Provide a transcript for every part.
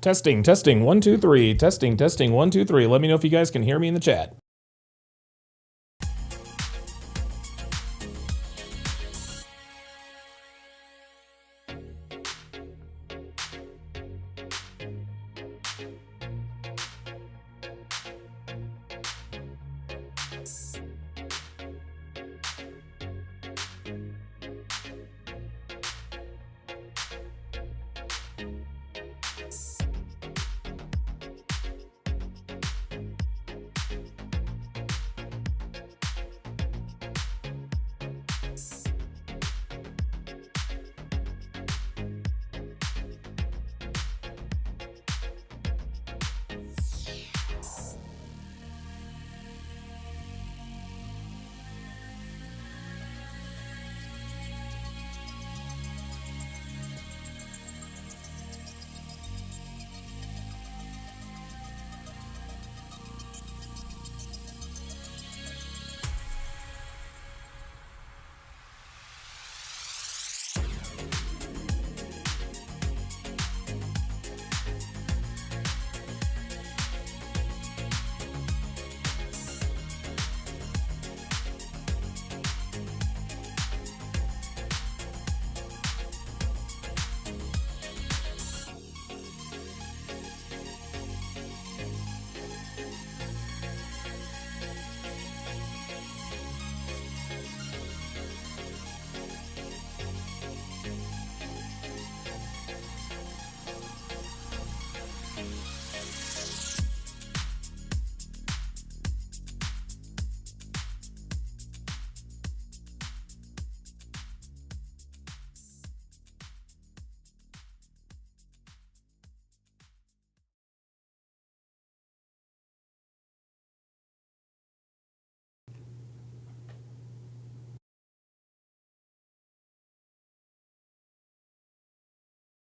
Testing, testing, 1, 2, 3. Testing, testing, 1, 2, 3. Let me know if you guys can hear me in the chat.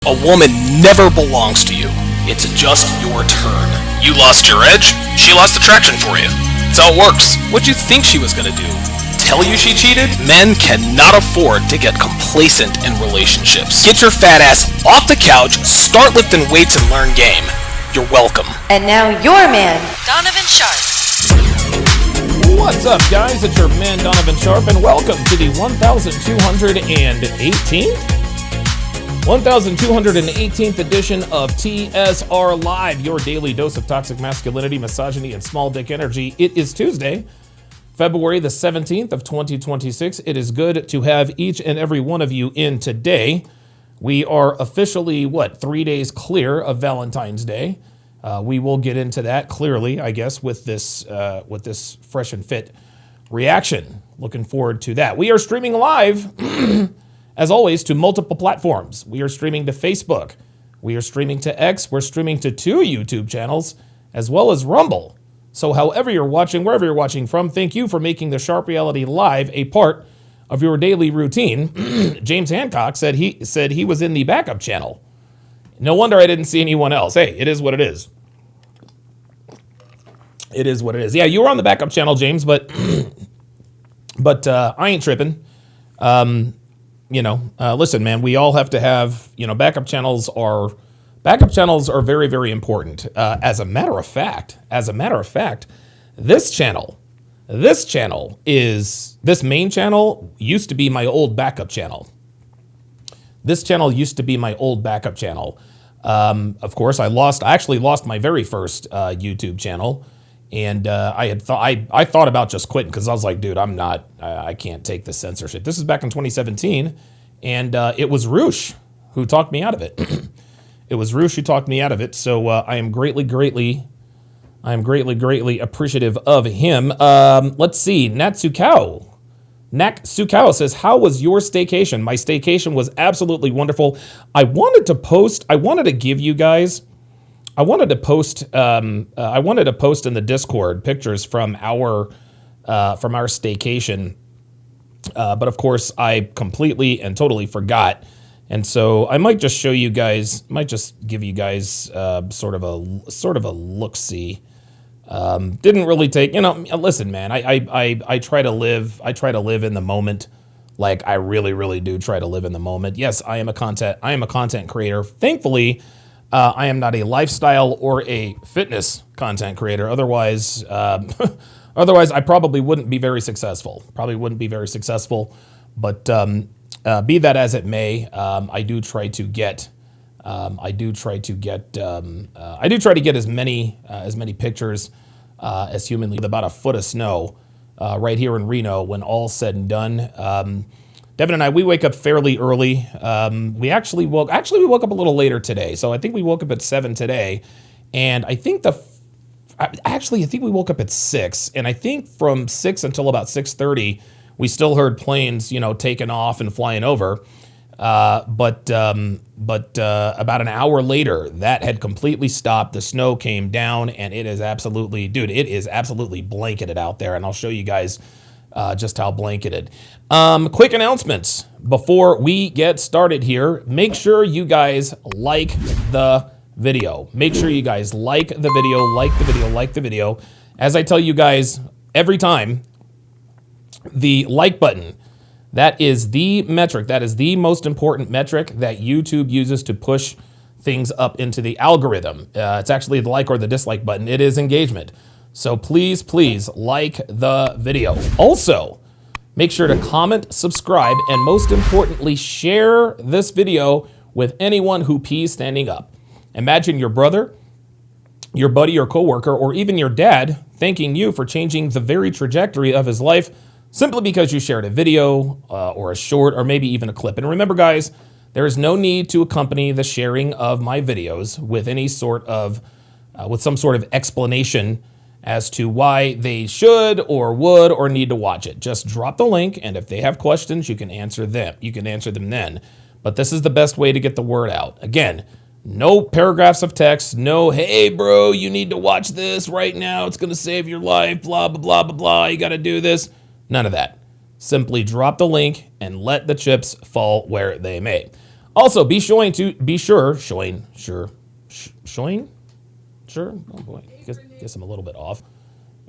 A woman never belongs to you. It's just your turn. You lost your edge, she lost attraction for you. That's how it works. What'd you think she was gonna do? Tell you she cheated? Men cannot afford to get complacent in relationships. Get your fat ass off the couch, start lifting weights and learn game. You're welcome. And now your man, Donovan Sharp. What's up, guys? It's your man, Donovan Sharp, and welcome to the 1218th edition of TSR Live, your daily dose of toxic masculinity, misogyny, and small dick energy. It is Tuesday, February the 17th of 2026. It is good to have each and every one of you in today. We are officially, 3 days clear of Valentine's Day. We will get into that clearly, I guess, with this fresh and fit reaction. Looking forward to that. We are streaming live, as always, to multiple platforms. We are streaming to Facebook. We are streaming to X. We're streaming to 2 YouTube channels, as well as Rumble. So however you're watching, wherever you're watching from, thank you for making the Sharp Reality Live a part of your daily routine. James Hancock said he was in the backup channel. No wonder I didn't see anyone else. Hey, it is what it is. It is what it is. Yeah, you were on the backup channel, James, but I ain't tripping. Listen, man, we all have to have, backup channels are very, very important. As a matter of fact, this main channel used to be my old backup channel. This channel used to be my old backup channel. Of course, I actually lost my very first YouTube channel. And I thought about just quitting because I was like, dude, I can't take the censorship. This is back in 2017, and it was Roosh who talked me out of it. It was Roosh who talked me out of it. So I am greatly appreciative of him. Let's see, Natsukao says, how was your staycation? My staycation was absolutely wonderful. I wanted to post in the Discord pictures from our staycation, but of course I completely and totally forgot, and so I might just show you guys, give you guys sort of a look-see. Didn't really take, listen, man, I try to live in the moment. Like, I really do try to live in the moment. Yes, I am a content creator. Thankfully, I am not a lifestyle or a fitness content creator. Otherwise, otherwise I probably wouldn't be very successful. But be that as it may, I do try to get as many pictures as humanly. About a foot of snow right here in Reno when all's said and done. Devin and I, we wake up fairly early. We woke up a little later today. So I think we woke up at 7 today. And I think we woke up at 6. And I think from 6 until about 6:30, we still heard planes, taking off and flying over. But about an hour later, that had completely stopped. The snow came down, and it is absolutely blanketed out there. And I'll show you guys just how blanketed. Quick announcements before we get started here. Make sure you guys like the video. Like the video. As I tell you guys every time, the like button, that is the metric. That is the most important metric that YouTube uses to push things up into the algorithm. It's actually the like or the dislike button. It is engagement. So please like the video. Also, make sure to comment, subscribe, and most importantly, share this video with anyone who pees standing up. Imagine your brother, your buddy or coworker, or even your dad thanking you for changing the very trajectory of his life simply because you shared a video or a short or maybe even a clip. And remember, guys, there is no need to accompany the sharing of my videos with any sort of, with some sort of explanation as to why they should or would or need to watch it. Just drop the link, and if they have questions, you can answer them. Then. But this is the best way to get the word out. Again, no paragraphs of text, no, hey, bro, you need to watch this right now. It's going to save your life, blah, blah, blah, blah, blah. You got to do this. None of that. Simply drop the link and let the chips fall where they may. Also, be sure. Oh boy, guess I'm a little bit off.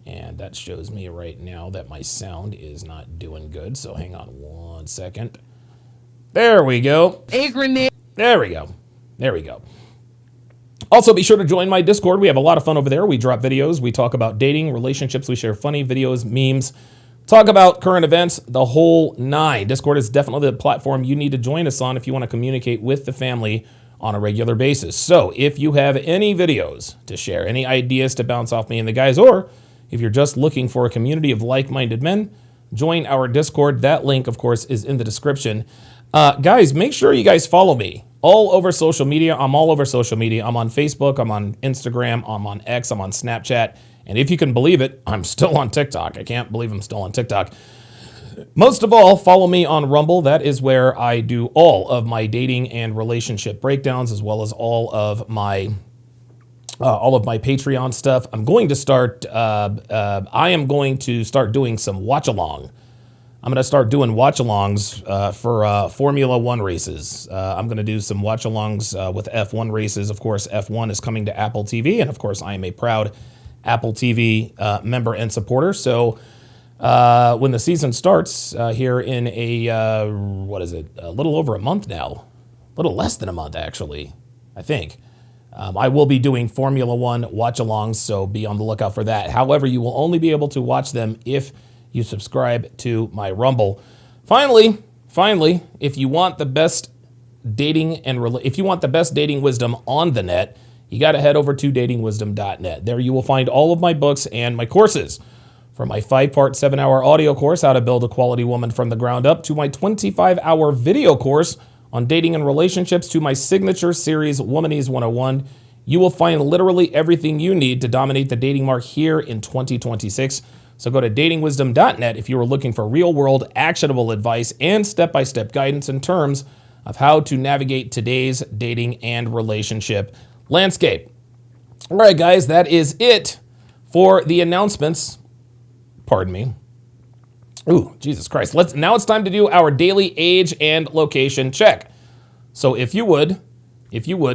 And that shows me right now that my sound is not doing good. So hang on 1 second. There we go. There we go. Also, be sure to join my Discord. We have a lot of fun over there. We drop videos. We talk about dating, relationships. We share funny videos, memes, talk about current events, the whole nine. Discord is definitely the platform you need to join us on if you want to communicate with the family on a regular basis. So if you have any videos to share, any ideas to bounce off me and the guys, or if you're just looking for a community of like-minded men, join our Discord. That link, of course, is in the description. Guys, make sure you guys follow me all over social media. I'm all over social media. I'm on Facebook. I'm on Instagram. I'm on X. I'm on Snapchat. And if you can believe it, I'm still on TikTok. I can't believe I'm still on TikTok. Most of all, follow me on Rumble. That is where I do all of my dating and relationship breakdowns, as well as all of my Patreon stuff. I'm going to start. I am going to start doing some watch-along. I'm going to start doing watch-alongs for Formula One races. I'm going to do some watch-alongs with F1 races. Of course, F1 is coming to Apple TV, and of course, I am a proud Apple TV member and supporter. So when the season starts here in a little over a month now, a little less than a month actually, I think. I will be doing Formula One watch-alongs, so be on the lookout for that. However, you will only be able to watch them if you subscribe to my Rumble. Finally, if you want the best dating wisdom on the net, you got to head over to datingwisdom.net. There you will find all of my books and my courses. From my 5-part, 7-hour audio course, How to Build a Quality Woman from the Ground Up, to my 25-hour video course on dating and relationships, to my signature series, Womanese 101, you will find literally everything you need to dominate the dating market here in 2026. So go to datingwisdom.net if you are looking for real-world, actionable advice and step-by-step guidance in terms of how to navigate today's dating and relationship landscape. All right, guys, that is it for the announcements. Pardon me. Ooh, Jesus Christ. Now it's time to do our daily age and location check. So if you would,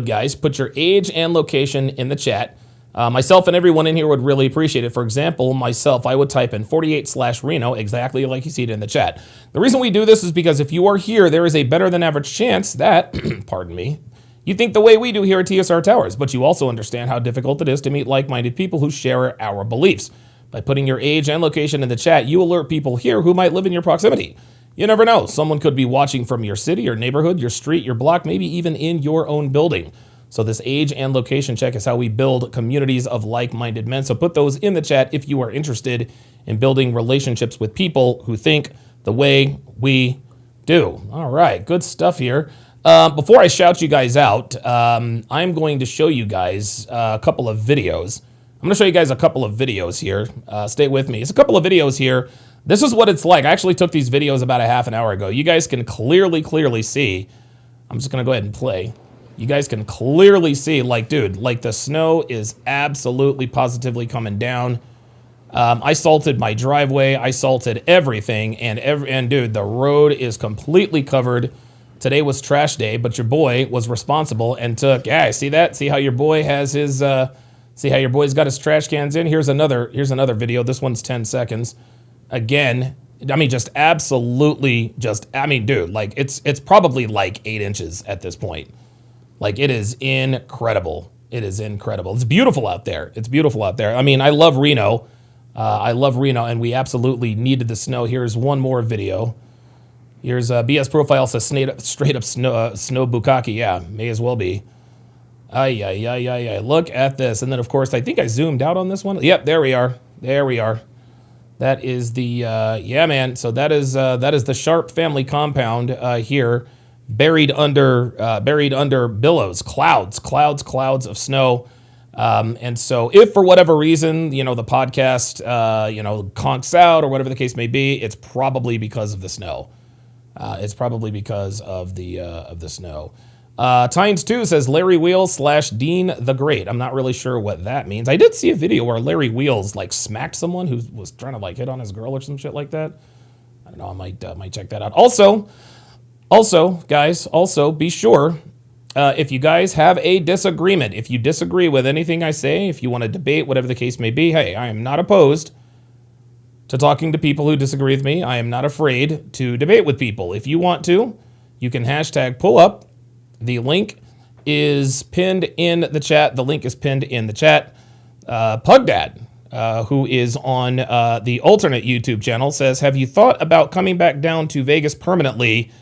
guys, put your age and location in the chat. Myself and everyone in here would really appreciate it. For example, myself, I would type in 48/Reno, exactly like you see it in the chat. The reason we do this is because if you are here, there is a better than average chance that, pardon me, You think the way we do here at TSR Towers, but you also understand how difficult it is to meet like-minded people who share our beliefs. By putting your age and location in the chat, you alert people here who might live in your proximity. You never know. Someone could be watching from your city, your neighborhood, your street, your block, maybe even in your own building. So this age and location check is how we build communities of like-minded men. So put those in the chat if you are interested in building relationships with people who think the way we do. All right, good stuff here. Before I shout you guys out, I'm going to show you guys a couple of videos. I'm going to show you guys a couple of videos here. Stay with me. It's a couple of videos here. This is what it's like. I actually took these videos about a half an hour ago. You guys can clearly see. I'm just going to go ahead and play. You guys can clearly see, like, dude, like the snow is absolutely positively coming down. I salted my driveway. I salted everything. And dude, the road is completely covered. Today was trash day, but your boy was responsible and took, yeah, see that? See how your boy has his, see how your boy's got his trash cans in? Here's another video. This one's 10 seconds. Again, I mean, just absolutely I mean, dude, like it's probably like 8 inches at this point. Like it is incredible. It is incredible. It's beautiful out there. It's beautiful out there. I mean, I love Reno. And we absolutely needed the snow. Here's one more video. Here's BS Profile says straight up snow bukkake. Yeah, may as well be. Ay. Look at this. And then, of course, I think I zoomed out on this one. Yep, there we are. There we are. That is the, yeah, man. So that is the Sharp family compound here, buried under billows, clouds of snow. And so if for whatever reason, the podcast, conks out or whatever the case may be, it's probably because of the snow. It's probably because of the snow. Tynes 2 says Larry Wheels / Dean the Great. I'm not really sure what that means. I did see a video where Larry Wheels like smacked someone who was trying to like hit on his girl or some shit like that. I don't know. I might check that out. Also, guys, be sure if you guys have a disagreement, if you disagree with anything I say, if you want to debate, whatever the case may be, hey, I am not opposed to talking to people who disagree with me. I am not afraid to debate with people. If you want to, you can hashtag pull up. The link is pinned in the chat. Pug Dad, who is on the alternate YouTube channel, says, have you thought about coming back down to Vegas permanently?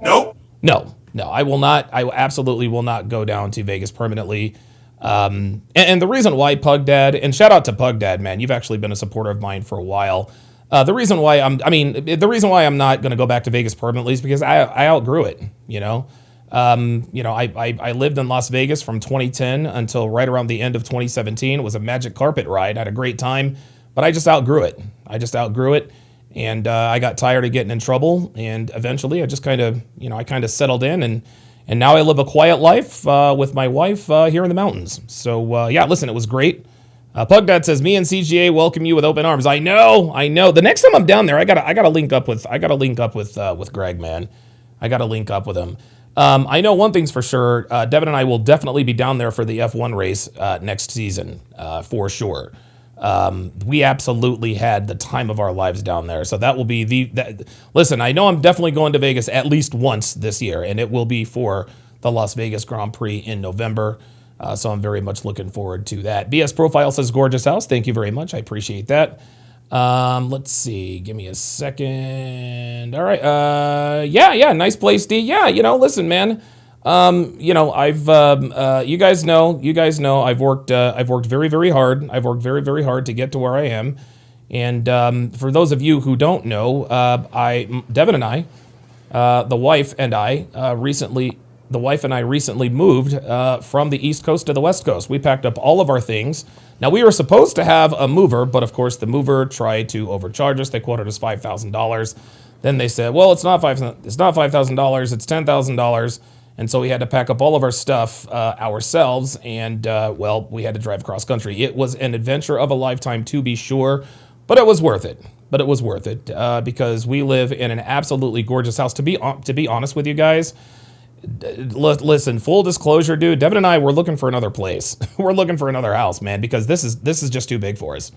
Nope. No, I will not. I absolutely will not go down to Vegas permanently. And the reason why, Pug Dad, and shout out to Pug Dad, man, you've actually been a supporter of mine for a while. The reason why I'm not going to go back to Vegas permanently is because I outgrew it, I lived in Las Vegas from 2010 until right around the end of 2017. It was a magic carpet ride. I had a great time, but I just outgrew it. And I got tired of getting in trouble. And eventually I just kind of settled in and now I live a quiet life with my wife here in the mountains. So yeah, listen, it was great. Pug Dad says, me and CGA welcome you with open arms. I know. The next time I'm down there, I gotta link up with Greg, man. I gotta link up with him. I know one thing's for sure. Devin and I will definitely be down there for the F1 race next season, for sure. We absolutely had the time of our lives down there. So that will be listen, I know I'm definitely going to Vegas at least once this year, and it will be for the Las Vegas Grand Prix in November. So I'm very much looking forward to that. BS Profile says, gorgeous house. Thank you very much. I appreciate that. Let's see. Give me a second. All right. Yeah. Nice place, D. Yeah. Listen, man. I've, you guys know, I've worked very, very hard. I've worked very, very hard to get to where I am. And, for those of you who don't know, Devin and I, the wife and I recently moved, from the East Coast to the West Coast. We packed up all of our things. Now, we were supposed to have a mover, but of course the mover tried to overcharge us. They quoted us $5,000. Then they said, well, it's not $5,000, it's $10,000. And so we had to pack up all of our stuff ourselves. And, we had to drive cross country. It was an adventure of a lifetime, to be sure, but it was worth it. Because we live in an absolutely gorgeous house. To be honest with you guys, listen, full disclosure, dude, Devin and I were looking for another place. We're looking for another house, man, because this is just too big for us.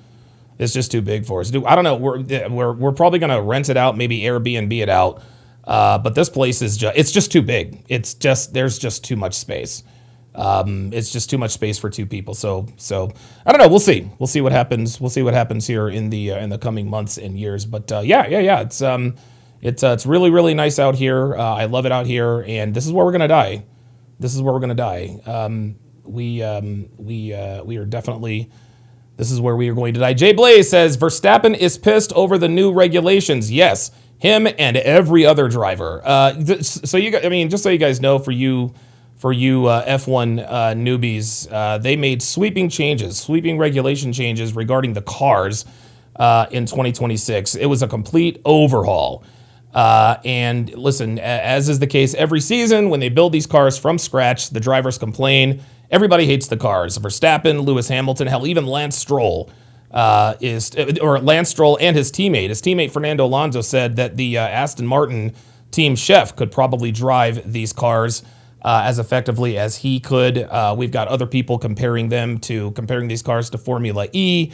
It's just too big for us. Dude, I don't know. We're probably gonna rent it out, maybe Airbnb it out. But this place is it's just too big. There's just too much space. It's just too much space for two people. So I don't know. We'll see. We'll see what happens. We'll see what happens here in the coming months and years. But yeah. It's really, really nice out here. I love it out here, and this is where we're gonna die. This is where we're gonna die. We are definitely. This is where we are going to die. Jay Blaze says Verstappen is pissed over the new regulations. Yes, him and every other driver. Just so you guys know, for you F1 newbies, they made sweeping regulation changes regarding the cars in 2026. It was a complete overhaul. And listen, as is the case every season, when they build these cars from scratch, the drivers complain. Everybody hates the cars. Verstappen, Lewis Hamilton, hell, even Lance Stroll Lance Stroll and his teammate Fernando Alonso said that the Aston Martin team chef could probably drive these cars as effectively as he could. We've got other people comparing these cars to Formula E,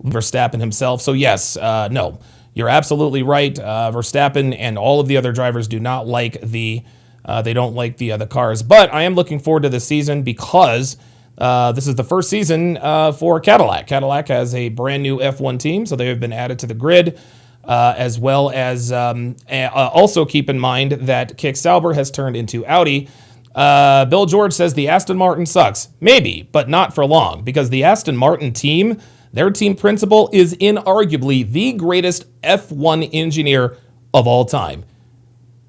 Verstappen himself. So yes, no, you're absolutely right. Verstappen and all of the other drivers do not like the cars. But I am looking forward to this season because this is the first season for Cadillac. Cadillac has a brand new F1 team, so they have been added to the grid. As well as also keep in mind that Kick Sauber has turned into Audi. Bill George says the Aston Martin sucks. Maybe, but not for long, because the Aston Martin team, their team principal is inarguably the greatest F1 engineer of all time.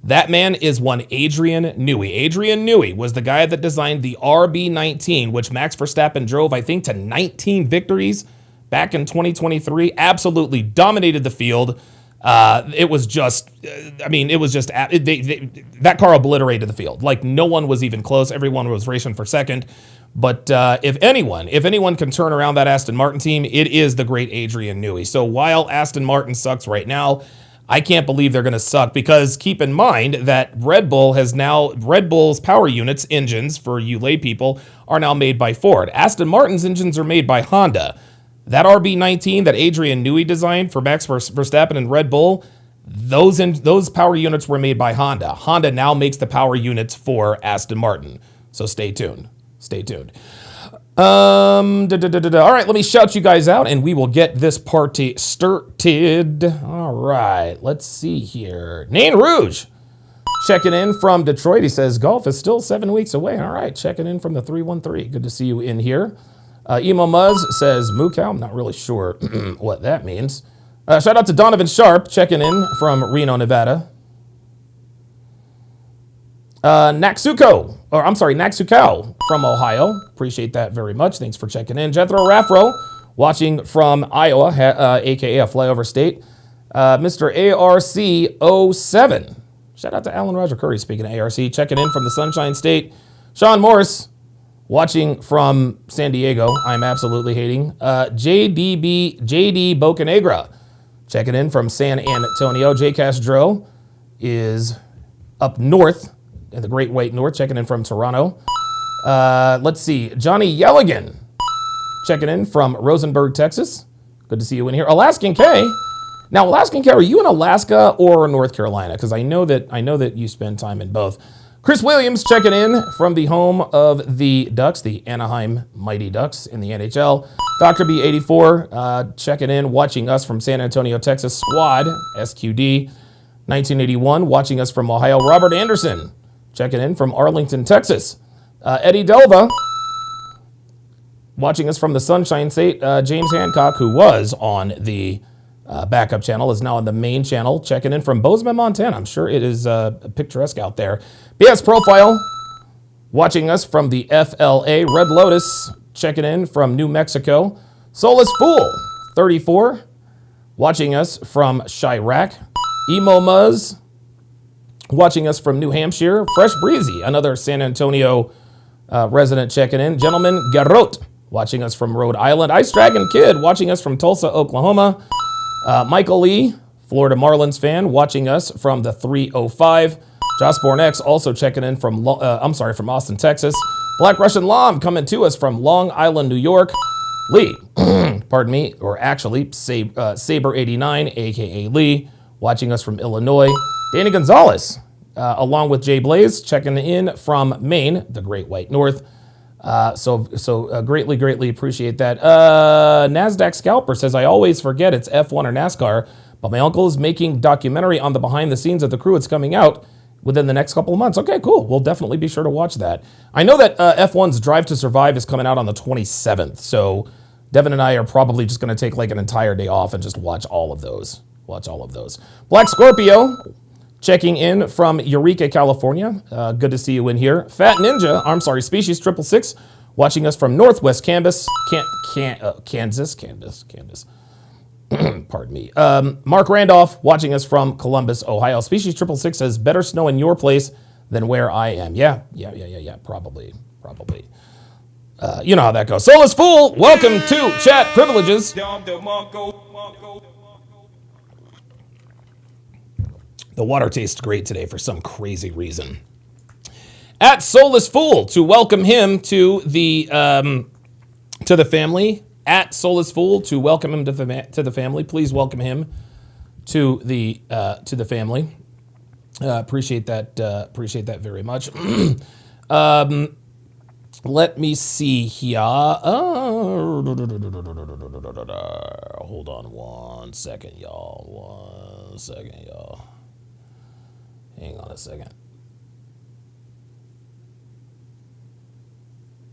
That man is one Adrian Newey. Adrian Newey was the guy that designed the RB19, which Max Verstappen drove, I think, to 19 victories back in 2023. Absolutely dominated the field. That car obliterated the field. Like, no one was even close. Everyone was racing for second. But if anyone can turn around that Aston Martin team, it is the great Adrian Newey. So while Aston Martin sucks right now, I can't believe they're going to suck, because keep in mind that Red Bull's power units, engines, for you lay people, are now made by Ford. Aston Martin's engines are made by Honda. That RB19 that Adrian Newey designed for Max Verstappen and Red Bull, those power units were made by Honda. Honda now makes the power units for Aston Martin. So stay tuned. All right, let me shout you guys out and we will get this party started. All right, let's see here. Nain Rouge checking in from Detroit. He says golf is still 7 weeks away. All right, checking in from the 313. Good to see you in here. Emo Muzz says moo cow. I'm not really sure what that means. Shout out to Donovan Sharp checking in from Reno, Nevada. Naxukau from Ohio. Appreciate that very much. Thanks for checking in. Jethro Raffro watching from Iowa, aka a flyover state. Mr. ARC07. Shout out to Alan Roger Curry, speaking of ARC, checking in from the Sunshine State. Sean Morris watching from San Diego. I'm absolutely hating. JD Bocanegra checking in from San Antonio. J. Castro is up north in the Great White North, checking in from Toronto. Let's see. Johnny Yelligan checking in from Rosenberg, Texas. Good to see you in here. Alaskan K. Now, Alaskan K, are you in Alaska or North Carolina? Because I know that you spend time in both. Chris Williams checking in from the home of the Ducks, the Anaheim Mighty Ducks in the NHL. Dr. B84 checking in, watching us from San Antonio, Texas. Squad, SQD, 1981, watching us from Ohio. Robert Anderson checking in from Arlington, Texas. Eddie Delva watching us from the Sunshine State. James Hancock, who was on the backup channel, is now on the main channel, checking in from Bozeman, Montana. I'm sure it is picturesque out there. BS Profile watching us from the FLA. Red Lotus checking in from New Mexico. Soulless Fool 34 watching us from Chirac. Emo Muzz watching us from New Hampshire. Fresh Breezy, another San Antonio resident, checking in. Gentleman Garot watching us from Rhode Island. Ice Dragon Kid watching us from Tulsa, Oklahoma. Michael Lee, Florida Marlins fan, watching us from the 305. Josborn X also checking in from Austin, Texas. Black Russian Lam coming to us from Long Island, New York. Lee, pardon me, or actually Saber89, aka Lee, watching us from Illinois. Danny Gonzalez, along with Jay Blaze, checking in from Maine, the Great White North. So greatly appreciate that. NASDAQ Scalper says, I always forget it's F1 or NASCAR, but my uncle is making documentary on the behind the scenes of the crew. It's coming out within the next couple of months. Okay, cool. We'll definitely be sure to watch that. I know that F1's Drive to Survive is coming out on the 27th, so Devin and I are probably just going to take like an entire day off and just watch all of those. Black Scorpio, checking in from Eureka, California. Good to see you in here. Fat Ninja, Species 666, watching us from Northwest Kansas. Kansas. Pardon me. Mark Randolph, watching us from Columbus, Ohio. Species 666 says, better snow in your place than where I am. Yeah, probably. You know how that goes. Soulless Fool, welcome to Chat Privileges. The water tastes great today for some crazy reason. At Soulless Fool, to welcome him to the family. At Soulless Fool, to welcome him to the family. Please welcome him to the family. Appreciate that very much. Let me see here. Hold on 1 second, y'all. Hang on a second.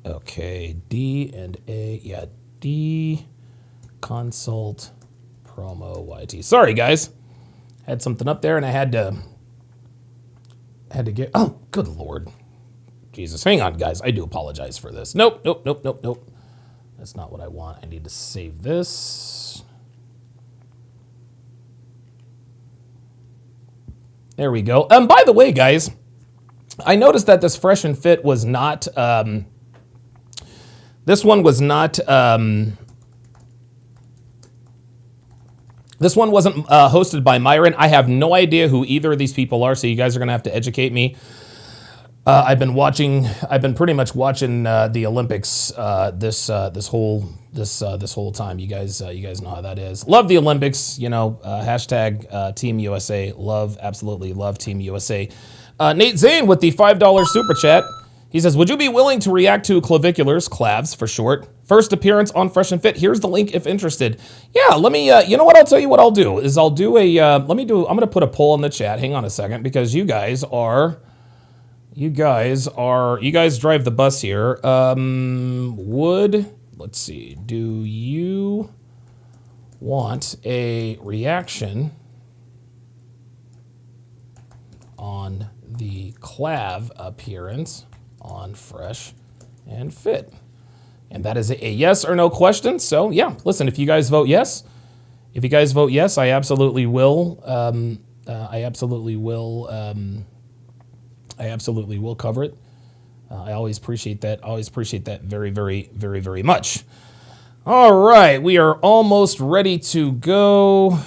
Okay, D and A. Yeah, D consult promo YT. Sorry, guys. Had something up there and I had to get. Oh, good Lord. Jesus. Hang on, guys. I do apologize for this. Nope. That's not what I want. I need to save this. There we go. By the way, guys, I noticed that this Fresh and Fit was not, this one wasn't hosted by Myron. I have no idea who either of these people are, so you guys are going to have to educate me. I've been pretty much watching the Olympics this whole time. You guys know how that is. Love the Olympics. Hashtag Team USA. Absolutely love Team USA. Nate Zane with the $5 super chat. He says, would you be willing to react to claviculars, clavs for short? First appearance on Fresh and Fit. Here's the link if interested. Yeah, let me, you know what, I'll tell you what I'll do is I'm going to put a poll in the chat. Hang on a second, because you guys drive the bus here. Let's see, do you want a reaction on the clav appearance on Fresh and Fit? And that is a yes or no question. So yeah, listen, if you guys vote yes, I absolutely will. I absolutely will cover it. I always appreciate that very much. All right, we are almost ready to go.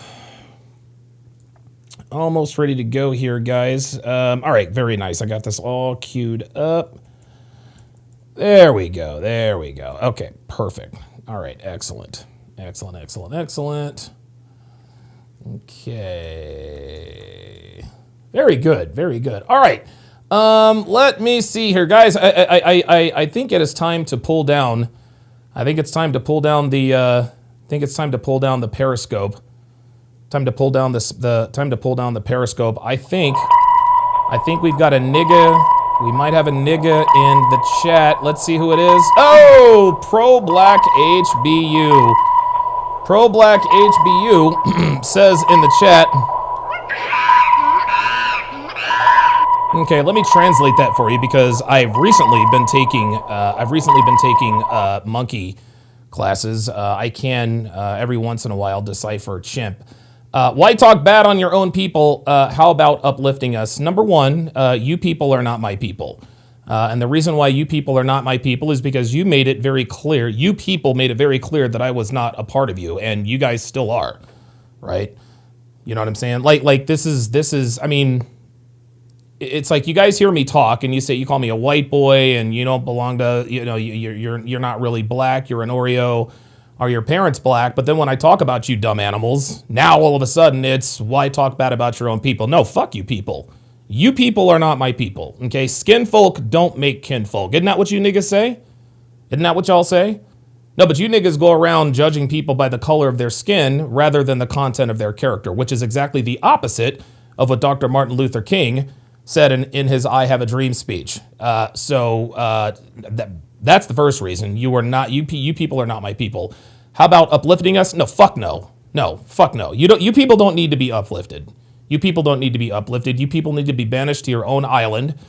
Here, guys. All right, very nice. I got this all queued up. There we go. Okay, perfect. All right, excellent. Okay. Very good. All right. Let me see here, guys. I think it is time to pull down. I think it's time to pull down the Periscope. Time to pull down the Periscope. I think we've got a nigga. We might have a nigga in the chat. Let's see who it is. Oh, Pro Black HBU. Pro Black HBU says in the chat. Okay, let me translate that for you because I've recently been taking monkey classes. I can every once in a while decipher chimp. Why talk bad on your own people? How about uplifting us? Number one, you people are not my people. And the reason why you people are not my people is because you made it very clear. You people made it very clear that I was not a part of you, and you guys still are, right? You know what I'm saying? Like this is. I mean, it's like you guys hear me talk, and you call me a white boy, and you don't belong to. You're not really black. You're an Oreo. Are your parents black? But then when I talk about you dumb animals, now all of a sudden it's why talk bad about your own people? No, fuck you people. You people are not my people, okay? Skin folk don't make kinfolk. Isn't that what you niggas say? Isn't that what y'all say? No, but you niggas go around judging people by the color of their skin rather than the content of their character, which is exactly the opposite of what Dr. Martin Luther King said in his I Have a Dream speech. That's the first reason. You people are not my people. How about uplifting us? No, fuck no. No, fuck no. You people don't need to be uplifted. You people don't need to be uplifted. You people need to be banished to your own island.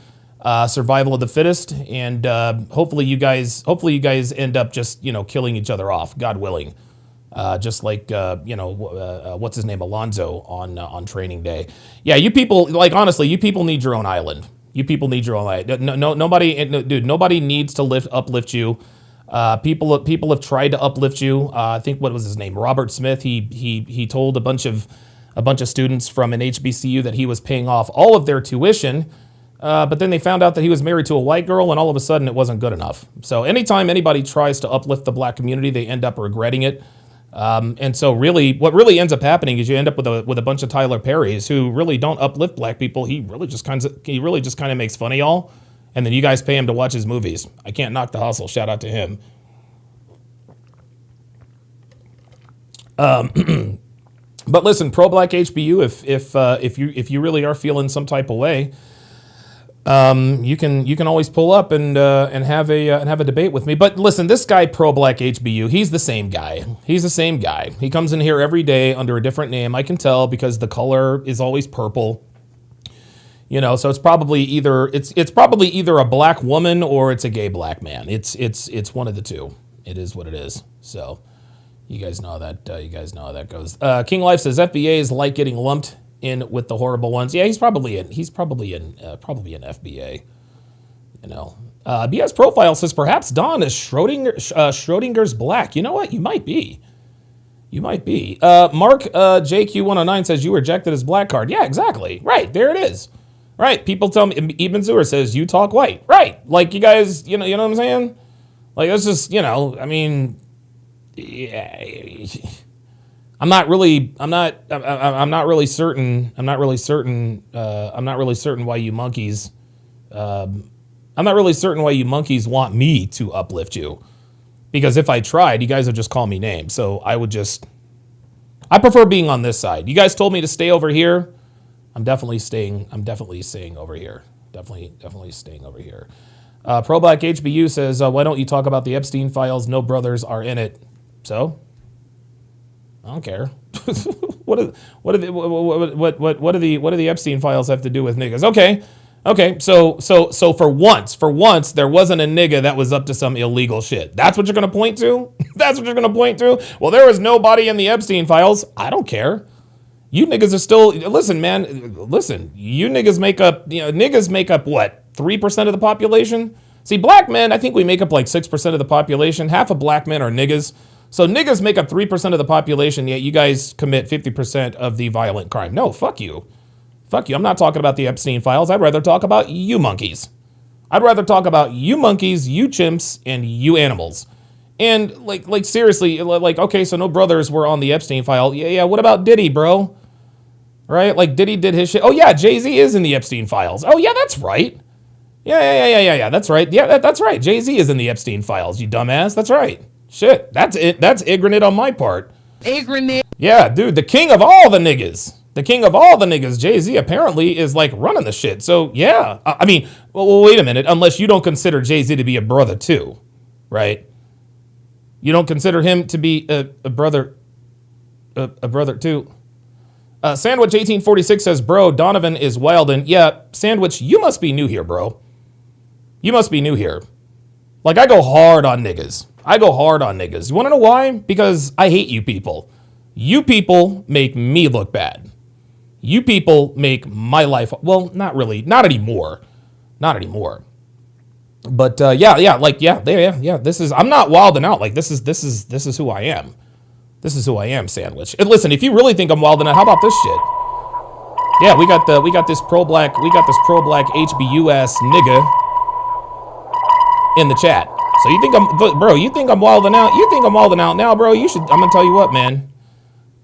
Survival of the fittest, and hopefully you guys end up just killing each other off, God willing, just like what's his name, Alonzo on Training Day. Yeah, you people, like, honestly, you people need your own island. You people need your own island. Nobody needs to uplift you. People have tried to uplift you. I think, what was his name, Robert Smith. He told a bunch of students from an HBCU that he was paying off all of their tuition. But then they found out that he was married to a white girl, and all of a sudden it wasn't good enough. So anytime anybody tries to uplift the black community, they end up regretting it. And so really, what really ends up happening is you end up with a bunch of Tyler Perrys who really don't uplift black people. He really just kind of makes fun of y'all, and then you guys pay him to watch his movies. I can't knock the hustle. Shout out to him. But listen, pro-black HBU, if you really are feeling some type of way, you can always pull up and have a debate with me. But listen, this guy pro-black HBU, he's the same guy. He's the same guy. He comes in here every day under a different name. I can tell because the color is always purple. So it's probably either a black woman or it's a gay black man. It's one of the two. It is what it is. So you guys know how that goes. King Life says FBA is like getting lumped in with the horrible ones. Yeah, he's probably in FBA. BS Profile says perhaps Don is Schrodinger's black. You know what? You might be. Mark JQ109 says you rejected his black card. Yeah, exactly. Right, there it is. Right, people tell me, Ibn Zur says you talk white. Right, like you guys, you know what I'm saying? Like that's just, I mean, yeah. I'm not really certain why you monkeys want me to uplift you. Because if I tried, you guys would just call me names. So I prefer being on this side. You guys told me to stay over here. I'm definitely staying over here. Definitely staying over here. Pro Black HBU says, why don't you talk about the Epstein files? No brothers are in it. So I don't care. What do the Epstein files have to do with niggas? Okay. So for once, there wasn't a nigga that was up to some illegal shit. That's what you're gonna point to? Well, there was nobody in the Epstein files. I don't care. You niggas are still, listen, man. Listen, you niggas make up what, 3% of the population? See, black men, I think we make up like 6% of the population. Half of black men are niggas. So niggas make up 3% of the population, yet you guys commit 50% of the violent crime. No, fuck you. I'm not talking about the Epstein files. I'd rather talk about you monkeys. You chimps, and you animals. And like seriously, like, okay, so no brothers were on the Epstein file. Yeah, what about Diddy, bro? Right? Like Diddy did his shit. Oh yeah, Jay-Z is in the Epstein files. Oh yeah, that's right. Yeah, that's right. Yeah, that's right. Jay-Z is in the Epstein files, you dumbass. That's right. Shit, that's it. That's ignorant on my part. Ignorant. Yeah, dude, the king of all the niggas. Jay-Z apparently is like running the shit. So yeah, I mean, well, wait a minute. Unless you don't consider Jay-Z to be a brother too, right? You don't consider him to be a brother too. Sandwich 1846 says, bro, Donovan is wild. And yeah, Sandwich, you must be new here, bro. You must be new here. Like, I go hard on niggas. You want to know why? Because I hate you people. You people make me look bad. You people make my life, well, not really, not anymore. But yeah. This is, I'm not wilding out. Like, this is who I am. Sandwich. And listen, if you really think I'm wilding out, how about this shit? Yeah, we got this pro black HBU ass nigga in the chat. So you think you think I'm wilding out? You think I'm wilding out now, bro? I'm gonna tell you what, man.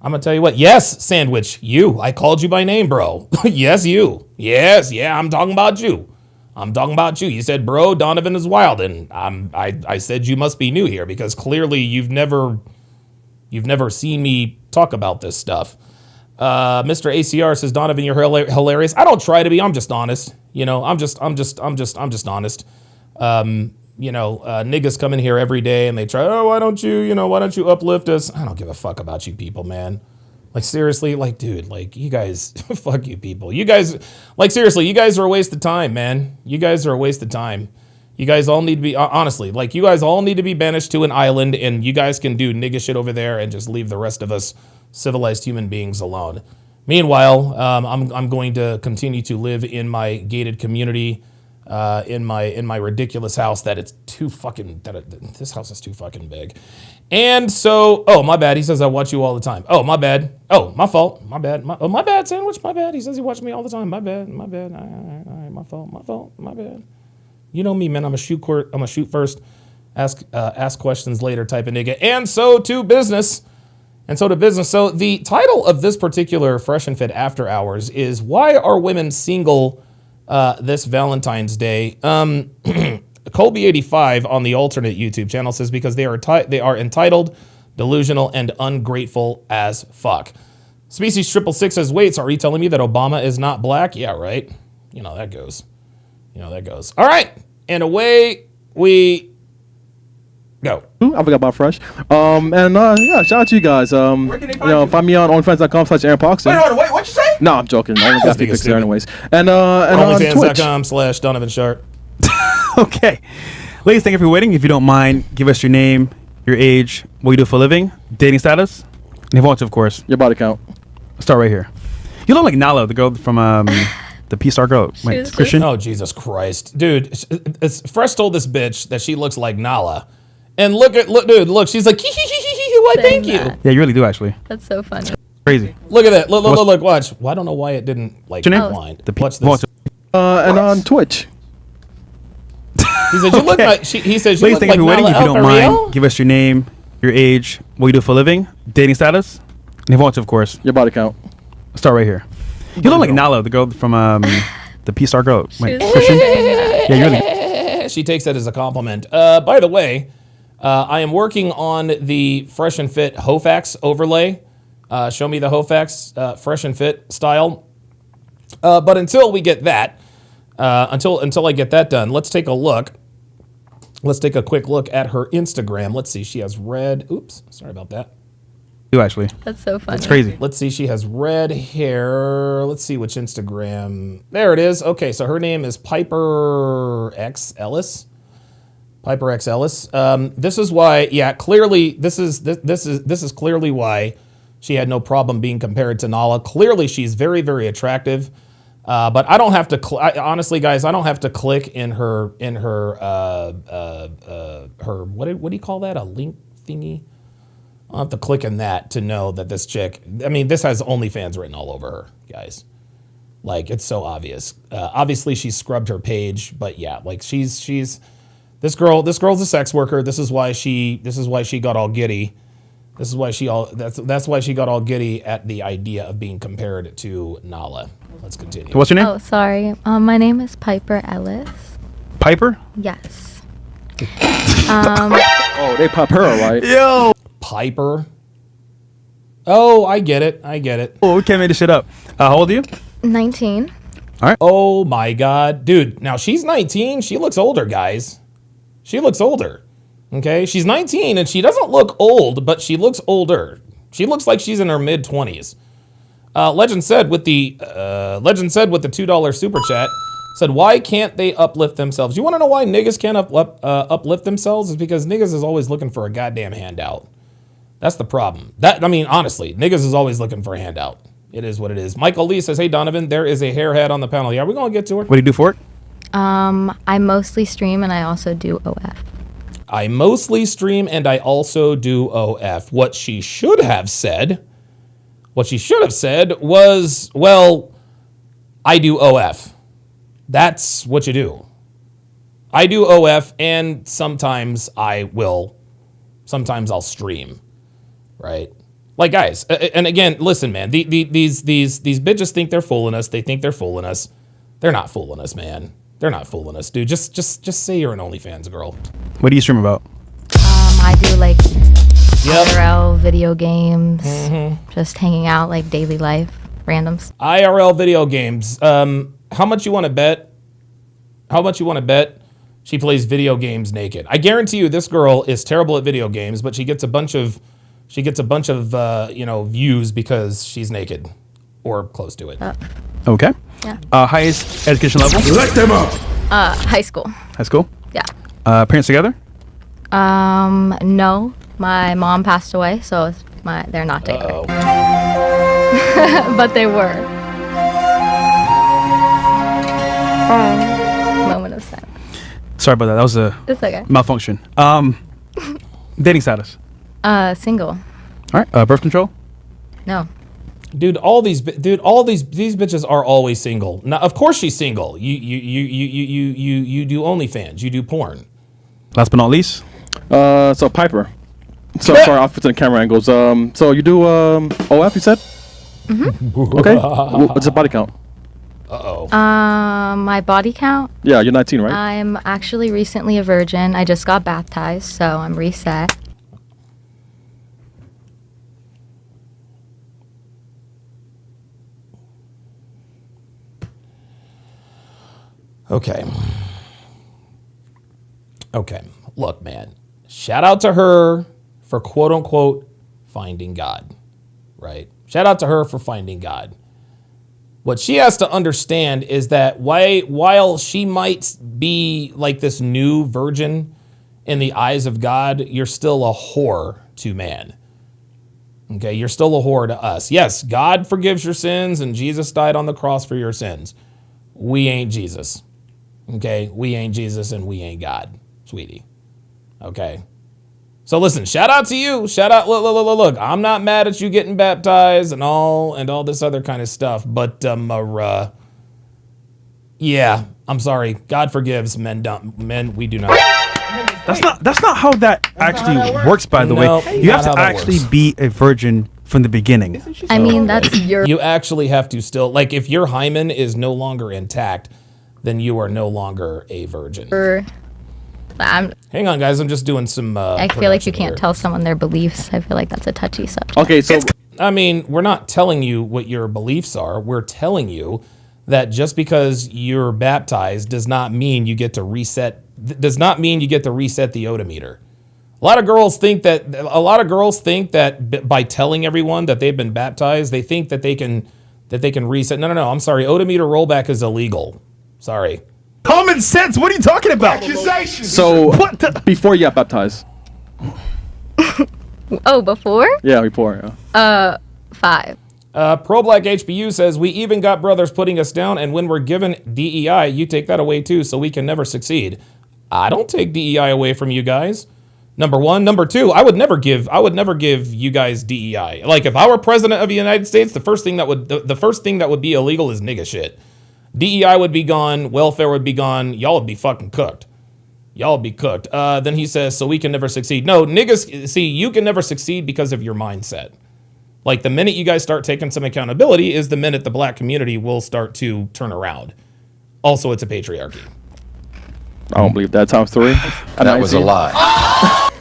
I'm gonna tell you what. Yes, Sandwich, you. I called you by name, bro. Yes, you. Yes, yeah, I'm talking about you. I'm talking about you. You said, bro, Donovan is wild, and I said you must be new here because clearly you've never seen me talk about this stuff. Mr. ACR says, Donovan, you're hilarious. I don't try to be. I'm just honest. You know, I'm just honest. Niggas come in here every day and they try, why don't you uplift us? I don't give a fuck about you people, man. Like, seriously, like, dude, like, you guys, fuck you people. You guys, like, seriously, you guys are a waste of time, man. You guys are a waste of time. You guys all need to be, honestly, like, you guys all need to be banished to an island and you guys can do nigga shit over there and just leave the rest of us civilized human beings alone. Meanwhile, I'm going to continue to live in my gated community, in my ridiculous house this house is too fucking big. And so, oh, my bad. He says I watch you all the time. Oh, my bad. Oh, my fault. My bad. My bad, Sandwich. My bad. He says he watches me all the time. My bad. All right, my fault. My bad. You know me, man. I'm a shoot first, ask questions later type of nigga. And so to business. So the title of this particular Fresh and Fit After Hours is Why Are Women Single this Valentine's Day? Colby85 on the alternate YouTube channel says because they are entitled, delusional, and ungrateful as fuck. Species 666 says, wait, so are you telling me that Obama is not black? Yeah, right. You know, that goes. All right. And away we go. I forgot about Fresh. Yeah, shout out to you guys. Where can they find you? Find me on OnlyFans.com/AaronParkson. Wait, what'd you say? No, I'm joking. I only got pictures there anyways. And on Twitch. OnlyFans.com/Donovan Sharp. Okay. Ladies, thank you for waiting. If you don't mind, give us your name, your age, what you do for a living, dating status, and if you want to, of course. Your body count. Start right here. You look like Nala, the girl from the P-Star girl. Wait, Christian? Oh, Jesus Christ. Dude, Fresh told this bitch that she looks like Nala. And look, she's like, why, thank you. Yeah, you really do, actually. That's so funny. Crazy. Look at that. Look, watch. Well, I don't know why it didn't, like, blind. Watch this. And on Twitch. He said, you look like, he says, you Ladies, look thank you like for waiting. Nala If you don't Alfariel? mind, give us your name, your age, what you do for a living, dating status, and if you want to, of course. Your body count. Start right here. You look like Nala, the girl from the P-Star girl. Wait, Christian? Yeah, you really. She takes that as a compliment. By the way, I am working on the Fresh and Fit Hofax overlay. Show me the Hofax Fresh and Fit style. But until we get that, until I get that done, let's take a look. Let's take a quick look at her Instagram. Let's see. She has red. Oops. Sorry about that. You actually. That's so funny. That's crazy. Let's see. She has red hair. Let's see which Instagram. There it is. Okay. So her name is Piper X Ellis. Piper X Ellis. This is why. Yeah. Clearly, this is clearly why she had no problem being compared to Nala. Clearly, she's very, very attractive. But I don't have to. Honestly, guys, I don't have to click in her what do you call that? A link thingy. I'll have to click in that to know that this chick. I mean, this has OnlyFans written all over her, guys. Like, it's so obvious. Obviously, she scrubbed her page, but yeah, like she's this girl's a sex worker. This is why she got all giddy. That's why she got all giddy at the idea of being compared to Nala. Let's continue. What's your name? Oh, sorry. My name is Piper Ellis. Piper? Yes. Oh, they pop her, right? Yo. Piper. Oh, I get it. Oh, we can't make this shit up. How old are you? 19. Oh my God, dude. Now she's 19. She looks older, guys. She looks older. Okay, she's 19 and she doesn't look old, but she looks older. She looks like she's in her mid-20s. Legend said with the $2 super chat, said, why can't they uplift themselves? You want to know why niggas can't uplift themselves? Is because niggas is always looking for a goddamn handout. That's the problem. Honestly, niggas is always looking for a handout. It is what it is. Michael Lee says, hey, Donovan, there is a hairhead on the panel. Yeah, we're going to get to her. What do you do for it? I mostly stream and I also do OF. I mostly stream and I also do OF. What she should have said was, well, I do OF. That's what you do. I do OF, and sometimes I'll stream, right? Like, guys, and again, listen, man, these bitches think they're fooling us. They think they're fooling us. They're not fooling us, man. They're not fooling us, dude. Just say you're an OnlyFans girl. What do you stream about? I do like Yep. IRL video games, just hanging out, like daily life, randoms. IRL video games. How much you want to bet? How much you want to bet she plays video games naked? I guarantee you, this girl is terrible at video games, but she gets a bunch of views because she's naked or close to it. Okay. Yeah. Highest education level? High school. High school? Yeah. Parents together? No, my mom passed away, so they're not together. But they were. Moment of silence. Sorry about that. That was a It's okay. malfunction. Dating status? Single. All right. Birth control? No. Dude, these bitches are always single. Now, of course she's single. You do OnlyFans. You do porn. Last but not least? So Piper. So sorry, I'll fit in the camera angles. So you do OF, you said? Mm-hmm. Okay. What's the body count? My body count? Yeah, you're 19, right? I'm actually recently a virgin. I just got baptized, so I'm reset. Okay. Look, man. Shout out to her for quote unquote finding God, right? Shout out to her for finding God. What she has to understand is that while she might be like this new virgin in the eyes of God, you're still a whore to man. Okay, you're still a whore to us. Yes, God forgives your sins and Jesus died on the cross for your sins. We ain't Jesus. Okay, we ain't Jesus and we ain't God, sweetie. Okay. So listen, shout out to you. Shout out, look, I'm not mad at you getting baptized and all this other kind of stuff, but yeah, I'm sorry. God forgives, men don't. Men, we do not. That's not how that actually works, by the No, way. You have not to how that actually works. be a virgin from the beginning. I mean, that's your... You actually have to still, like, if your hymen is no longer intact, then you are no longer a virgin. Hang on, guys. I'm just doing some. I feel like you production can't here. tell someone their beliefs. I feel like that's a touchy subject. Okay, so I mean, we're not telling you what your beliefs are. We're telling you that just because you're baptized does not mean you get to reset. Does not mean you get to reset the odometer. A lot of girls think that by telling everyone that they've been baptized, they think that they can reset. No. I'm sorry. Odometer rollback is illegal. Sorry. Common sense. What are you talking about? so before you got baptized. Oh, before? Yeah, before. Yeah. 5. Pro Black HBU says, we even got brothers putting us down, and when we're given DEI, you take that away too, so we can never succeed. I don't take DEI away from you guys. Number one. Number two, I would never give you guys DEI. Like, if I were president of the United States, the first thing that would be illegal is nigga shit. DEI would be gone, welfare would be gone, y'all would be fucking cooked. Y'all would be cooked. Then he says, so we can never succeed. No, niggas, see, you can never succeed because of your mindset. Like, the minute you guys start taking some accountability is the minute the black community will start to turn around. Also, it's a patriarchy. I don't believe that times 3. That was a lie.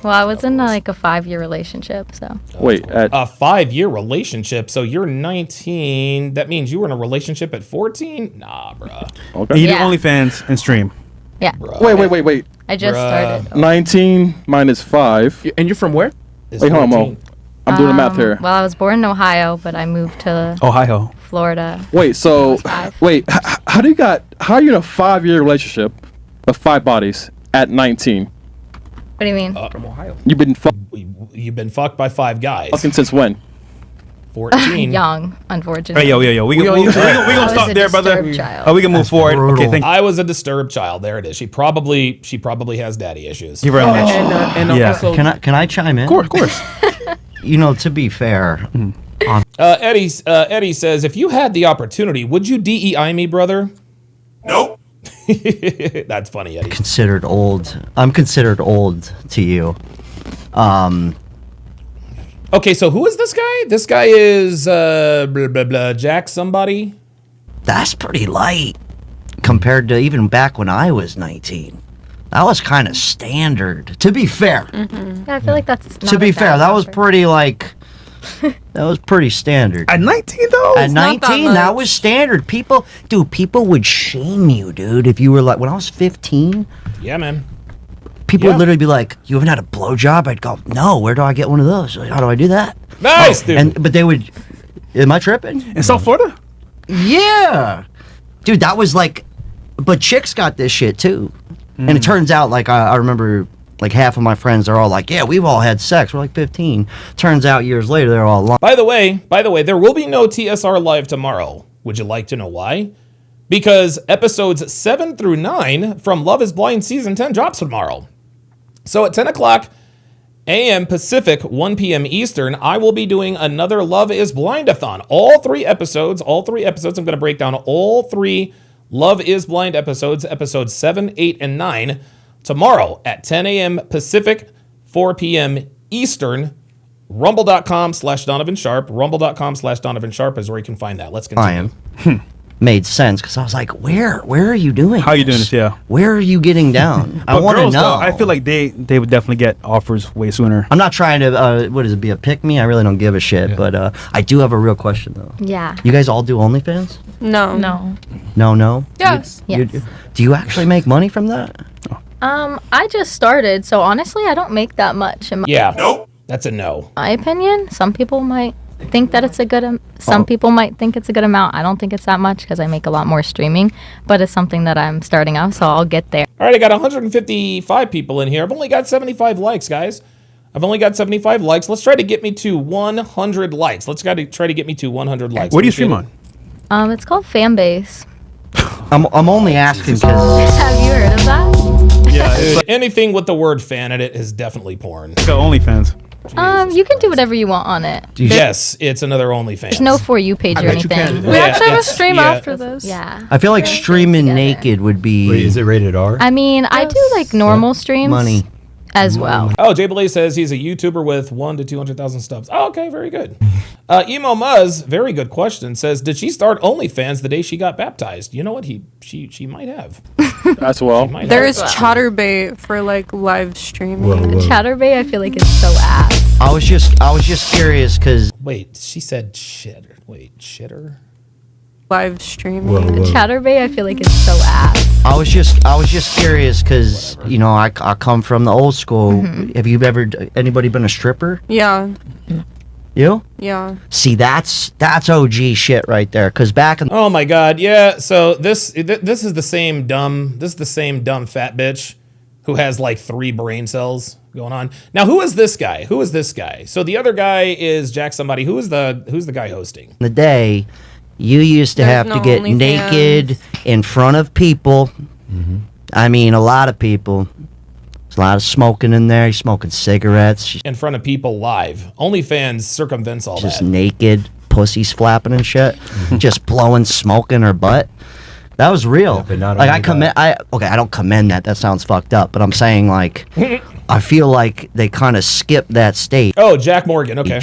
Well, I was in like a 5-year relationship, so. Wait, at A 5-year relationship, so you're 19. That means you were in a relationship at 14? Nah, bruh. okay. And you do Yeah. OnlyFans and stream. Yeah. Wait. I just started. 19 minus 5. And you're from where? It's Wait, hold on, 14. Mo. I'm doing the math here. Well, I was born in Ohio, but I moved to Ohio. Florida. Wait, so wait, how are you in a 5-year relationship with 5 bodies at 19? What do you mean? From Ohio. You've been You've been fucked by 5 guys. fucking since when? 14. Young, unfortunately. Hey, yo. We gonna stop a there, brother. disturbed child. Oh, we can move forward. brutal. Okay, thank I was a disturbed child. There it is. She probably has daddy issues. you very much. And Yeah. also, Can I chime in? Of course. You know, to be fair, Eddie says, if you had the opportunity, would you DEI me, brother? Nope. That's funny, Eddie. Considered old. I'm considered old to you. Okay, so who is this guy? This guy is blah, blah, blah, Jack somebody. That's pretty light compared to even back when I was 19. That was kind of standard. To be fair. Yeah, I feel like that's not To be a fair, bad that was number. pretty like. That was pretty standard. At 19 though? At not that 19, that much. was standard. People would shame you, dude. If you were like, when I was 15, Yeah, man. people Yeah. would literally be like, "You haven't had a blowjob?" I'd go, "No. Where do I get one of those? How do I do that?" Nice, dude. But they would. Am I tripping? In South Florida? Yeah, dude. That was like, but chicks got this shit too, and it turns out like I remember. Like half of my friends are all like, "Yeah, we've all had sex." We're like 15. Turns out years later they're all lying. By the way, there will be no TSR live tomorrow. Would you like to know why? Because episodes 7 through 9 from Love is Blind Season 10 drops tomorrow. So at 10 o'clock a.m. Pacific, 1 p.m. Eastern, I will be doing another Love is Blind-a-thon. All three episodes, I'm going to break down all 3 Love is Blind episodes 7, 8, and 9, tomorrow at 10 a.m. Pacific, 4 p.m. Eastern. Rumble.com/Donovan Sharp. Rumble.com/Donovan Sharp is where you can find that. Let's continue. Made sense because I was like, "Where are you doing? How are you doing this? Yeah. Where are you getting down? I But want to girls, know." though, I feel like they would definitely get offers way sooner. I'm not trying to, what is it, be a pick me? I really don't give a shit, but I do have a real question, though. Yeah. You guys all do OnlyFans? No. No. No? Yes. Yes. Do you actually make money from that? I just started, so honestly, I don't make that much. In Yeah. Nope. That's a no. my opinion, some people might think that it's a good. Some people might think it's a good amount. I don't think it's that much because I make a lot more streaming, but it's something that I'm starting out, so I'll get there. All right, I got 155 people in here. I've only got 75 likes, guys. I've only got 75 likes. Let's try to get me to 100 likes. Let's try to get me to 100 likes. Where do you stream on? It's called Fanbase. I'm only asking because Have you heard of that? Yeah, it's Anything with the word fan in it is definitely porn. like OnlyFans. You can do whatever you want on it. Yes, it's another OnlyFans. There's no For You page or bet you can. anything. We actually have a it's- stream yeah. after this. Yeah. I feel like streaming together. naked would be Wait, is it rated R? I mean, I do like normal streams money. as well. Oh, Jay Belay says he's a YouTuber with 1 to 200,000 subs. Oh, okay, very good. Emo Muzz, very good question, says, did she start OnlyFans the day she got baptized? You know what? She might have. As well. Might There have. is Chatterbait for like live streaming. Chatterbait, I feel like it's so ass. I was just curious because Wait, she said shitter. Wait, shitter? Live streaming. Chatterbait, I feel like it's so ass. I was just curious because you know I come from the old school. Have you ever anybody been a stripper? Yeah. You? Yeah. See, that's OG shit right there. Because back in Oh my God, yeah. So this is the same dumb fat bitch who has like 3 brain cells going on. Now, who is this guy? So the other guy is Jack somebody. Who's the guy hosting? the day, you used to There's have to no get OnlyFans. naked in front of people. I mean, a lot of people. There's a lot of smoking in there. You're smoking cigarettes. In front of people live. OnlyFans circumvents all Just that. naked, pussies flapping and shit, just blowing smoke in her butt. That was real. Yeah, but not like only I don't commend that. That sounds fucked up. But I'm saying like, I feel like they kind of skipped that stage. Oh, Jack Morgan. Okay.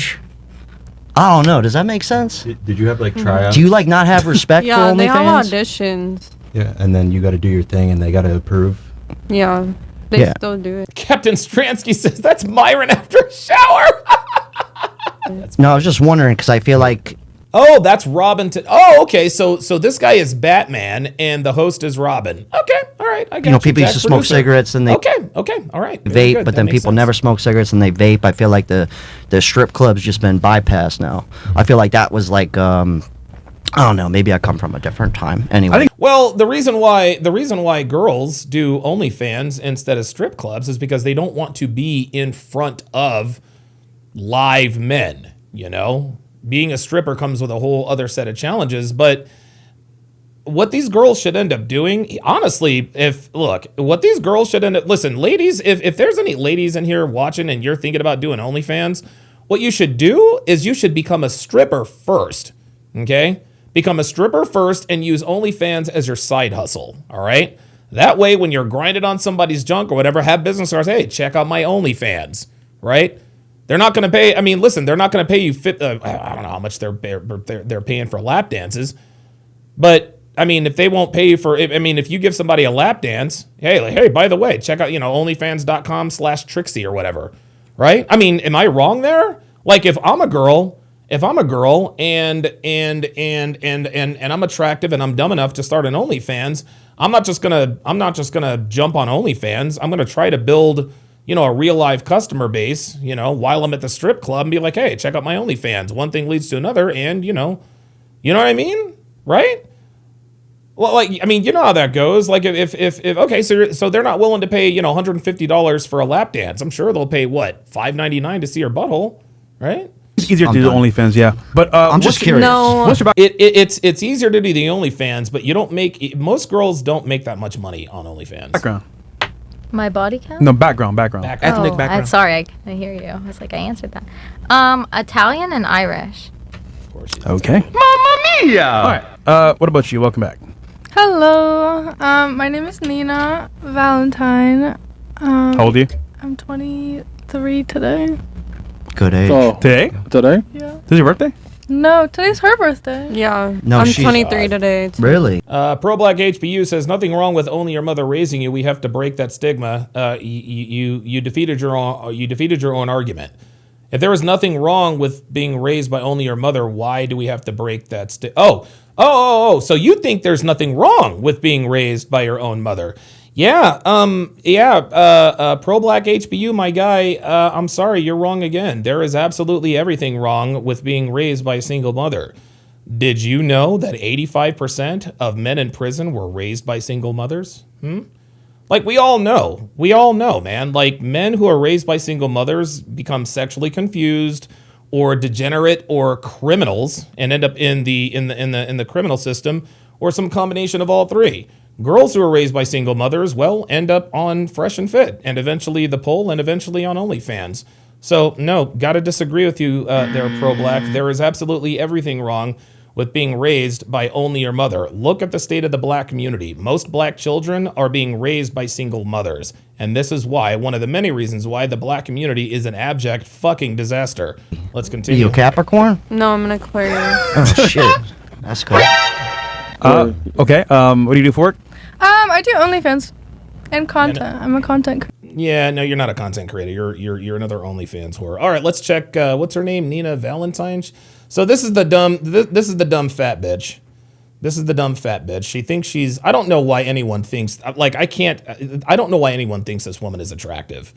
I don't know. Does that make sense? Did you have like tryouts? Do you like not have respect Yeah, for they have OnlyFans? auditions. Yeah, and then you got to do your thing, and they got to approve. Yeah. They Yeah. still do it. Captain Stransky says that's Myron after a shower. No, I was just wondering because I feel like Oh, that's Robin. Oh, okay. So this guy is Batman and the host is Robin. Okay, all right. I got you know people used Jack's to smoke producer. cigarettes and they Okay, all right. Very vape, good. but That then makes people sense. never smoke cigarettes and they vape. I feel like the strip club's just been bypassed now. I feel like that was like I don't know. Maybe I come from a different time. Anyway, Well, the reason why girls do OnlyFans instead of strip clubs is because they don't want to be in front of live men. You know, being a stripper comes with a whole other set of challenges. But what these girls should end up doing, honestly, what these girls should end up, listen, ladies, if there's any ladies in here watching and you're thinking about doing OnlyFans, what you should do is you should become a stripper first. Okay. Become a stripper first and use OnlyFans as your side hustle, all right? That way, when you're grinding on somebody's junk or whatever, have business cards. Hey, check out my OnlyFans, right? They're not going to pay. I mean, listen, they're not going to pay you. I don't know how much they're paying for lap dances, but I mean, if they won't pay you for, I mean, if you give somebody a lap dance, hey, by the way, check out, OnlyFans.com/Trixie or whatever, right? I mean, am I wrong there? Like, if I'm a girl and I'm attractive and I'm dumb enough to start an OnlyFans, I'm not just gonna jump on OnlyFans. I'm gonna try to build, a real live customer base, while I'm at the strip club and be like, hey, check out my OnlyFans. One thing leads to another, and you know what I mean, right? Well, like, I mean, you know how that goes. Like, if okay, so they're not willing to pay, $150 for a lap dance. I'm sure they'll pay what, $5.99 to see your butthole, right? It's easier to do the OnlyFans, yeah. But I'm just curious. No. What's your It's easier to do the OnlyFans, but most girls don't make that much money on OnlyFans. background? My body count? No, background. Background. Ethnic Oh, background. sorry, I couldn't hear you. I was like, I answered that. Italian and Irish. Of course. Okay. Mamma mia! All right. What about you? Welcome back. Hello, my name is Nina Valentine. How old are you? I'm 23 today. Good age. So, Today? Yeah. This is your birthday? No, today's her birthday. Yeah. No, I'm she's 23 today. Really? Pro Black HBU says nothing wrong with only your mother raising you. We have to break that stigma. You defeated your own argument. If there was nothing wrong with being raised by only your mother, why do we have to break that stigma? Oh. So you think there's nothing wrong with being raised by your own mother? Yeah. Pro Black HBU, my guy. I'm sorry, you're wrong again. There is absolutely everything wrong with being raised by a single mother. Did you know that 85% of men in prison were raised by single mothers? Like, we all know, man. Like, men who are raised by single mothers become sexually confused or degenerate or criminals and end up in the criminal system, or some combination of all three. Girls who are raised by single mothers, well, end up on Fresh and Fit, and eventually The Poll, and eventually on OnlyFans. So, no, gotta disagree with you there, Pro Black. There is absolutely everything wrong with being raised by only your mother. Look at the state of the black community. Most black children are being raised by single mothers. And this is why, one of the many reasons why the black community is an abject fucking disaster. Let's Are continue. you a Capricorn? No, I'm an Aquarius. Oh, shit. That's cool. Okay. What do you do for work? I do OnlyFans and content. I'm a content creator. Yeah, no, you're not a content creator. You're another OnlyFans whore. All right, let's check. What's her name? Nina Valentine. So this is the dumb. This is the dumb fat bitch. This is the dumb fat bitch. She thinks she's. I don't know why anyone thinks. Like, I can't. I don't know why anyone thinks this woman is attractive.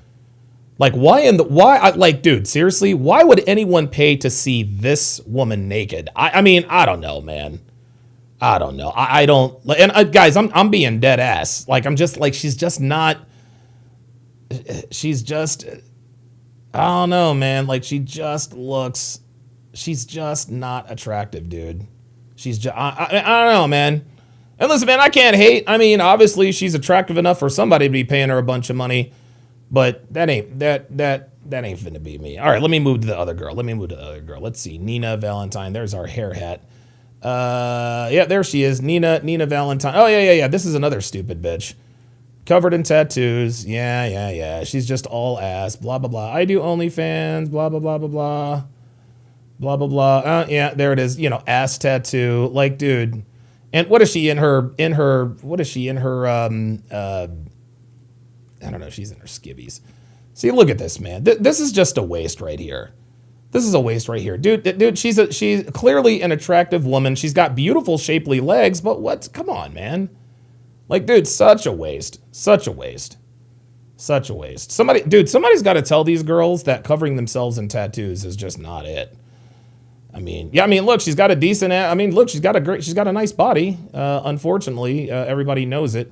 Like, like, dude, seriously, why would anyone pay to see this woman naked? I mean, I don't know, man. I don't know. I don't. And guys, I'm being dead ass. Like, I'm just like, she's just not. She's just. I don't know, man. Like, she just looks. She's just not attractive, dude. She's just. I don't know, man. And listen, man, I can't hate. I mean, obviously, she's attractive enough for somebody to be paying her a bunch of money, but that ain't finna be me. All right, let me move to the other girl. Let's see, Nina Valentine. There's our hair hat. Yeah, there she is, Nina Valentine. Oh yeah. This is another stupid bitch, covered in tattoos. Yeah. She's just all ass. Blah blah blah. I do OnlyFans. Blah blah blah blah blah. Blah blah blah. Yeah, there it is. Ass tattoo. Like, dude. And what is she in her? What is she in her? I don't know. She's in her skivvies. See, look at this, man. This is just a waste right here. This is a waste right here, dude. She's clearly an attractive woman. She's got beautiful, shapely legs. But come on, man. Like, dude, such a waste. Somebody's got to tell these girls that covering themselves in tattoos is just not it. Look, she's got a decent. She's got a nice body. Unfortunately, everybody knows it.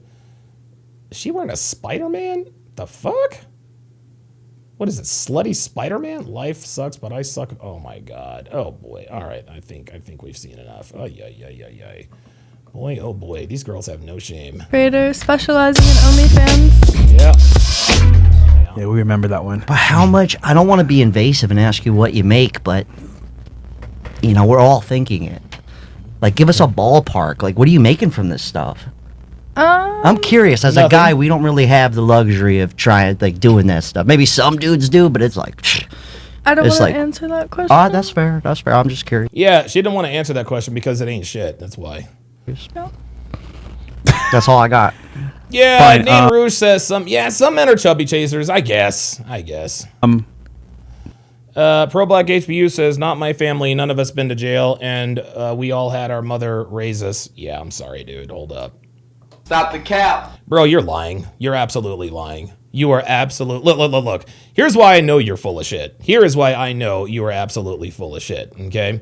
Is she wearing a Spider-Man? The fuck? What is it? Slutty Spider-Man? Life sucks, but I suck. Oh my god. Oh boy. All right. I think we've seen enough. Oh yeah. Boy, oh boy. These girls have no shame. Creator specializing in OnlyFans. Yeah. Yeah, we remember that one. But how much? I don't want to be invasive and ask you what you make, but we're all thinking it. Like, give us a ballpark. Like, what are you making from this stuff? I'm curious. As a Nothing. guy, we don't really have the luxury of trying doing that stuff. Maybe some dudes do, but it's like. I don't It's want like- to answer that question. Ah, that's fair. That's fair. I'm just curious. Yeah, she didn't want to answer that question because it ain't shit. That's why. That's all I got. Yeah, Fine, Nate Rouge says some men are chubby chasers. I guess. Pro Black HBU says, not my family. None of us been to jail, and we all had our mother raise us. Yeah, I'm sorry, dude. Hold up. Stop the cap. Bro, you're lying. You're absolutely lying. You are absolute. Look. Here's why I know you're full of shit. Here is why I know you are absolutely full of shit. Okay.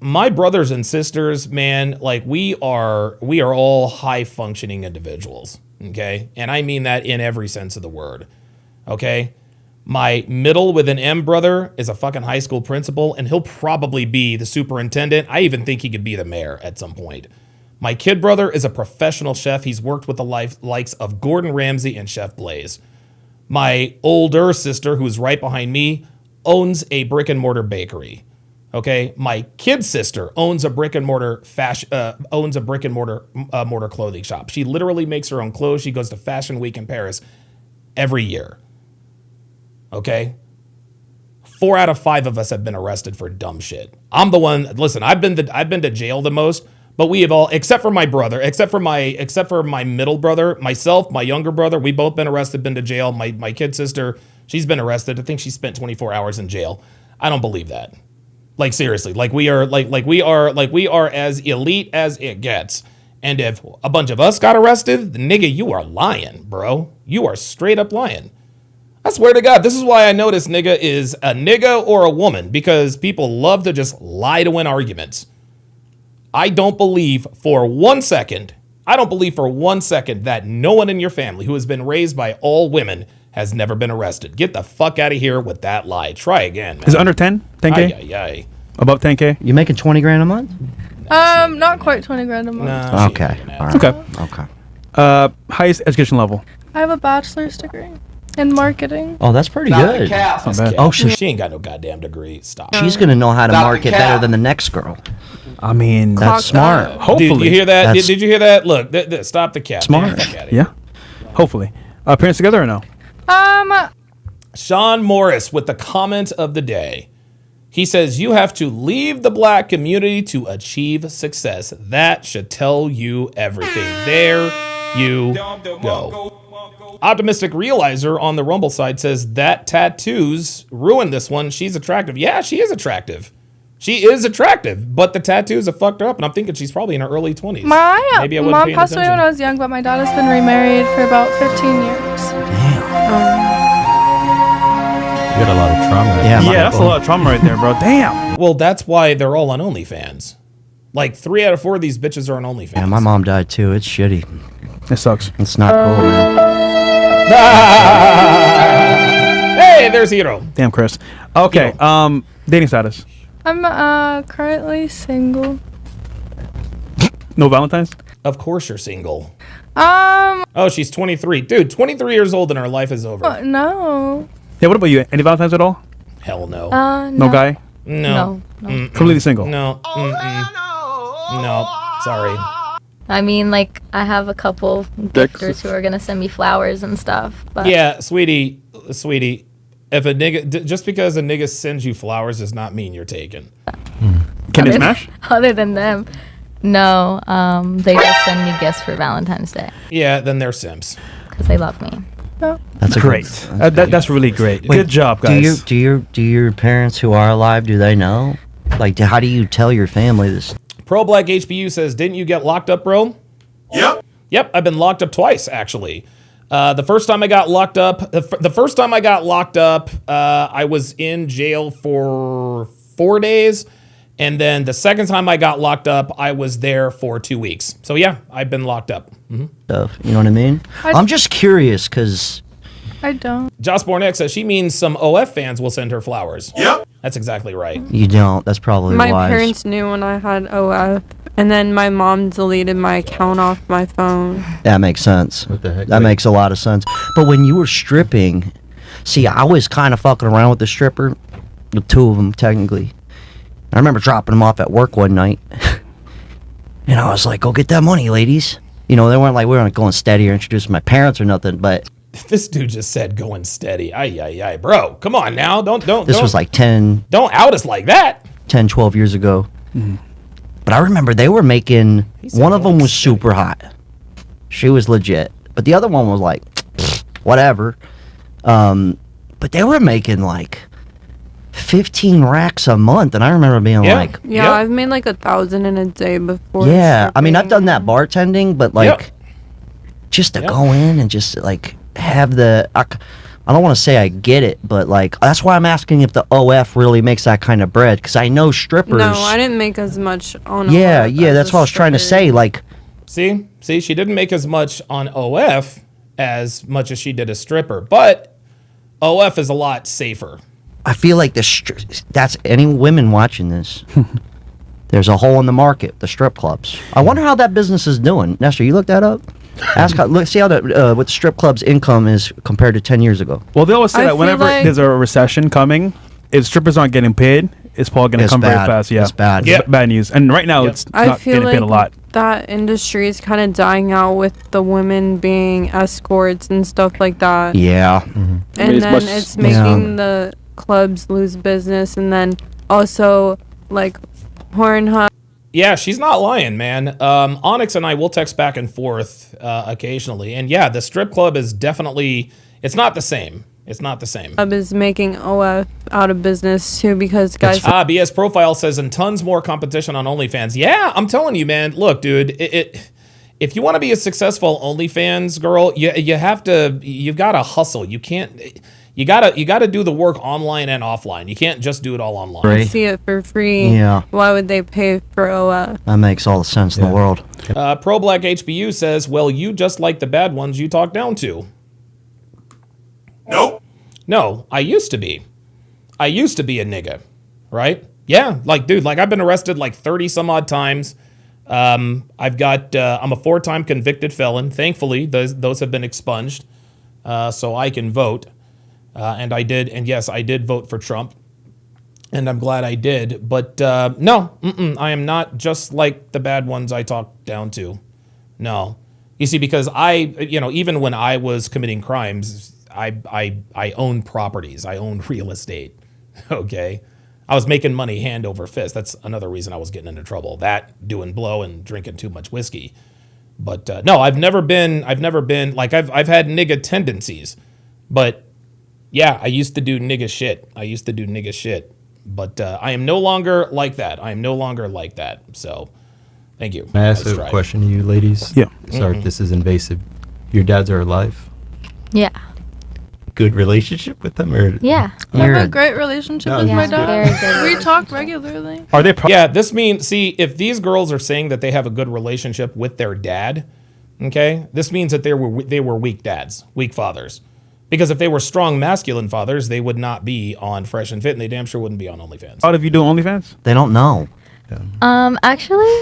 My brothers and sisters, man, like we are all high functioning individuals. Okay. And I mean that in every sense of the word. Okay. My middle with an M brother is a fucking high school principal, and he'll probably be the superintendent. I even think he could be the mayor at some point. My kid brother is a professional chef. He's worked with the likes of Gordon Ramsay and Chef Blaze. My older sister, who's right behind me, owns a brick and mortar bakery. Okay, my kid sister owns a brick and mortar mortar clothing shop. She literally makes her own clothes. She goes to Fashion Week in Paris every year. Okay. 4 out of 5 of us have been arrested for dumb shit. I'm the one. Listen, I've been to jail the most. But we have all, except for my brother, except for my middle brother, myself, my younger brother, we both been arrested, been to jail. My kid sister, she's been arrested. I think she spent 24 hours in jail. I don't believe that. Like seriously, we are as elite as it gets. And if a bunch of us got arrested, nigga, you are lying, bro. You are straight up lying. I swear to God, this is why I know this nigga is a nigga or a woman, because people love to just lie to win arguments. I don't believe for one second that no one in your family who has been raised by all women has never been arrested. Get the fuck out of here with that lie. Try again, man. Is it under 10? 10K? Aye. Above 10K? You making 20 grand a month? Not quite 20 grand a month. Nah, she Okay. ain't doing All that. right. Okay. Okay. Highest education level? I have a bachelor's degree in marketing. Oh, that's pretty good. Not bad. Oh, She ain't got no goddamn degree. Stop. she's gonna know how to market better than the next girl. I mean, That's smart. hopefully. Did you hear that? That's- Did you hear that? Look, stop the cat. Smart. Man, fuck outta here. Yeah. Hopefully. Parents together or no? Sean Morris with the comment of the day. He says, you have to leave the black community to achieve success. That should tell you everything. There you go. Optimistic Realizer on the Rumble side says that tattoos ruined this one. She's attractive. Yeah, she is attractive. She is attractive, but the tattoos have fucked her up, and I'm thinking she's probably in her early 20s. My Maybe I wasn't mom paying passed away when attention. I was young, but my dad has been remarried for about 15 years. You got a lot of trauma. Yeah, Yeah, that's a lot of trauma right there, bro. Damn. Well, that's why they're all on OnlyFans. Like 3 out of 4 of these bitches are on OnlyFans. Yeah, my mom died too. It's shitty. It sucks. It's not cool, man. Hey, there's Hero. Damn, Chris. Okay. Dating status? I'm currently single. No Valentines? Of course you're single. Um, Oh, she's 23. Dude, 23 years old and her life is over. no. Yeah, what about you? Any Valentines at all? Hell no. No guy? No. Completely single? No. No. Sorry. I mean, like, I have a couple gifters who are gonna send me flowers and stuff. But Yeah, sweetie. If a nigga, just because a nigga sends you flowers does not mean you're taken. Can they smash? other than them, no. They just send me gifts for Valentine's Day Yeah, then they're simps. because they love me. That's a Great. That's really great. Good job, guys. Do your parents who are alive? Do they know? Like, how do you tell your family this? Pro Black HBU says, didn't you get locked up, bro? Yep, I've been locked up twice, actually. The first time I got locked up, I was in jail for 4 days. And then the second time I got locked up, I was there for 2 weeks. So yeah, I've been locked up. Stuff, you know what I mean? I'm just curious because I don't. Joss Bornek says she means some OF fans will send her flowers. Yep. That's exactly right. you don't. That's probably My wise. parents knew when I had OF, and then my mom deleted my account off my phone. That makes sense. What the heck? That makes a lot of sense. But when you were stripping, see, I was kind of fucking around with the stripper, the two of them technically. I remember dropping them off at work one night, And I was like, go get that money, ladies. You know, they weren't like, we weren't going steady or introducing my parents or nothing, but This dude just said going steady. Ay, bro. Come on now. this was like 10, Don't out us like that. 10, 12 years ago. But I remember they were making, one of them was super hot. She was legit. But the other one was like, whatever. But they were making like 15 racks a month. And I remember being like, Yeah, I've made like 1,000 in a day before. yeah. I mean, I've done that bartending, but like, Yep. just to go in and just like have the, I don't want to say I get it, but like, that's why I'm asking if the OF really makes that kind of bread. Because I know strippers. No, I didn't make as much on Yeah, OF yeah, as that's a what I was trying to stripper. say. Like, See, she didn't make as much on OF as much as she did a stripper, but OF is a lot safer. I feel like that's any women watching this. There's a hole in the market, the strip clubs. I wonder how that business is doing. Nestor, you looked that up? See how that what the strip club's income is compared to 10 years ago. Well, they always say I that feel whenever like- there's a recession coming, if strippers aren't getting paid, it's probably going to It's come very bad. fast. Yeah, It's bad. It's bad news. And right now, Yep. it's I not feel getting paid a lot. like that industry is kind of dying out with the women being escorts and stuff like that. Yeah. And it's then much- it's making the clubs lose business, and then also like Pornhub. Yeah, she's not lying, man. Onyx and I will text back and forth occasionally. And yeah, the strip club is definitely, it's not the same. It's not the same. Is making OF out of business too, because guys. BS Profile says, and tons more competition on OnlyFans. Yeah, I'm telling you, man. Look, dude, if you want to be a successful OnlyFans girl, you've got to hustle. You can't, you gotta do the work online and offline. You can't just do it all online. Right. See it for free. Yeah. Why would they pay for OF? That makes all the sense in the world. Pro Black HBU says, well, you just like the bad ones you talk down to. Nope. No, I used to be. I used to be a nigga, right? Yeah, like, dude, like I've been arrested like 30 some odd times. I'm a 4-time convicted felon. Thankfully, those have been expunged, so I can vote. And I did, and yes, I did vote for Trump. And I'm glad I did. But no, I am not just like the bad ones I talk down to. No. You see, because even when I was committing crimes, I owned properties. I owned real estate. Okay. I was making money hand over fist. That's another reason I was getting into trouble. That, doing blow, and drinking too much whiskey. But no, I've never been like, I've had nigga tendencies. But yeah, I used to do nigga shit. But I am no longer like that. So thank you. May I ask Nice a try. question to you, ladies? Yeah. Sorry if this is invasive. Your dads are alive? Yeah. Good relationship with them? Or Yeah. I have You're a a- great relationship No, with my he's good. Very dad. good. We talk regularly. Are they? Yeah, this means, see, if these girls are saying that they have a good relationship with their dad, okay, this means that they were weak dads, weak fathers. Because if they were strong masculine fathers, they would not be on Fresh and Fit, and they damn sure wouldn't be on OnlyFans. Out of you doing OnlyFans? They don't know. Actually,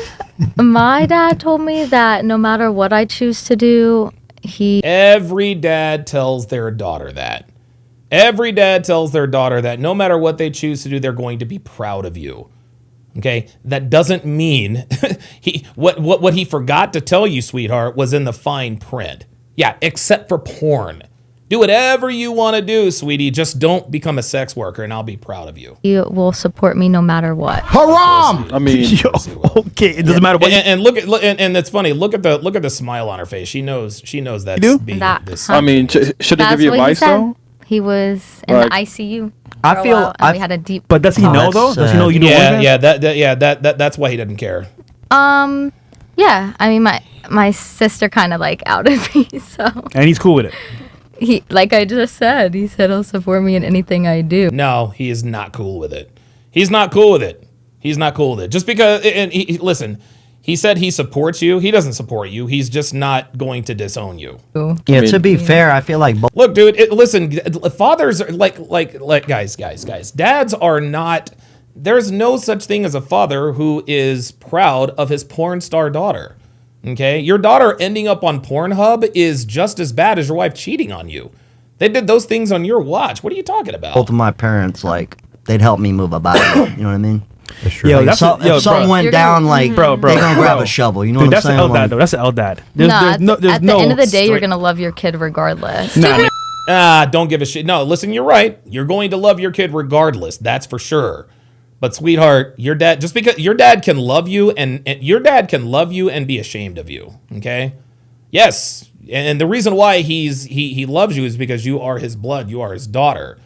my dad told me that no matter what I choose to do, Every dad tells their daughter that. Every dad tells their daughter that no matter what they choose to do, they're going to be proud of you. Okay? That doesn't mean what he forgot to tell you, sweetheart, was in the fine print. Yeah, except for porn. Do whatever you want to do, sweetie. Just don't become a sex worker, and I'll be proud of you. he will support me no matter what. Haram! I mean, Yo, okay. It doesn't matter what. And look at and it's funny. Look at the smile on her face. She knows that's do? being That- this. I mean, should they give That's you what he advice said. though? He was in Like- the ICU. I for a feel- while, and I- we had a deep. But does he Oh, know that's though? Does he know sad. you do OnlyFans? That's why he doesn't care. Yeah. I mean, my sister kind of like outed me, so And he's cool with it. he, like I just said, he said he'll support me in anything I do. No, he is not cool with it. He's not cool with it. He's not cool with it. Just because, and listen, he said he supports you. He doesn't support you. He's just not going to disown you. Yeah, to be fair, I feel like Look, dude, listen, fathers are like guys. Dads are not, there's no such thing as a father who is proud of his porn star daughter. Okay? Your daughter ending up on Pornhub is just as bad as your wife cheating on you. They did those things on your watch. What are you talking about? both of my parents, like, they'd help me move about. You know what I mean? That's true. Yo, Like, that's if something went You're down, gonna- like, Bro, they're gonna grab bro. a shovel. You know Dude, what I'm that's an saying? L dad Like, though. That's an L dad. At the no end of the day, you're straight- gonna love your kid regardless. Nah, Don't give a shit. No, listen, you're right. You're going to love your kid regardless. That's for sure. But sweetheart, your dad, just because your dad can love you and your dad can love you and be ashamed of you. Okay. Yes. And the reason why he loves you is because you are his blood. You are his daughter.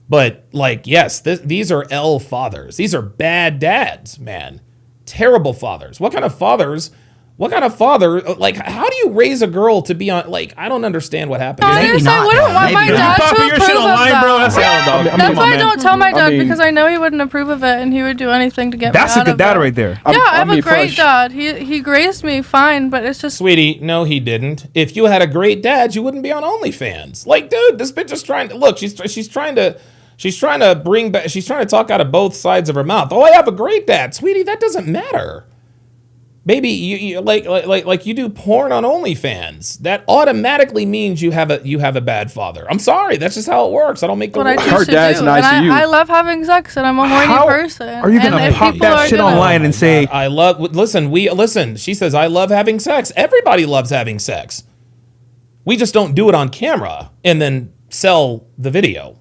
But like, yes, these are L fathers. These are bad dads, man. Terrible fathers. What kind of father, like, how do you raise a girl to be on, like, I don't understand what happened. I Maybe guess not, I wouldn't want maybe my not. dad to Pop your approve shit of online, bro. that. That's L dog. That's why I don't tell my dad mean- because I know he wouldn't approve of it and he would do anything to get me That's out a good of dad it. right there. Yeah, I have mean, a great fresh. dad. He raised me fine, but it's just Sweetie, no, he didn't. If you had a great dad, you wouldn't be on OnlyFans. Like, dude, this bitch is trying to look. She's trying to bring back. She's trying to talk out of both sides of her mouth. Oh, I have a great dad, sweetie. That doesn't matter. Baby, you like you do porn on OnlyFans. That automatically means you have a bad father. I'm sorry, that's just how it works. I don't make the what I rules. choose Her to dad's do. nice And to you. I love having sex and I'm a horny How person. are you gonna And if pop people that are shit gonna- online and say, I love. Listen. She says I love having sex. Everybody loves having sex. We just don't do it on camera and then sell the video.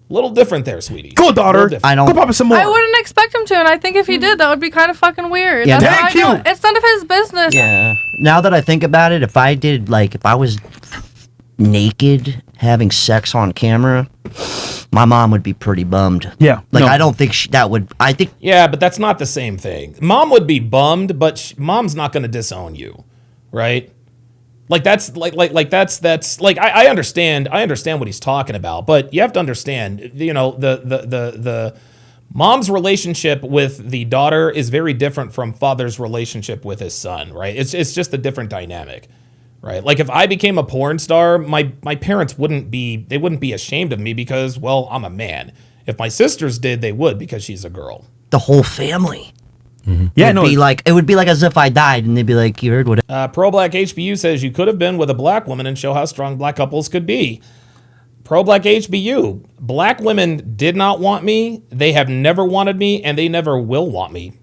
A little different there, sweetie. "Go, daughter. Little different. I don't- Go pop us some more." I wouldn't expect him to, and I think if he did, that would be kind of fucking weird. Yeah, That's thank why I you. don't- It's none of his business. Yeah. Now that I think about it, if I was naked having sex on camera, my mom would be pretty bummed. Yeah, Like, no. I don't think that would. I think. Yeah, but that's not the same thing. Mom would be bummed, but mom's not going to disown you, right? Like that's I understand what he's talking about, but you have to understand, you know, the mom's relationship with the daughter is very different from father's relationship with his son, right? It's just a different dynamic, right? Like if I became a porn star, my parents wouldn't be ashamed of me because, well, I'm a man. If my sisters did, they would because she's a girl. The whole family. Yeah, It no. would be like as if I died, and they'd be like, "You heard what?" Pro Black HBU says you could have been with a black woman and show how strong black couples could be. Pro Black HBU, black women did not want me. They have never wanted me, and they never will want me.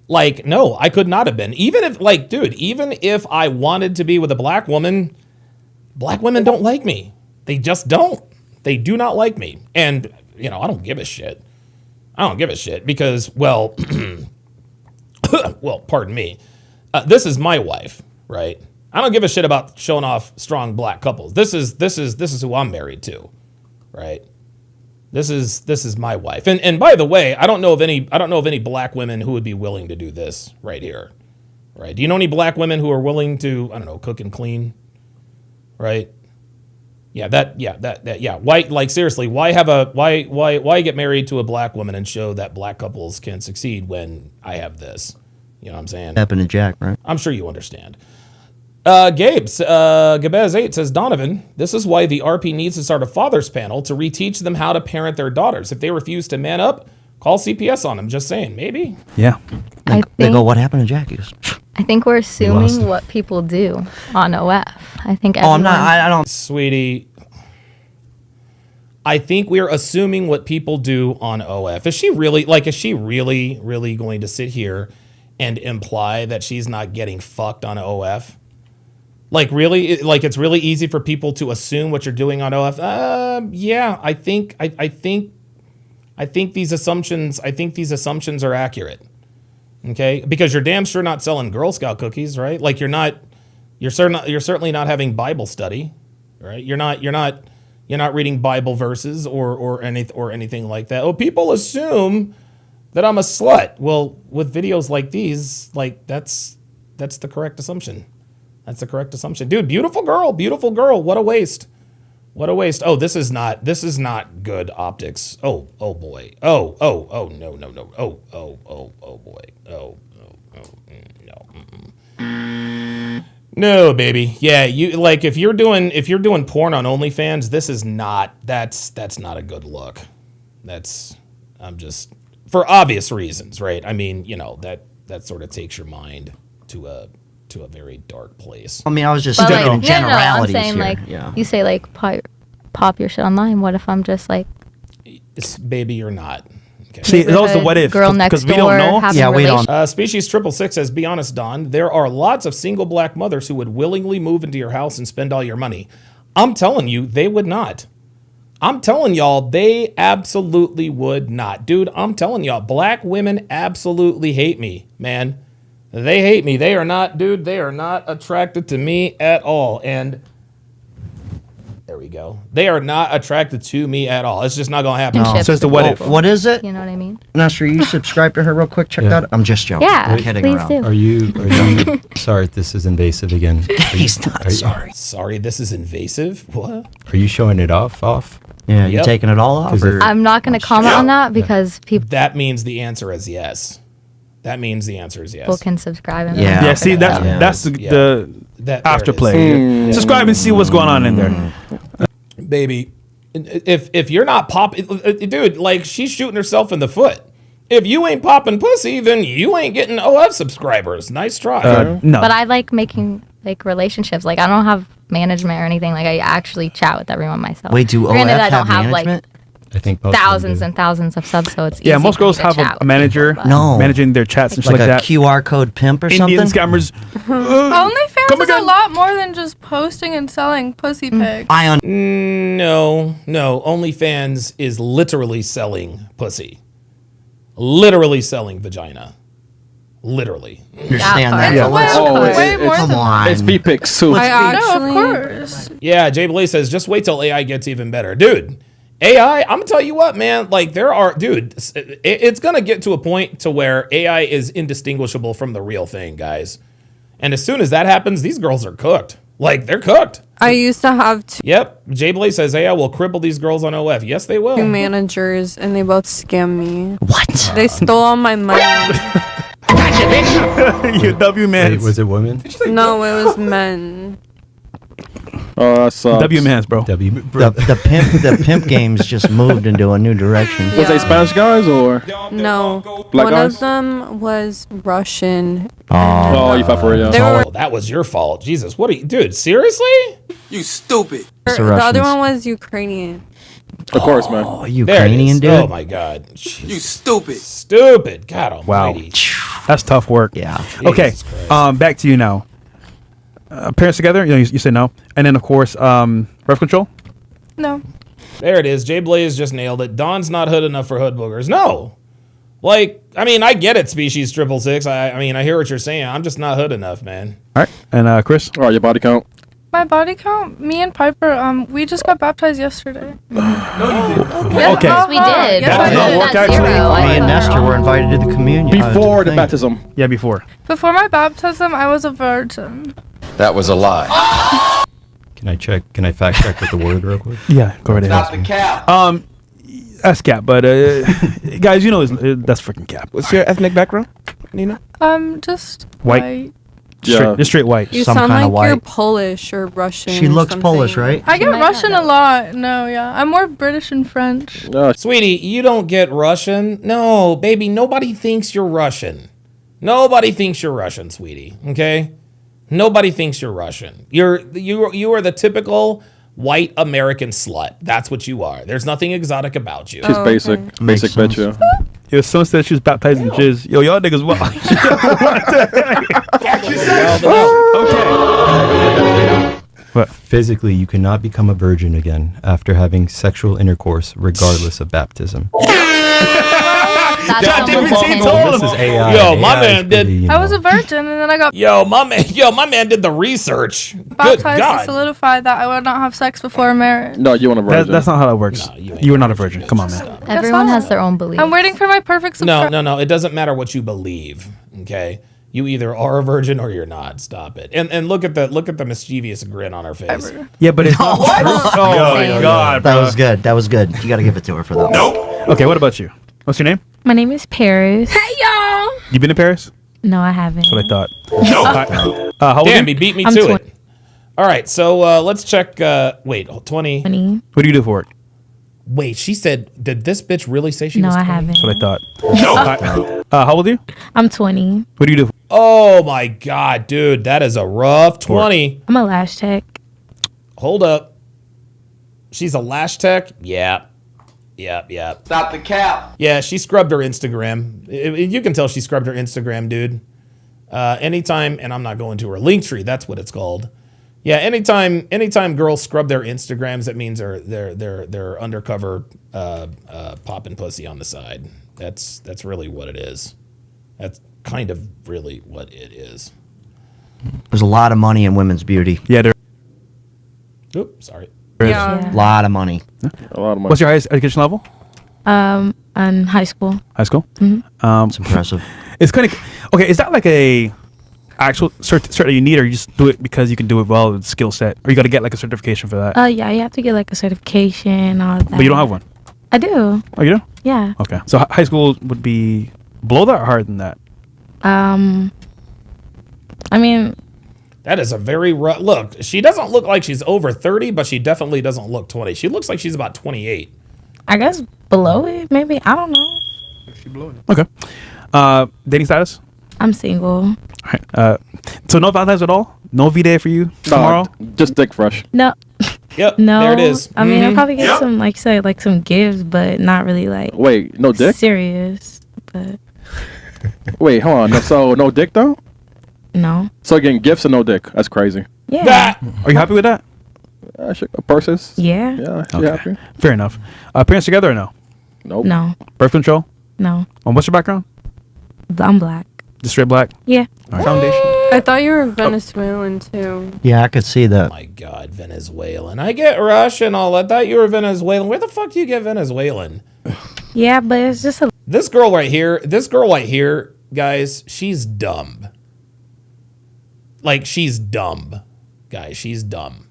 No, I could not have been. Even if I wanted to be with a black women don't like me. They just don't. They do not like me. And, I don't give a shit. I don't give a shit because, well, pardon me. This is my wife, right? I don't give a shit about showing off strong black couples. This is who I'm married to, right? This is my wife. And by the way, I don't know of any black women who would be willing to do this right here, right? Do you know any black women who are willing to, I don't know, cook and clean, right? Why, like, seriously, why get married to a black woman and show that black couples can succeed when I have this? You know what I'm saying? Happened to Jack, right? I'm sure you understand. Gabez8 says, Donovan, this is why the RP needs to start a father's panel to reteach them how to parent their daughters. If they refuse to man up, call CPS on them. Just saying, maybe. Yeah. They go, "What happened to Jackie?" I think we're lost assuming him. what people do on OF. I think Oh, I'm not. everyone- I don't. Sweetie, I think we're assuming what people do on OF. Is she really going to sit here and imply that she's not getting fucked on OF? Like, really? It's really easy for people to assume what you're doing on OF? Yeah, I think these assumptions are accurate. Okay? Because you're damn sure not selling Girl Scout cookies, right? Like, you're certainly not having Bible study, right? You're not reading Bible verses or anything like that. Oh, people assume that I'm a slut. Well, with videos like these, like that's the correct assumption. That's the correct assumption. Dude, beautiful girl. What a waste. Oh, this is not good optics. Oh boy. Oh, no. Oh boy. Oh, no. Mm-mm. No, baby. Yeah, you like if you're doing porn on OnlyFans, that's not a good look. I'm just, for obvious reasons, right? I mean, that sort of takes your mind to a very dark place. I mean, I was just But, speaking like, in I'm generalities saying, here. like, Yeah. you say, like, pop your shit online. What if I'm just like, Baby, you're not. Okay. See, it's also what if girl next because we don't door know. having Yeah, we don't. relations. Species 666 says, be honest, Don. There are lots of single black mothers who would willingly move into your house and spend all your money. I'm telling you, they would not. I'm telling y'all, they absolutely would not. Dude, I'm telling y'all, black women absolutely hate me, man. They hate me. They are not, dude, they are not attracted to me at all. And there we go. They are not attracted to me at all. It's just not going to happen. Relationships So it's the with what if. people. What is it? You know what I mean? Nasser, you subscribe to her real quick. Check that out. I'm just joking. Yeah, I'm kidding please around. do. Are you sorry, this is invasive again. He's not sorry. Sorry, this is invasive. What? Are you showing it off? Yeah, you Yep. taking it all off? 'Cause Or? if- I'm not going to comment on that because people That means the answer is yes. That means the answer is yes. can subscribe. And Yeah. Yeah, see, that's Yeah. that's the, Yeah. the There after it is. play. Subscribe and see what's going on in there. Baby, if you're not popping, dude, like she's shooting herself in the foot. If you ain't popping pussy, then you ain't getting OF subscribers. Nice try. No, But I like making like relationships. Like I don't have management or anything. Like I actually chat with everyone myself. Wait, do OF Granted, I have don't have management? I think most of them thousands do. and thousands of subs, so it's yeah, easy most for me girls to have chat a with manager people, but- No. managing their chats and shit like like a that. QR code pimp or Indian something? scammers. OnlyFans is again. a lot more than just posting and selling pussy pics. I un- No. OnlyFans is literally selling pussy. Literally selling vagina. Literally. understand part. that. Yeah. but let's- Way, Oh, way more Come than on. It's V pics too. I No, actually, of course. Yeah, Jay Blaze says, just wait till AI gets even better. Dude, AI, I'm going to tell you what, man. Like, it's going to get to a point to where AI is indistinguishable from the real thing, guys. And as soon as that happens, these girls are cooked. Like, they're cooked. I used to have two Yep. Jay Blaze says AI will cripple these girls on OF. Yes, they will. managers, and they both scammed me. What? They stole all my money. You W man. Wait, was it women? No, it was men. That sucks. W mans, bro. The pimp games just moved into a new direction. Was they Spanish guys or? No, Black one guys? of them was Russian. Oh, you fought for it, They yeah. were Oh, that was your fault. Jesus, what are you, dude? Seriously? It's the other Russians. one was Ukrainian. Of course, man. Oh, There it Ukrainian is. dude? Oh my God. You stupid. Stupid. God Wow. almighty. That's tough work. Yeah. Okay, Jesus Christ. back to you now. Parents together? You said no, and then of course, birth control. No. There it is. Jay Blaze just nailed it. Don's not hood enough for hood boogers. No. Like, I mean, I get it, species 666. I mean, I hear what you're saying. I'm just not hood enough, man. All right, and Chris. All right, your body count. My body count, me and Piper, we just got baptized yesterday. Okay. Yes, we did. Yes, I We did. did work, at actually. zero. I Me and thought. Nestor were invited to the communion. Before the thing. baptism. Yeah, before. Before my baptism, I was a virgin. That was a lie. Can I check? Can I fact check with the word real quick? Yeah, go right ahead. cap. That's cap, but guys, you know that's freaking cap. What's your ethnic background, Nina? Just White. Yeah. Just straight white. You Some sound kinda like you're white. Polish or Russian. She or looks something. Polish, right? I get might not Russian a know. lot. No, yeah. I'm more British and French. Sweetie, you don't get Russian. No, baby, nobody thinks you're Russian. Nobody thinks you're Russian, sweetie. Okay? Nobody thinks you're Russian. You are the typical white American slut. That's what you are. There's nothing exotic about you. She's basic. Makes Basic sense. bitch, yeah. Yo, someone said she was baptized in jizz. Yo, y'all niggas what? Okay. What? Physically, you cannot become a virgin again after having sexual intercourse, regardless of baptism. That's God damn it, almost he a told hint. him. This is AI. Yo, my AI man is did- pretty, you I was know. a virgin, and then I got My man did the research. Good baptized to God. solidify that I would not have sex before marriage. No, you want a virgin. That's not how that works. No, you ain't you were not a virgin. Come on, man. Everyone has their own beliefs. I'm waiting for my perfect subscribe. No. It doesn't matter what you believe. Okay, you either are a virgin or you're not. Stop it. And look at the mischievous grin on her face. Yeah, but it's not true. Oh my god, That bro. was good. That was good. You got to give it to her for that. Nope. Okay, what about you? What's your name? My name is Paris. Hey, y'all. You been to Paris? No, I haven't. That's what I thought. No. How old are Damn, you? he beat me I'm to 20. it. All right, so let's check. Wait, 20. 20. What do you do for work? Wait, she said, did this bitch really say she No, was I 20? haven't. That's what I thought. How old are you? I'm 20. What do you do? Oh my God, dude, that is a rough 20. I'm a lash tech. Hold up. She's a lash tech? Yeah. Yep. Stop the cap. Yeah, she scrubbed her Instagram. You can tell she scrubbed her Instagram, dude. Anytime, and I'm not going to her Linktree. That's what it's called. Yeah, anytime girls scrub their Instagrams, that means they're undercover popping pussy on the side. That's really what it is. That's kind of really what it is. There's a lot of money in women's beauty. Yeah, there. Oops, sorry. Yeah. A lot of money. A lot of money. What's your highest education level? In high school. High school. It's impressive. It's kind of okay. Is that like a actual cert that you need, or you just do it because you can do it well with skill set, or you got to get like a certification for that? Yeah, you have to get like a certification, all that. But you don't have one. I do. Oh, you do? Yeah. Okay. So high school would be below that or higher than that? I mean, that is a very rough look. She doesn't look like she's over 30, but she definitely doesn't look 20. She looks like she's about 28. I guess below it, maybe. I don't know. Okay. Dating status? I'm single. All right. So no Valentine's at all? No V-Day for you tomorrow? Just dick fresh. No. Yep. No. There it is. I mean, I'll probably get some, like, say, like some gifts, but not really like. Wait, no dick? Serious, but. Wait, hold on. So no dick though? No. So getting gifts and no dick. That's crazy. Yeah. Are you happy with that? Purses? Yeah. Yeah. Okay. Happy? Fair enough. Parents together or no? Nope. No. Birth control? No. What's your background? I'm black. Just straight black? Yeah. All right. Foundation. I thought you were Venezuelan too. Yeah, I could see that. Oh my God, Venezuelan. I get Russian and all. I thought you were Venezuelan. Where the fuck do you get Venezuelan? Yeah, but it's just a. This girl right here, guys, she's dumb. Like, she's dumb. Guys, she's dumb.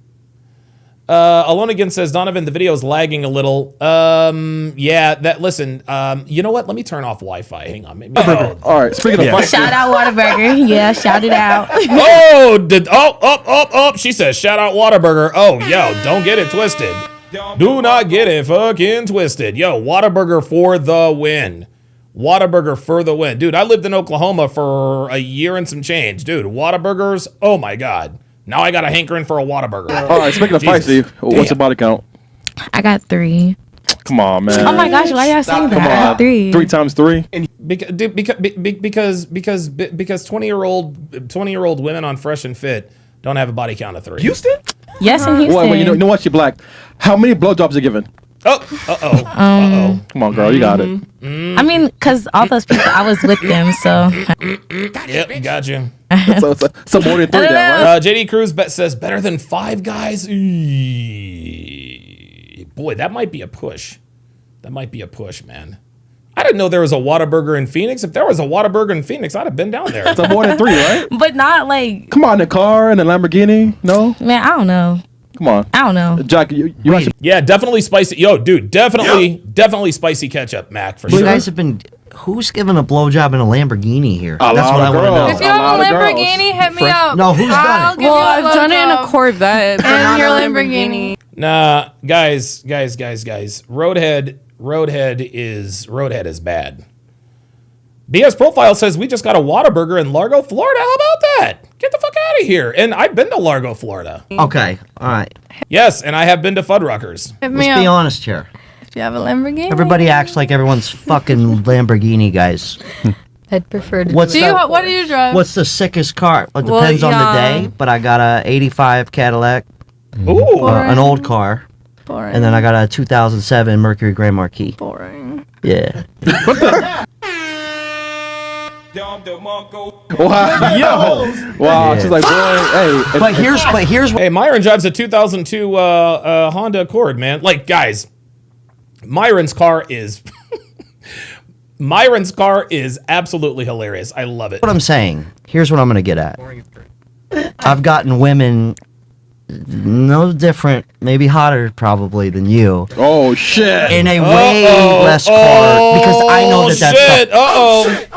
Alone Again says, Donovan, the video is lagging a little. Yeah, listen, you know what? Let me turn off Wi-Fi. Hang on. Maybe all right, speaking of fight. Shout out Whataburger. Yeah, shout it out. She says, shout out Whataburger. Oh, yo, don't get it twisted. Do not get it fucking twisted. Yo, Whataburger for the win. Whataburger for the win. Dude, I lived in Oklahoma for a year and some change. Dude, Whataburgers, oh my God. Now I got a hankering for a Whataburger. All right, speaking of feisty, what's your body count? I got 3. Come on, man. Oh my gosh, why y'all saying that? Come I got on. 3. 3 times 3? Because 20-year-old women on Fresh and Fit don't have a body count of 3. Houston? Yes, in Houston. Well, you know what? You're black. How many blowjobs are given? Uh-oh. Come on, girl. You got it. I mean, because all those people, I was with them, so. Yep, got you. So more than 3 then, right? JD Cruz says, better than 5 guys? Boy, that might be a push. That might be a push, man. I didn't know there was a Whataburger in Phoenix. If there was a Whataburger in Phoenix, I'd have been down there. So more than 3, right? But not like. Come on, the car and the Lamborghini. No? Man, I don't know. Come on. I don't know. Jack, you Yeah, definitely spicy. Yo, dude, definitely spicy ketchup, Mac, for You sure. guys have been. Who's giving a blowjob in a Lamborghini here? A That's lot what I of want to know. girls. If you have a Lamborghini, hit me up. No, who's done I'll it? give Well, you a I've done it in a blowjob. Corvette, but And not your a Lamborghini. Nah, guys. Roadhead is bad. BS Profile says we just got a Whataburger in Largo, Florida. How about that? Get the fuck out of here. And I've been to Largo, Florida. Okay, all right. Yes, and I have been to Fuddruckers. Hit me Let's be up. honest here. If you have a Lamborghini. Everybody acts like everyone's fucking Lamborghini guys. I'd prefer to. What's What do you drive? What's the sickest car? Well, it Well, depends on the yeah. day, but I got a 85 Cadillac, Ooh. an old car, Boring. and then I got a 2007 Mercury Grand Marquis. Boring. Yeah. Wow. Yo. Wow. Yeah. She's like, boy, hey. But here's what. Hey, Myron drives a 2002 Honda Accord, man. Like, guys, Myron's car is absolutely hilarious. I love it. What I'm saying. Here's what I'm gonna get at. I've gotten women no different, maybe hotter probably than you. Oh shit. In a way less car because I know that shit. stuff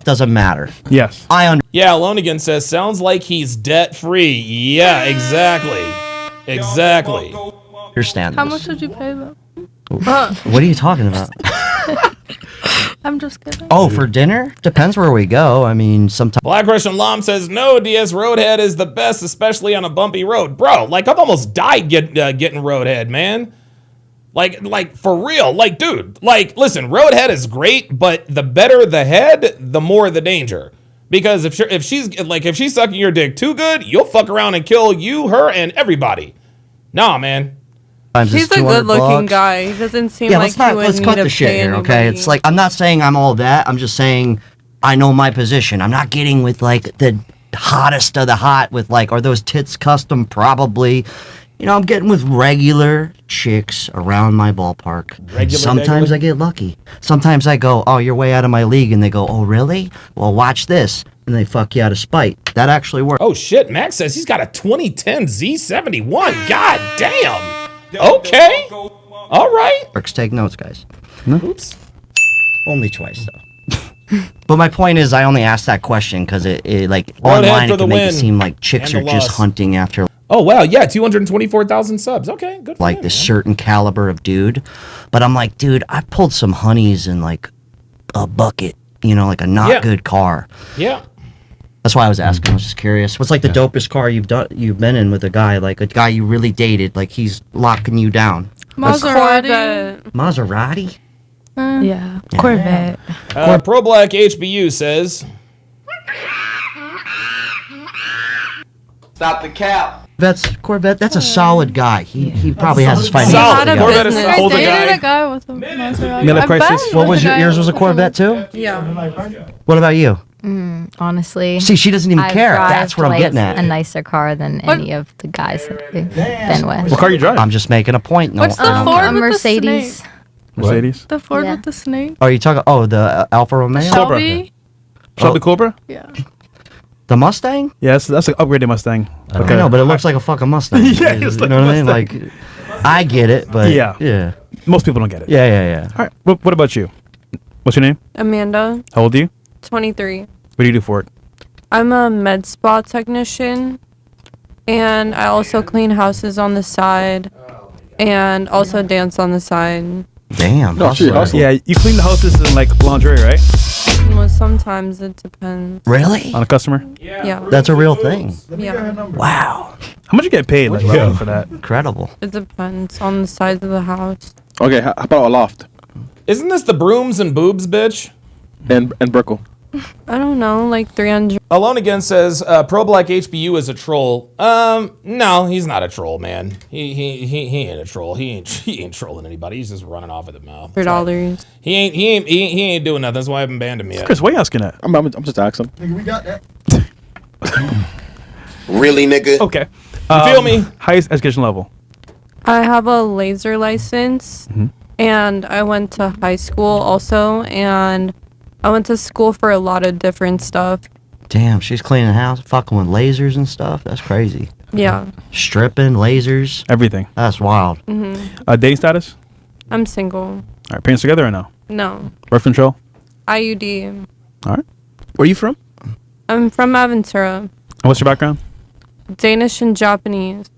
doesn't matter. Yes. Yeah, Alone Again says, sounds like he's debt free. Yeah, exactly. Understand How this. much would you pay though? What are you talking about? I'm just kidding. Oh, for dinner? Depends where we go. I mean, sometimes. Black Russian Lam says, no, DS Roadhead is the best, especially on a bumpy road. Bro, like, I've almost died getting Roadhead, man. Like for real. Like, dude, like, listen, roadhead is great, but the better the head, the more the danger. Because if she's sucking your dick too good, you'll fuck around and kill you, her, and everybody. Nah, man. He's a good-looking guy. He doesn't seem like he would let's need cut to the shit pay here, anybody. okay? It's like, I'm not saying I'm all that. I'm just saying I know my position. I'm not getting with, like, the hottest of the hot with, like, are those tits custom? Probably. You know, I'm getting with regular chicks around my ballpark. Sometimes I get lucky. Sometimes I go, oh, you're way out of my league. And they go, oh, really? Well, watch this. And they fuck you out of spite. That actually works. Oh, shit. Max says he's got a 2010 Z71. God damn. Okay. All right. Works. Take notes, guys. Oops. Only twice, though. But my point is, I only asked that question because it like, Roadhead online for it the can make win. it seem like chicks And are the just loss. hunting after Oh, wow. Yeah, 224,000 subs. Okay, good for like him, this man. certain caliber of dude. But I'm like, dude, I pulled some honeys in like a bucket, you know, like a not good car. Yeah. That's why I was asking. I was just curious. What's like the dopest car you've been in with a guy, like a guy you really dated, like he's locking you down? Maserati. Maserati? Yeah. Corvette. Pro Black HBU says, Stop the cap. Corvette, that's a solid guy. He probably has his finances Solid. together. Corvette is I solid. dated a guy with a Maserati. Midlife I've been crisis. What with was a guy yours was a with Corvette too? Yeah. What about you? Honestly, See, she doesn't even I've care. drived, That's what I'm like, getting at. a nicer car than any of the guys that we've been with. What car you drive? I'm just making a point. No, What's the I don't Ford care. A with the Mercedes. snake? Mercedes. The Ford Yeah. with the snake? Are you talking? Oh, the Alfa Romeo, Cobra. Shelby? Shelby Cobra? Yeah. the Mustang. Yeah, that's an upgraded Mustang. I know, but it looks like a fucking Mustang. Yeah, you it's know like what a I mean? Like, I get it, but yeah. Most people don't get it. Yeah. All right. What about you? What's your name? Amanda, How old are you? 23. What do you do for it? I'm a med spa technician, and I also clean houses on the side, and also dance on the side. Damn. No, shit, hustle. Yeah, you clean the houses in like lingerie, right? Well, sometimes it depends. Really? On a customer. Yeah. That's a real thing. Yeah. Wow. How much you get paid like roughly for that? Incredible. It depends on the size of the house. Okay, how about a loft isn't this the brooms and boobs, bitch? and Brickle? I don't know, like 300. Alone Again says, Pro Black HBU is a troll. No, he's not a troll, man. He ain't a troll. He ain't trolling anybody. He's just running off at the mouth. $3. He ain't doing nothing. That's why I haven't banned him yet. Chris, what are you asking that? I'm just asking. Really, nigga? Okay. You feel me? Highest education level. I have a laser license, and I went to high school also, and I went to school for a lot of different stuff. Damn, she's cleaning the house, fucking with lasers and stuff. That's crazy. Yeah. Stripping, lasers. Everything. That's wild. Dating status? I'm single. All right. Parents together or no? No. Birth control? IUD. All right. Where are you from? I'm from Aventura. And what's your background? Danish and Japanese.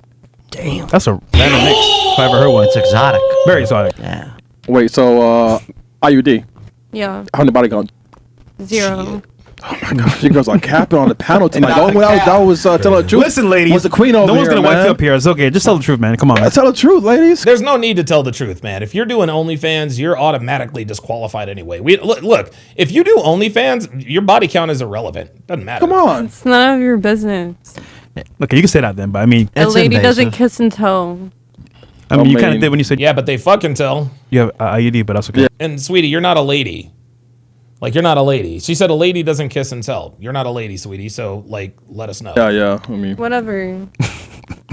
Damn. That's a random mix. If I ever heard one. It's exotic. Very exotic. Yeah. Wait, so IUD. Yeah. How many body count? 0. Oh my gosh, you girls are capping on the panel tonight. That was telling the truth. Listen, ladies. Was the queen over no one's here, gonna wipe man. you up here. It's okay. Just tell the truth, man. Come on. Man. Tell the truth, ladies. There's no need to tell the truth, man. If you're doing OnlyFans, you're automatically disqualified anyway. Look, if you do OnlyFans, your body count is irrelevant. Doesn't matter. Come on. It's none of your business. Look, you can say that then, but I mean, A lady doesn't kiss and tell. you kind of did when you said Yeah, but they fucking tell. you have IUD, but that's okay. And sweetie, you're not a lady. Like, you're not a lady. She said a lady doesn't kiss and tell. You're not a lady, sweetie. So, like, let us know. Yeah. I mean, Whatever.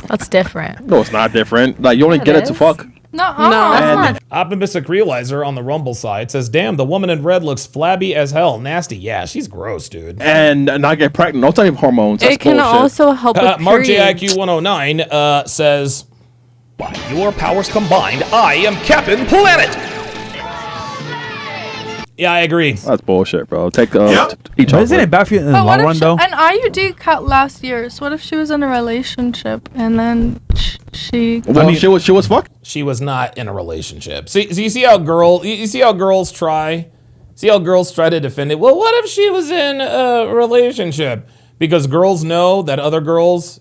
That's different. no, it's not different. Like, you only get it to is. fuck. No, And Optimistic Realizer on the Rumble side says, damn, the woman in red looks flabby as hell. Nasty. Yeah, she's gross, dude. and not get pregnant. Don't tell me hormones. That's It can bullshit. also help with Mark periods. JIQ 109 says, by your powers combined, I am Captain Planet. Yeah, I agree. That's bullshit, bro. Take each But other. isn't it bad for you in the But what long run, if though? an IUD cut last year? So what if she was in a relationship and then she? Well, she was fuck. She was not in a relationship. See, you see how girls try? See how girls try to defend it? Well, what if she was in a relationship? Because girls know that other girls,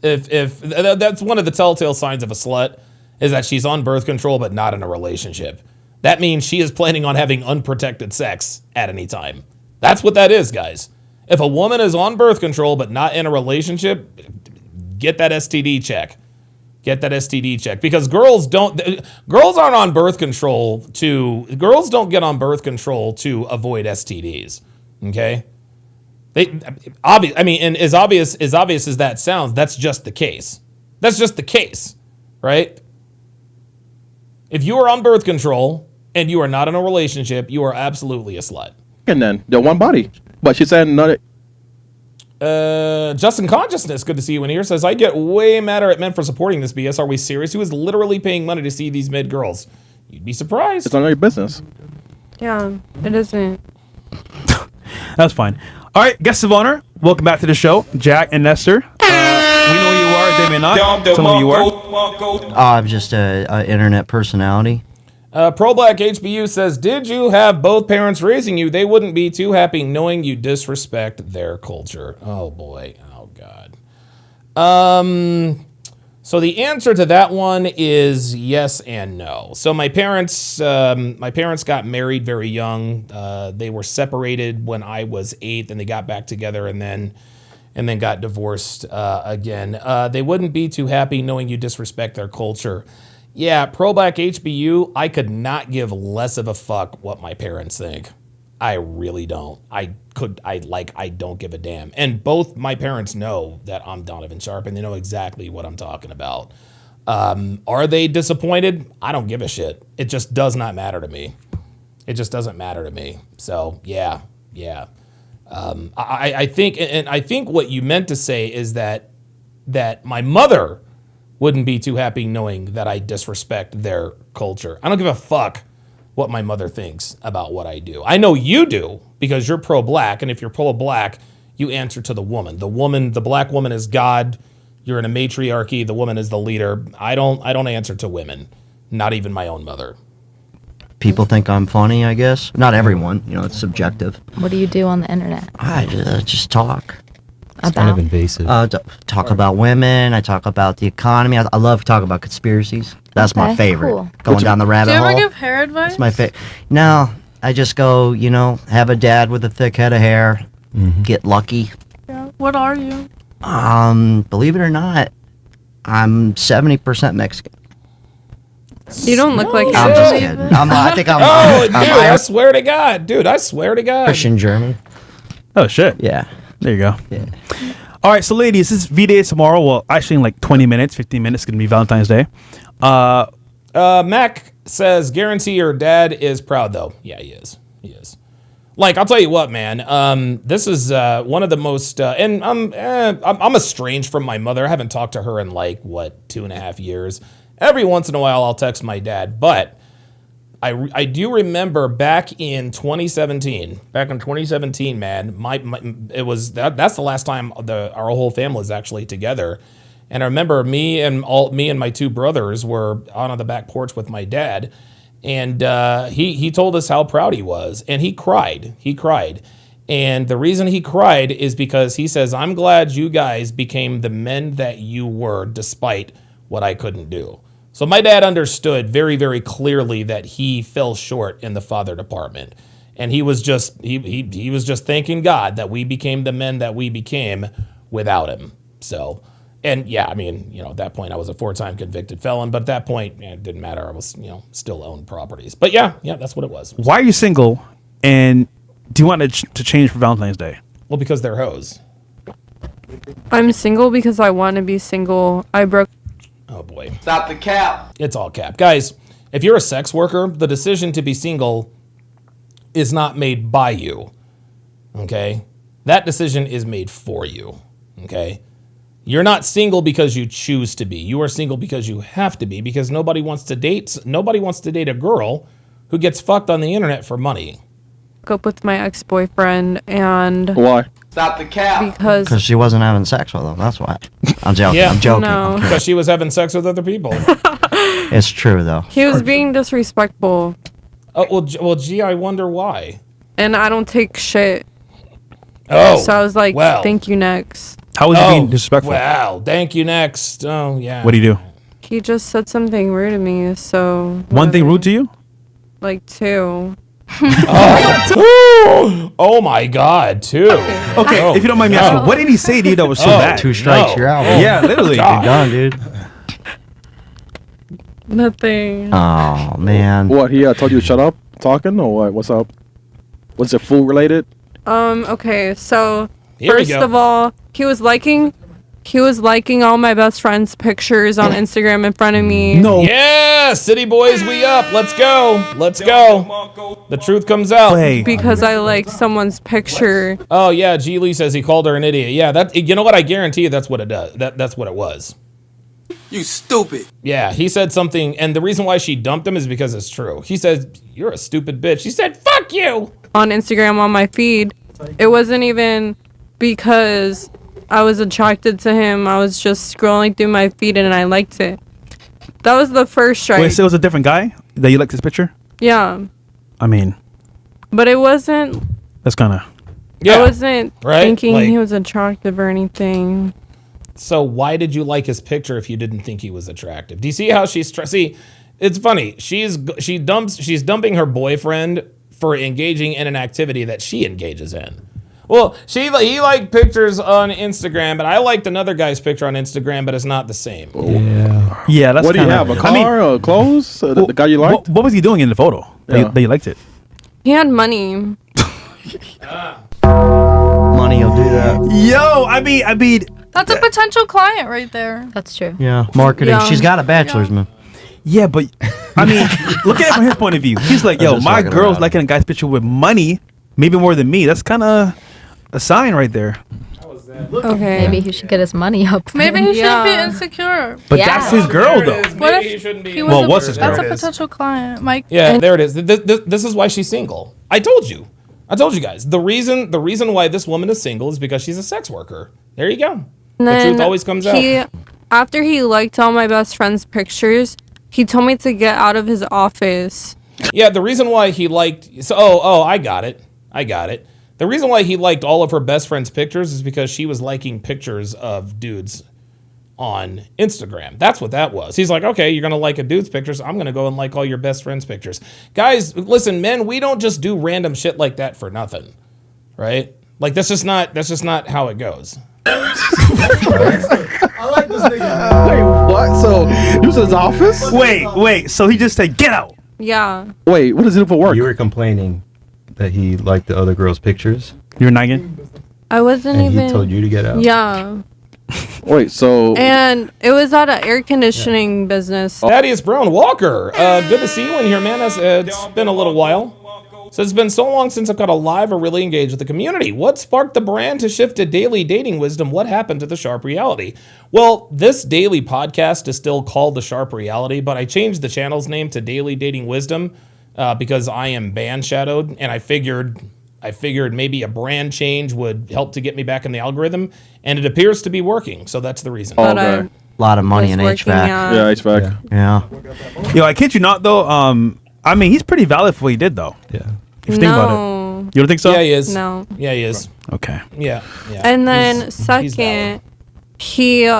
if that's one of the telltale signs of a slut, is that she's on birth control but not in a relationship. That means she is planning on having unprotected sex at any time. That's what that is, guys. If a woman is on birth control but not in a relationship, get that STD check. Get that STD check, because girls aren't on birth control girls don't get on birth control to avoid STDs. Okay? And as obvious as that sounds, that's just the case. That's just the case, right? If you are on birth control and you are not in a relationship, you are absolutely a slut. And then they're one body, but she said not. Justin Consciousness, good to see you in here, says, I get way madder at men for supporting this BS. Are we serious? Who is literally paying money to see these mid girls? You'd be surprised. It's none of your business. Yeah, it isn't. That's fine. All right, guests of honor, welcome back to the show, Jack and Nestor. We know who you are, they may not. Tell them who you are. I'm just a internet personality. Pro Black HBU says, did you have both parents raising you? They wouldn't be too happy knowing you disrespect their culture. Oh boy. Oh God. So the answer to that one is yes and no. So my parents got married very young. They were separated when I was 8, and they got back together and then got divorced again. They wouldn't be too happy knowing you disrespect their culture. Yeah, Pro Black HBU, I could not give less of a fuck what my parents think. I really don't. I don't give a damn. And both my parents know that I'm Donovan Sharp, and they know exactly what I'm talking about. Are they disappointed? I don't give a shit. It just does not matter to me. It just doesn't matter to me. So yeah. I think what you meant to say is that my mother wouldn't be too happy knowing that I disrespect their culture. I don't give a fuck what my mother thinks about what I do. I know you do, because you're pro-black, and if you're pro-black, you answer to the woman. The black woman is God. You're in a matriarchy. The woman is the leader. I don't answer to women, not even my own mother. People think I'm funny, I guess. Not everyone, it's subjective. What do you do on the internet? I just talk. It's kind of invasive. Talk about women. I talk about the economy. I love to talk about conspiracies. That's my favorite. Cool. Going down the rabbit hole. Do you ever give hair advice? It's my favorite. No, I just go, have a dad with a thick head of hair. Get lucky. Yeah. What are you? Believe it or not, I'm 70% Mexican. You don't look like I'm just kidding. I think I'm. I swear to God, dude. I swear to God. Christian German. Oh shit. Yeah. There you go. Yeah. All right, so ladies, this is V-Day tomorrow. Well, actually in like 20 minutes, 15 minutes, it's going to be Valentine's Day. Mac says, guarantee your dad is proud, though. Yeah, he is. He is. Like, I'll tell you what, man. This is one of the most... and I'm estranged from my mother. I haven't talked to her in, 2.5 years. Every once in a while, I'll text my dad. But I do remember back in 2017. Back in 2017, man, that's the last time our whole family was actually together. And I remember me and my two brothers were out on the back porch with my dad, and he told us how proud he was, and he cried. And the reason he cried is because he says, I'm glad you guys became the men that you were despite what I couldn't do. So my dad understood very, very clearly that he fell short in the father department. And he was just he was just thanking God that we became the men that we became without him. So, and yeah, I mean, at that point I was a 4-time convicted felon, but at that point it didn't matter. I was, still owned properties. But yeah, that's what it was. Why are you single, and do you want to change for Valentine's Day? Well, because they're hoes. I'm single because I want to be single. I broke. Oh boy. Stop the cap. It's all cap. Guys, if you're a sex worker, the decision to be single is not made by you. Okay? That decision is made for you. Okay? You're not single because you choose to be. You are single because you have to be, because nobody wants to date a girl who gets fucked on the internet for money. Up with my ex-boyfriend, and Why? Stop the cap. Because she wasn't having sex with him. That's why. I'm joking. Yeah. I'm joking. No. Because she was having sex with other people. It's true though. he was being disrespectful, Oh, well, gee, I wonder why. and I don't take shit. Oh. So I was like, well. thank you, next. How was he being disrespectful? Wow. Thank you, next. Oh, yeah. What do you do? He just said something rude to me, so... One thing rude to you? Like 2. Oh my God, 2. Okay, if you don't mind me asking, what did he say to you that was so bad? 2 strikes, you're out. Yeah, literally. You're done, dude. Nothing. Oh, man. What, he told you to shut up talking, or what? What's up? Was it food related? Okay, so Here we first go. of all, he was liking all my best friends' pictures on Instagram in front of me. No. Yeah, city boys, we up. Let's go. Let's go. The truth comes out. Hey. Because I liked someone's picture. Oh yeah, G Lee says he called her an idiot. Yeah, that, you know what? I guarantee you that's what it does. That's what it was. You stupid. Yeah, he said something, and the reason why she dumped him is because it's true. He said, "You're a stupid bitch." She said, "Fuck you." On Instagram on my feed. It wasn't even because I was attracted to him. I was just scrolling through my feed and I liked it. That was the first strike. Wait, so it was a different guy that you liked his picture? Yeah. I mean, But it wasn't... that's kind of... I wasn't right? thinking Like- he was attractive or anything. So why did you like his picture if you didn't think he was attractive? Do you see how she's see? It's funny. She's dumping her boyfriend for engaging in an activity that she engages in. Well, he liked pictures on Instagram, but I liked another guy's picture on Instagram, but it's not the same. Yeah, that's What do you kinda- have? A car I mean, or clothes? The guy you liked? what was he doing in the photo that you liked it? He had money. Money will do that. Yo, I mean... That's a potential client right there. That's true. Yeah, marketing. Yeah. She's got a bachelor's, man. Yeah, but I mean, look at it from his point of view. He's like, yo, just my fucking girl's around. liking a guy's picture with money, maybe more than me. That's kind of a sign right there. Okay. Maybe he should get his money up. Maybe he shouldn't be Yeah. insecure. But Yeah. that's his girl, though. What Maybe if he shouldn't be. he was Well, a- what's his That's girl? a potential client, Mike. Yeah, there it is. This is why she's single. I told you guys. The reason why this woman is single is because she's a sex worker. There you go. And The then truth always comes out. After he liked all my best friend's pictures, he told me to get out of his office. Yeah, the reason why he liked I got it. The reason why he liked all of her best friend's pictures is because she was liking pictures of dudes on Instagram. That's what that was. He's like, okay, you're gonna like a dude's pictures. I'm gonna go and like all your best friend's pictures. Guys, listen, men, we don't just do random shit like that for nothing, right? Like that's just not how it goes. I like this nigga. Wait, what? So, he was in his office? Wait. So he just said, get out. Yeah. Wait, what does he do for work? You were complaining that he liked the other girl's pictures, You're nagging? I wasn't and even. he told you to get out. Yeah. Wait, so... And it was at an air conditioning business. Thaddeus Brown Walker, good to see you in here, man. It's been a little while. So it's been so long since I've got a live or really engaged with the community. What sparked the brand to shift to daily dating wisdom? What happened to the Sharp Reality? Well, this daily podcast is still called the Sharp Reality, but I changed the channel's name to Daily Dating Wisdom because I am band shadowed, and I figured maybe a brand change would help to get me back in the algorithm, and it appears to be working. So that's the reason. But okay. A lot of money in was working HVAC. out. Yeah, HVAC. Yeah. Yo, I kid you not, though. I mean, he's pretty valid for what he did, though. Yeah. If you think about it. No. You don't think so? Yeah, he is. No. Yeah, he is. Okay. Yeah. And then He's second, valid. he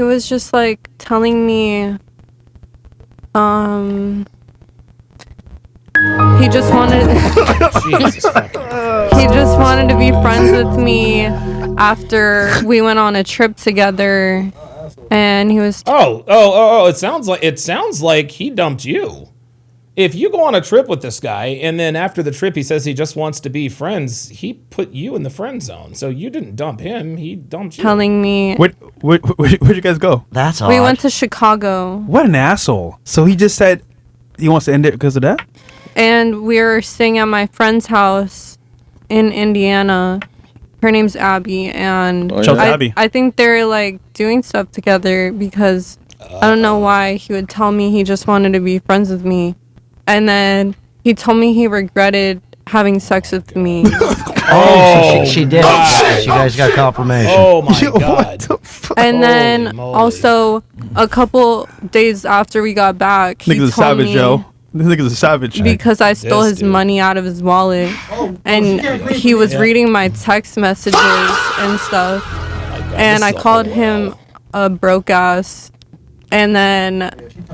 was just like telling me, he just wanted Jesus fucking. he just wanted to be friends with me after we went on a trip together, and he was Oh! It sounds like he dumped you. If you go on a trip with this guy, and then after the trip he says he just wants to be friends, he put you in the friend zone. So you didn't dump him; he dumped you. telling me Where'd you guys go? That's odd. we went to Chicago, What an asshole. So he just said he wants to end it because of that? and we were staying at my friend's house in Indiana. Her name's Abby, and Oh, yeah. Shout out to Abby. I think they're like doing stuff together because I don't know why he would tell me he just wanted to be friends with me, and then he told me he regretted having sex with me. Oh, she did. You guys got confirmation. Oh my god! And then Holy moly. also a couple days after we got back, he Nigga's a told savage, me yo. This nigga's a savage. because I stole This his dude. money out of his wallet, and he was reading my text messages and stuff, and I called him a broke ass, And then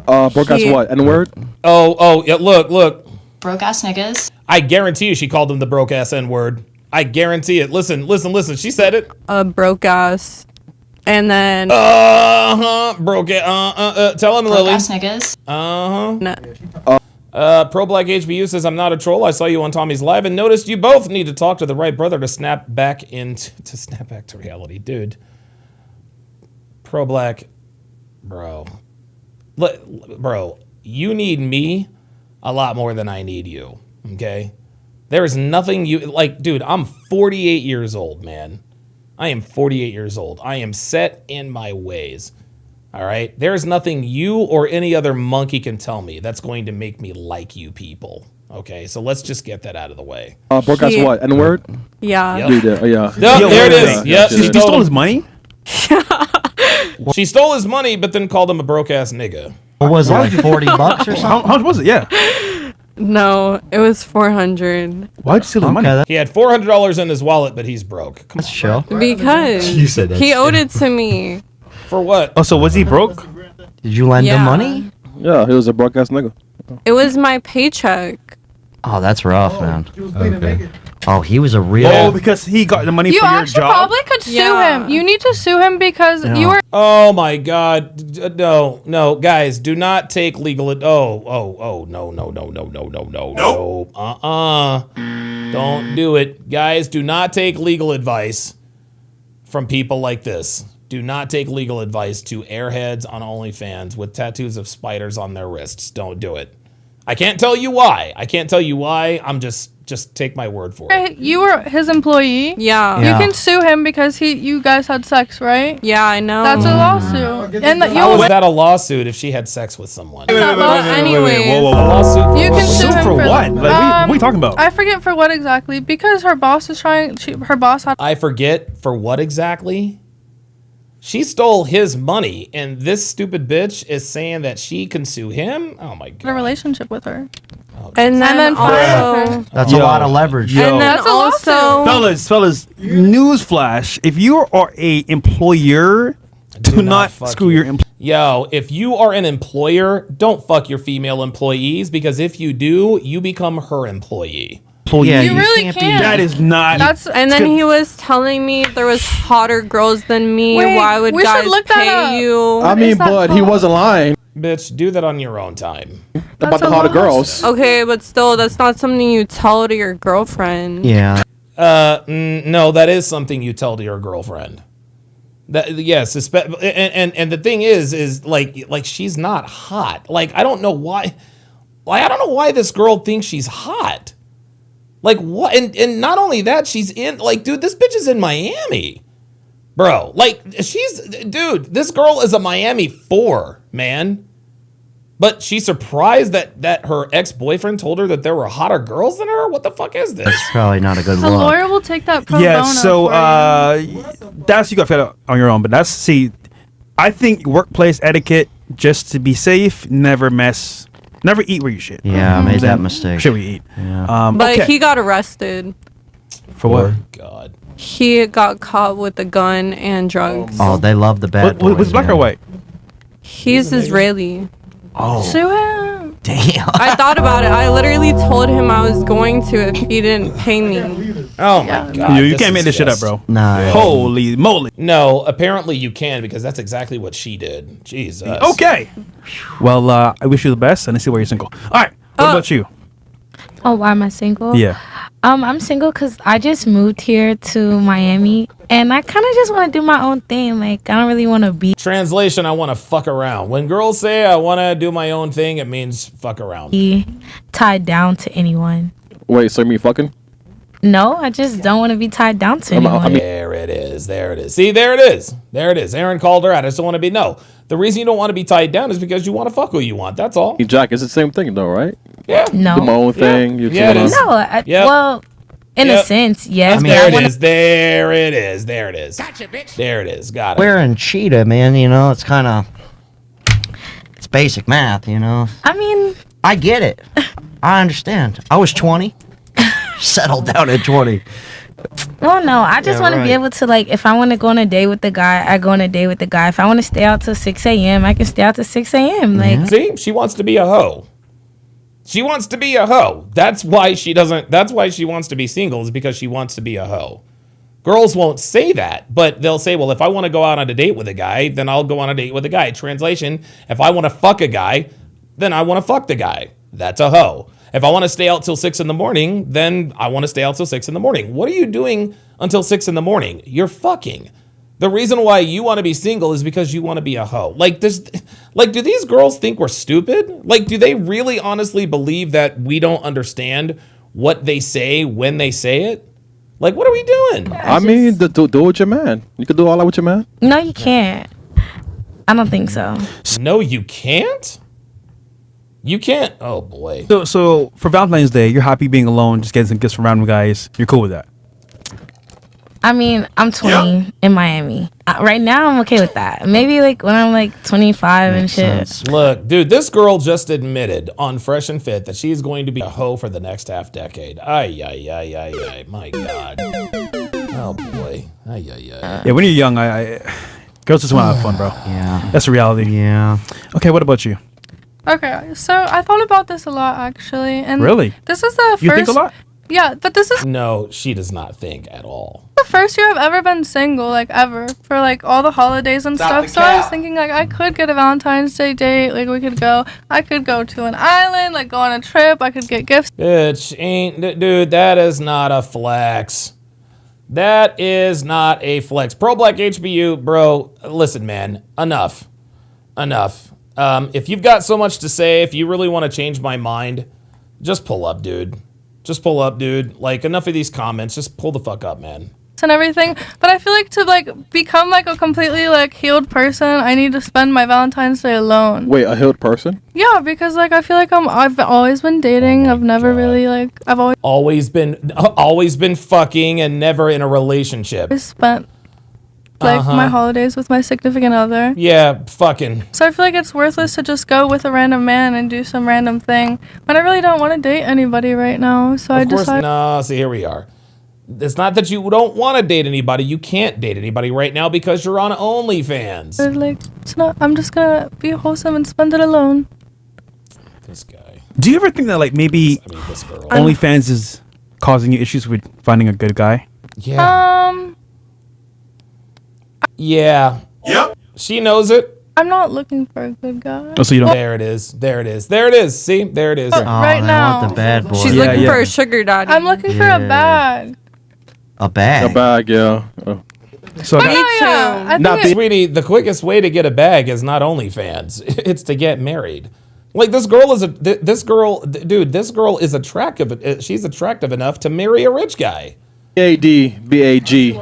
broke ass what? N-word? Oh, yeah, look. Broke ass niggas. I guarantee you she called him the broke ass N-word. I guarantee it. Listen. She said it. Broke ass. And then broke it. Tell him, Lily. Broke ass niggas. Pro-Black HBU says, I'm not a troll. I saw you on Tommy's Live and noticed you both need to talk to the right brother to snap back to reality. Dude. Pro-Black, bro. Bro, you need me a lot more than I need you, okay? There is nothing dude, I'm 48 years old, man. I am 48 years old. I am set in my ways. All right? There is nothing you or any other monkey can tell me that's going to make me like you people. Okay? So let's just get that out of the way. Broke ass what? N-word? Yeah. Yep. Yeah. There it is. Yep. She stole his money? She stole his money, but then called him a broke ass nigga. What was it, like $40 or something? How much was it? Yeah. No, it was 400. Why'd you steal the money? He had $400 in his wallet, but he's broke. Come on, chill. Because You said that he shit. owed it to me. For what? Oh, so was he broke? Did you lend him Yeah. money? Yeah, he was a broke ass nigga. It was my paycheck. Oh, that's rough, man. Okay. Oh, he was a real. Oh, because he got the money You for your actually job? probably could sue Yeah. him. You need to sue him because Yeah. you were. Oh my God! No, guys, do not take legal. No. Don't do it, guys. Do not take legal advice from people like this. Do not take legal advice to airheads on OnlyFans with tattoos of spiders on their wrists. Don't do it. I can't tell you why. I'm just take my word for it. You were his employee. Yeah. You can sue him because you guys had sex, right? Yeah, I know. That's a lawsuit. And that How was that a lawsuit if she had sex with someone? Anyways, Whoa. Lawsuit You can sue him for what? Like, what are you talking about? I forget for what exactly. Because her boss is trying. Her boss had. I forget for what exactly. She stole his money, and this stupid bitch is saying that she can sue him? Oh my a God. relationship with her. and then fired also, That's a lot of leverage. Yo. and then That's a also, Fellas, newsflash. If you are a employer, do not fuck screw your employee. Yo, if you are an employer, don't fuck your female employees, because if you do, you become her employee. Yeah, You really can't can't. That is not. and then he was telling me there was hotter girls than me. Wait, Why would we should guys look that up. pay you? I mean, is that but he called? wasn't lying Bitch, do that on your own time. about the a hotter lot. girls. Okay, but still, that's not something you tell to your girlfriend. Yeah. No, that is something you tell to your girlfriend. That yes, and the thing is like she's not hot. Like I don't know why. Like I don't know why this girl thinks she's hot. Like what? And not only that, she's in like, dude, this bitch is in Miami, bro. Like dude, this girl is a Miami 4, man. But she's surprised that her ex-boyfriend told her that there were hotter girls than her. What the fuck is this? That's probably not a good A look. lawyer will take that pro Yeah, bono. so for you. that's you got fed up on your own. But I think workplace etiquette, just to be safe, never eat where you shit. Yeah, I made that mistake. Should we eat? Yeah. But okay. he got arrested. For what? God. He got caught with a gun and drugs. Oh, they love the bad Was boys. black man. or white? He's Israeli. Oh, Sue him. damn. I thought about it. I literally told him I was going to if he didn't pay me. Oh my God. You can't make this shit up, bro. Nah. Holy moly. No, apparently you can, because that's exactly what she did. Jesus. Okay. Well, I wish you the best, and I see why you're single. All right. What about you? Oh, why am I single? Yeah. I'm single because I just moved here to Miami, and I kind of just want to do my own thing. Like, I don't really want to be Translation, I want to fuck around. When girls say I want to do my own thing, it means fuck around. tied down to anyone. Wait, so you mean fucking? No, I just don't want to be tied down to anyone. There it is. See, there it is. Aaron called her out. I just don't want to be. No. The reason you don't want to be tied down is because you want to fuck who you want. That's all. Hey, Jack, it's the same thing though, right? Yeah. No. Do my own thing. You Yeah, it chilling is. out. No, Yep. well, in a Yep. sense, yes. I mean, but There I it wanna- is. There it is. There it is. Gotcha, bitch. There it is. Got it. Wearing cheetah, man, you know, it's kind of, it's basic math, you know. I mean, I get it. I understand. I was 20. Settled down at 20. Well, no, I just Yeah, want to be right. able to, like, if I want to go on a date with the guy, I go on a date with the guy. If I want to stay out till 6 a.m., I can stay out till 6 a.m. Like, See, she wants to be a hoe. She wants to be a hoe. That's why she doesn't. That's why she wants to be single, is because she wants to be a hoe. Girls won't say that, but they'll say, well, if I want to go out on a date with a guy, then I'll go on a date with a guy. Translation, if I want to fuck a guy, then I want to fuck the guy. That's a hoe. If I want to stay out till 6 in the morning, then I want to stay out till 6 in the morning. What are you doing until 6 in the morning? You're fucking. The reason why you want to be single is because you want to be a hoe. Like this, like, do these girls think we're stupid? Like, do they really honestly believe that we don't understand what they say when they say it? Like, what are we doing? I mean, do it with your man. You can do all that with your man. no, you can't. I don't think so. No, you can't? You can't? Oh, boy. So for Valentine's Day, you're happy being alone, just getting some gifts from random guys. You're cool with that. I mean, I'm 20 in Miami. Right now, I'm okay with that. Maybe, like, when I'm, like, 25 and shit. Look, dude, this girl just admitted on Fresh and Fit that she's going to be a hoe for the next half decade. Ay, ay, ay, ay, ay. My God. Oh, boy. Ay, ay, ay. Yeah, when you're young, girls just want to have fun, bro. Yeah. That's the reality. Yeah. Okay, what about you? Okay, so I thought about this a lot actually, and Really? this is the first. You think a lot? Yeah, but this is No, she does not think at all. the first year I've ever been single, like ever, for like all the holidays and stuff. So I was thinking like I could get a Valentine's Day date, like I could go to an island, like go on a trip, I could get gifts. Bitch, dude, that is not a flex. That is not a flex. Pro Black HBU, bro, listen, man, enough. If you've got so much to say, if you really want to change my mind, just pull up, dude. Just pull up, dude. Like, enough of these comments. Just pull the fuck up, man. And everything, but I feel like to like become like a completely like healed person, I need to spend my Valentine's Day alone. Wait, a healed person? Yeah, because like I feel like I've always been dating. I've never really like I've Always been fucking and never in a relationship. spent like my holidays with my significant other. Yeah, fucking. So I feel like it's worthless to just go with a random man and do some random thing. But I really don't want to date anybody right now. So I Of course, decided. no. See, here we are. It's not that you don't want to date anybody. You can't date anybody right now because you're on OnlyFans. Like it's not. I'm just gonna be wholesome and spend it alone. This guy. Do you ever think that, like, maybe This girl. OnlyFans is causing you issues with finding a good guy? Yeah. Yeah. Yep. She knows it. I'm not looking for a good guy. Oh, so you don't. There it is. There it is. There it is. See? There it is. Right they now. want the bad boy. She's Yeah, looking yeah. for a sugar daddy. I'm looking for a bag. A bag. A bag, yeah. Oh. So But that- no, yeah. I Not think the- Sweetie, the quickest way to get a bag is not OnlyFans. It's to get married. Like, this girl is this girl is attractive. She's attractive enough to marry a rich guy. B-A-D-B-A-G.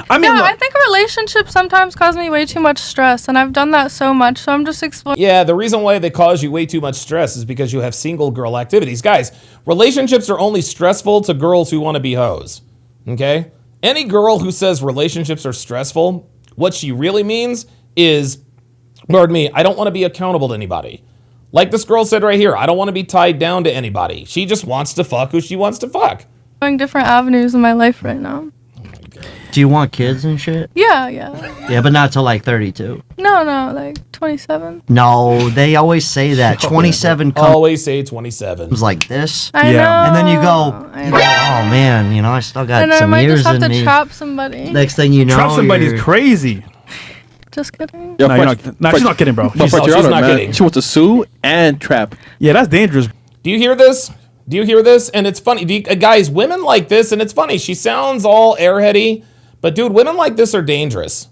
I mean, yeah, look, I think relationships sometimes cause me way too much stress, and I've done that so much. So I'm just exploring. Yeah, the reason why they cause you way too much stress is because you have single girl activities. Guys, relationships are only stressful to girls who want to be hoes. Okay? Any girl who says relationships are stressful, what she really means is, pardon me, I don't want to be accountable to anybody. Like this girl said right here, I don't want to be tied down to anybody. She just wants to fuck who she wants to fuck. Different avenues in my life right now. Do you want kids and shit? Yeah. Yeah, but not till like 32. No, like 27. No, they always say that. 27 comes Always say 27. like this. I know. And then you go, oh man, I still got And I some might years just have in to me. trap somebody. Next thing you know, trap somebody's you're- crazy. Just kidding. Yeah, No, you're not, no, she's not kidding, bro. But She's your other, not man, kidding. she wants to sue and trap. Yeah, that's dangerous. Do you hear this? Do you hear this? And it's funny. Guys, women like this, and it's funny. She sounds all airheady, but dude, women like this are dangerous.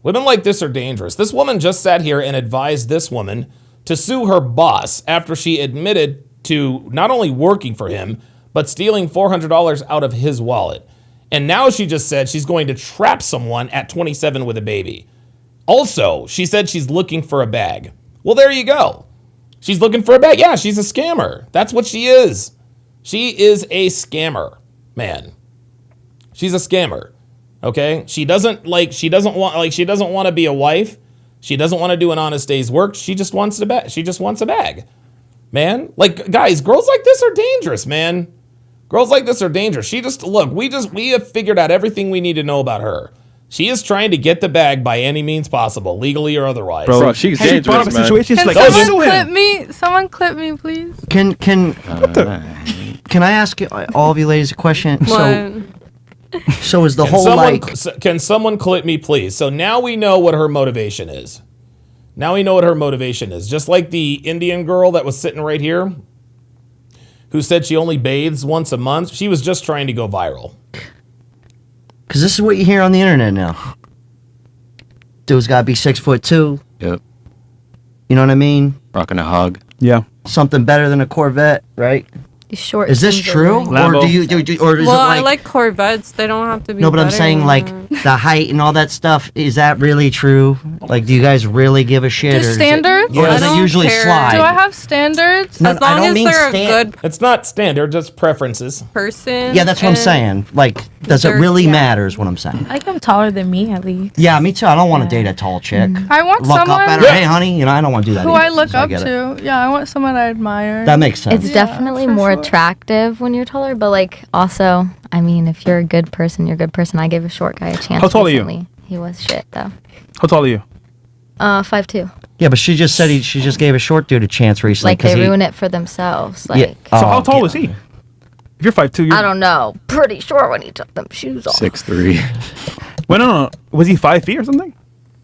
Women like this are dangerous. This woman just sat here and advised this woman to sue her boss after she admitted to not only working for him, but stealing $400 out of his wallet. And now she just said she's going to trap someone at 27 with a baby. Also, she said she's looking for a bag. Well, there you go. She's looking for a bag. Yeah, she's a scammer. That's what she is. She is a scammer, man. She's a scammer. Okay? She doesn't want to be a wife. She doesn't want to do an honest day's work. She just wants a bag. Man, like, guys, girls like this are dangerous, man. Girls like this are dangerous. We have figured out everything we need to know about her. She is trying to get the bag by any means possible, legally or otherwise. Bro, she's dangerous, man. Situation, Can like, someone clip me? Someone clip me, please. Can I ask all of you ladies a question? So is the Can someone clip me, please? So now we know what her motivation is. Just like the Indian girl that was sitting right here, who said she only bathes once a month. She was just trying to go viral. Because this is what you hear on the internet now. Dude's got to be 6'2". Yep. You know what I mean? Rocking a hog. Yeah. Something better than a Corvette, right? Short. Is this true? Lambo. Or do you or is Well, it I like Corvettes. They don't have to be. No, but I'm better saying than like that. the height and all that stuff. Is that really true? Like, do you guys really give a shit? Do Or is it- standards? Or I does it don't usually care. slide? Do I have standards? No, As I long don't as mean they're a stand- good It's not standard, just preferences. person. Yeah, that's what I'm and saying. Like, does it they're- really yeah. matter? Is what I'm saying. I like him taller than me at least. Yeah, me too. I don't want to date a tall chick. I want Look someone up at her. Hey, honey. You know, I don't want to do that. who either, I look so up get it. to. Yeah, I want someone I admire. That makes sense. It's definitely for more sure. attractive when you're taller, but like also, I mean, if you're a good person, you're a good person. I gave a short guy a chance. How tall are you? recently. He was shit though. How tall are you? 5'2". Yeah, but she just said she just gave a short dude a chance recently. Like they ruin it for themselves. Like Yeah. So how Oh, tall yeah. is he? If you're 5'2", you're I don't know. Pretty sure when he took them shoes off. 6'3". Well, no. Was he 5 feet or something?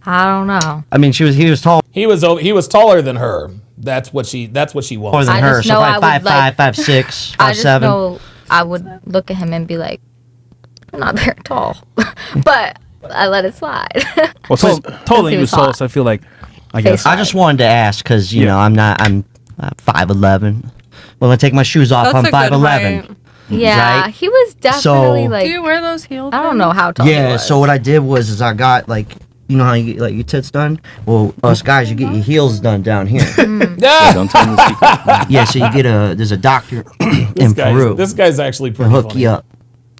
I don't know. I mean, he was tall He was taller than her. That's what she more wants. than I her. just So know I probably would, like- 5'6", I just 5'7". know I would look at him and be like, "You're not very tall," but I let it slide. Well, taller than he you, was so hot. I feel like, I guess. I just wanted to ask because you know I'm 5'11". When I take my shoes off, That's I'm a good 5'11". height. Yeah, Right? he was definitely So- like. Do you wear those heels? I don't know how tall. he Yeah. was. So what I did was I got like. You know how you get like your tits done? Well, us guys, you get your heels done down here. Don't tell them the secret. Yeah, so you get there's a doctor in Peru This guy's actually to pretty hook funny. you up.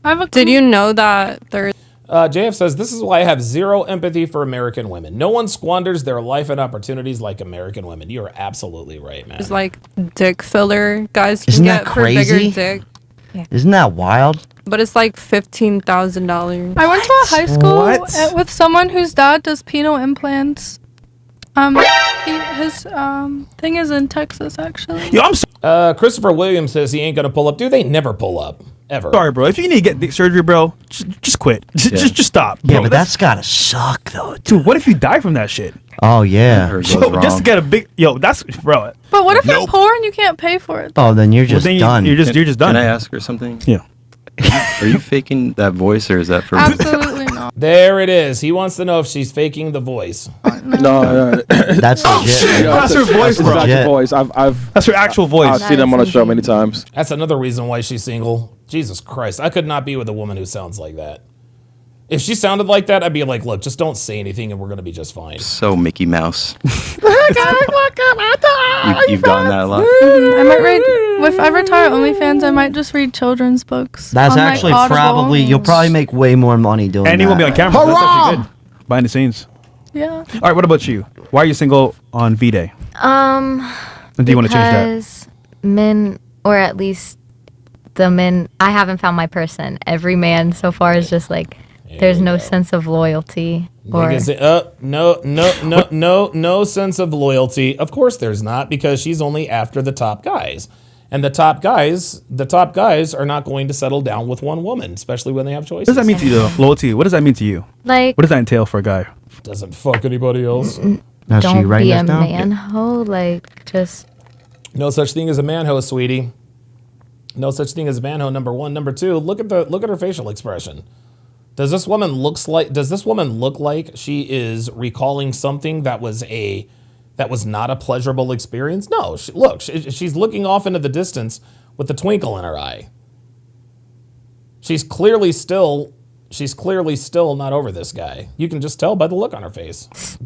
I have a Did you know that there's JF says, this is why I have zero empathy for American women. No one squanders their life and opportunities like American women. You are absolutely right, man. like dick filler guys can Isn't that get for bigger crazy? dick, Isn't that wild? but it's like $15,000. I went to a high school What? with someone whose dad does penile implants. His thing is in Texas, actually. Yo, I'm Christopher Williams says he ain't going to pull up. Dude, they never pull up. Ever. sorry, bro. If you need to get dick surgery, bro, just quit. Just stop. Yeah, bro. but that's gotta suck though. Dude, what if you die from that shit? Oh yeah. Or goes Yo, wrong. just to get a big that's bro. But what if you're poor and you can't pay for it? Oh, then you're Well, just then done. you're just done. Can I ask her something? Yeah. Are you faking that voice, or is that for? Absolutely not. There it is. He wants to know if she's faking the voice. No, That's legit. man. That's her voice, It's bro. not your Legit. voice. I've That's her actual voice. seen them on the show many times. That's another reason why she's single. Jesus Christ. I could not be with a woman who sounds like that. If she sounded like that, I'd be like, look, just don't say anything and we're going to be just fine. So Mickey Mouse. You've gotten that a lot. I might read. If I retire OnlyFans, I might just read children's books. That's on, like, actually Audible. probably you'll probably make way more money doing And he that. won't be on camera. That's actually good. Behind the scenes. Yeah. All right, what about you? Why are you single on V-Day? And do you want to change that? Because men, or at least the men, I haven't found my person. Every man so far is just like, there's no sense of loyalty. Or Niggas say, no sense of loyalty. Of course there's not, because she's only after the top guys. And the top guys are not going to settle down with one woman, especially when they have choices. What does that mean to you, though? Loyalty. What does that mean to you? like, What does that entail for a guy? Doesn't fuck anybody else. Now, she don't writing be a this down? man hoe. Like, just No such thing as a manho, sweetie. No such thing as a manho. Number one. Number two. Look at her facial expression. Does this woman look like she is recalling something that was not a pleasurable experience? No. She's looking off into the distance with a twinkle in her eye. She's clearly still not over this guy. You can just tell by the look on her face.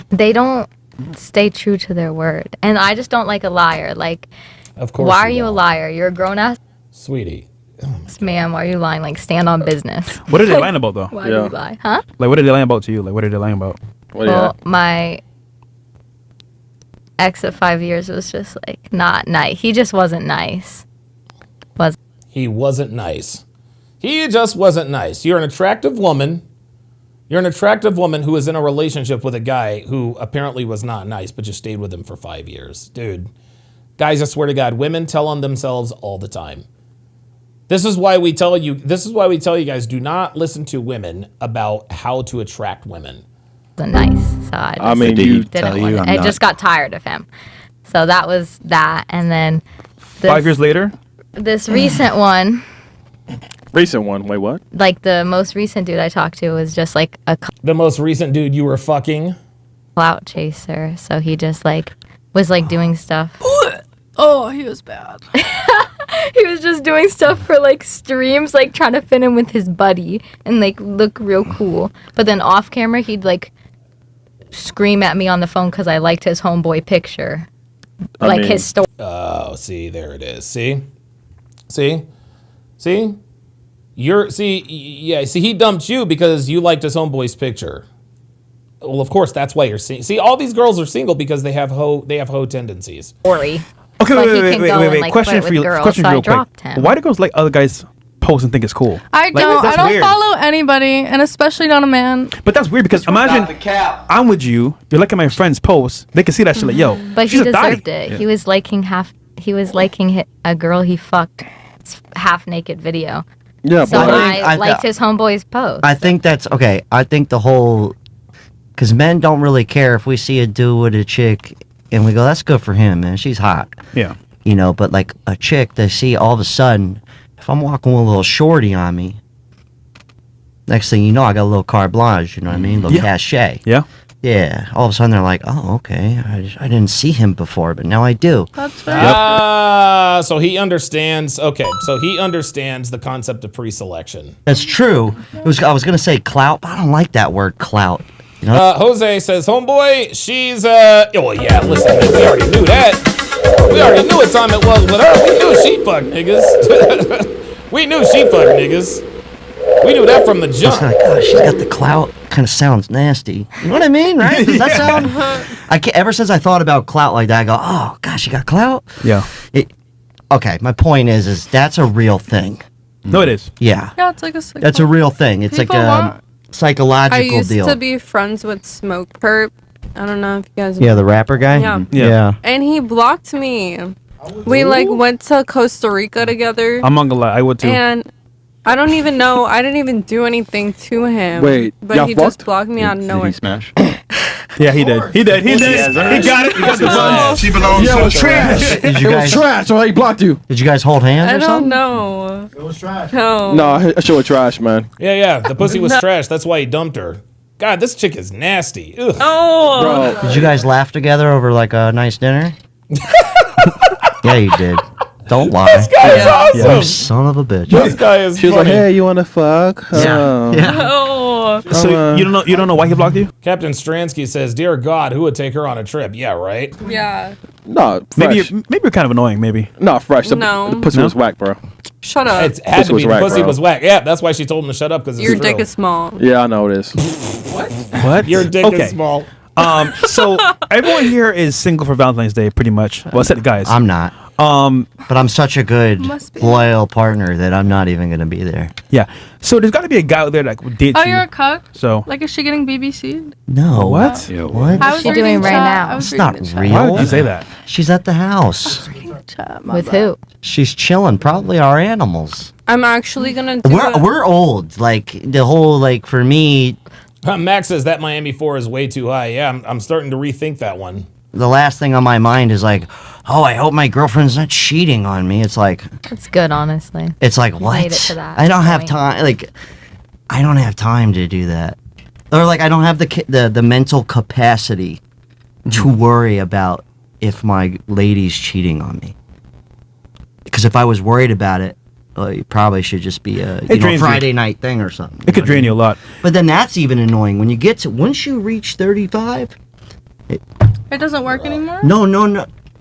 they don't stay true to their word, and I just don't like a liar. Like, Of course. why are you a liar? You're a grown ass Sweetie. man. Why are you lying? Like, stand on business. What are they lying about, though? Why do you lie? Huh? Like, what are they lying about to you? Like, what are they lying about? Well, my ex of 5 years was just like not nice. He just wasn't nice. He wasn't nice. He just wasn't nice. You're an attractive woman. You're an attractive woman who is in a relationship with a guy who apparently was not nice, but just stayed with him for 5 years. Dude, guys, I swear to God, women tell on themselves all the time. This is why we tell you guys, do not listen to women about how to attract women. Nice. So I just got tired of him. So that was that. And then 5 years later? This recent one. Recent one? Wait, what? Like the most recent dude I talked to was just like the most recent dude you were fucking? Clout chaser. So he just like was like doing stuff. Oh, he was bad. He was just doing stuff for like streams, like trying to fit in with his buddy and like look real cool. But then off camera, he'd like scream at me on the phone because I liked his homeboy picture. His story. Oh, see, there it is. See? He dumped you because you liked his homeboy's picture. Well, of course, that's why you're single. See, all these girls are single because they have hoe tendencies. Story. Okay, Like, wait. Question for you. Question real quick. Why do girls like other guys post and think it's cool? I don't follow anybody, and especially not a man. But that's weird because imagine I'm with you. You're liking my friend's post. They can see that shit like, yo. But she's he deserved it. He was liking a girl he fucked half naked video. Yeah, so I liked his homeboy's post. I think that's okay. I think the whole, because men don't really care if we see a dude with a chick and we go, that's good for him, man. She's hot. Yeah. You know, but like a chick, they see all of a sudden, if I'm walking with a little shorty on me, next thing you know, I got a little carte blanche. You know what I mean? A little cachet. Yeah. Yeah. All of a sudden, they're like, oh, okay. I didn't see him before, but now I do. That's fair. So he understands. Okay, so he understands the concept of pre-selection. That's true. I was going to say clout, but I don't like that word clout. You know? Jose says, homeboy, she's, well, yeah, listen, man, we already knew that. We already knew what time it was with her. We knew she fucked niggas. We knew she fucked niggas. We knew that from the jump. Like, oh, she's got the clout. Kind of sounds nasty. You know what I mean, right? Does that sound? Ever since I thought about clout like that, I go, oh gosh, you got clout. Yeah. Okay, my point is that's a real thing. No, it is. Yeah. Yeah, it's like that's a real thing. It's People like a psychological I used deal. to be friends with Smoke Perp. I don't know if you guys. Yeah, the rapper guy. Yeah. And he blocked me. We like went to Costa Rica together. I'm not gonna lie, I would too. And I don't even know. I didn't even do anything to him. Wait, but he just blocked me out of nowhere. Did he smash? Yeah, he did. He got it. He got the buzz. She belongs it was trash. It was trash, so he blocked you. Did you guys hold hands I or don't something? know. It was trash. No. No, that shit was trash, man. Yeah, the pussy was trash. That's why he dumped her. God, this chick is nasty. Ugh. Oh. Did you guys laugh together over like a nice dinner? Yeah, you did. Don't lie. This guy is awesome. You son of a bitch. This guy is She was funny. like, hey, you want to fuck? Yeah. Oh. So you don't know why he blocked you? Captain Stransky says, dear God, who would take her on a trip? Yeah, right? Yeah. No, Maybe fresh. you're kind of annoying, maybe. No, fresh. No. The pussy was whack, bro. Shut up. It had to was be. whack, The pussy bro. was whack. Yeah, that's why she told him to shut up because Your dick is small. Yeah, I know it is. What? Your dick Okay. is small. So everyone here is single for Valentine's Day, pretty much. Well, except the guys. I'm not. But I'm such a good, loyal partner that I'm not even going to be there. Yeah. So there's got to be a guy out there that would date Oh, you. you're a cuck? So. Like, is she getting BBC'd? No. What? What? I was she reading doing the right chat. now? I was It's reading not the chat. real. Why would you say that? She's at the house. With who? She's chilling. Probably our animals. I'm actually gonna do We're old. Like, the whole, like, for me, Max says that Miami 4 is way too high. Yeah, I'm starting to rethink that one. the last thing on my mind is like, oh, I hope my girlfriend's not cheating on me. It's like, It's good, honestly. it's like, Made what? it to that I don't have point. time. Like, I don't have time to do that. Or like, I don't have the mental capacity to worry about if my lady's cheating on me. Because if I was worried about it, it probably should just be a Friday night thing or something. It could drain you a lot. But then that's even annoying when you get to once you reach 35. It doesn't work anymore? No.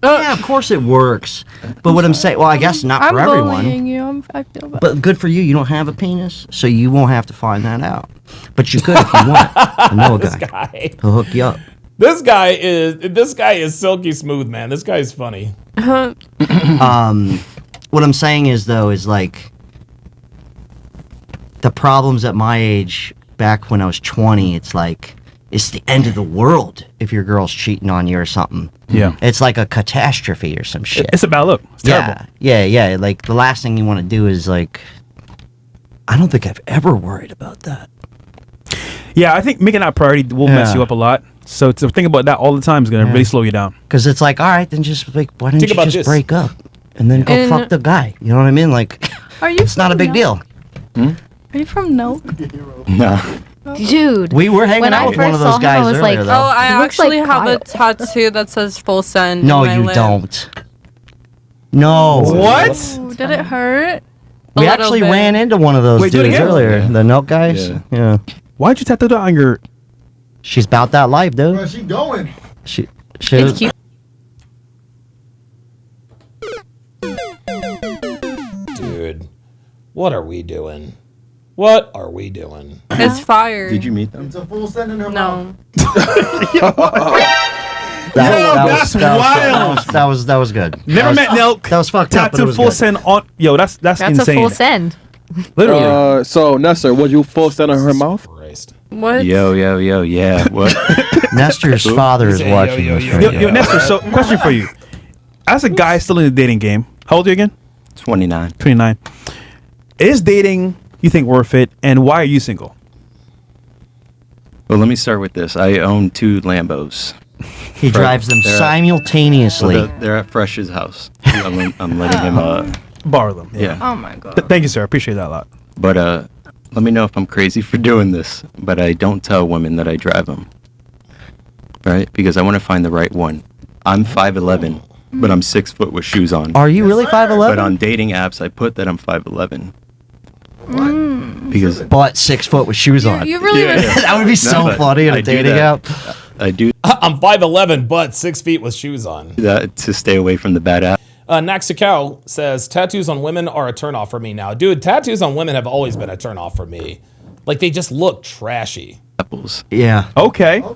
Yeah, of course it works. But what I'm saying, well, I guess not for I'm everyone. bullying you. I feel bad. But good for you. You don't have a penis, so you won't have to find that out. But you could if you want. I know a guy. He'll hook you up. This guy is silky smooth, man. This guy is funny. what I'm saying is though is like the problems at my age back when I was 20. It's like it's the end of the world if your girl's cheating on you or something. Yeah. It's like a catastrophe or some shit. It's a bad look. It's terrible. Yeah. Like the last thing you want to do is like. I don't think I've ever worried about that. Yeah, I think making that a priority will mess you up a lot. So to think about that all the time is going to really slow you down. Because it's like, all right, then just like, why don't Think you about just this. break up and then go fuck the guy? You know what I mean? Like, Are you? it's not a big deal. Are you from Noke? No. Dude. We were hanging when out I with one first of saw those him, I guys was earlier, like, though. Oh, I He looks actually like have a Kyle. tattoo that says full send. No, in my you lip. don't. No. What? Ooh, did it hurt? We A little actually bit. ran into one of those Wait, do it dudes again? earlier. Yeah. The Note guys. Yeah. Why'd you tattoo that on your... She's about that life, dude. Where's she going? She It's cute. Dude, what are we doing? What are we doing? It's fire. Did you meet them? It's a full send in her mouth. No. That's wild. That was good. Never met Nelk. That was fucked up, but it Tattoo was full good. send on... Yo, that's That's insane. a full send. Literally. So Nestor, would you full send on her mouth? Christ. What? Yo, yeah. What? Nestor's father is Say, yo, watching yo, this yo, right Yo, now. yo, Nestor, so question for you. As a guy still in the dating game, how old are you again? 29. 29. Is dating, you think, worth it? And why are you single? Well, let me start with this. I own 2 Lambos. He drives them They're at- simultaneously. Well, they're at Fresh's house. I'm letting him. Borrow them. Yeah. Oh my god. Thank you, sir. I appreciate that a lot. But let me know if I'm crazy for doing this. But I don't tell women that I drive them. Right? Because I want to find the right one. I'm 5'11", but I'm 6 foot with shoes on. Are you really 5'11"? But on dating apps, I put that I'm 5'11". Because But 6 foot with shoes on. You really was That would be so but funny in I a do dating that. app. I do I'm 5'11", but 6 feet with shoes on. that to stay away from the bad app. Naxikau says, tattoos on women are a turnoff for me now. Dude, tattoos on women have always been a turnoff for me. Like, they just look trashy. Apples. Yeah. Okay. But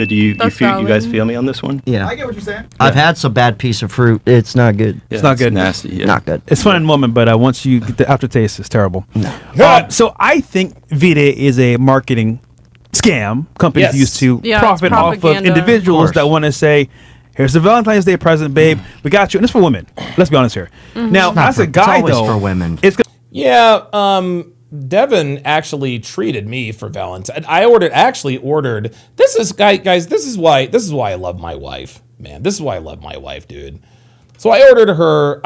do you That's feel, you guys valid. feel me on this one? Yeah. I get what you're saying. I've had some bad piece of fruit. It's not good. Yeah, It's not good. Nasty. Yeah. Not good. It's fun in the moment, but once you get the aftertaste, it's terrible. So I think Vide is a marketing scam. Companies Yes. used to Yeah, it's profit off of propaganda. individuals Of that course. want to say, here's the Valentine's Day present, babe. We got you. And it's for women. Let's be honest here. Now, Not as for- a guy, it's always though, for women. it's gonna Yeah, Devin actually treated me for Valentine. I actually ordered. This is guys. This is why I love my wife, man. This is why I love my wife, dude. So I ordered her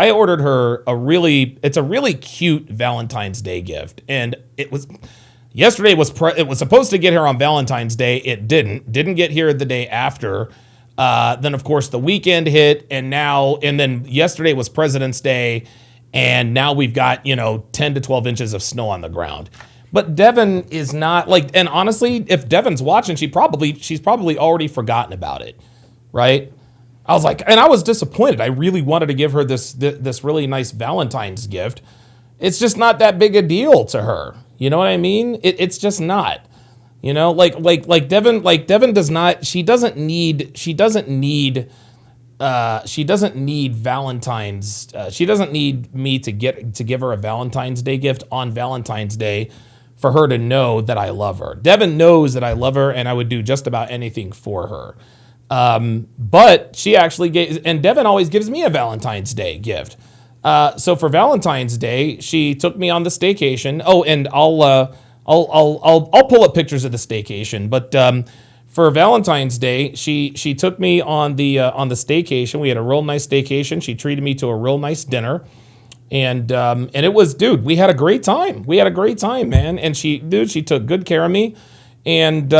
it's a really cute Valentine's Day gift, and it was yesterday it was supposed to get here on Valentine's Day. It didn't get here the day after. Then of course the weekend hit, and then yesterday was President's Day. And now we've got, 10 to 12 inches of snow on the ground. But Devin is not and honestly, if Devin's watching, she's probably already forgotten about it, right? I was like, and I was disappointed. I really wanted to give her this really nice Valentine's gift. It's just not that big a deal to her. You know what I mean? It's just not. Like Devin does not. She doesn't need Valentine's. She doesn't need me to give her a Valentine's Day gift on Valentine's Day for her to know that I love her. Devin knows that I love her, and I would do just about anything for her. But she actually and Devin always gives me a Valentine's Day gift. So for Valentine's Day, she took me on the staycation. Oh, and I'll pull up pictures of the staycation, but. For Valentine's Day, she took me on the staycation. We had a real nice staycation. She treated me to a real nice dinner, and it was, dude, we had a great time. We had a great time, man. And she took good care of me, and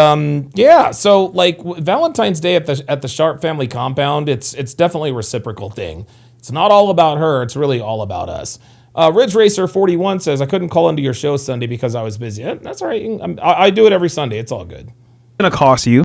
yeah. So like Valentine's Day at the Sharp family compound, it's definitely a reciprocal thing. It's not all about her. It's really all about us. Ridge Racer 41 says, I couldn't call into your show Sunday because I was busy. That's all right. I do it every Sunday. It's all good. gonna cost you.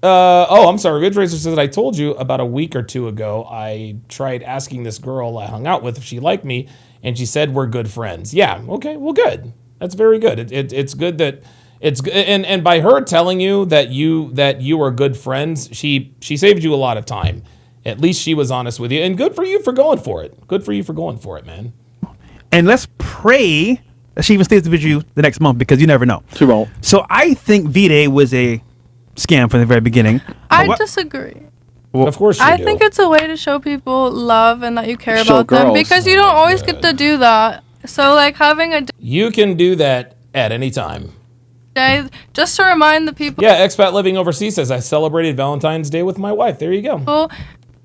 I'm sorry. Ridge Racer says, I told you about a week or two ago, I tried asking this girl I hung out with if she liked me, and she said we're good friends. Yeah, okay, well, good. That's very good. It's good that it's good, and by her telling you that you are good friends, she saved you a lot of time, At least she was honest with you, and good for you for going for it. Good for you for going for it, man. And let's pray that she even stays with you the next month because you never know. She won't. So I think V-Day was a scam from the very beginning. I disagree. Well, of course you I do. think it's a way to show people love and that you care Show about them girls. because you don't always get to do that. So like having a You can do that at any time. day just to remind the people Yeah, expat living overseas says, I celebrated Valentine's Day with my wife. There you go.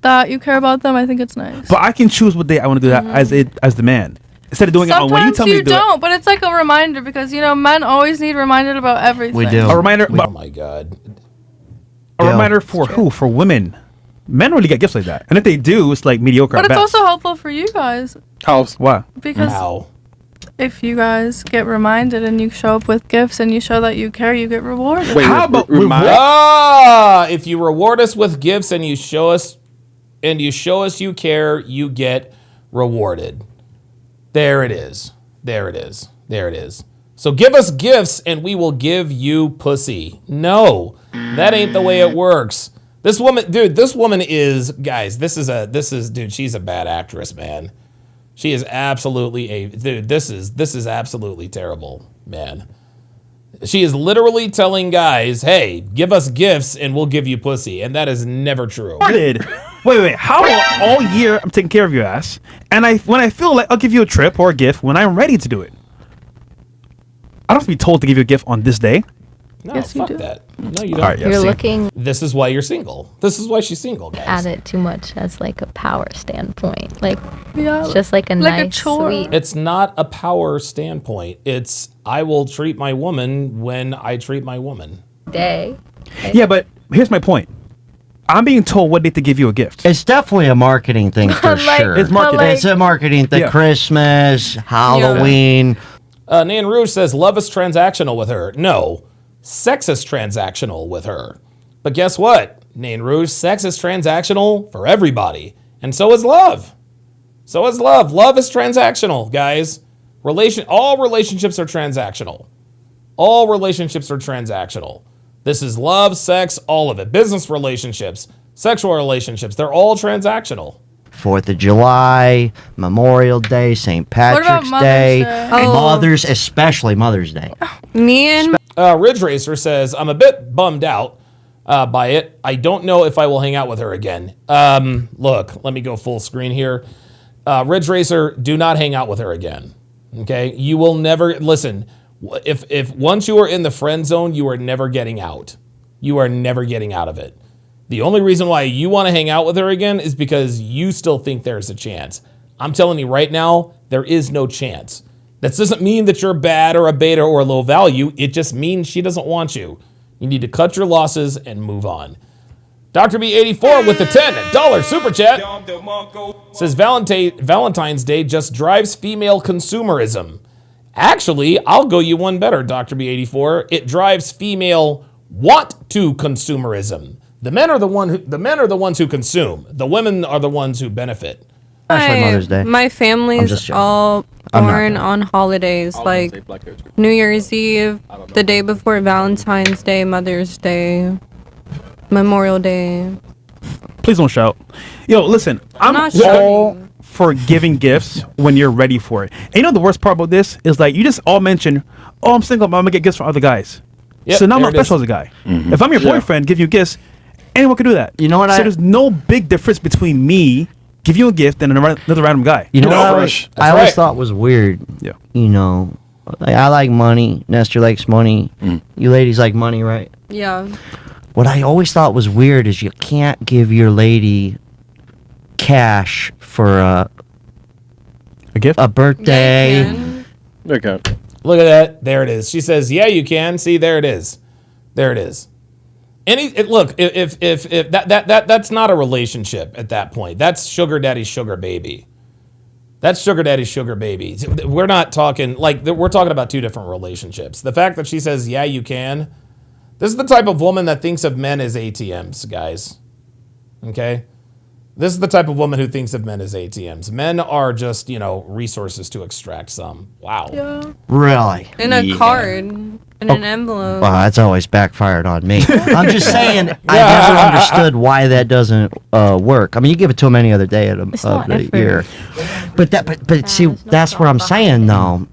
that you care about them. I think it's nice. but I can choose what day I want to do that as the man. Instead of doing it on when you Sometimes tell me you to do don't, but it's like a reminder because men always need reminded about everything. We do. it. A reminder. Oh my God. A reminder for who? For women. Men don't really get gifts like that. And if they do, it's like mediocre. But at it's best. also helpful for you guys Why? because How? if you guys get reminded and you show up with gifts and you show that you care, you get rewarded. Wait, How about remind? If you reward us with gifts and you show us you care, you get rewarded. There it is. There it is. There it is. So give us gifts and we will give you pussy. No, that ain't the way it works. This woman is, guys, dude, she's a bad actress, man. She is absolutely this is absolutely terrible, man. She is literally telling guys, hey, give us gifts and we'll give you pussy. And that is never true. Wait. How about all year I'm taking care of your ass, and when I feel like I'll give you a trip or a gift when I'm ready to do it. I don't have to be told to give you a gift on this day. No, Yes, you fuck do. that. No, you don't. All right, yeah, You're see. looking This is why you're single. This is why she's single, guys. at it too much as like a power standpoint. Like Yeah, it's just like a like a nice, chore. sweet It's not a power standpoint. It's I will treat my woman when I treat my woman. day. Yeah, but here's my point. I'm being told what day to give you a gift. It's definitely a marketing thing for Like- sure. It's marketing. like- It's a marketing thing. Yeah. Christmas, Halloween. Nan Rouge says love is transactional with her. No, sex is transactional with her. But guess what, Nan Rouge? Sex is transactional for everybody. And so is love. So is love. Love is transactional, guys. All relationships are transactional. All relationships are transactional. This is love, sex, all of it. Business relationships, sexual relationships, they're all transactional. 4th of July, Memorial Day, St. Patrick's Mother's Day, Day? Oh. especially Mother's Day. Me and Ridge Racer says, I'm a bit bummed out by it. I don't know if I will hang out with her again. Look, let me go full screen here. Ridge Racer, do not hang out with her again. Okay? You will never, listen, if once you are in the friend zone, you are never getting out. You are never getting out of it. The only reason why you want to hang out with her again is because you still think there's a chance. I'm telling you right now, there is no chance. That doesn't mean that you're bad or a beta or a low value. It just means she doesn't want you. You need to cut your losses and move on. Dr. B84 with the $10 super chat says Valentine's Day just drives female consumerism. Actually, I'll go you one better, Dr. B84. It drives female want to consumerism. The men are the ones who consume. The women are the ones who benefit. Especially Mother's Day. my I'm family's just joking. all I'm not born gonna. on holidays like New Year's Eve, the day before Valentine's Day, Mother's Day, Memorial Day. Please don't shout. Yo, listen, I'm not all shouting. for giving gifts when you're ready for it. And you know the worst part about this is like you just all mention, oh, I'm single, but I'm gonna get gifts from other guys. Yep, so now I'm there not it is. special as a guy. If I'm your boyfriend, give you gifts, anyone can do that. You know what So I- there's no big difference between me give you a gift and another random guy. You know what Fresh. I That's always right. thought was weird? Yeah. You know, like, I like money. Nestor likes money. You ladies like money, right? Yeah. What I always thought was weird is you can't give your lady cash for A gift? a birthday. Okay. Look at that. There it is. She says, yeah, you can. See, there it is. There it is. Look, if that's not a relationship at that point. That's sugar daddy, sugar baby. That's sugar daddy, sugar baby. We're not talking, we're talking about two different relationships. The fact that she says, yeah, you can. This is the type of woman that thinks of men as ATMs, guys. Okay? This is the type of woman who thinks of men as ATMs. Men are just, resources to extract some. Wow. Yeah. Really? In a Yeah. card. In an envelope. Well, that's always backfired on me. I'm just saying, I never understood why that doesn't work. I mean, you give it to them any other day of the year. But see, that's what I'm saying, though,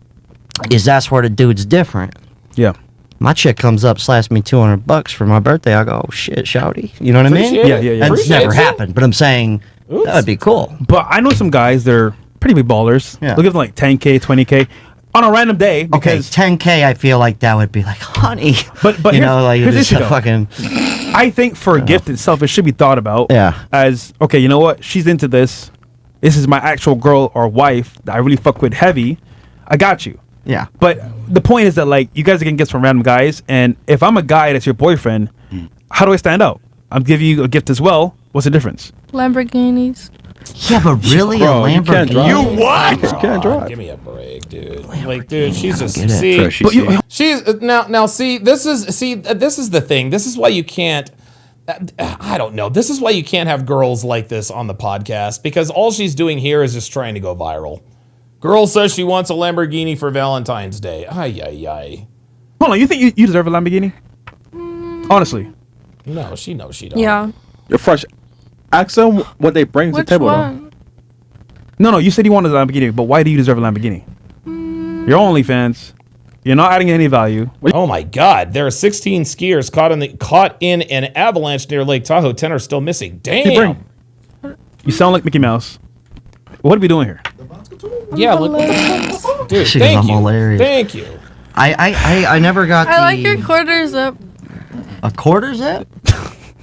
is that's where the dude's different. Yeah. My chick comes up, slaps me $200 for my birthday. I go, oh, shit, shouty. You know what I mean? Yeah. That's never happened, but I'm saying that would be cool. But I know some guys, they're pretty big ballers. Yeah. They'll give them like 10K, 20K on a random day. Because 10K, I feel like that would be like, honey. But you here's, know, like here's the just issue, though. fucking. I think for a gift itself, it should be thought about. Yeah. As, okay, you know what? She's into this. This is my actual girl or wife that I really fuck with heavy. I got you. Yeah. But the point is that, like, you guys are getting gifts from random guys. And if I'm a guy that's your boyfriend, how do I stand out? I'm giving you a gift as well. What's the difference? Lamborghinis. Yeah, but really, Bro, a you can't Lamborghini? drive. You what? You can't drive. Give me a break, dude. Like, dude, she's just get it. see. Fresh, But you, She's now see. This is the thing. This is why you can't. I don't know. This is why you can't have girls like this on the podcast, because all she's doing here is just trying to go viral. Girl says she wants a Lamborghini for Valentine's Day. Ay, ay, ay. hold on, you think you deserve a Lamborghini? Honestly. No, she knows she don't. Yeah. You're fresh. Ask them what they bring to the Which table. one? No, you said you wanted a Lamborghini, but why do you deserve a Lamborghini? You're OnlyFans. You're not adding any value. Oh my God! There are 16 skiers caught in an avalanche near Lake Tahoe. 10 are still missing. Damn. You sound like Mickey Mouse. What are we doing here? Yeah, look. Dude, She's thank you. hilarious. Thank you. I never got I like your quarter zip. a quarter zip.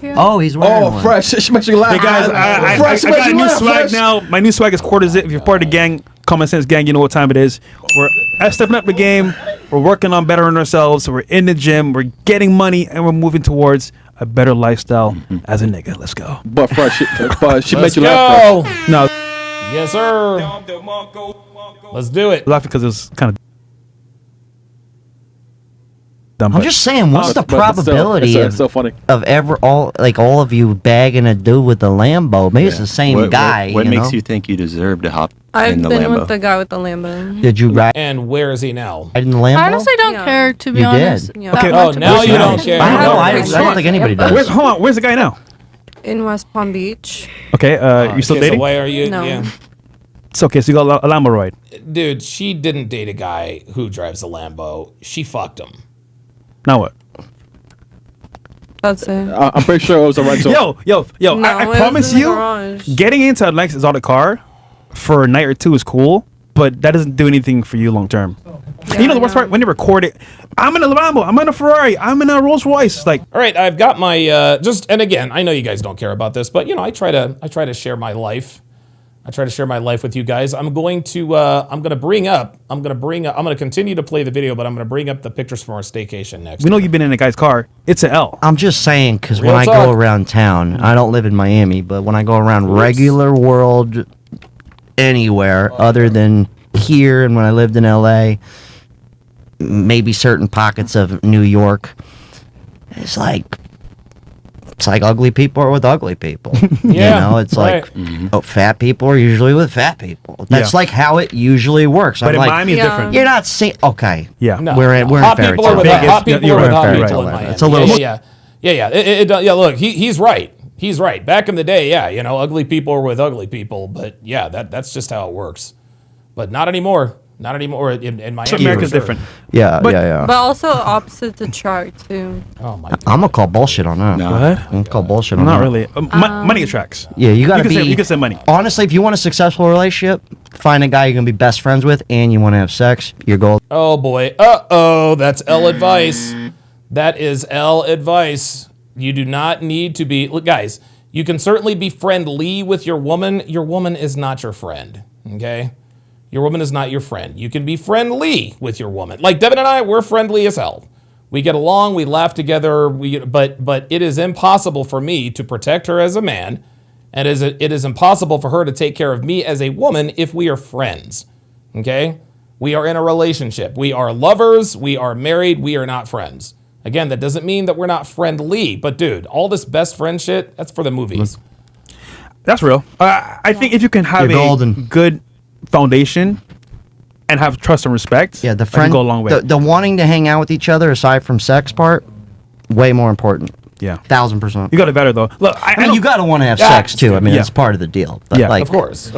Yeah. Oh, he's wearing Oh, one. fresh. She makes you laugh. Hey guys, I got a new swag now. My new swag is quarter zip. If you're part of the gang, Common Sense Gang, you know what time it is. We're stepping up the game. We're working on bettering ourselves. We're in the gym. We're getting money, and we're moving towards a better lifestyle as a nigga. Let's go. But fresh. She Let's makes you laugh. go. No, Yes, sir. Let's do it. laughing because it was kind of dumb. I'm but- just saying, what's the But probability it's so funny. of all of you bagging a dude with the Lambo? Maybe it's the same guy. What makes know? you think you deserve to hop I've in the been Lambo? with the guy with the Lambo. Did you ride And where is he now? in the Lambo? I honestly don't Yeah. care, to be You honest. did? Yeah. that Okay, Oh, much now about you it. don't care. I don't know. I Where's don't think anybody does. Hold on. Where's the guy now? In West Palm Beach. Okay, you still Okay, dating? So why are you? No. Yeah. It's okay. So you got a Lambo ride. Dude, she didn't date a guy who drives a Lambo. She fucked him. Now what? That's it. I'm pretty sure it was a right. So Yo. No, I it was promise in the you, garage. getting into a nice exotic car for a night or two is cool, but that doesn't do anything for you long term. Yeah, You know the I worst part? When they record it, I'm in a Lambo, I'm in a Ferrari, I'm in a Rolls Royce. Like, All right, I've got my and again, I know you guys don't care about this, but you know, I try to share my life. I try to share my life with you guys. I'm going to continue to play the video, but I'm going to bring up the pictures from our staycation next. we know you've been in a guy's car. It's an L. I'm just saying, because when Real I talk. go around town, I don't live in Miami, but when I go around regular world anywhere other than here and when I lived in LA, maybe certain pockets of New York, it's like ugly people are with ugly people. Yeah, You know, it's right. like fat people are usually with fat people. That's Yeah. like how it usually works. But I'm in like, Miami, it's Yeah. different. you're not seeing. Okay. Yeah. No, We're in hot fairy people are with tale. Vegas, hot people you're are with right, hot you're people right. in Miami. It's a little- Yeah. Look, he's right. He's right. Back in the day, yeah, you know, ugly people are with ugly people, but yeah, that's just how it works. But not anymore. Not anymore in Miami. America's for sure. different. Yeah, But- yeah. But also opposites attract too. Oh my. I'm gonna call bullshit on that. No. What? I'm gonna call bullshit on Not that. really. Money attracts. Yeah, you gotta can be. say- you can say money. Honestly, if you want a successful relationship, find a guy you're gonna be best friends with, and you want to have sex. Your goal. Oh boy. Uh-oh, that's L advice. That is L advice. You do not need to be. Look, guys, you can certainly be friendly with your woman. Your woman is not your friend. Okay. Your woman is not your friend. You can be friendly with your woman. Like Devin and I, we're friendly as hell. We get along, we laugh together, but it is impossible for me to protect her as a man, and it is impossible for her to take care of me as a woman if we are friends. Okay? We are in a relationship. We are lovers, we are married, we are not friends. Again, that doesn't mean that we're not friendly, but dude, all this best friend shit, that's for the movies. That's real. I think if you can have You're a golden. good foundation, and have trust and respect. Yeah, the that can friend go a long way. The wanting to hang out with each other aside from sex part, way more important. Yeah, 1000%. You got it better though. Look, I mean, you got to want to have sex too. I mean, Yeah. it's part of the deal. But Yeah. like, Of course.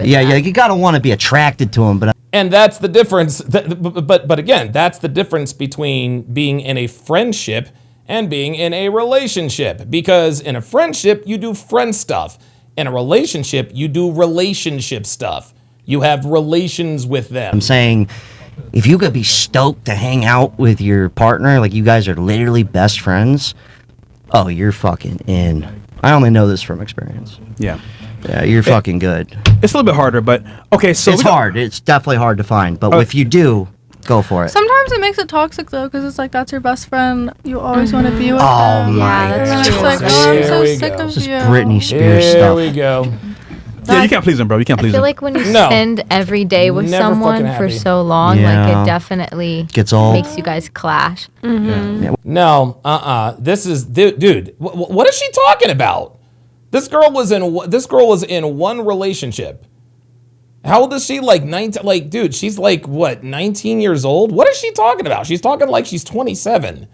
Yeah, you got to want to be attracted to him. But And that's the difference. But again, that's the difference between being in a friendship and being in a relationship. Because in a friendship, you do friend stuff. In a relationship, you do relationship stuff. You have relations with them. I'm saying, if you could be stoked to hang out with your partner, like you guys are literally best friends, oh, you're fucking in. I only know this from experience. Yeah. Yeah, you're fucking good. It's a little bit harder, but okay. So It's hard. It's definitely hard to find. But if you do, go for it. Sometimes it makes it toxic though, because it's like that's your best friend. You always want to be with Oh them. my And then God. it's like, oh, I'm so sick of This is you. Britney Spears Here stuff. we go. Yeah, you can't please them, bro. You can't I please feel them. like when you No. spend every day with Never someone fucking for happy. so long, like Yeah. it definitely Gets old. makes you guys clash. No, This is, dude. What is she talking about? This girl was in one relationship. How old is she? Like 19? Like, dude, she's like what? 19 years old? What is she talking about? She's talking like she's 27.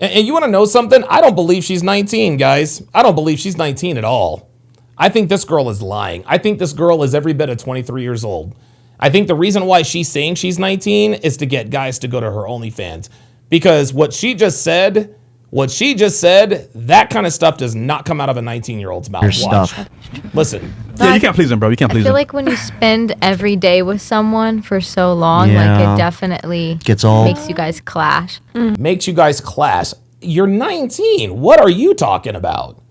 And you want to know something? I don't believe she's 19, guys. I don't believe she's 19 at all. I think this girl is lying. I think this girl is every bit of 23 years old. I think the reason why she's saying she's 19 is to get guys to go to her OnlyFans. Because what she just said, that kind of stuff does not come out of a 19-year-old's mouth. Your Watch. stuff. Listen. Yeah, you can't please them, bro. You can't I please feel them. like when you spend every day with someone for so long, Yeah. like it definitely Gets old. makes you guys clash. Makes you guys clash. You're 19. What are you talking about?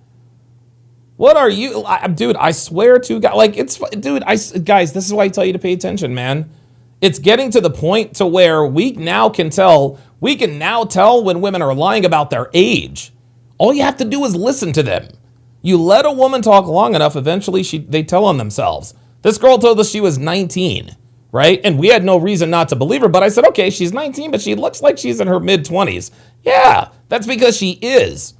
What are you, dude? I swear to God, like guys, this is why I tell you to pay attention, man. It's getting to the point to where we can now tell when women are lying about their age. All you have to do is listen to them. You let a woman talk long enough, eventually they tell on themselves. This girl told us she was 19, right? And we had no reason not to believe her, but I said, okay, she's 19, but she looks like she's in her mid-20s. Yeah, that's because she is.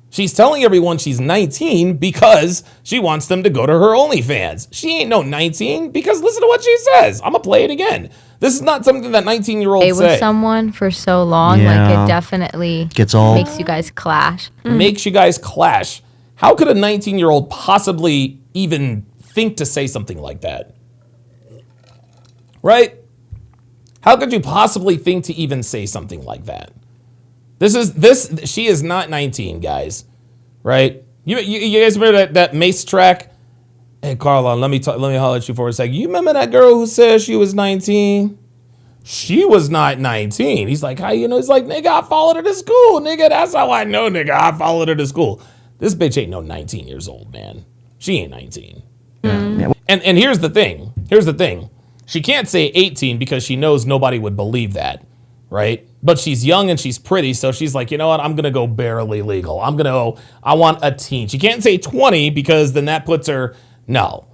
She's telling everyone she's 19 because she wants them to go to her OnlyFans. She ain't no 19 because listen to what she says. I'm going to play it again. This is not something that 19-year-olds Stay say. with someone for so long, Yeah. like it definitely Gets old. makes you guys clash. Makes you guys clash. How could a 19-year-old possibly even think to say something like that? Right? How could you possibly think to even say something like that? She is not 19, guys. Right? You guys remember that Mace track? Hey, Carla, let me holler at you for a second. You remember that girl who said she was 19? She was not 19. He's like, how you know? He's like, nigga, I followed her to school, nigga. That's how I know, nigga. I followed her to school. This bitch ain't no 19 years old, man. She ain't 19. And here's the thing. She can't say 18 because she knows nobody would believe that, right? But she's young and she's pretty, so she's like, you know what? I'm gonna go barely legal. I want a teen. She can't say 20 because then that puts her. No.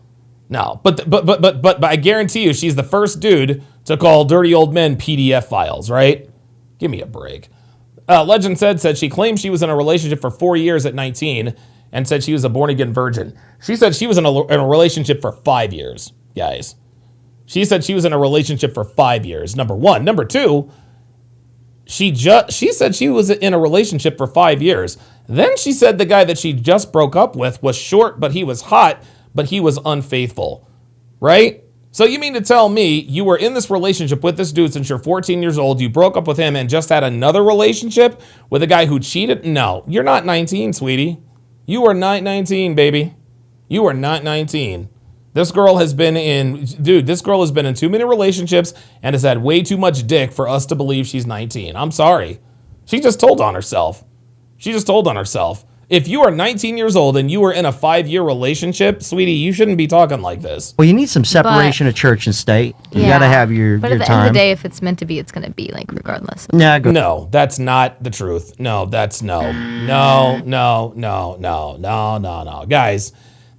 But I guarantee you, she's the first dude to call dirty old men PDF files, right? Give me a break. Legend said she claimed she was in a relationship for 4 years at 19 and said she was a born-again virgin. She said she was in a relationship for 5 years, guys. She said she was in a relationship for 5 years, number one. Number two, she said she was in a relationship for 5 years. Then she said the guy that she just broke up with was short, but he was hot, but he was unfaithful, right? So you mean to tell me you were in this relationship with this dude since you're 14 years old, you broke up with him and just had another relationship with a guy who cheated? No, you're not 19, sweetie. You are not 19, baby. You are not 19. This girl has been in too many relationships and has had way too much dick for us to believe she's 19. I'm sorry. She just told on herself. If you are 19 years old and you were in a 5-year relationship, sweetie, you shouldn't be talking like this. Well, you need some separation of church and state. You got to have your But at the time. end of the day, if it's meant to be, it's going to be, like, regardless. No, that's not the truth. No. Guys,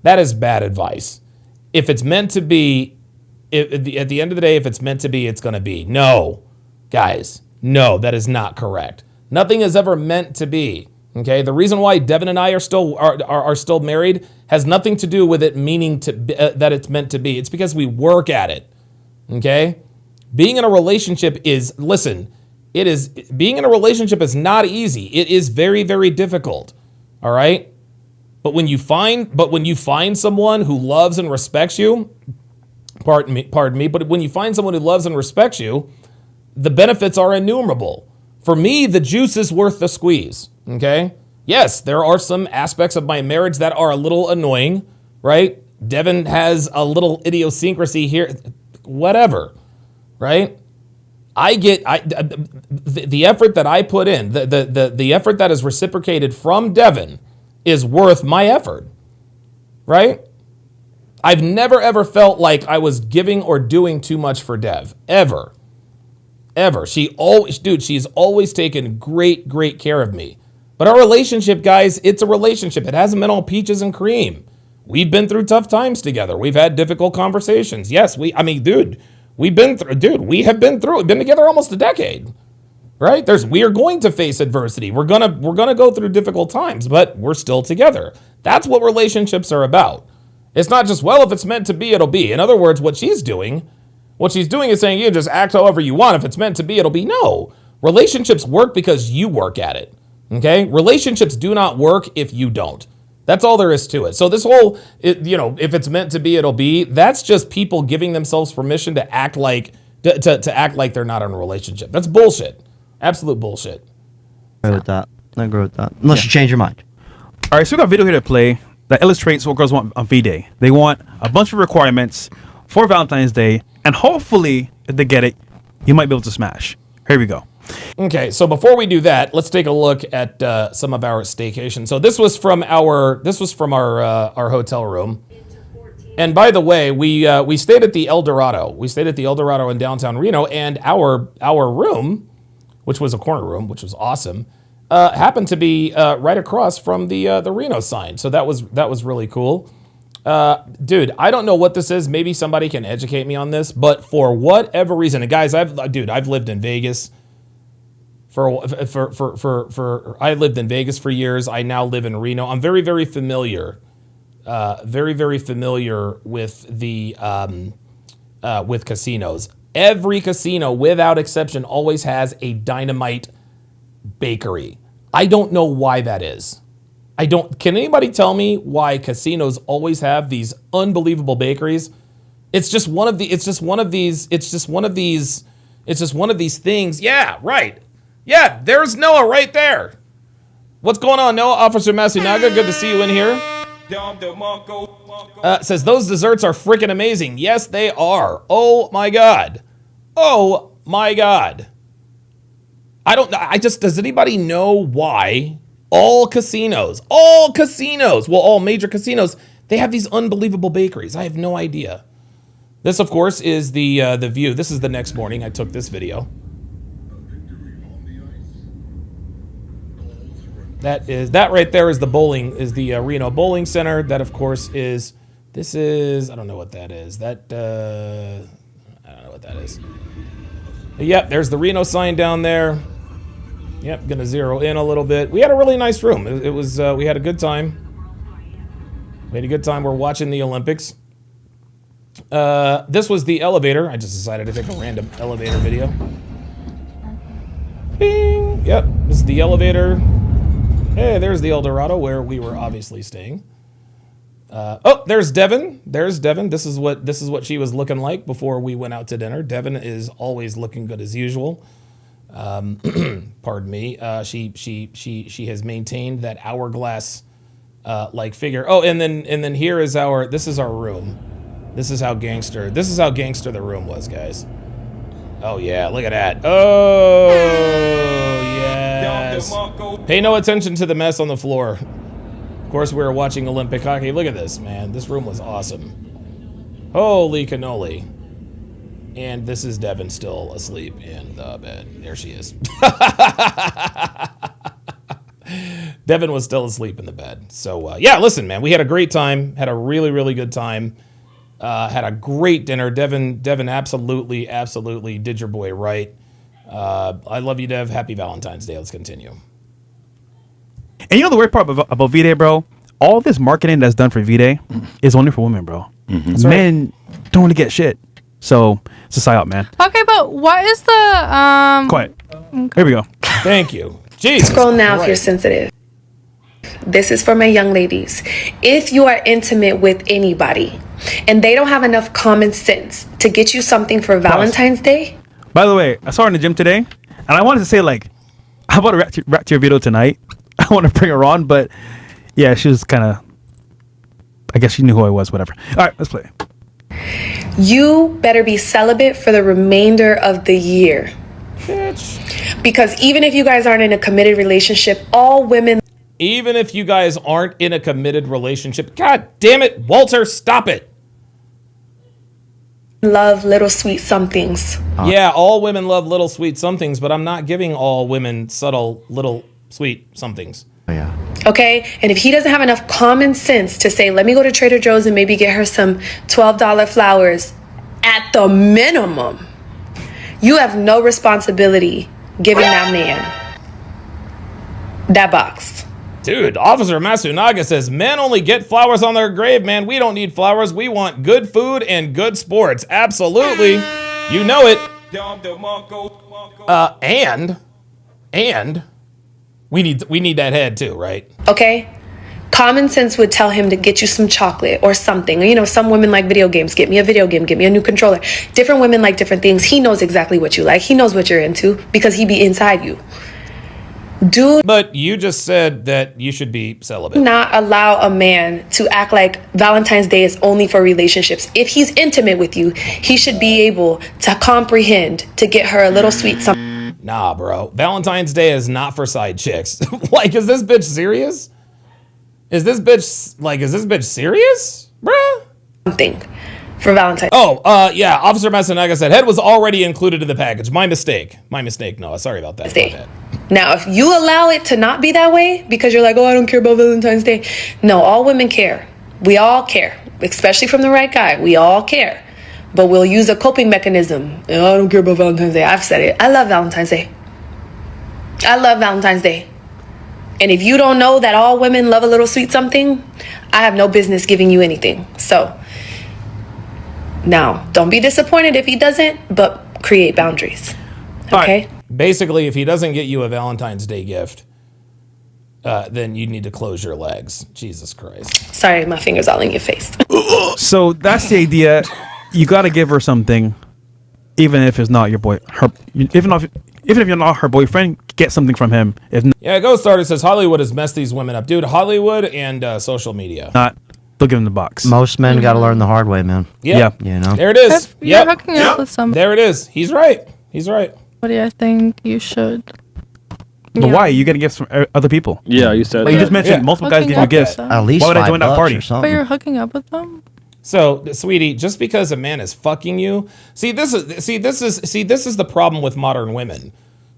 that is bad advice. If it's meant to be, at the end of the day, if it's meant to be, it's going to be. No, guys, no, that is not correct. Nothing is ever meant to be. Okay, the reason why Devin and I are still married has nothing to do with it meaning to be, that it's meant to be. It's because we work at it. Okay? Being in a relationship is, being in a relationship is not easy. It is very, very difficult. All right? But when you find someone who loves and respects you, pardon me, but when you find someone who loves and respects you, the benefits are innumerable. For me, the juice is worth the squeeze. Okay? Yes, there are some aspects of my marriage that are a little annoying, right? Devin has a little idiosyncrasy here, whatever, right? The effort that I put in, the effort that is reciprocated from Devin is worth my effort, right? I've never ever felt like I was giving or doing too much for Dev, ever. She's always taken great care of me. But our relationship, guys, it's a relationship. It hasn't been all peaches and cream. We've been through tough times together. We've had difficult conversations. Yes, we have been together almost a decade, right? We are going to face adversity. We're gonna go through difficult times, but we're still together. That's what relationships are about. It's not just, well, if it's meant to be, it'll be. In other words, what she's doing is saying, you just act however you want. If it's meant to be, it'll be. No, relationships work because you work at it. Okay? Relationships do not work if you don't. That's all there is to it. So this whole, if it's meant to be, it'll be, that's just people giving themselves permission to act like they're not in a relationship. That's bullshit. Absolute bullshit. I agree with that. Unless you change your mind. All right, so we got a video here to play that illustrates what girls want on V-Day. They want a bunch of requirements for Valentine's Day, and hopefully, if they get it, you might be able to smash. Here we go. Okay, so before we do that, let's take a look at some of our staycation. So this was from our hotel room. And by the way, we stayed at the El Dorado. We stayed at the El Dorado in downtown Reno, and our room, which was a corner room, which was awesome, happened to be right across from the Reno sign. So that was really cool. Dude, I don't know what this is. Maybe somebody can educate me on this, but for whatever reason, and guys, I've lived in Vegas. I lived in Vegas for years. I now live in Reno. I'm very, very familiar, with with casinos. Every casino, without exception, always has a dynamite bakery. I don't know why that is. Can anybody tell me why casinos always have these unbelievable bakeries? It's just one of these things. Yeah, right. Yeah, there's Noah right there. What's going on, Noah? Officer Masunaga, good to see you in here. Says those desserts are freaking amazing. Yes, they are. Oh my God. Oh my God. Does anybody know why all major casinos, they have these unbelievable bakeries? I have no idea. This, of course, is the view. This is the next morning. I took this video. That right there is the Reno Bowling Center. That, of course, I don't know what that is. I don't know what that is. Yep, there's the Reno sign down there. Yep, gonna zero in a little bit. We had a really nice room. We had a good time. We're watching the Olympics. This was the elevator. I just decided to take a random elevator video. Bing! Yep, this is the elevator. Hey, there's the El Dorado where we were obviously staying. There's Devin. This is what she was looking like before we went out to dinner. Devin is always looking good as usual. Pardon me. She has maintained that hourglass like figure. Oh, and then this is our room. This is how gangster the room was, guys. Oh yeah, look at that. Oh yes. Pay no attention to the mess on the floor. Of course, we were watching Olympic hockey. Look at this, man. This room was awesome. Holy cannoli. And this is Devin still asleep in the bed. There she is. Devin was still asleep in the bed. So, yeah, listen, man, we had a great time. Had a really, really good time. Had a great dinner. Devin absolutely did your boy right. I love you, Dev. Happy Valentine's Day. Let's continue. And you know the weird part about V-Day, bro? All this marketing that's done for V-Day is only for women, bro. Mm-hmm. Men don't want to get shit. So It's a psyop, man. Okay, but what is the Quiet. Here we go. Thank you. Jesus. Scroll now if you're Christ. sensitive. This is for my young ladies. If you are intimate with anybody and they don't have enough common sense to get you something for Valentine's Day, By the way, I saw her in the gym today, and I wanted to say, like, how about a react to your video tonight? I want to bring her on, but yeah, she was kind of, I guess she knew who I was, whatever. All right, let's play. you better be celibate for the remainder of the year. Because even if you guys aren't in a committed relationship, all women... Even if you guys aren't in a committed relationship, God damn it, Walter, stop it. love little sweet somethings. Yeah, all women love little sweet somethings, but I'm not giving all women subtle little sweet somethings. Yeah. Okay? And if he doesn't have enough common sense to say, let me go to Trader Joe's and maybe get her some $12 flowers at the minimum, you have no responsibility giving that man that box. Dude, Officer Masunaga says, men only get flowers on their grave, man. We don't need flowers. We want good food and good sports. Absolutely. You know it. And we need that head too, right? Okay? Common sense would tell him to get you some chocolate or something. You know, some women like video games. Get me a video game. Get me a new controller. Different women like different things. He knows exactly what you like. He knows what you're into because he be inside you. But you just said that you should be celibate. Do not allow a man to act like Valentine's Day is only for relationships. If he's intimate with you, he should be able to comprehend to get her a little sweet something. Nah, bro. Valentine's Day is not for side chicks. Like, is this bitch serious? Is this bitch serious, bruh? Something for Valentine's. Oh, yeah. Officer Masunaga said head was already included in the package. My mistake, Noah. Sorry about that. My bad. Now, if you allow it to not be that way because you're like, oh, I don't care about Valentine's Day. No, all women care. We all care, especially from the right guy. We all care. But we'll use a coping mechanism. Oh, I don't care about Valentine's Day. I've said it. I love Valentine's Day. I love Valentine's Day. And if you don't know that all women love a little sweet something, I have no business giving you anything. So, now, don't be disappointed if he doesn't, but create boundaries. Okay? Basically, if he doesn't get you a Valentine's Day gift, then you need to close your legs. Jesus Christ. Sorry, my finger's all in your face. So that's the idea. You got to give her something, even if it's not your boy. Even if you're not her boyfriend, get something from him. If Yeah, Ghost Starter says Hollywood has messed these women up. Dude, Hollywood and social media. not, they'll give him the box. Most men got to learn the hard way, man. Yeah. You know? There it is. If you're hooking up with somebody, There it is. He's right. I think you should. But why? You get gifts from other people. Yeah, you said Like you that. just mentioned, multiple guys give you gifts. At least Why would I $5 join that party? or something. But you're hooking up with them. So, sweetie, just because a man is fucking you, this is the problem with modern women.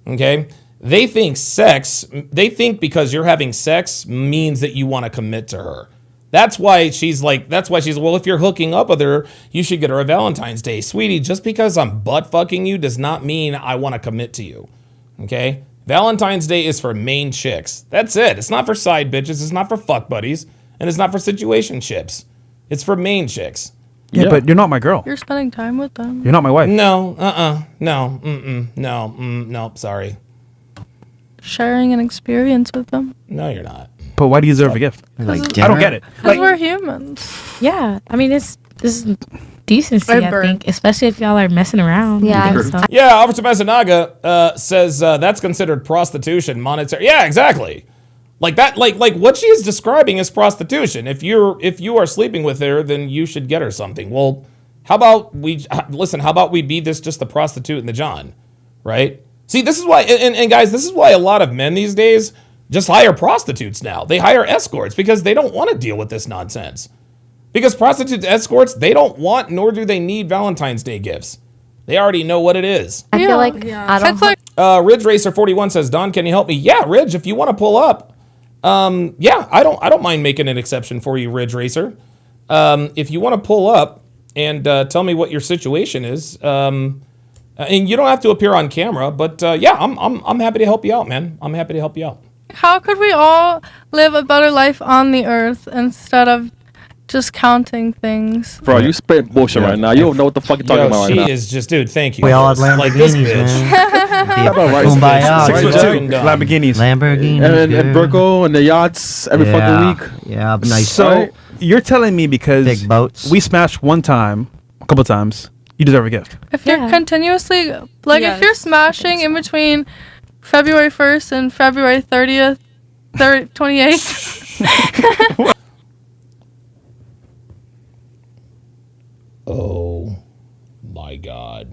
Okay? They think because you're having sex means that you want to commit to her. That's why she's well, if you're hooking up with her, you should get her a Valentine's Day. Sweetie, just because I'm butt fucking you does not mean I want to commit to you. Okay? Valentine's Day is for main chicks. That's it. It's not for side bitches, it's not for fuck buddies, and it's not for situationships. It's for main chicks. Yeah, but you're not my girl. You're spending time with them. You're not my wife. No, no, sorry. Sharing an experience with them. No, you're not. But why do you deserve a gift? Like I don't get it. Because we're humans. Yeah, I mean, this is decency, I I burn. think, especially if y'all are messing around. Yeah. and stuff. Yeah, Officer Masunaga says that's considered prostitution, monetary. Yeah, exactly. Like that, like what she is describing is prostitution. If you are sleeping with her, then you should get her something. Well, how about we be just the prostitute and the John, right? See, this is why, and guys, this is why a lot of men these days just hire prostitutes now. They hire escorts because they don't want to deal with this nonsense. Because prostitutes, escorts, they don't want nor do they need Valentine's Day gifts. They already know what it is. I feel like I don't. It's like Ridge Racer 41 says, Don, can you help me? Yeah, Ridge, if you want to pull up. Yeah, I don't mind making an exception for you, Ridge Racer. If you want to pull up and tell me what your situation is, and you don't have to appear on camera, but yeah, I'm happy to help you out, man. I'm happy to help you out. how could we all live a better life on the earth instead of just counting things. Bro, you spit bullshit right now. You don't know what the fuck you're talking about she right now. is just, dude, thank you. We all had Like this Lamborghinis, bitch. man. Right. Kumbaya. 6'2" Lamborghinis. Lamborghinis. And Burko and the yachts every fucking week. Yeah, nice. So you're telling me because Big boats. we smashed one time, a couple times, you deserve a gift. If you're continuously, like, if you're smashing in between February 1st and February 30th, 28th. Oh my God.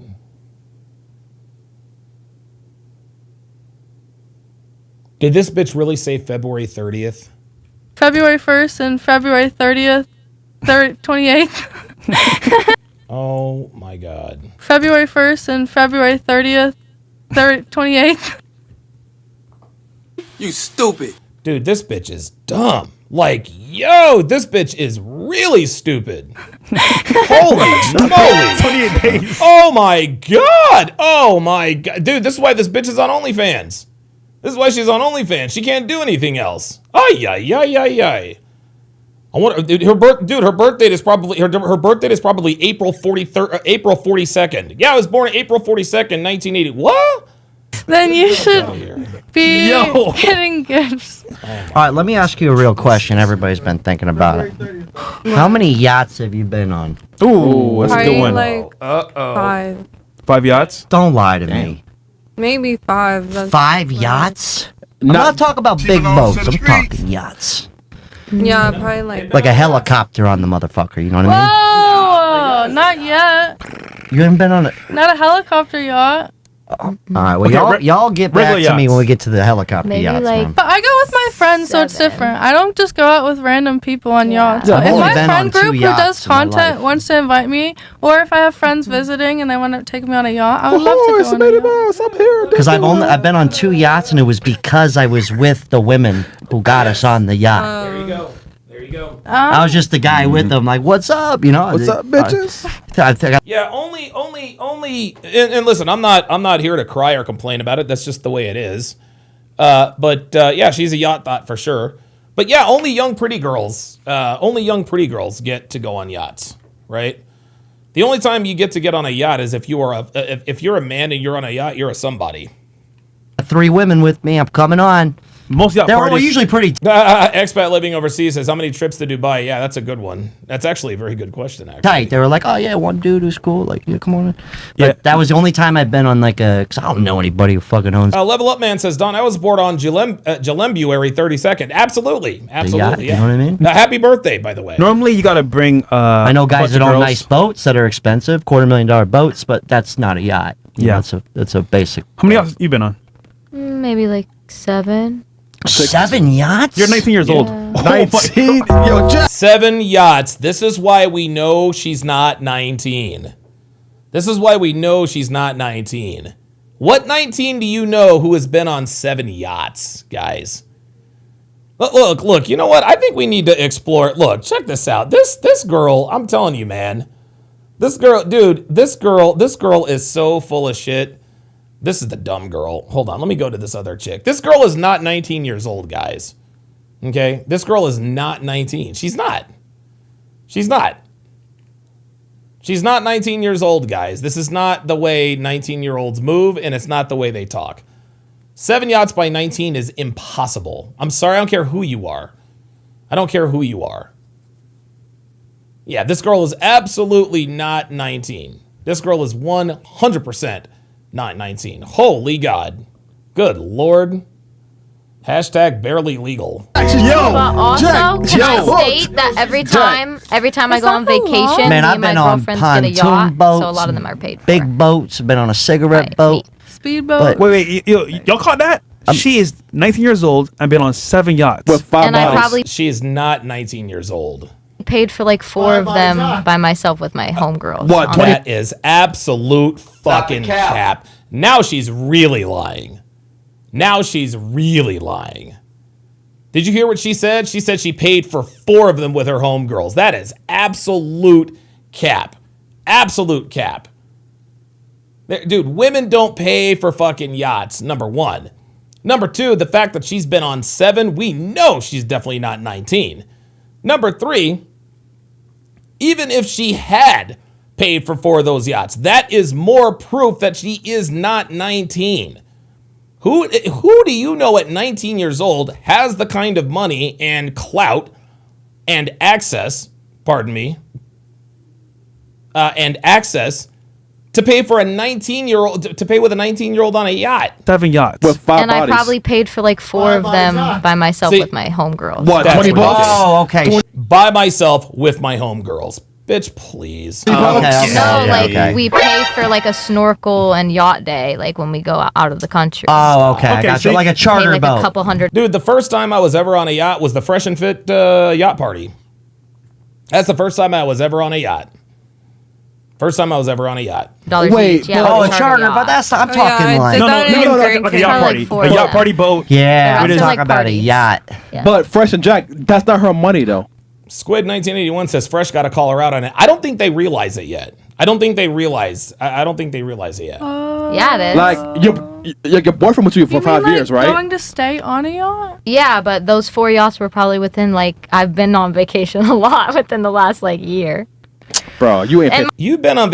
Did this bitch really say February 30th? February 1st and February 30th, 28th. Oh my God. February 1st and February 30th, 28th. You stupid. Dude, this bitch is dumb. Like, yo, this bitch is really stupid. Holy moly. 28 days. Oh my God. Oh my God. Dude, this is why this bitch is on OnlyFans. This is why she's on OnlyFans. She can't do anything else. Ay, ay, ay, ay, ay. I want her birth date is probably her birth date is probably April 42nd. Yeah, I was born April 42nd, 1980. What? Then you should be getting gifts. All right, let me ask you a real question. Everybody's been thinking about it. How many yachts have you been on? Ooh, that's a good one. Like 5. 5 yachts? Don't lie to me. Maybe 5. That's 5 yachts? I'm not talking about big boats. I'm talking yachts. Yeah, probably like a helicopter on the motherfucker. You know what I Whoa, not yet. mean? You haven't been on it. Not a helicopter yacht. All right, well, y'all get back to me when we get to the helicopter Maybe yachts, like- man. But I go with my friends, so it's different. I don't just go out with random people on yachts. Yeah, I've If only my been on friend 2 group who yachts does in my content life. wants to invite me, or if I have friends visiting and they want to take me on a yacht, I would love to go on a yacht. Because I've been on 2 yachts, and it was because I was with the women who got us on the yacht. There you go. There you go. I was just the guy with them, like, what's up? You know? What's up, bitches? I think Yeah, only, and listen, I'm not here to cry or complain about it. That's just the way it is. But yeah, she's a yacht thought for sure. But yeah, only young pretty girls get to go on yachts, right? The only time you get on a yacht is if you're a man and you're on a yacht, you're a somebody. 3 women with me. I'm coming on. Most yacht They're all parties. usually pretty. Expat living overseas says, how many trips to Dubai? Yeah, that's a good one. That's actually a very good question, actually. Tight. They were like, oh yeah, one dude who's cool. Like, yeah, come on. But that was the only time I've been on because I don't know anybody who fucking owns. Level Up Man says, Don, I was born on Jalembuary 32nd. Absolutely. Absolutely. yacht, you Yeah. know what I mean? Happy birthday, by the way. Normally, you got to bring. I know guys bunch that of own girls. nice boats that are expensive, $250,000 boats, but that's not a yacht. You know, that's a basic. How many yachts you been on? Maybe like 7. 7 yachts? You're 19 years old. 19. Yo, Jack. 7 yachts. This is why we know she's not 19. This is why we know she's not 19. What 19 do you know who has been on 7 yachts, guys? Look, you know what? I think we need to explore. Look, check this out. This girl, I'm telling you, man. This girl, dude, this girl is so full of shit. This is the dumb girl. Hold on, let me go to this other chick. This girl is not 19 years old, guys. Okay? This girl is not 19. She's not. She's not 19 years old, guys. This is not the way 19-year-olds move, and it's not the way they talk. 7 yachts by 19 is impossible. I'm sorry, I don't care who you are. I don't care who you are. Yeah, this girl is absolutely not 19. This girl is 100% not 19. Holy God. Good Lord. Hashtag barely legal. But also, can I state that every time I go on vacation, Man, me I've and my been on girlfriends get a yacht, pontoon boats, so a lot of them are paid for. big boats. Been on a cigarette boat. Speedboat. Wait, y'all caught that? She is 19 years old and been on 7 yachts. With 5 And I bodies. probably She is not 19 years old. paid for like 4 of them by myself with my homegirls. What? That is absolute fucking cap. Now she's really lying. Now she's really lying. Did you hear what she said? She said she paid for 4 of them with her homegirls. That is absolute cap. Absolute cap. Dude, women don't pay for fucking yachts, number 1. Number 2, the fact that she's been on 7, we know she's definitely not 19. Number 3, even if she had paid for 4 of those yachts, that is more proof that she is not 19. Who do you know at 19 years old has the kind of money and clout and access, and access to pay for a 19-year-old to pay with a 19-year-old on a yacht? 7 yachts with 5 And bodies. I probably paid for like 4 of them by myself with my homegirls. What, That's 20 bucks? Oh, okay. By myself with my homegirls. Bitch, please. We pay for like a snorkel and yacht day, like when we go out of the country. Oh, okay. I got you. Like a charter pay like boat. a couple hundred. Dude, the first time I was ever on a yacht was the Fresh and Fit yacht party. That's the first time I was ever on a yacht. First time I was ever on a yacht. Dollars each. Yeah, oh, a like charter, but that's I'm talking like no, like a yacht party, for a yacht them. party boat. yeah, I'm They're talking like about a parties. yacht. Yeah. But Fresh and Jack, that's not her money though. Squid 1981 says Fresh got to call her out on it. I don't think they realize it yet. I don't think they realize it yet. Yeah, it is. Like your boyfriend was with you for 5 years, right? Going to stay on a yacht? Yeah, but those 4 yachts were probably within like I've been on vacation a lot within the last like year. Bro, you ain't. And You've been on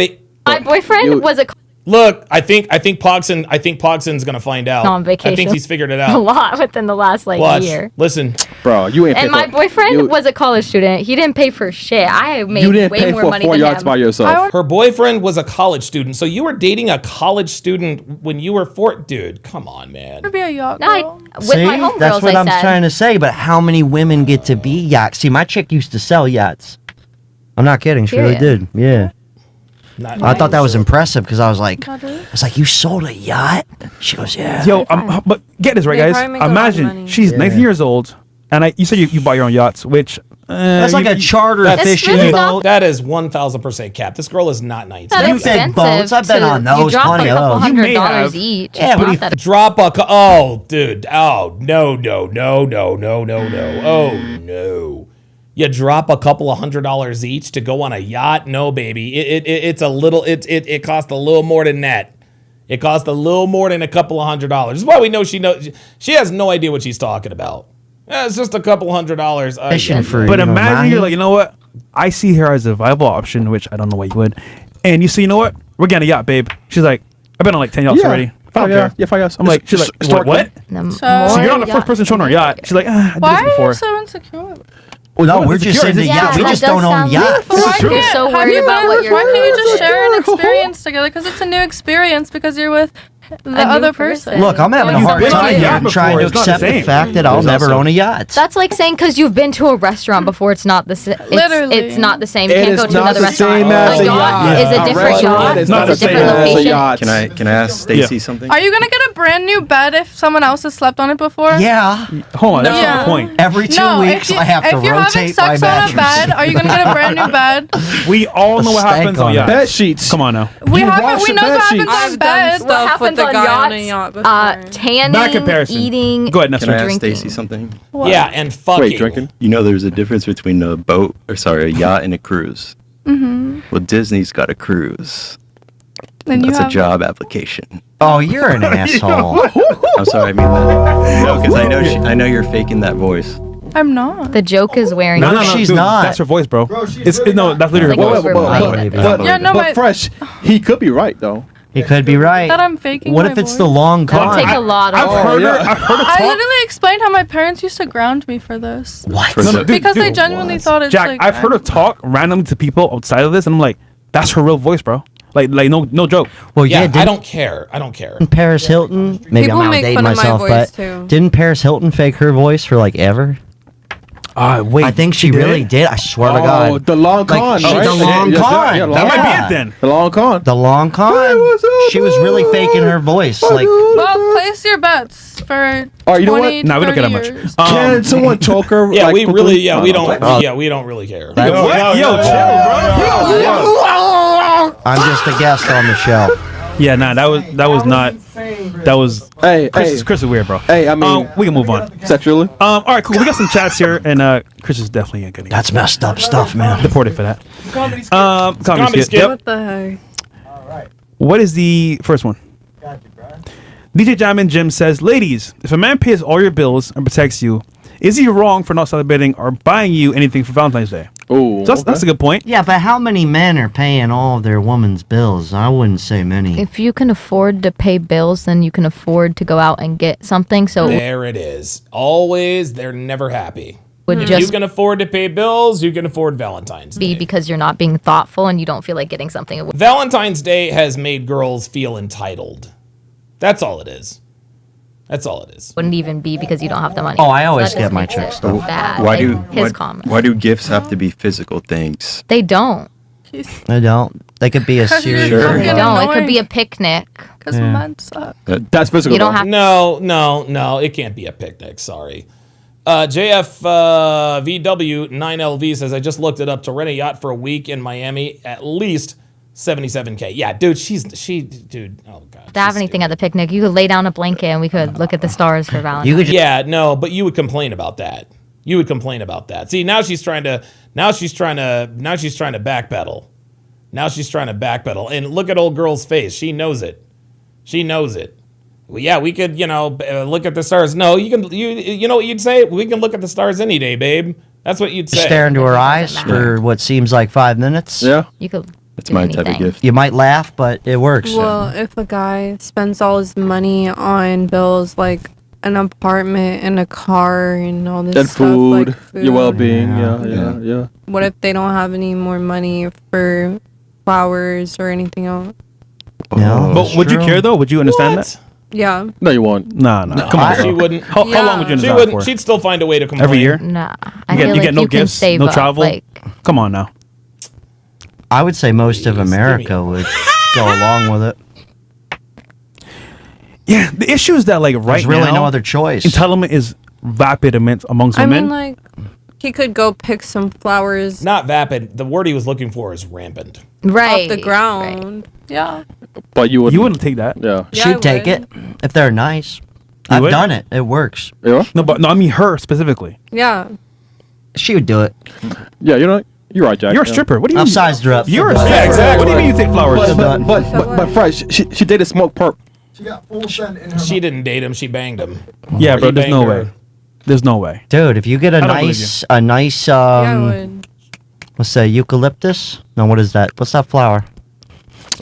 my boyfriend was a Look, I think Pogson's gonna find out. on vacation. I think he's figured it a out. lot within the last like Watch. year. Listen, bro, you ain't. And my boyfriend was a college student. He didn't pay for shit. I made You didn't way pay more for money 4 than yachts him. by yourself. her boyfriend was a college student, so you were dating a college student when you were 4. Dude, come on, man. Could be a yacht No, girl. with See, my homegirls, that's what I I'm said. trying to say. But how many women get to be yachts? See, my chick used to sell yachts. I'm not kidding. She really Period. did. Yeah. Not I thought that was impressive because I was like, Not really. you sold a yacht? She goes, yeah. Yo, but get this right, They guys. probably make a lot of Imagine money. she's 19 years old, and you said you bought your own yachts, which That's like a charter fishing really boat. That is 1,000% cap. This girl is not 19. Not You big boats. I've been to- on those. You drop Plenty a couple of those. You may $100 have. each. Yeah, It's but not if- that Drop a oh, dude. Oh, no. Oh, no. You drop a couple of $100 each to go on a yacht? No, baby. It's a little. It costs a little more than that. It costs a little more than a couple of $100. This is why we know she has no idea what she's talking about. It's just a couple $100. Fishing for But you know, imagine money. you're like, you know what? I see her as a viable option, which I don't know why you would. And you say, you know what? We're getting a yacht, babe. She's like, I've been on like 10 yachts already. I don't care. Yeah, 5 years. I'm like, she's like, what? So So you're not the first person showing her a yacht. She's like, I did Why this are before. you so insecure? Oh, no, Well, we're just insecure. into Yeah, yachts. We that just does don't own sound yachts. beautiful. true. You're so Have worried you about what you're Why can't you doing. just share an experience together? Because it's a new experience because you're with the other person. Look, I'm having a You've hard been on a time yacht here trying to before. It's not the accept the same. fact that I'll There's never also- own a yacht. That's like saying because you've been to a restaurant before, it's not the same. Literally. It's not the same. You It can't is go to not another the restaurant. same as a a yacht yacht. is a A different restaurant yacht. is It's not a the same different as a location. yacht. Can I ask Stacy something? Are you gonna get a brand new bed if someone else has slept on it before? Yeah. Hold on, that's Yeah. not the point. Every 2 No, weeks, I have to if you're having rotate my sex on a mattress. bed, are you gonna get a brand new bed? We all know what Stank happens on on it. yachts. Bed sheets. Come on now. We You haven't. wash We the know bed what happens sheets. on I've done beds. stuff What happens with the on guy on a yachts? yacht before. Tanning, Not comparison. eating. Go ahead, Nestor. Can I ask Drinking. Stacy something? Yeah, and fucking. Wait, drinking? You know, there's a difference between a boat, a yacht and a cruise. Mm-hmm. Well, Disney's got a cruise. Then you That's a have job application. Oh, you're an asshole. I'm sorry, I mean that. No, because I know you're faking that voice. I'm not. The joke is wearing. No, she's dude, not. That's her voice, bro. No, that's literally Like her voice. over light. Yeah, no, but Fresh, he could be right though. He could be right. That I'm faking. What my if it's voice? the long That'll con? take a lot of. I've heard her. yeah. I've heard her I talk. literally explained how my parents used to ground me for this. What? For the- Because they dude, genuinely thought it's Jack, like. I've heard her talk randomly to people outside of this, and I'm like, that's her real voice, bro. Like no joke. Well, Yeah, yeah, I didn't don't care. I don't care. Paris Hilton, maybe People I'm make outdating fun of my myself, voice, but too. didn't Paris Hilton fake her voice for like ever? Wait. I think she really did. I swear to God. Oh, the long Like, con, she- right? the long con. Yeah, That might be Yeah. it then. The long con. The long con. She was really faking her voice. Like, Well, place your bets for Oh, you know what? 20, Nah, we don't get that 30 much. years. Can someone choke her? Yeah, like, we quickly? really. Yeah, we don't. Oh. Yeah, we don't really care. That- Yo, chill, bro. I'm just a guest on the show. Yeah, nah, that was not. That was. Hey, Chris is weird, bro. Hey, I mean, we can move on. sexually. All right, cool. We got some chats here, and Chris is definitely getting. That's messed up stuff, man. Deported for that. Comedy skit. skit. What the heck? What is the first one? DJ Jammin Jim says, ladies, if a man pays all your bills and protects you, is he wrong for not celebrating or buying you anything for Valentine's Day? Oh, So that's a good point. Yeah, but how many men are paying all of their woman's bills? I wouldn't say many. If you can afford to pay bills, then you can afford to go out and get something. So There it is. Always, they're never happy. would If you just can afford to pay bills, you can afford Valentine's be Day. because you're not being thoughtful and you don't feel like getting something. Valentine's Day has made girls feel entitled. That's all it is. That's all it is. Wouldn't even be because you don't have the money. Oh, I always That get just my makes chick it stuff. Bad. Why do his comment? why do gifts have to be physical things? They don't. They don't. They could be a series. They don't. It could be a picnic. Because Yeah. men suck. That's physical. You don't though. have. No, it can't be a picnic. Sorry. JFVW9LV says, I just looked it up. To rent a yacht for a week in Miami, at least $77K. Yeah, dude, dude, oh God. To have anything at the picnic, you could lay down a blanket and we could look at the stars for Valentine's. Yeah, no, but you would complain about that. You would complain about that. See, now she's trying to backpedal. Now she's trying to backpedal. And look at old girl's face. She knows it. She knows it. Well, yeah, we could, look at the stars. No, you know what you'd say? We can look at the stars any day, babe. That's what you'd say. Stare into her eyes for what seems like 5 minutes. Yeah. You could. That's my type of gift. You might laugh, but it works. Well, if a guy spends all his money on bills like an apartment and a car and all this And stuff, food, like food, your well-being. Yeah. what if they don't have any more money for flowers or anything else? No, But would you care though? Would you understand that? Yeah. No, you won't. Nah. Come on, She bro. wouldn't. How long would you She understand wouldn't. for? She'd still find a way to complain. Every year? Nah. I You feel get like no you can gifts, save no up. travel. Like, Come on now. I would say most of America would go along with it. Yeah, the issue is that like right There's really now, no other choice. entitlement is vapid amongst I women. mean, like, he could go pick some flowers Not vapid. The word he was looking for is rampant. right. off the ground. Yeah. But you wouldn't take that. Yeah. Yeah, She'd I take would. it if they're nice. You I've would? done it. It works. Yeah. No, I mean her specifically. Yeah. She would do it. Yeah. You're right, Jack. You're a yeah. stripper. What do you I've mean? sized her up. You're a Yeah, stripper. exactly. What do you mean you take flowers? But Fry, she dated Smoke Perp. She didn't date him. She banged him. Yeah, Or bro. he There's no banged her. way. There's no way. Dude, if you get a I don't believe nice Yeah, I would. let's say eucalyptus. No, what is that? What's that flower?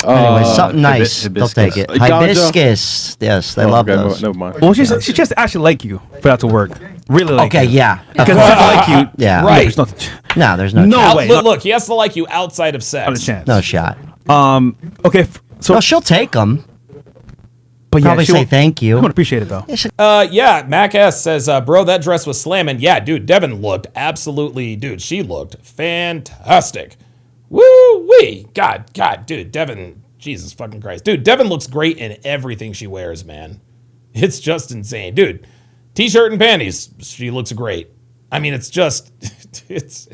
Anyway, something nice. They'll take it. Ganja? Hibiscus. Yes, they love okay, those. Never mind. Well, she just actually like you for that to work. Really like Okay, you. yeah. Because if I like you, Yeah. Right. There's no, No, there's no No chance. way. Look, he has to like you outside of sex. not a chance. No shot. Okay. So, No, she'll take them. but yeah, Probably she say won't- thank I you. would appreciate it though. Yeah, Mac S says, bro, that dress was slamming. Yeah, dude, Devin looked absolutely, dude, she looked fantastic. Woo-wee. God, dude, Devin, Jesus fucking Christ. Dude, Devin looks great in everything she wears, man. It's just insane. Dude, t-shirt and panties, she looks great. I mean, it's just, it's...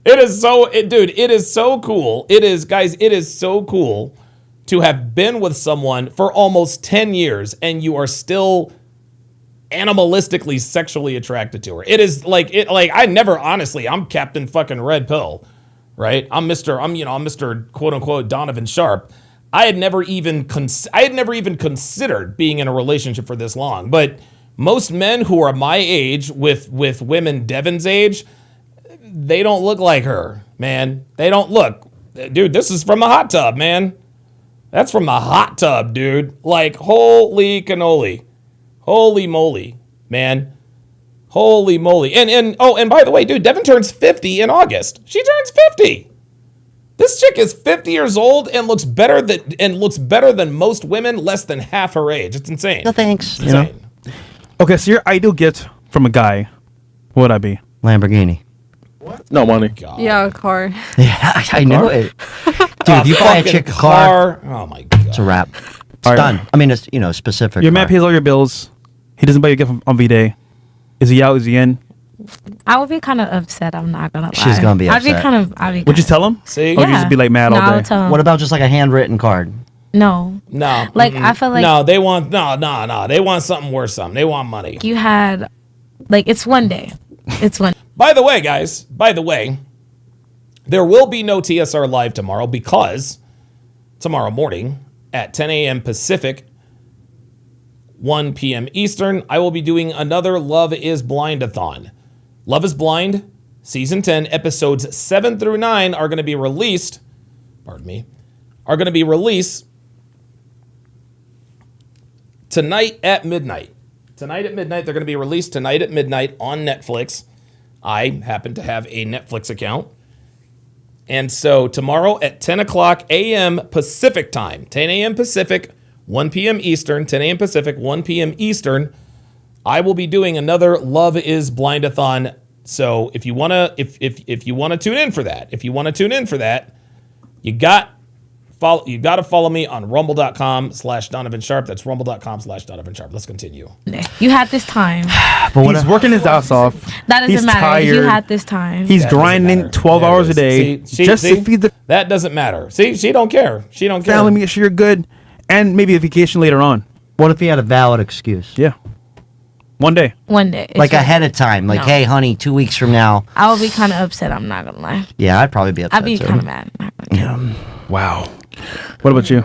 It is so cool. It is so cool to have been with someone for almost 10 years and you are still animalistically sexually attracted to her. I'm Captain fucking Red Pill, right? I'm Mr. quote unquote Donovan Sharp. I had never even considered being in a relationship for this long, but most men who are my age with women Devin's age, they don't look like her, man. They don't look. Dude, this is from the hot tub, man. That's from the hot tub, dude. Like, holy cannoli. Holy moly, man. Holy moly. And by the way, dude, Devin turns 50 in August. She turns 50. This chick is 50 years old and looks better than most women less than half her age. It's insane. No thanks. It's insane. Okay, so your ideal gift from a guy, what would I be? Lamborghini. No money. Yeah, a car. Yeah, I knew it. Dude, if you buy a Fucking chick a car, oh my god. it's a wrap. It's All right. done. I mean, it's, specific. Your man car. pays all your bills. He doesn't buy you a gift on V-Day. Is he out? Is he in? I would be kind of upset. I'm not gonna lie. She's gonna be I'd be upset. I'd be. Would you tell him? See? Or would you just be like mad all I day? would tell him. What about just like a handwritten card? No. No. Like, I feel like- No, they want no. They want something worth something. They want money. You had, like, it's one day. It's one. By the way, guys, there will be no TSR Live tomorrow because tomorrow morning at 10 a.m. Pacific, 1 p.m. Eastern, I will be doing another Love is Blind-a-thon. Love is Blind, Season 10, Episodes 7 through 9 are going to be released, tonight at midnight. Tonight at midnight, they're going to be released tonight at midnight on Netflix. I happen to have a Netflix account. And so tomorrow at 10 o'clock a.m. Pacific time, 10 a.m. Pacific, 1 p.m. Eastern, 10 a.m. Pacific, 1 p.m. Eastern, I will be doing another Love is Blind-a-thon. So if you want to tune in for that, you got to follow me on rumble.com/Donovan Sharp. That's rumble.com/Donovan Sharp. Let's continue. You had this time. But he's working his ass off. That doesn't He's matter. tired. You had this time. He's That doesn't grinding matter. 12 There it hours a is. day See, just to feed the that doesn't matter. See, she don't care. She don't care. family, make sure you're good, and maybe a vacation later on. What if he had a valid excuse? Yeah. One day. One day. Like ahead of time. Like, No. hey, honey, 2 weeks from now. I would be kind of upset. I'm not gonna lie. Yeah, I'd probably be upset. I'd be too. kind of mad. Yeah. Wow. What about you?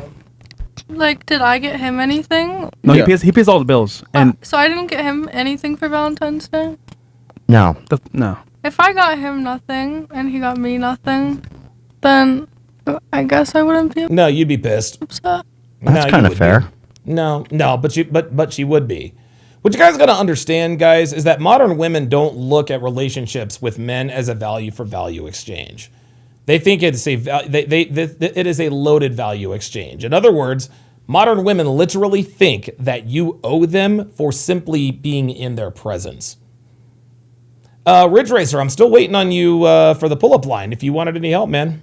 Like, did I get him anything? No, Yeah. he pays all the bills, and So I didn't get him anything for Valentine's Day? No. no. If I got him nothing and he got me nothing, then I guess I wouldn't be No, you'd be pissed. upset. That's you kind of would fair. be. No, but she would be. What you guys got to understand, guys, is that modern women don't look at relationships with men as a value for value exchange. They think it's it is a loaded value exchange. In other words, modern women literally think that you owe them for simply being in their presence. Ridge Racer, I'm still waiting on you for the pull-up line. If you wanted any help, man.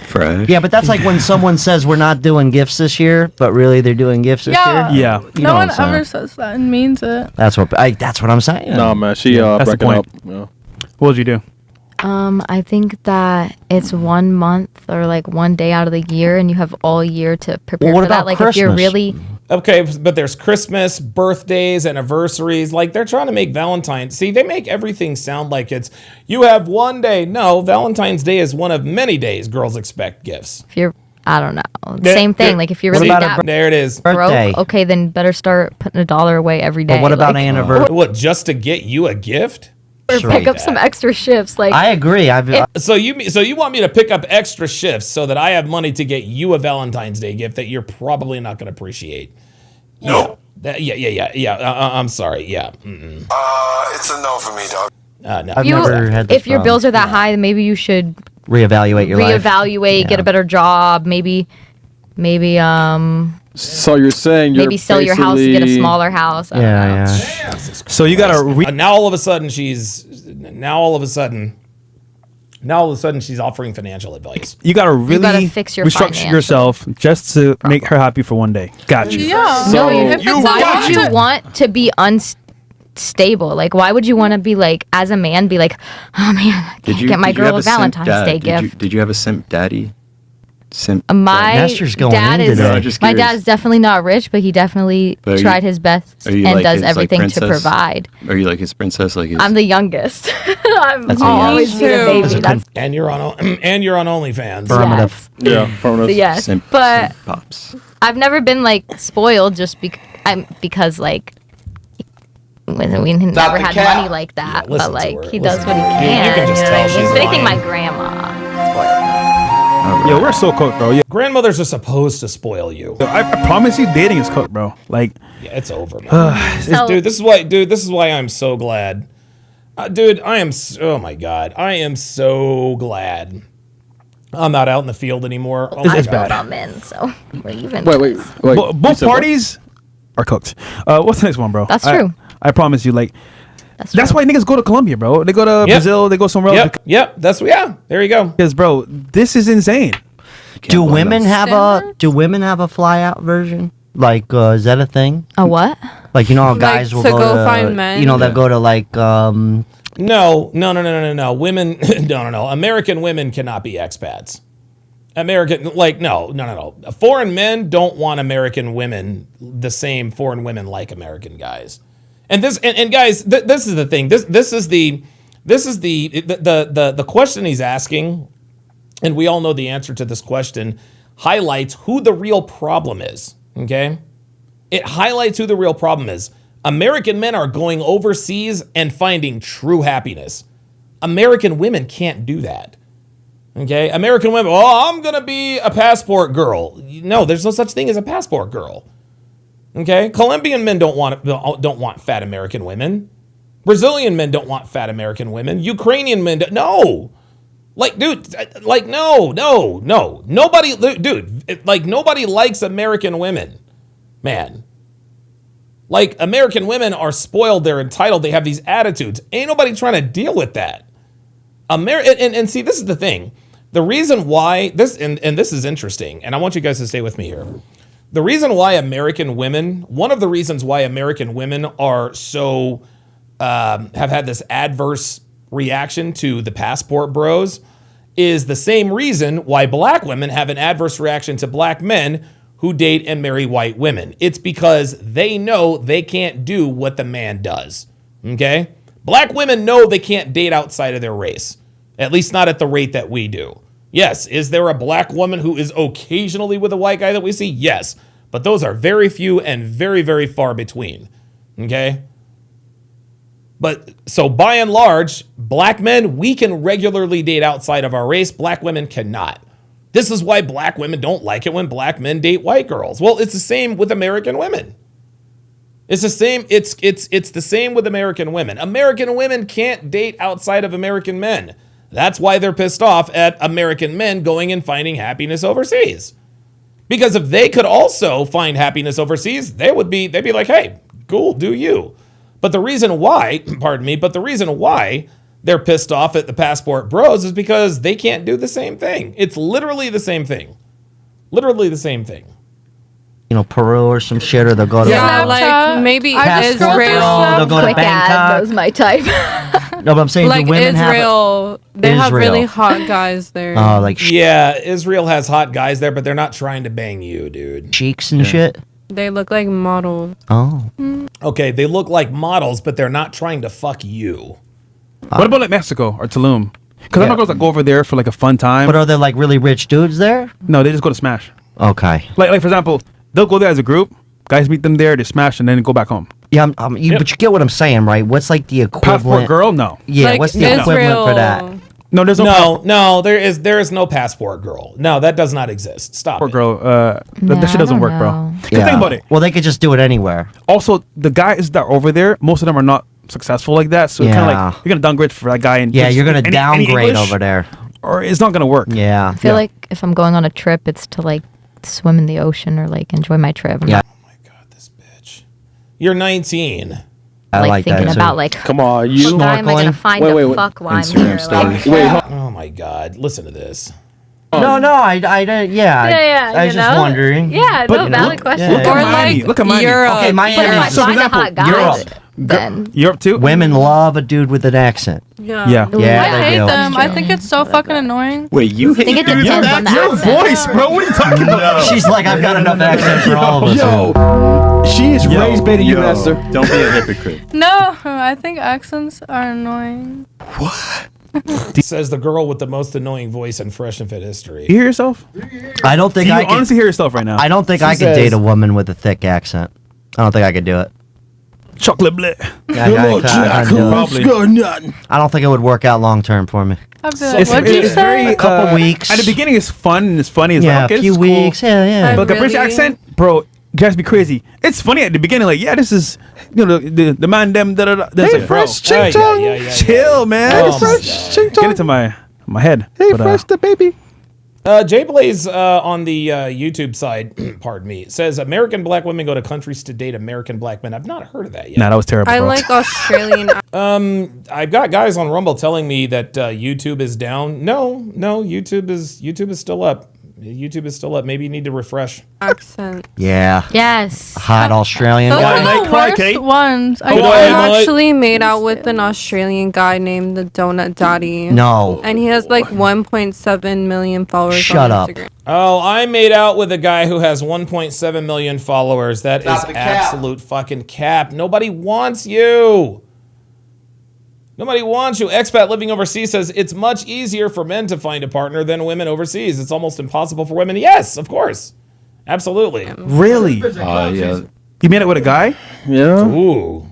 Fresh. Yeah, but that's like when someone says we're not doing gifts this year, but really they're doing gifts this Yeah. year. Yeah. You No know one what I'm ever saying. says that and means it. That's what I'm saying. No, man, she that's the breaking point. up. Yeah. What would you do? I think that it's 1 month or like 1 day out of the year, and you have all year to prepare Well, what for that. about Like if you're Christmas? really Okay, but there's Christmas, birthdays, anniversaries. Like they're trying to make Valentine's. See, they make everything sound like it's you have 1 day. No, Valentine's Day is one of many days girls expect gifts. if you're I don't know. Yeah, Same thing. yeah. Like if you're What really about a that There it is. birthday? broke, okay, then better start putting $1 away every day. But what about like, anniversary? What, just to get you a gift? or pick up some extra shifts? Like I agree. So you want me to pick up extra shifts so that I have money to get you a Valentine's Day gift that you're probably not going to appreciate? No. I'm sorry. Yeah. Mm-mm. It's a no for me, dog. No. I've you- never had this if your problem. bills are that high, then maybe you should Reevaluate your life. reevaluate, get a better job, maybe So you're saying you're maybe sell your house, get a basically- smaller house. I don't know. Yeah. So you gotta Now all of a sudden she's offering financial advice. you gotta really gotta fix your restructure financials. yourself just to make her happy for 1 day. Got you. Yeah. No, if it's why would you want to be unstable? Like, why would you want to be like, as a man, be like, oh man, I can't get my girl a Valentine's Day gift. Did you have a simp daddy? Simp. My Nestor's going dad in is today. Just my curious. dad's definitely not rich, but he definitely But are you- tried his best are you and like does his, like, everything to princess? provide. Are you like his princess? Like his? I'm the youngest. I'm That's I'll a yes. always be the Me too. baby. That's And you're on OnlyFans. Affirmative. yes. Yeah, from So this. yes, simp, but simp pops. I've never been like spoiled just because like we never had money like that. Yeah, listen but to like her, he listen does to what he her. can. You can just know tell what I mean? she's If anything, lying. my grandma spoiled me. Yo, we're so cooked, bro. Yeah. Grandmothers are supposed to spoil you. I promise you, dating is cooked, bro. Like, Yeah, it's over, man. So- Dude, this is why I'm so glad. Dude, oh my God. I am so glad I'm not out in the field anymore. Oh my it's God. bad. I'm in, so we're even. Wait. both You said what? parties are cooked. What's the next one, bro? That's true. I promise you, like, That's why niggas go to Colombia, bro. They go to Yep. Brazil, they go somewhere else. Yep. There you go. Because, bro, this is insane. Do women have a fly out version? Like, is that a thing? A what? Like, you know how Like, guys will to go go to, find men? you know, they'll go to like, No. Women, no. American women cannot be expats. No. Foreign men don't want American women the same foreign women like American guys. And this guys, this is the thing. This is the question he's asking, and we all know the answer to this question, highlights who the real problem is. Okay? It highlights who the real problem is. American men are going overseas and finding true happiness. American women can't do that. Okay? American women, oh, I'm going to be a passport girl. No, there's no such thing as a passport girl. Okay? Colombian men don't want fat American women. Brazilian men don't want fat American women. Ukrainian men don't. No. Like, dude, like, no. Nobody, dude, like, nobody likes American women. Man. Like, American women are spoiled. They're entitled. They have these attitudes. Ain't nobody trying to deal with that. And see, this is the thing. The reason why this, and this is interesting, and I want you guys to stay with me here. The reason why American women, one of the reasons why American women are so, have had this adverse reaction to the passport bros is the same reason why black women have an adverse reaction to black men who date and marry white women. It's because they know they can't do what the man does. Okay? Black women know they can't date outside of their race, at least not at the rate that we do. Yes, is there a black woman who is occasionally with a white guy that we see? Yes, but those are very few and very, very far between. Okay? But so by and large, black men, we can regularly date outside of our race. Black women cannot. This is why black women don't like it when black men date white girls. Well, it's the same with American women. It's the same. It's the same with American women. American women can't date outside of American men. That's why they're pissed off at American men going and finding happiness overseas. Because if they could also find happiness overseas, they'd be like, hey, cool, do you. But the reason why, the reason why they're pissed off at the passport bros is because they can't do the same thing. It's literally the same thing. Literally the same thing. You know, Peru or some shit, or they'll go to like maybe Israel. They'll go to Quick Bangkok. ad, those my type. No, but I'm saying, like do women Israel, they have Israel. really hot guys there. Oh, like yeah, Israel has hot guys there, but they're not trying to bang you, dude. cheeks and shit. They look like models. Oh, Okay, they look like models, but they're not trying to fuck you. What about like Mexico or Tulum? Because I know girls that go over there for like a fun time. but are there like really rich dudes there? No, they just go to smash. Okay. Like for example, they'll go there as a group. Guys meet them there, they smash, and then go back home. Yeah, but you get what I'm saying, right? What's like the equivalent? Passport girl? No. Yeah, Like what's the equivalent for that? No, there's no there is no passport girl. No, that does not exist. Stop passport it. girl. That shit doesn't work, bro. Yeah. Think about it. Well, they could just do it anywhere. Also, the guys that are over there, most of them are not successful like that. So it's kind of Yeah. like you're gonna downgrade for that guy, and Yeah, just you're gonna any downgrade English, over there. or it's not gonna work. Yeah. I feel like if I'm going on a trip, it's to like swim in the ocean or like enjoy my trip. I'm Yeah. not You're 19. I like thinking that too. about like, Come on, you. what guy am I gonna find to fuck while I'm here? Like, Oh my God! Listen to this. No, I didn't. Yeah, yeah, I was just wondering. Yeah, But, no, valid question. yeah. Look at Miami. Look at Miami. Europe. Okay, Miami. But if I So, for find a example, hot guy, Europe. then Europe too. Women love a dude with an accent. Yeah. Yeah. Yeah, I they hate do. them. I think it's so fucking annoying. Wait, you I think it depends on the Your accent. voice, bro. What are you talking about? She's like, I've got enough accent for all of us. Yo, she is raised beta, you master. Don't be a hypocrite. No, I think accents are annoying. Says the girl with the most annoying voice in Fresh and Fit history. You hear yourself? I don't think Do you I could. honestly hear yourself right now? I don't think I could date a woman with a thick accent. I don't think I could do it. Chocolate blit. Yeah, I couldn't do it. Probably. I don't think it would work out long term for me. I'd be like, what'd you It's say? very A couple weeks. At the beginning, it's fun and it's funny. It's Yeah, like, okay, a few this is cool. weeks. Yeah. But the British Really? accent, bro, drives me crazy. It's funny at the beginning, like, yeah, this is, you know, the man, them, da da da. That's Hey, like, bro, fresh ching chong. chill, man. Oh, my Fresh ching Get chong. into my head. Hey, But, fresh the baby. Jay Blaze on the YouTube side, pardon me, says American black women go to countries to date American black men. I've not heard of that yet. Nah, that was terrible, I bro. like Australian. I've got guys on Rumble telling me that YouTube is down. No, YouTube is still up. YouTube is still up. Maybe you need to refresh. accent. Yeah. Yes. Hot Australian Those guy. are the worst ones. I I actually made out with an Australian guy named the Donut Daddy. No. And he has like 1.7 million followers Shut on up. Instagram. Oh, I made out with a guy who has 1.7 million followers. That is Stop the cap. absolute fucking cap. Nobody wants you. Nobody wants you. Expat living overseas says it's much easier for men to find a partner than women overseas. It's almost impossible for women. Yes, of course. Absolutely. Really? Yeah. You made it with a guy? Yeah. Ooh.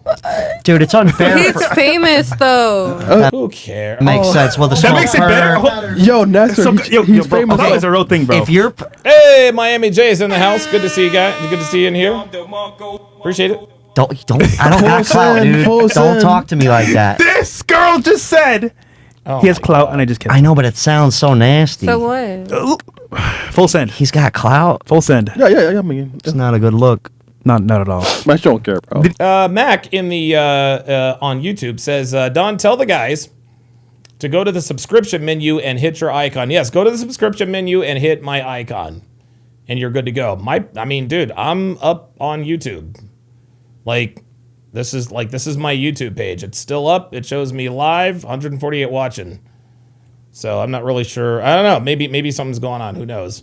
Dude, it's unfair. He's famous though. Who cares? Makes sense. Well, the That small makes it better. Yo, Nestor, he's bro, famous. that is a real thing, bro. If you're Hey, Miami Jay's in the house. Good to see you guys. Good to see you in here. Appreciate it. don't I don't got clout, dude. Don't talk to me like that. This girl just said he has clout, and I just kidding. I know, but it sounds so nasty. So what? Full send. He's got clout. Full send. Yeah. I mean, It's not a good look. Not at all. I don't care, bro. Mac in the on YouTube says, Don, tell the guys to go to the subscription menu and hit your icon. Yes, go to the subscription menu and hit my icon, and you're good to go. I mean, dude, I'm up on YouTube. Like, this is my YouTube page. It's still up. It shows me live, 148 watching. So I'm not really sure. I don't know. Maybe something's going on. Who knows?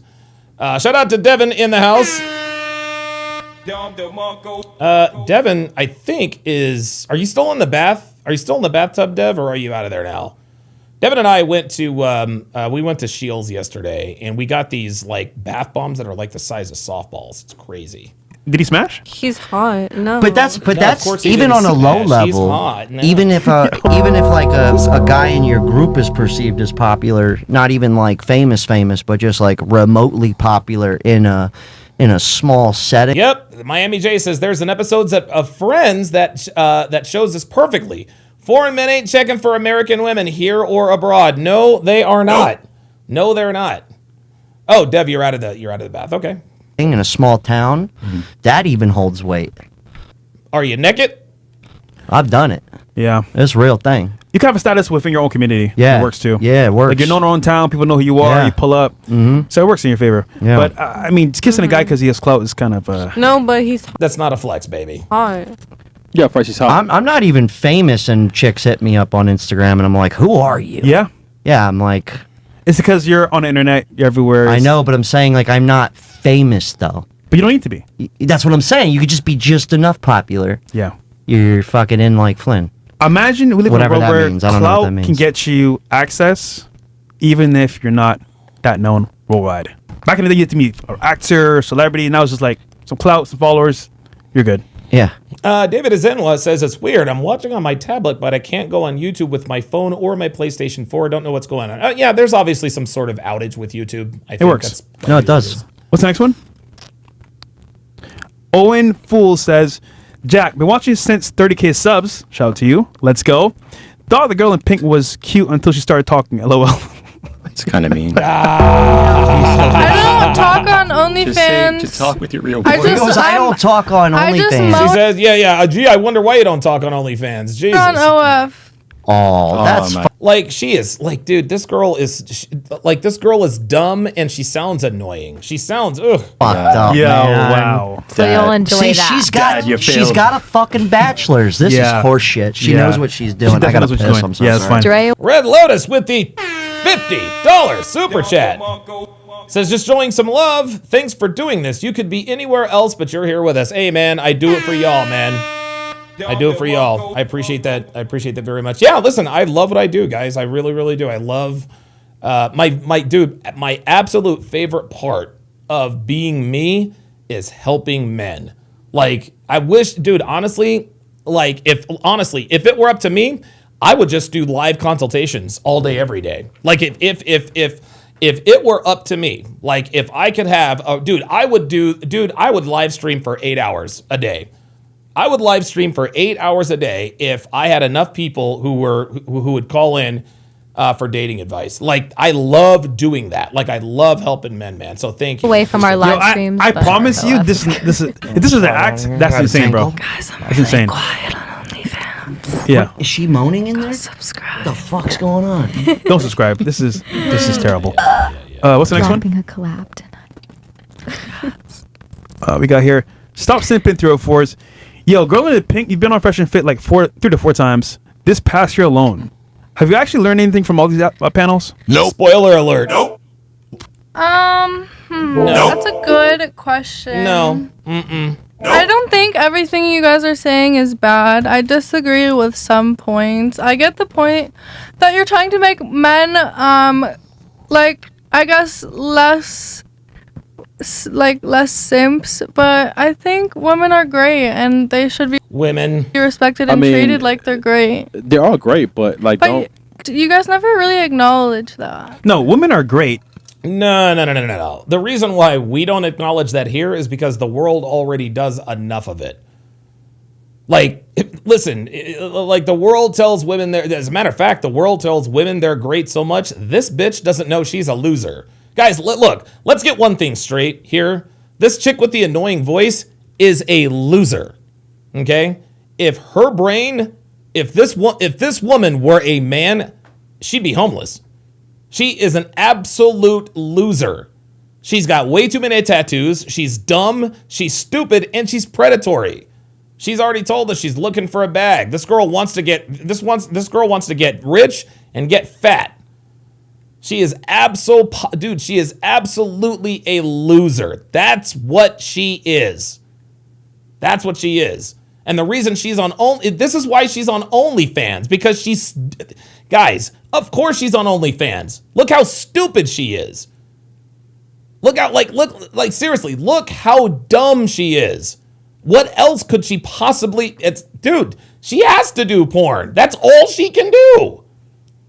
Shout out to Devin in the house. Devin, I think are you still in the bath? Are you still in the bathtub, Dev, or are you out of there now? Devin and I went to Shields yesterday, and we got these like bath bombs that are like the size of softballs. It's crazy. Did he smash? He's hot. No. But that's course he even didn't on a low smash. He's level. hot. No. Even if like a guy in your group is perceived as popular, not even like famous, but just like remotely popular in a small setting. Yep. Miami J says there's an episode of Friends that shows this perfectly. Foreign men ain't checking for American women here or abroad. No, they are not. No, they're not. Oh, Dev, you're out of the bath. Okay. In a small town, that even holds weight. Are you naked? I've done it. Yeah. It's a real thing. You can have a status within your own community. Yeah. It works too. Yeah, it works. Like you're known around town, people know who you are, Yeah. you pull up. Mm-hmm. So it works in your favor. Yeah. But I mean, just kissing a guy because he has clout is kind of No, but he's That's not a flex, baby. hot. Yeah, Frenchie's hot. I'm not even famous, and chicks hit me up on Instagram, and I'm like, "Who are you?" Yeah. Yeah, I'm like, It's because you're on the internet, you're everywhere. I know, but I'm saying like I'm not famous though. But you don't need to be. That's what I'm saying. You could just be just enough popular. Yeah. You're fucking in like Flynn. Imagine we live Whatever in a that world where means. I don't know what clout that means. can get you access, even if you're not that known worldwide. Back in the day, you had to meet an actor, or celebrity. Now it's just like some clout, some followers. You're good. Yeah. David Azenwa says it's weird. I'm watching on my tablet, but I can't go on YouTube with my phone or my PlayStation 4. I don't know what's going on. Yeah, there's obviously some sort of outage with YouTube. I think It works. that's No, it does. What's the next one? Owen Fool says, Jack, been watching since 30K subs. Shout out to you. Let's go. Thought the girl in pink was cute until she started talking. LOL. It's kind of mean. I don't talk on OnlyFans. Just talk with your real I voice. just- I don't talk on I just OnlyFans. She says, yeah. Gee, I wonder why you don't talk on OnlyFans. Jesus. on OF. Oh, that's my- Like she is like, dude, this girl is dumb and she sounds annoying. She sounds fucked up. Yo, man. wow. So you'll enjoy See, that. she's got a fucking bachelor's. This Yeah. is horseshit. She Yeah. knows what she's doing. I definitely gotta knows what piss. she's doing. I'm so Yeah, it's sorry. fine. Dre, Red Lotus with the $50 super chat. Says just showing some love. Thanks for doing this. You could be anywhere else, but you're here with us. Hey man, I do it for y'all, man. I do it for y'all. I appreciate that. I appreciate that very much. Yeah, listen, I love what I do, guys. I really, really do. I love my absolute favorite part of being me is helping men. Like, I wish, dude, honestly, if it were up to me, I would just do live consultations all day, every day. Like if it were up to me, like if I could have, I would live stream for 8 hours a day. I would live stream for 8 hours a day if I had enough people who would call in for dating advice. Like, I love doing that. Like, I love helping men, man. So thank you. away from our live streams. I but promise you, OF. this is an act. That's insane, bro. Guys, I'm That's insane. quiet on OnlyFans. Yeah. Is she moaning in there? Subscribe. What the fuck's going on? Don't subscribe. This is terrible. What's the next one? Dropping a collab tonight. We got here. Stop simping 304s. Yo, girl in the pink, you've been on Fresh and Fit like 3 to 4 times this past year alone. Have you actually learned anything from all these panels? No. Spoiler alert. Nope. That's a good question. No. Mm-mm. I don't think everything you guys are saying is bad. I disagree with some points. I get the point that you're trying to make men, like, I guess less like less simps, but I think women are great and they should be respected and treated like they're great. They're all great, but like don't. You guys never really acknowledge that. No, women are great. No. The reason why we don't acknowledge that here is because the world already does enough of it. Like, listen, like the world tells women, as a matter of fact, the world tells women they're great so much, this bitch doesn't know she's a loser. Guys, look, let's get one thing straight here. This chick with the annoying voice is a loser, okay? If this woman were a man, she'd be homeless. She is an absolute loser. She's got way too many tattoos. She's dumb, she's stupid, and she's predatory. She's already told us she's looking for a bag. This girl wants to get rich and get fat. She is she is absolutely a loser. That's what she is. That's what she is. And the reason she's on this is why she's on OnlyFans, because guys, of course she's on OnlyFans. Look how stupid she is. Look seriously, look how dumb she is. What else could she possibly... Dude, she has to do porn. That's all she can do.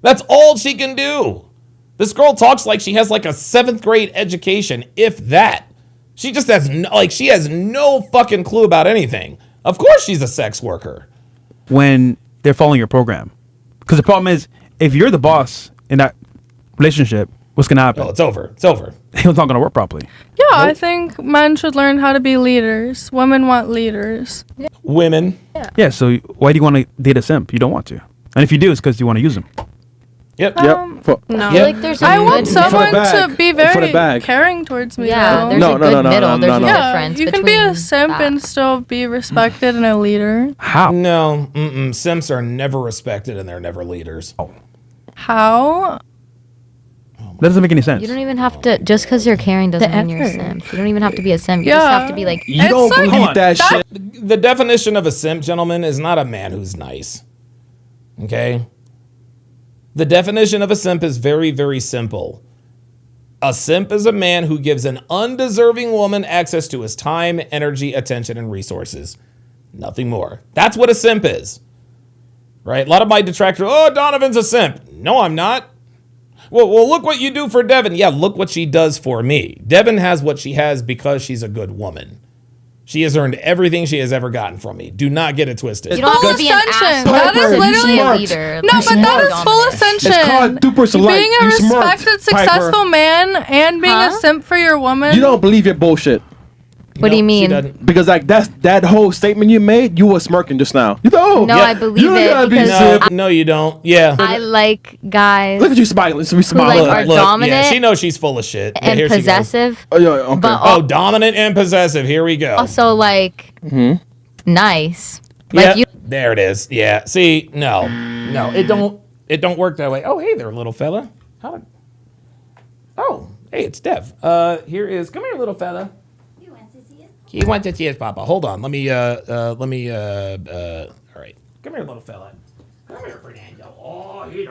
That's all she can do. This girl talks like she has like a 7th grade education, if that. She just has she has no fucking clue about anything. Of course she's a sex worker. When they're following your program. Because the problem is, if you're the boss in that relationship, what's going to happen? Oh, it's over. It's over. It's not going to work properly. Yeah, nope. I think men should learn how to be leaders. Women want leaders. Women. Yeah, so why do you want to date a simp? You don't want to. And if you do, it's because you want to use them. Yep. No. I want someone to be very caring towards me. Yeah, there's a good middle. There's a difference. You can be a simp and still be respected and a leader. How? No. Simps are never respected and they're never leaders. Oh. How? That doesn't make any sense. You don't even have to, just because you're caring doesn't mean you're a simp. You don't even have to be a simp. You just have to be like... You don't believe that shit. The definition of a simp, gentlemen, is not a man who's nice. Okay? The definition of a simp is very, very simple. A simp is a man who gives an undeserving woman access to his time, energy, attention, and resources. Nothing more. That's what a simp is. Right? A lot of my detractors, Donovan's a simp. No, I'm not. Well, look what you do for Devin. Yeah, look what she does for me. Devin has what she has because she's a good woman. She has earned everything she has ever gotten from me. Do not get it twisted. You don't have to be an asshole. That is literally a leader. No, but that is full ascension. It's called being a respected, successful man and being a simp for your woman. You don't believe your bullshit. What do you mean? Because like that whole statement you made, you were smirking just now. No, I believe it because no, you don't. Yeah. I like guys. Look at you smiling. Who are dominant. Yeah, she knows she's full of shit. And possessive. Oh, yeah, okay. But dominant and possessive. Here we go. Also, nice. There it is. Yeah. See, no, it don't work that way. Oh, hey there, little fella. Oh, hey, it's Dev. Come here, little fella. He wants to see his papa. Hold on. All right. Come here, little fella. Come here, Fernando. Oh, he's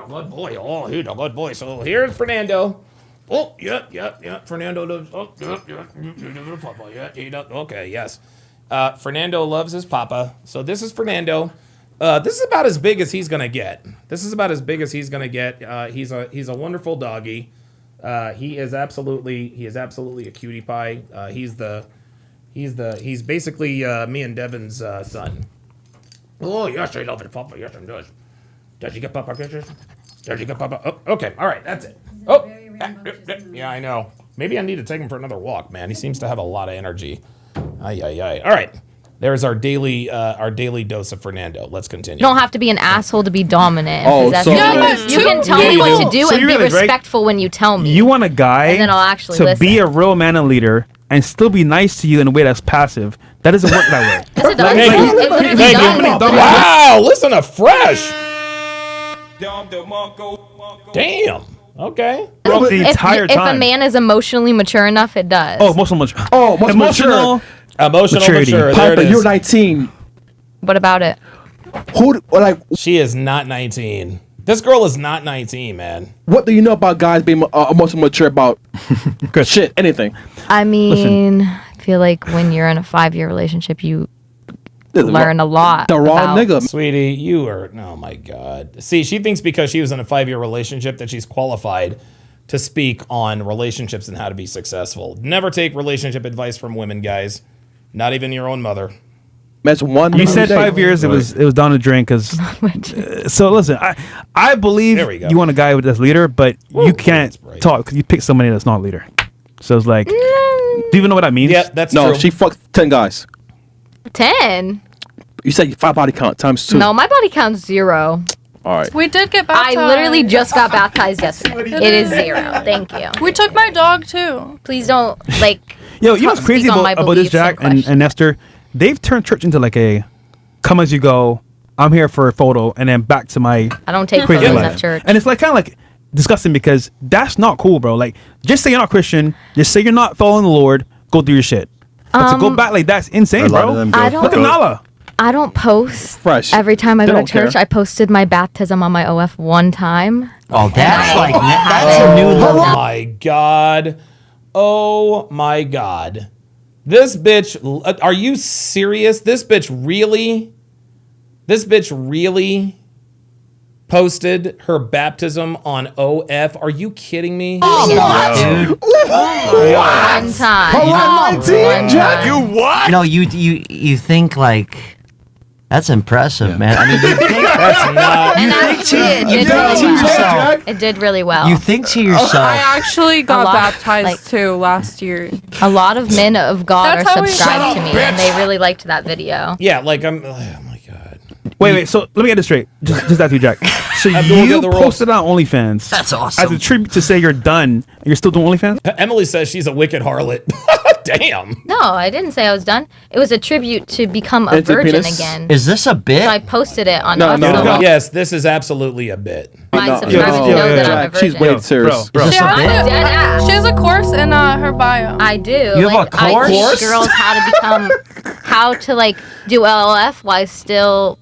a good boy. So here's Fernando. Oh, yep. Fernando loves. Oh, yep. Papa. Yeah. Okay. Yes. Fernando loves his papa. So this is Fernando. This is about as big as he's gonna get. He's a wonderful doggy. He is absolutely a cutie pie. He's basically me and Devin's son. Oh, yes, I love it, Papa. Yes, I does. Does he get Papa kisses? Oh, okay, all right, that's it. Oh, yeah, I know. Maybe I need to take him for another walk, man. He seems to have a lot of energy. Ay. All right, there's our daily dose of Fernando. Let's continue. You don't have to be an asshole to be dominant. So you can tell me what to do and be respectful when you tell me. You want a guy and then I'll actually to be a real man and leader and still be nice to you in a way that's passive. That doesn't work that way. Yes, it does. It does. Wow, listen to Fresh. Damn. Okay. The entire time. If a man is emotionally mature enough, it does. Oh, emotional mature. Emotional mature. Piper, you're 19. What about it? She is not 19. This girl is not 19, man. What do you know about guys being emotionally mature about shit, anything? I mean, I feel like when you're in a 5-year relationship, you learn a lot. The wrong nigga. Sweetie, you are, oh my God. See, she thinks because she was in a 5-year relationship that she's qualified to speak on relationships and how to be successful. Never take relationship advice from women, guys. Not even your own mother. That's one. You said 5 years. It was down the drain because. So listen, I believe you want a guy that's leader, but you can't talk because you pick somebody that's not a leader. So it's like, do you even know what that means? Yeah, that's no. true. She fucked 10 guys. 10? You said 5 body count times 2. No, my body count's 0. All right. We did get baptized. I literally just got baptized yesterday. It is 0. Thank you. We took my dog too. Please don't like. Yo, you know what's crazy speak on my about this, beliefs Jack and and Nestor? They've turned church into like a come as you go. I'm here for a photo, and then back to my. I don't take crazy photos life. at church. And it's like kind of like disgusting because that's not cool, bro. Like, just say you're not Christian, just say you're not following the Lord, go do your shit. But to go back like that's insane, bro. I don't. Look at Nala. I don't post fresh every time I They go to don't church. care. I posted my baptism on my OF one time. Oh, that's like that's a new level. Oh my God. Oh my God. This bitch, are you serious? This bitch really posted her baptism on OF? Are you kidding me? Oh, dude. One time. Jack, you what? You know, you think like that's impressive, man. I mean, you think That's not. And actually, it did really well. It did really well. You think to yourself. I actually got lot, baptized like- too last year. A lot of men of God That's are how we- subscribed to Shut me, up, and they really liked that video. Yeah, like I'm. Oh my God. Wait. So let me get this straight. Just that, you, Jack. So Abdul, you get the rules. posted on OnlyFans. That's awesome. As a tribute to say you're done, and you're still doing OnlyFans. Emily says she's a wicked harlot. Damn. No, I didn't say I was done. It was a tribute to become a Into virgin penis? again. Is this a bit? So I posted it on No, no, so no. Yes, this is absolutely a bit. my No, subscribers yo, know that Jack, I'm a virgin. she's way serious. Bro. Is this She a has, bit? Dead ass. she has a course in her bio. I do. You have like, a course? I teach girls how to become, how to like do LLF while still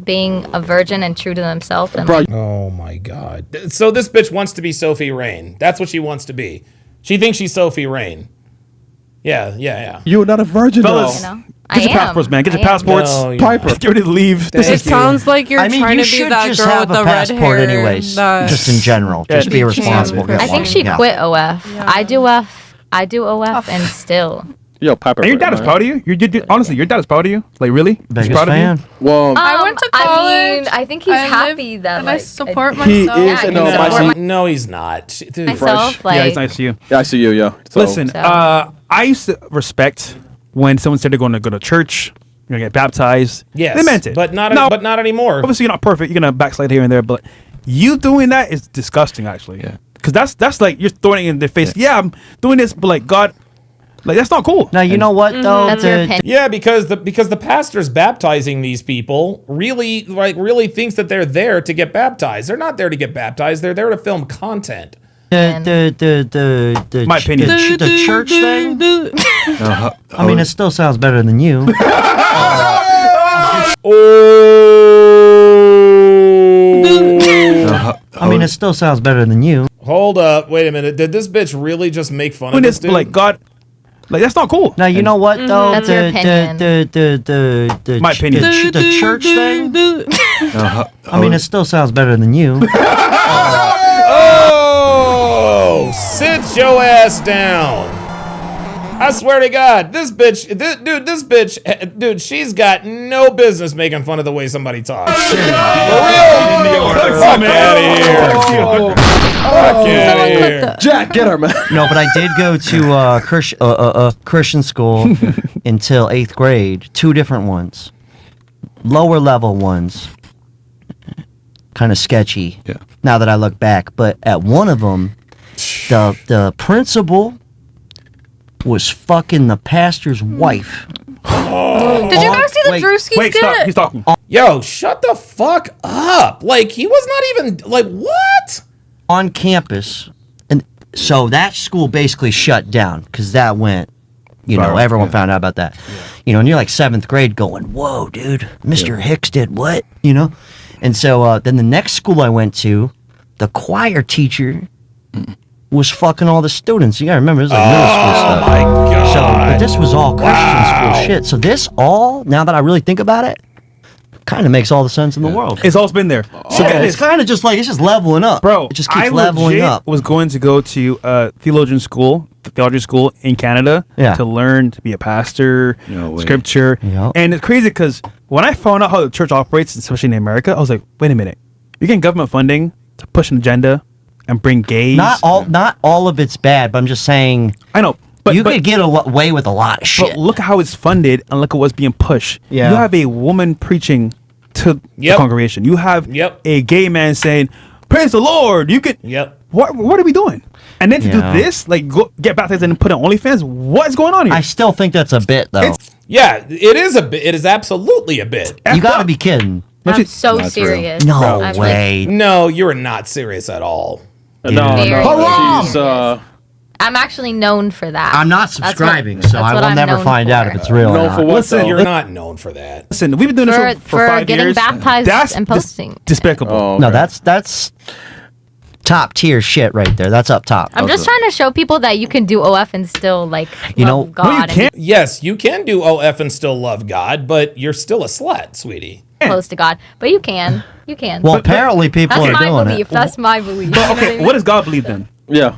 being a virgin and true to themselves. And Bro, Oh my God. So this bitch wants to be Sophie Rain. That's what she wants to be. She thinks she's Sophie Rain. Yeah. you're not a virgin, Fellas, though. you know, Get your passports, man. Get your passports. No, you're Piper. not. Get ready to leave. This It is sounds like you're I mean, trying you to be should that just girl have with a the red passport hair. anyways. that- Just in general. Just be became responsible. Christian. I think she Yeah. quit OF. I do OF, and still. Yo, Piper. And your dad is proud of you. Honestly, your dad is proud of you. Like really, he's Biggest proud fan. of you. Well, I went to I college. mean, I think he's I live- happy that and I like, support he myself. is Yeah, and I no, can my support son. No, he's not. Dude, myself. Like, Yeah, he's nice to you. Yeah, I see you, yo. So, Listen, So- I used to respect when someone said they're going to go to church, you're gonna get baptized. Yes, they meant it, but not. Now, But not anymore. obviously, you're not perfect. You're gonna backslide here and there, but you doing that is disgusting, actually. Yeah. Because that's like you're throwing it in their face. Yeah, I'm doing this, but like God, like that's not cool. Now you know what though. that's your opinion. Yeah, because the pastor's baptizing these people really thinks that they're there to get baptized. They're not there to get baptized. They're there to film content. The My opinion. the church thing. I mean, it still sounds better than you. I mean, it still sounds better than you. Hold up, wait a minute. Did this bitch really just make fun of Doing this this, dude? but like God, like that's not cool. Now you know what though. That's your opinion. My opinion. The church thing. I mean, it still sounds better than you. Oh, sit your ass down. I swear to God, this bitch, dude, she's got no business making fun of the way somebody talks. For real? Fuck out of here. Fuck out of here. Jack, get her, man. No, but I did go to Christian school until 8th grade. 2 different ones, lower level ones. Kind of sketchy. Yeah. Now that I look back, but at one of them, the principal was fucking the pastor's wife. Did you guys see the Wait, Drewski Wait, skit? stop. He's talking. Yo, shut the fuck up. Like, he was not even, like, what? On campus, and so that school basically shut down because that went, Viral, everyone yeah. found out about that. And you're like 7th grade going, whoa, dude, Mr. Hicks did what? And so then the next school I went to, the choir teacher was fucking all the students. You gotta remember, this is like middle school stuff. Oh my God. So, but this was all Christian school shit. So this all, now that I really think about it, kind of makes all the sense in the world. It's always been there. So it's kind of just like, it's just leveling up. Bro, it just keeps I leveling legit up. was going to go to theology school in Canada to learn to be a pastor, scripture. And it's crazy because when I found out how the church operates, especially in America, I was like, wait a minute. You're getting government funding to push an agenda and bring gays. Not all of it's bad, but I'm just saying. I know. But you could get away with a lot of shit. But look at how it's funded and look at what's being pushed. Yeah. You have a woman preaching to the congregation. You have a gay man saying, praise the Lord. You could. What are we doing? And then to do this, like go get baptized and put on OnlyFans, what's going on here? I still think that's a bit, though. It is a bit. It is absolutely a bit. You gotta be kidding. I'm so serious. No I'm way. No, you're not serious at all. No. I'm actually known for that. I'm not subscribing, so I will never find out if it's real or not. Listen, you're not known for that. Listen, we've been doing this for 5 getting years. baptized That's and posting. Despicable. No, that's top tier shit right there. That's up top. I'm just trying to show people that you can do OF and still love God. And be Yes, you can do OF and still love God, but you're still a slut, sweetie. close to God, but you can. Well, apparently people that's are my doing belief. it. That's my belief. But okay, what does God believe then? Yeah.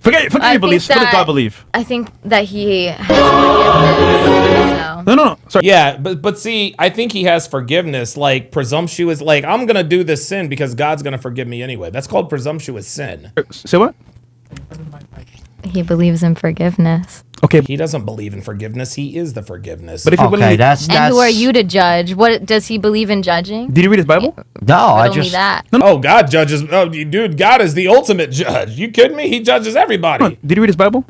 Forget your beliefs. What does God believe? I think that He has forgiveness. No. Sorry. Yeah, but see, I think He has forgiveness. Like presumptuous, like I'm gonna do this sin because God's gonna forgive me anyway. That's called presumptuous sin. Say what? He believes in forgiveness. Okay. He doesn't believe in forgiveness. He is the forgiveness. But if you believe, that's and who are you to judge? What does He believe in judging? Did you read His Bible? No, I Riddle me just that. Oh, God judges. Oh, dude, God is the ultimate judge. You kidding me? He judges everybody. Did you read His Bible?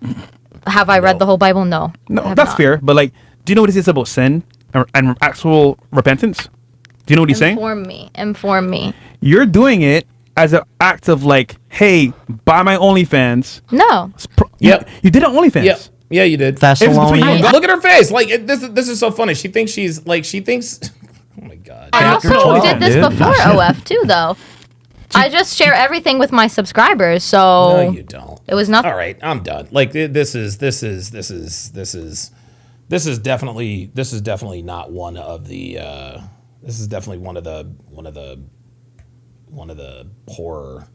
Have I read the whole Bible? No. No, I have that's not. fair. But like, do you know what it says about sin and actual repentance? Do you know what he's saying? Inform me. You're doing it as an act of like, hey, buy my OnlyFans. No. You did it on OnlyFans. Yep. Yeah, you did. Thessalonians. Look at her face. Like this is so funny. She thinks oh my God. I also 12, did this dude. before OF too, though. I just share everything with my subscribers, so No, you don't. it was nothing. All right, I'm done. Like this is definitely not one of the this is definitely one of the horror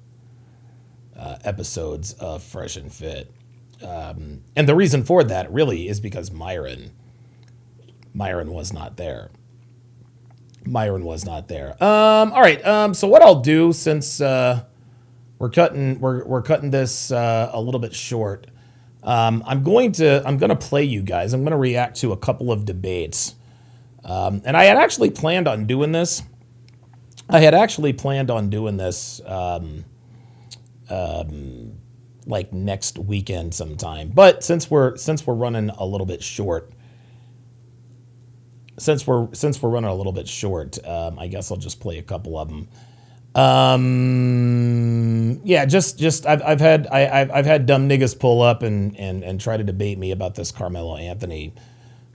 episodes of Fresh and Fit. And the reason for that really is because Myron was not there. All right. So what I'll do, since we're cutting this a little bit short, I'm gonna play you guys. I'm gonna react to a couple of debates, and I had actually planned on doing this. Like next weekend sometime. But since we're running a little bit short, I guess I'll just play a couple of them. Yeah, just I've had dumb niggas pull up and try to debate me about this Carmelo Anthony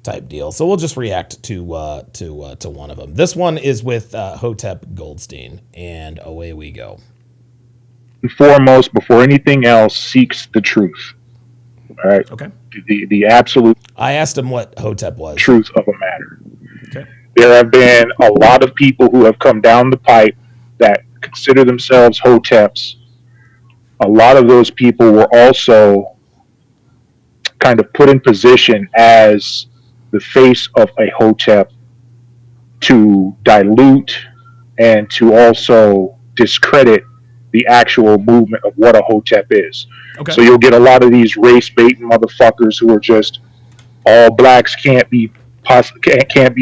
type deal. So we'll just react to one of them. This one is with Hotep Goldstein, and away we go. And foremost, before anything else, seeks the truth. All right. Okay. The absolute. I asked him what Hotep was. Truth of a matter. Okay. There have been a lot of people who have come down the pipe that consider themselves Hoteps. A lot of those people were also kind of put in position as the face of a Hotep to dilute and to also discredit the actual movement of what a Hotep is. Okay. So you'll get a lot of these race baiting motherfuckers who are just all blacks can't be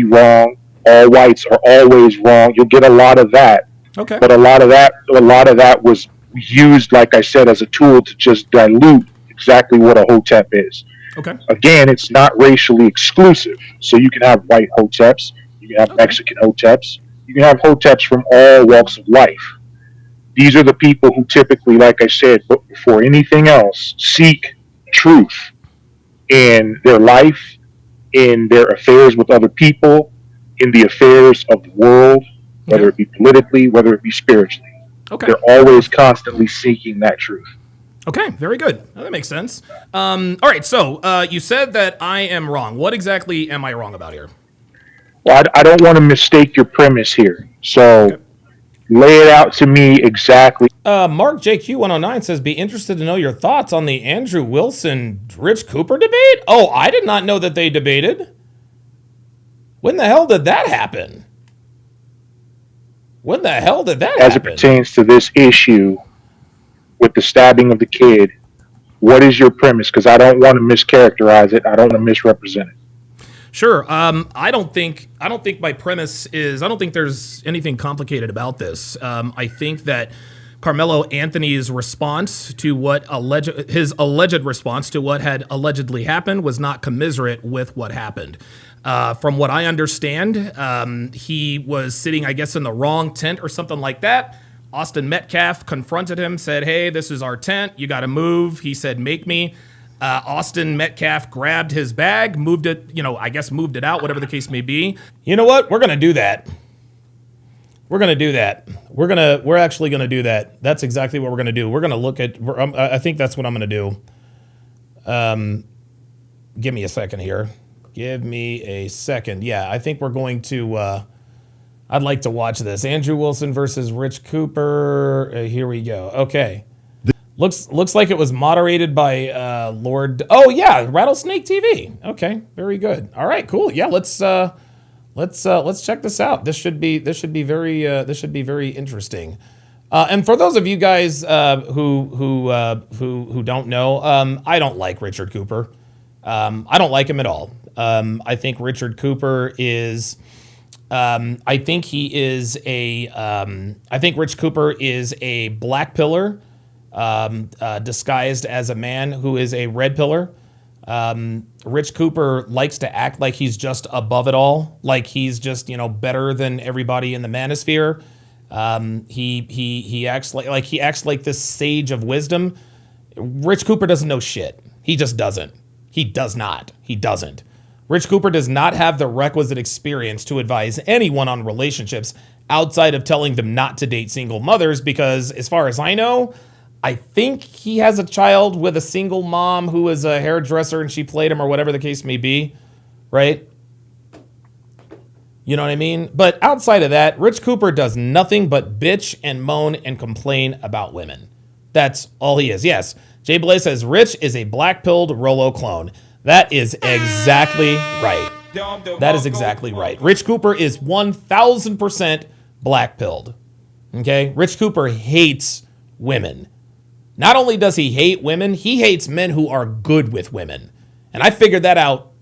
wrong, all whites are always wrong. You'll get a lot of that. Okay. But a lot of that was used, like I said, as a tool to just dilute exactly what a Hotep is. Okay. Again, it's not racially exclusive. So you can have white Hoteps, you can have Mexican Hoteps, you can have Hoteps from all walks of life. These are the people who typically, like I said, before anything else, seek truth in their life, in their affairs with other people, in the affairs of the world. whether it be politically, whether it be spiritually. Okay. They're always constantly seeking that truth. Okay, very good. That makes sense. All right, so you said that I am wrong. What exactly am I wrong about here? Well, I don't want to mistake your premise here. So lay it out to me exactly. Mark JQ109 says, be interested to know your thoughts on the Andrew Wilson Rich Cooper debate. Oh, I did not know that they debated. When the hell did that happen? When the hell did that happen? As it pertains to this issue with the stabbing of the kid, what is your premise? Because I don't want to mischaracterize it. I don't want to misrepresent it. Sure. I don't think my premise is, I don't think there's anything complicated about this. I think that Carmelo Anthony's response to his alleged response to what had allegedly happened was not commiserate with what happened. From what I understand, he was sitting, I guess, in the wrong tent or something like that. Austin Metcalf confronted him, said, hey, this is our tent. You got to move. He said, make me. Austin Metcalf grabbed his bag, moved it, moved it out, whatever the case may be. You know what? We're going to do that. We're actually going to do that. That's exactly what we're going to do. We're going to look at, I think that's what I'm going to do. Give me a second here. Give me a second. Yeah, I think we're going to, I'd like to watch this. Andrew Wilson versus Rich Cooper. Here we go. Okay. Looks like it was moderated by Lord. Oh yeah, Rattlesnake TV. Okay, very good. All right, cool. Yeah, let's check this out. This should be very interesting. And for those of you guys who don't know, I don't like Richard Cooper. I don't like him at all. I think Richard Cooper is. I think Rich Cooper is a black pillar. Disguised as a man who is a red pillar. Rich Cooper likes to act like he's just above it all, like he's just, better than everybody in the manosphere. He acts like this sage of wisdom. Rich Cooper doesn't know shit. He just doesn't. He doesn't. Rich Cooper does not have the requisite experience to advise anyone on relationships outside of telling them not to date single mothers, because as far as I know, I think he has a child with a single mom who is a hairdresser and she played him or whatever the case may be, right? You know what I mean? But outside of that, Rich Cooper does nothing but bitch and moan and complain about women. That's all he is. Yes, Jay Blaze says Rich is a black-pilled Rolo clone. That is exactly right. That is exactly right. Rich Cooper is 1,000% black-pilled. Okay? Rich Cooper hates women. Not only does he hate women, he hates men who are good with women. And I figured that out.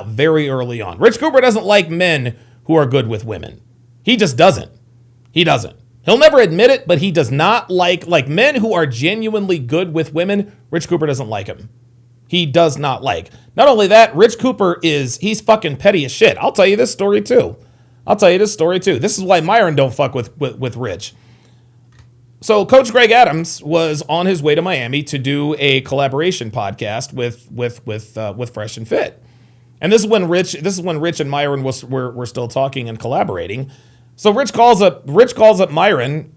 Very early on. Rich Cooper doesn't like men who are good with women. He just doesn't. He'll never admit it, but he does not like men who are genuinely good with women. Rich Cooper doesn't like them. He does not like. Not only that, Rich Cooper he's fucking petty as shit. I'll tell you this story too. This is why Myron don't fuck with Rich. So Coach Greg Adams was on his way to Miami to do a collaboration podcast with Fresh and Fit, and this is when Rich and Myron were still talking and collaborating. So Rich calls up Myron.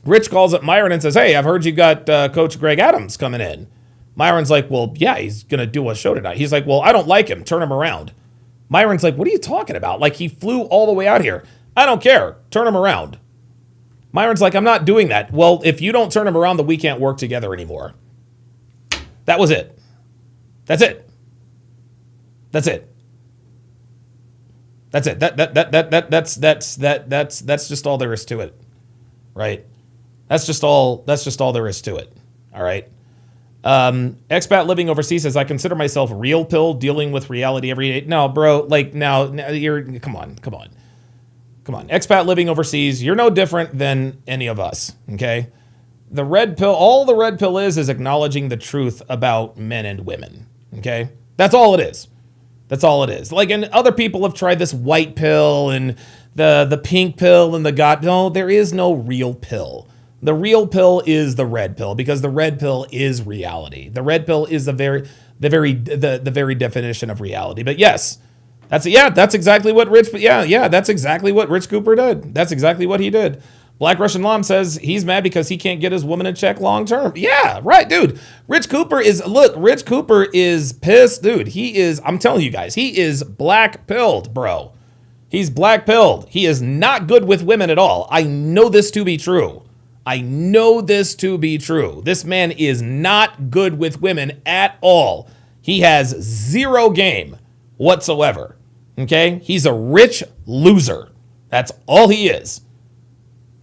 Rich calls up Myron and says, "Hey, I've heard you got Coach Greg Adams coming in." Myron's like, "Well, yeah, he's gonna do a show tonight." He's like, "Well, I don't like him. Turn him around." Myron's like, "What are you talking about? Like, he flew all the way out here. I don't care. Turn him around." Myron's like, "I'm not doing that." Well, if you don't turn him around, then we can't work together anymore. That was it. That's it. That's just all there is to it. Right? That's just all there is to it. All right. Expat living overseas says, I consider myself real pill, dealing with reality every day. No, bro, now you're, come on. Expat living overseas, you're no different than any of us, okay? The red pill, all the red pill is acknowledging the truth about men and women, okay? That's all it is. And other people have tried this white pill and the pink pill and no, there is no real pill. The real pill is the red pill, because the red pill is reality. The red pill is the very definition of reality. But yes, That's exactly what Rich Cooper did. That's exactly what he did. Black Russian Lom says he's mad because he can't get his woman in check long term. Yeah, right, dude. Rich Cooper is pissed, dude. I'm telling you guys, he is black pilled, bro. He's black pilled. He is not good with women at all. I know this to be true. This man is not good with women at all. He has zero game whatsoever. Okay? He's a rich loser. That's all he is.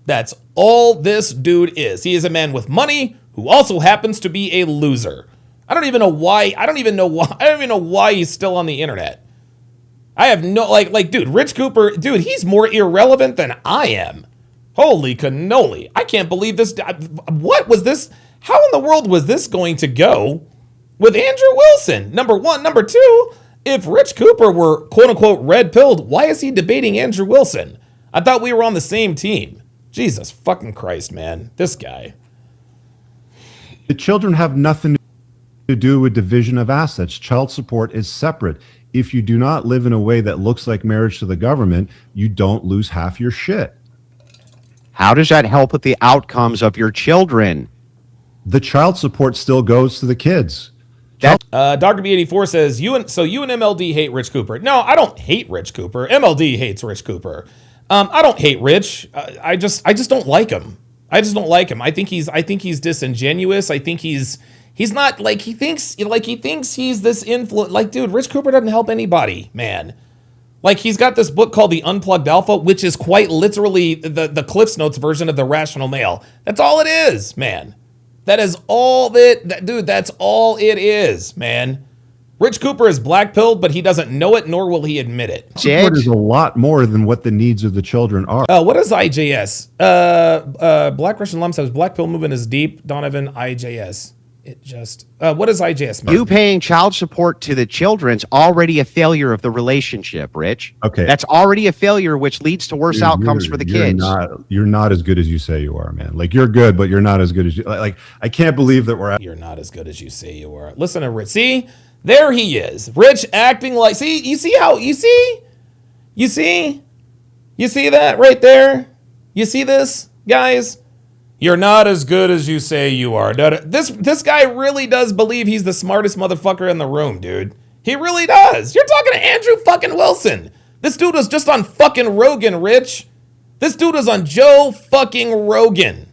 That's all this dude is. He is a man with money who also happens to be a loser. I don't even know why he's still on the internet. I have no, dude, Rich Cooper, dude, he's more irrelevant than I am. Holy cannoli. I can't believe this. What was this? How in the world was this going to go with Andrew Wilson? Number one. Number two, if Rich Cooper were quote unquote red pilled, why is he debating Andrew Wilson? I thought we were on the same team. Jesus fucking Christ, man. This guy. The children have nothing to do with division of assets. Child support is separate. If you do not live in a way that looks like marriage to the government, you don't lose half your shit. How does that help with the outcomes of your children? The child support still goes to the kids. Dr. B84 says, you and MLD hate Rich Cooper. No, I don't hate Rich Cooper. MLD hates Rich Cooper. I don't hate Rich. I just don't like him. I think he's disingenuous. I think he's not like he thinks he's this influence. Like, dude, Rich Cooper doesn't help anybody, man. Like, he's got this book called The Unplugged Alpha, which is quite literally the Cliff's Notes version of The Rational Male. That's all it is, man. That is all dude, that's all it is, man. Rich Cooper is black-pilled, but he doesn't know it, nor will he admit it. Support is a lot more than what the needs of the children are. What is IJS? Black Russian Lum says, black pill movement is deep. Donovan, IJS. What is IJS, Martin? You paying child support to the children's already a failure of the relationship, Rich. Okay. That's already a failure, which leads to worse outcomes for the kids. You're not as good as you say you are, man. Like, you're good, but you're not as good as you, like, I can't believe that we're You're not as good as you say you are. Listen to Rich. See? There he is. Rich acting like, you see that right there? You see this, guys? You're not as good as you say you are. This guy really does believe he's the smartest motherfucker in the room, dude. He really does. You're talking to Andrew fucking Wilson. This dude was just on fucking Rogan, Rich. This dude was on Joe fucking Rogan.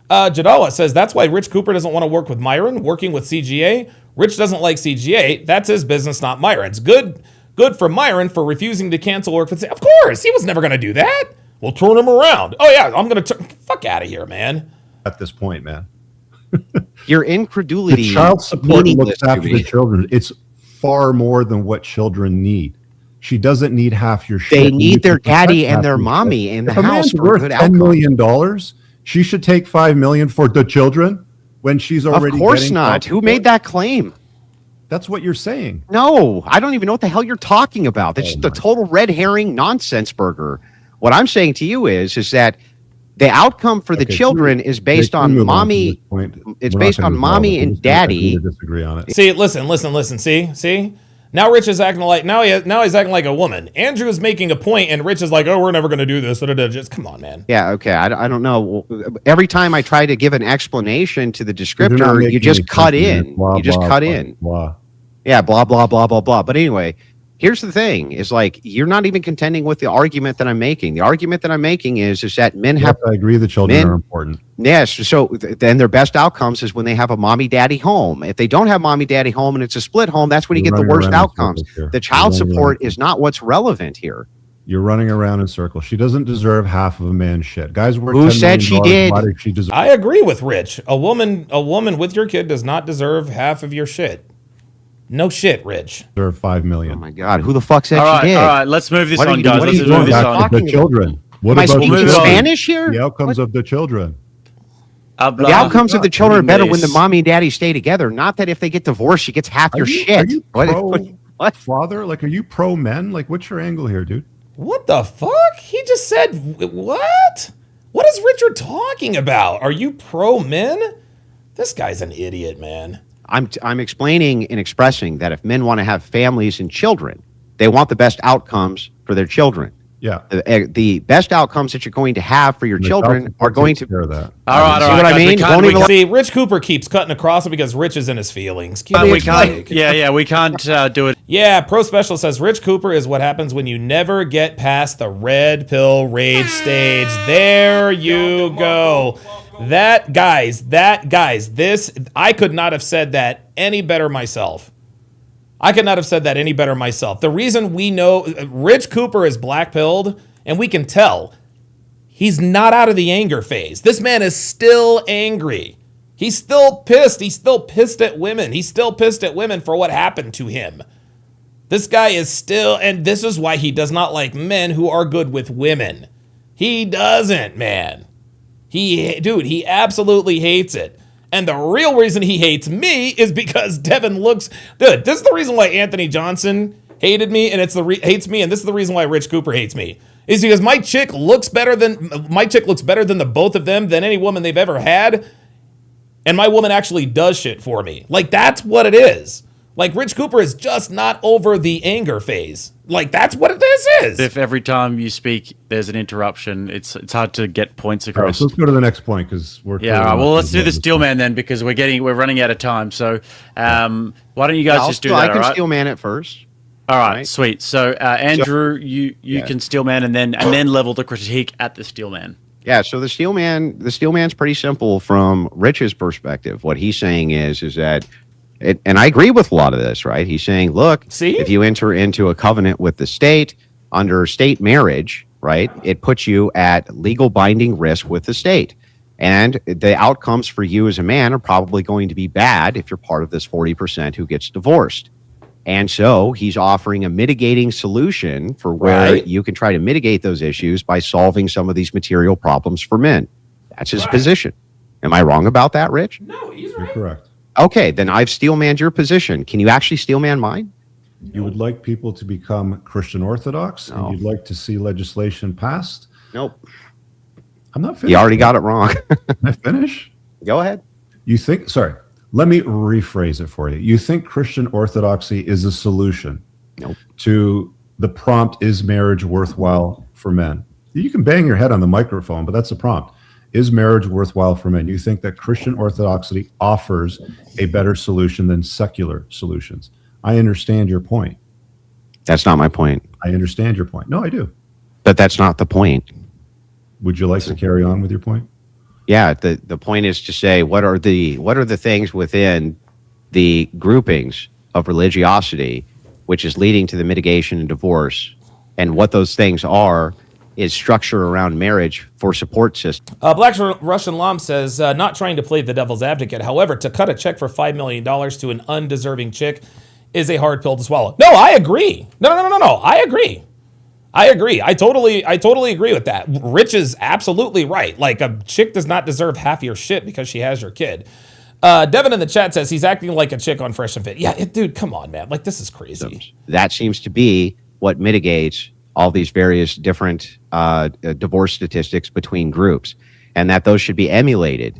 Jadala says that's why Rich Cooper doesn't want to work with Myron, working with CGA. Rich doesn't like CGA. That's his business, not Myron's. Good for Myron for refusing to cancel work with. Of course, he was never going to do that. We'll turn him around. Oh yeah, I'm going to fuck out of here, man. At this point, man. Your incredulity. The child support looks after the children. It's far more than what children need. She doesn't need half your shit. They need their daddy and their mommy in the house for good $10 million. She should take $5 million for the children when she's already. Of course not. Who made that claim? That's what you're saying. No, I don't even know what the hell you're talking about. That's just a total red herring nonsense burger. What I'm saying to you is that the outcome for the children is based on mommy. It's based on mommy and daddy. Disagree on it. See, listen. See. Now Rich is acting like he's acting like a woman. Andrew is making a point, and Rich is like, "Oh, we're never going to do this." Just come on, man. Yeah, okay. I don't know. Every time I try to give an explanation to the descriptor, you just cut in. You just cut in. Yeah, blah blah blah blah blah. But anyway. Here's the thing: is like you're not even contending with the argument that I'm making. The argument that I'm making is that men have. I agree. The children are important. Yes. So then their best outcomes is when they have a mommy daddy home. If they don't have mommy daddy home and it's a split home, that's when you get the worst outcomes. The child support is not what's relevant here. You're running around in circles. She doesn't deserve half of a man's shit. Guys work. Who said she did? Why did she deserve? I agree with Rich. A woman with your kid does not deserve half of your shit. No shit, Rich. Deserve $5 million. Oh my God, who the fuck said she did? All right, let's move this on, guys. Let's move this on. The children. Am I speaking Spanish here? The outcomes of the children. The outcomes of the children are better when the mommy and daddy stay together. Not that if they get divorced, she gets half your shit. Are you what? Father? Like, are you pro men? Like, what's your angle here, dude? What the fuck? He just said what? What is Richard talking about? Are you pro men? This guy's an idiot, man. I'm explaining and expressing that if men want to have families and children, they want the best outcomes for their children. Yeah. The best outcomes that you're going to have for your children are going to. Care of that. All right, See what I mean? See, Rich Cooper keeps cutting across it because Rich is in his feelings. we can't. Yeah, we can't do it. Yeah, Pro Special says Rich Cooper is what happens when you never get past the red pill rage stage. There you go. That guys, this, I could not have said that any better myself. The reason we know Rich Cooper is black-pilled, and we can tell, he's not out of the anger phase. This man is still angry. He's still pissed. He's still pissed at women. He's still pissed at women for what happened to him. This guy is still, and this is why he does not like men who are good with women. He doesn't, man. He absolutely hates it. And the real reason he hates me is because Devin looks... Dude, this is the reason why Anthony Johnson hated me, and hates me, and this is the reason why Rich Cooper hates me. Is because my chick looks better than the both of them, than any woman they've ever had, and my woman actually does shit for me. Like, that's what it is. Like, Rich Cooper is just not over the anger phase. Like, that's what this is. If every time you speak, there's an interruption, it's hard to get points across. All right, so let's go to the next point because we're... Yeah, all right, well, let's do the steel man then because we're running out of time. So why don't you guys just do that, I can all right? steel man it first. All right, sweet. So, Andrew, you can steel man and then level the critique at the steel man. Yeah, so the steel man's pretty simple from Rich's perspective. What he's saying is that... and I agree with a lot of this, right? He's saying, look, if you enter into a covenant with the state under state marriage, right, it puts you at legal binding risk with the state. And the outcomes for you as a man are probably going to be bad if you're part of this 40% who gets divorced. And so he's offering a mitigating solution for where you can try to mitigate those issues by solving some of these material problems for men. That's his position. Am I wrong about that, Rich? No, he's You're correct. Okay, then I've steelmanned your position. Can you actually steelman mine? You would like people to become Christian Orthodox, and you'd like to see legislation passed? Nope. I'm not finished. You already got it wrong. Can I finish? Go ahead. You think, sorry, let me rephrase it for you. You think Christian Orthodoxy is a solution to the prompt, is marriage worthwhile for men? You can bang your head on the microphone, but that's a prompt. Is marriage worthwhile for men? You think that Christian Orthodoxy offers a better solution than secular solutions? I understand your point. That's not my point. I understand your point. No, I do. But that's not the point. Would you like to carry on with your point? Yeah, the point is to say what are the things within the groupings of religiosity which is leading to the mitigation and divorce, and what those things are is structure around marriage for support system. Black Russian Lam says, not trying to play the devil's advocate. However, to cut a check for $5 million to an undeserving chick is a hard pill to swallow. No, I agree. No. I agree. I totally agree with that. Rich is absolutely right. Like, a chick does not deserve half your shit because she has your kid. Devin in the chat says he's acting like a chick on Fresh and Fit. Yeah, dude, come on, man. Like, this is crazy. That seems to be what mitigates all these various different divorce statistics between groups, and that those should be emulated.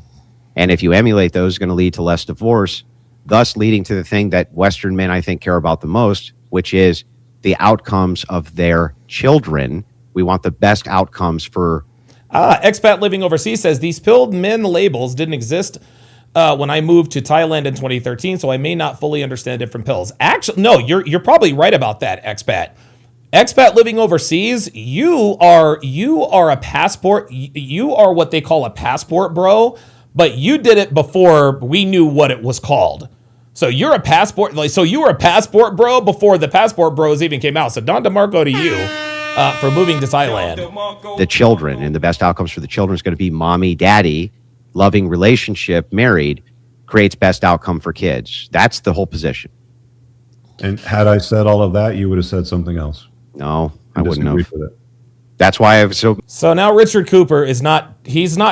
And if you emulate those, it's going to lead to less divorce, thus leading to the thing that Western men, I think, care about the most, which is the outcomes of their children. We want the best outcomes for... Expat living overseas says, these pilled men labels didn't exist when I moved to Thailand in 2013, so I may not fully understand different pills. Actually, no, you're probably right about that, expat. Expat living overseas, you are a passport. You are what they call a passport bro, but you did it before we knew what it was called. So you're a passport. So you were a passport bro before the passport bros even came out. So Don DeMarco to you for moving to Thailand. The children, and the best outcomes for the children is going to be mommy, daddy, loving relationship, married, creates best outcome for kids. That's the whole position. And had I said all of that, you would have said something else. No, I wouldn't have. With it. That's why I was so... So now Richard Cooper is not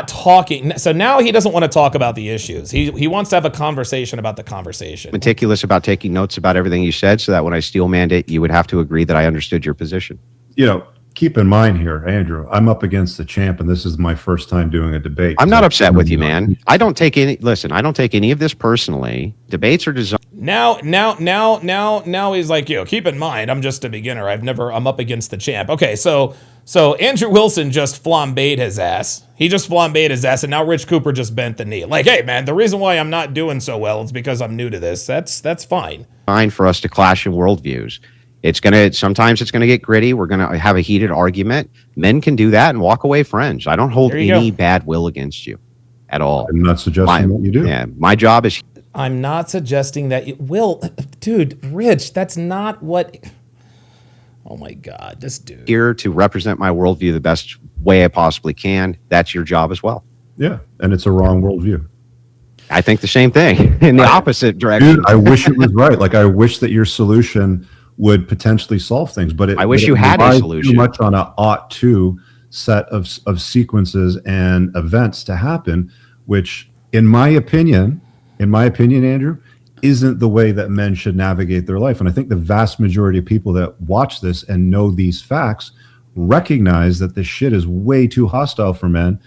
talking. So now he doesn't want to talk about the issues. He wants to have a conversation about the conversation. Meticulous about taking notes about everything you said so that when I steelmanned it, you would have to agree that I understood your position. You know, keep in mind here, Andrew, I'm up against the champ, and this is my first time doing a debate. I'm not upset with you, man. I don't take any of this personally. Debates are designed. Now he's like, keep in mind, I'm just a beginner. I'm up against the champ. Okay, so Andrew Wilson just flambéed his ass. He just flambéed his ass, and now Rich Cooper just bent the knee. Like, hey, man, the reason why I'm not doing so well is because I'm new to this. That's fine. Fine for us to clash in worldviews. Sometimes it's gonna get gritty. We're gonna have a heated argument. Men can do that and walk away friends. I don't hold any bad will against you at all. I'm not suggesting that you do. Yeah, my job is. I'm not suggesting that you will, dude. Rich, that's not what. Oh my God, this dude. Here to represent my worldview the best way I possibly can. That's your job as well. Yeah, and it's a wrong worldview. I think the same thing in the opposite direction. Dude, I wish it was right. Like, I wish that your solution would potentially solve things, but I wish you had a solution. Too much on a ought to set of sequences and events to happen, which, in my opinion, Andrew, isn't the way that men should navigate their life. And I think the vast majority of people that watch this and know these facts recognize that this shit is way too hostile for men.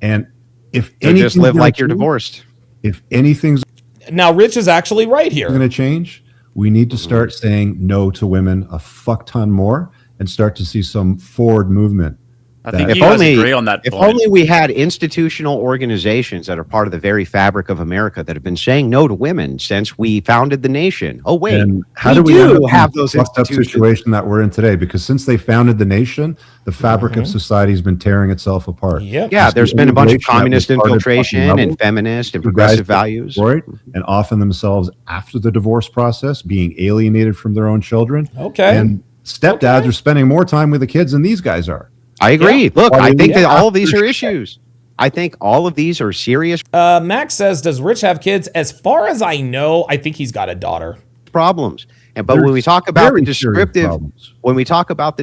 And if anything, just live like you're divorced. If anything's now, Rich is actually right here. Going to change. We need to start saying no to women a fuck ton more and start to see some forward movement. I think you guys agree on that point. If only we had institutional organizations that are part of the very fabric of America that have been saying no to women since we founded the nation. Oh, wait. And how do we have those institutions? Situation that we're in today? Because since they founded the nation, the fabric of society has been tearing itself apart. Yep. Yeah, there's been a bunch of communist infiltration and feminist and progressive values. And often themselves after the divorce process, being alienated from their own children. Okay. And stepdads are spending more time with the kids than these guys are. I agree. Yeah. Look, I think that all of these are issues. I think all of these are serious. Max says, does Rich have kids? As far as I know, I think he's got a daughter. Problems. But when we talk about the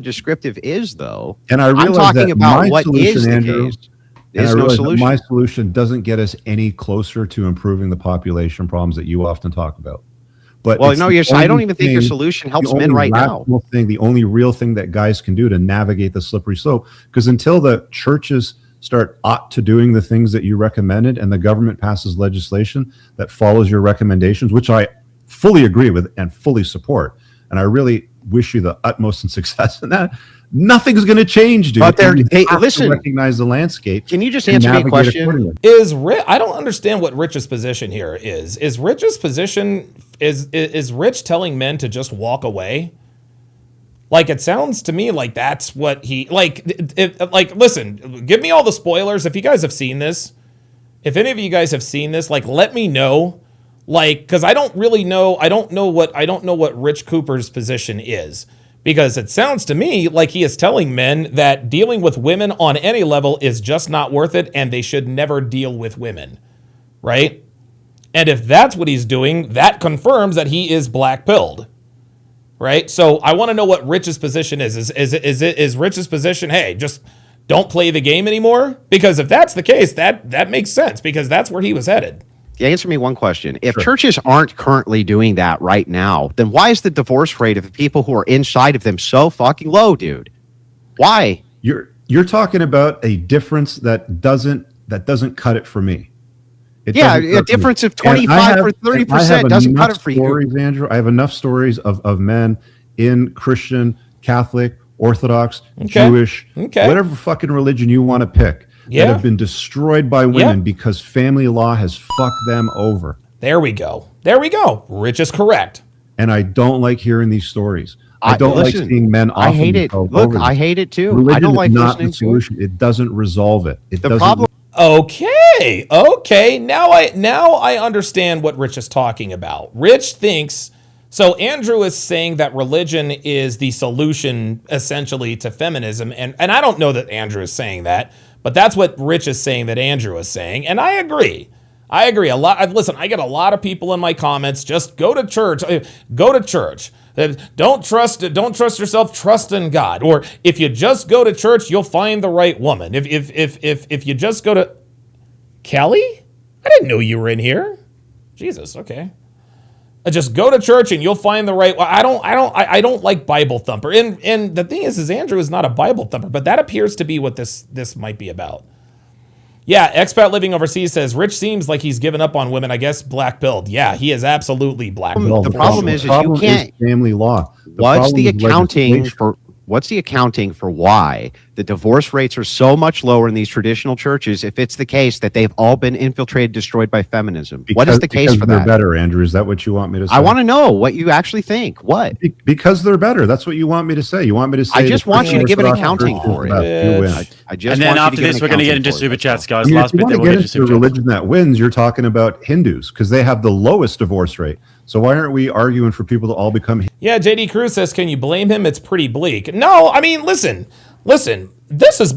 descriptive, is though, and I realize I'm talking about what solution, is the Andrew, case. There's no solution. My solution doesn't get us any closer to improving the population problems that you often talk about. But I don't even think your solution helps men right now. The only real thing that guys can do to navigate the slippery slope, because until the churches ought to doing the things that you recommended and the government passes legislation that follows your recommendations, which I fully agree with and fully support, and I really wish you the utmost success in that, nothing's going to change, dude. But listen, recognize the landscape. Can you just answer me a question? I don't understand what Rich's position here is. Is Rich's position is Rich telling men to just walk away? Like, it sounds to me like that's what he like. Listen, give me all the spoilers if you guys have seen this. If any of you guys have seen this, like, let me know. Like, because I don't really know. I don't know what Rich Cooper's position is. Because it sounds to me like he is telling men that dealing with women on any level is just not worth it and they should never deal with women, right? And if that's what he's doing, that confirms that he is black-pilled, right? So I want to know what Rich's position is. Is Rich's position, hey, just don't play the game anymore? Because if that's the case, that makes sense because that's where he was headed. Answer me one question. If churches aren't currently doing that right now, then why is the divorce rate of the people who are inside of them so fucking low, dude? Why? You're talking about a difference that doesn't cut it for me. A difference of 25 or 30% doesn't cut it for you. Andrew, I have enough stories of men in Christian, Catholic, Orthodox, Jewish, whatever fucking religion you want to pick. That have been destroyed by women because family law has fucked them over. There we go. Rich is correct. And I don't like hearing these stories. I don't like seeing men. I hate it. Look, I hate it too. Religion I don't like not listening the solution. It doesn't resolve it. The problem. Okay. Now I understand what Rich is talking about. Rich thinks. So Andrew is saying that religion is the solution essentially to feminism, and I don't know that Andrew is saying that. But that's what Rich is saying that Andrew is saying, and I agree. A lot. Listen, I get a lot of people in my comments. Just go to church. Go to church. Don't trust yourself. Trust in God. Or if you just go to church, you'll find the right woman. If you just go to Kelly, I didn't know you were in here. Jesus. Okay. Just go to church and you'll find the right. I don't like Bible thumper. And the thing is Andrew is not a Bible thumper, but that appears to be what this might be about. Yeah, expat living overseas says Rich seems like he's given up on women. I guess black pilled. Yeah, he is absolutely black pilled. The problem is you can't. Family law. What's the accounting for why the divorce rates are so much lower in these traditional churches if it's the case that they've all been infiltrated, destroyed by feminism? What is the case for they're that? Better, Andrew. Is that what you want me to say? I want to know what you actually think. What? Because they're better. That's what you want me to say. You want me to say? I just want you to give an accounting for it. And then after this, we're going to get into super chats, guys. I mean, Last if you bit, want then to we'll get get into into super the chats. religion that wins, you're talking about Hindus because they have the lowest divorce rate. So why aren't we arguing for people to all become? Yeah, JD Cruz says, can you blame him? It's pretty bleak. No, I mean, listen. This is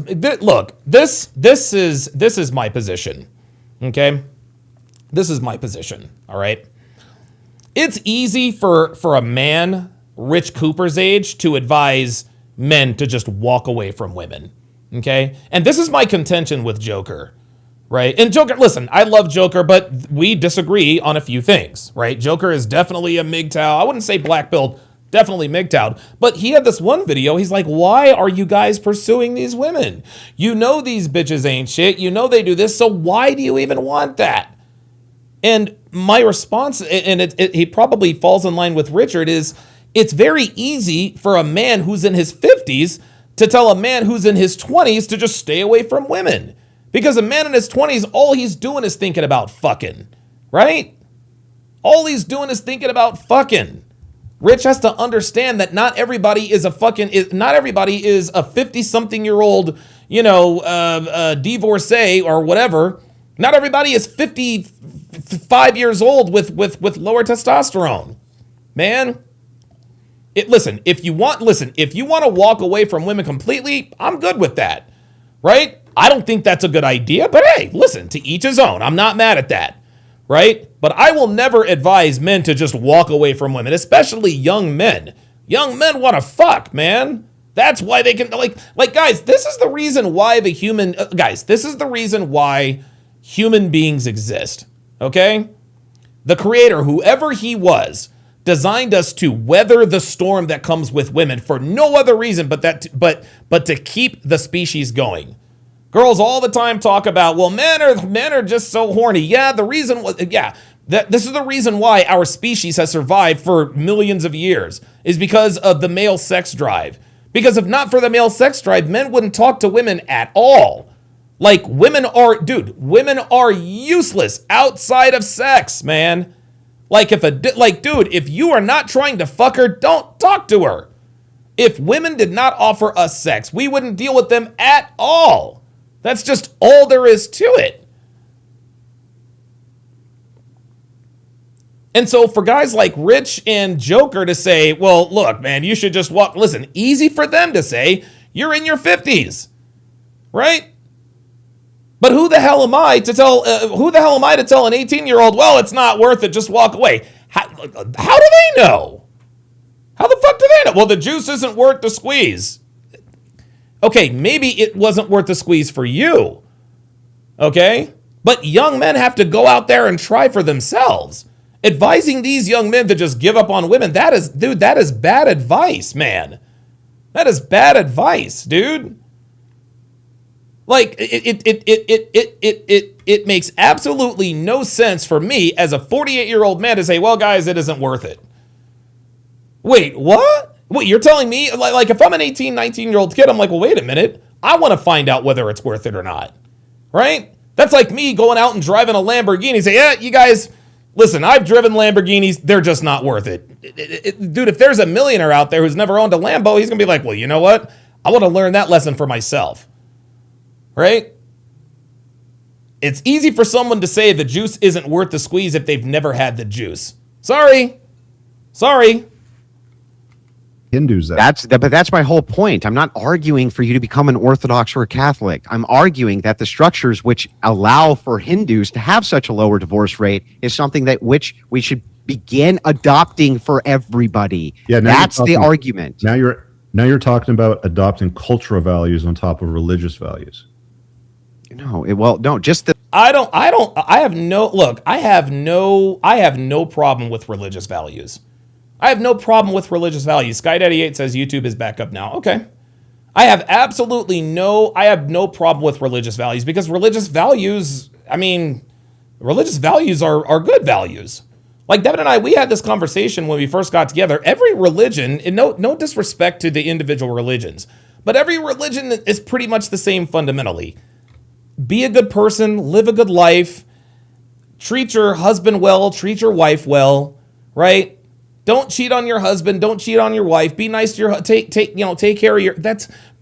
my position. Okay, this is my position. All right. It's easy for a man Rich Cooper's age to advise men to just walk away from women. Okay, and this is my contention with Joker. Right. And Joker, listen, I love Joker, but we disagree on a few things, right? Joker is definitely a MGTOW. I wouldn't say black pilled, definitely MGTOW. But he had this one video. He's like, why are you guys pursuing these women? You know these bitches ain't shit. You know they do this. So why do you even want that? And my response, and he probably falls in line with Richard, is it's very easy for a man who's in his 50s to tell a man who's in his 20s to just stay away from women. Because a man in his 20s, all he's doing is thinking about fucking, right? All he's doing is thinking about fucking. Rich has to understand that not everybody is a 50-something-year-old, divorcee or whatever. Not everybody is 55 years old with lower testosterone. Man, if you want to walk away from women completely, I'm good with that, right? I don't think that's a good idea, but hey, listen, to each his own. I'm not mad at that, right? But I will never advise men to just walk away from women, especially young men. Young men want to fuck, man. That's why they can, guys, this is the reason why human beings exist, okay? The creator, whoever he was, designed us to weather the storm that comes with women for no other reason but to keep the species going. Girls all the time talk about, well, men are just so horny. Yeah, this is the reason why our species has survived for millions of years, is because of the male sex drive. Because if not for the male sex drive, men wouldn't talk to women at all. Women are useless outside of sex, man. If you are not trying to fuck her, don't talk to her. If women did not offer us sex, we wouldn't deal with them at all. That's just all there is to it. And so for guys like Rich and Joker to say, well, look, man, you should just walk. Listen, easy for them to say, you're in your 50s, right? But who the hell am I to tell an 18-year-old, well, it's not worth it, just walk away? How do they know? How the fuck do they know? Well, the juice isn't worth the squeeze. Okay, maybe it wasn't worth the squeeze for you, okay? But young men have to go out there and try for themselves. Advising these young men to just give up on women, that is bad advice, man. That is bad advice, dude. It makes absolutely no sense for me as a 48-year-old man to say, well, guys, it isn't worth it. Wait, what? Wait, you're telling me, if I'm an 18, 19-year-old kid, I'm like, well, wait a minute. I want to find out whether it's worth it or not, right? That's like me going out and driving a Lamborghini. Say, yeah, you guys, listen, I've driven Lamborghinis. They're just not worth it. Dude, if there's a millionaire out there who's never owned a Lambo, he's going to be like, well, you know what? I want to learn that lesson for myself, right? It's easy for someone to say the juice isn't worth the squeeze if they've never had the juice. Sorry. Hindus. But that's my whole point. I'm not arguing for you to become an Orthodox or a Catholic. I'm arguing that the structures which allow for Hindus to have such a lower divorce rate is something that which we should begin adopting for everybody. Yeah, that's the argument. Now you're talking about adopting cultural values on top of religious values. No, just the. I have no problem with religious values. I have no problem with religious values. Skydaddy8 says YouTube is back up now. Okay. I have no problem with religious values because religious values are good values. Like Devin and I, we had this conversation when we first got together. Every religion, and no disrespect to the individual religions, but every religion is pretty much the same fundamentally. Be a good person, live a good life, treat your husband well, treat your wife well, right? Don't cheat on your husband, don't cheat on your wife. Be nice to your take care of your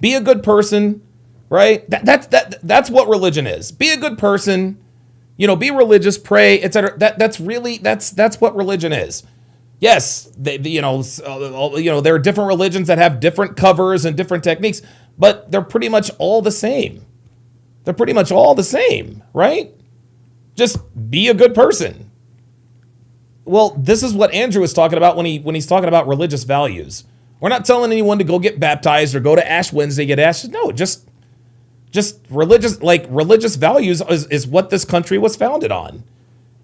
be a good person, right? That's what religion is. Be a good person, be religious, pray, etc. That's what religion is. Yes, there are different religions that have different covers and different techniques, but they're pretty much all the same. They're pretty much all the same, right? Just be a good person. Well, this is what Andrew is talking about when he's talking about religious values. We're not telling anyone to go get baptized or go to Ash Wednesday, get Ash. No, just religious values is what this country was founded on.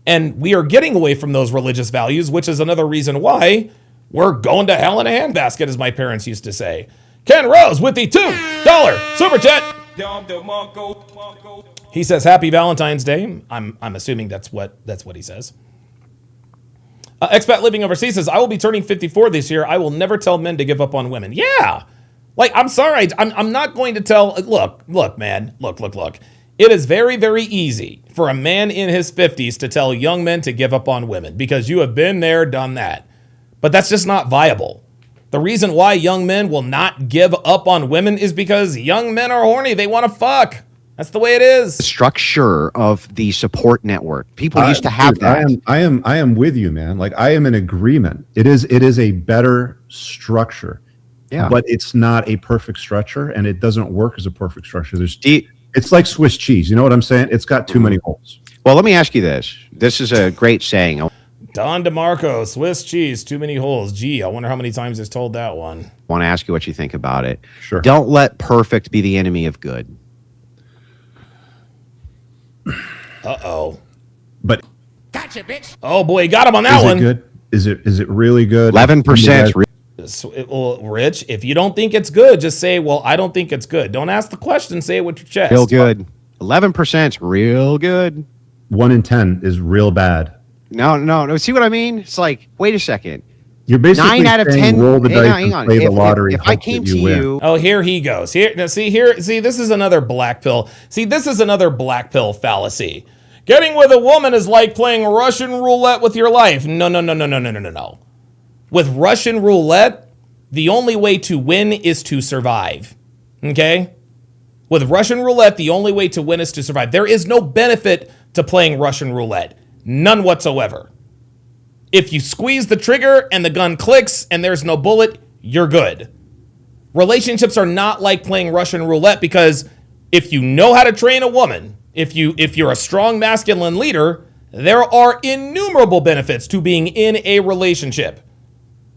And we are getting away from those religious values, which is another reason why we're going to hell in a handbasket, as my parents used to say. Ken Rose with the $2 super chat. He says, Happy Valentine's Day. I'm assuming that's what he says. Expat living overseas says, I will be turning 54 this year. I will never tell men to give up on women. Yeah. I'm sorry. I'm not going to tell. Look, man. Look. It is very, very easy for a man in his 50s to tell young men to give up on women because you have been there, done that. But that's just not viable. The reason why young men will not give up on women is because young men are horny. They want to fuck. That's the way it is. The structure of the support network. People used to have that. I am with you, man. Like I am in agreement. It is a better structure. Yeah. But it's not a perfect structure and it doesn't work as a perfect structure. It's like Swiss cheese. You know what I'm saying? It's got too many holes. Well, let me ask you this. This is a great saying. Don DeMarco, Swiss cheese, too many holes. Gee, I wonder how many times he's told that one. I want to ask you what you think about it. Sure. Don't let perfect be the enemy of good. Uh-oh. But gotcha, bitch. Oh boy, got him on that one. Is it really good? 11%. Well, Rich, if you don't think it's good, just say, well, I don't think it's good. Don't ask the question, say it with your chest. Real good. 11% real good. 1 in 10 is real bad. No. See what I mean? It's like, wait a second. You're basically 9 out of 10. Roll the dice and play the lottery. If I came to you, oh, here he goes. See, this is another black pill. See, this is another black pill fallacy. Getting with a woman is like playing Russian roulette with your life. No. With Russian roulette, the only way to win is to survive. Okay? With Russian roulette, the only way to win is to survive. There is no benefit to playing Russian roulette. None whatsoever. If you squeeze the trigger and the gun clicks and there's no bullet, you're good. Relationships are not like playing Russian roulette because if you know how to train a woman, if you're a strong masculine leader, there are innumerable benefits to being in a relationship.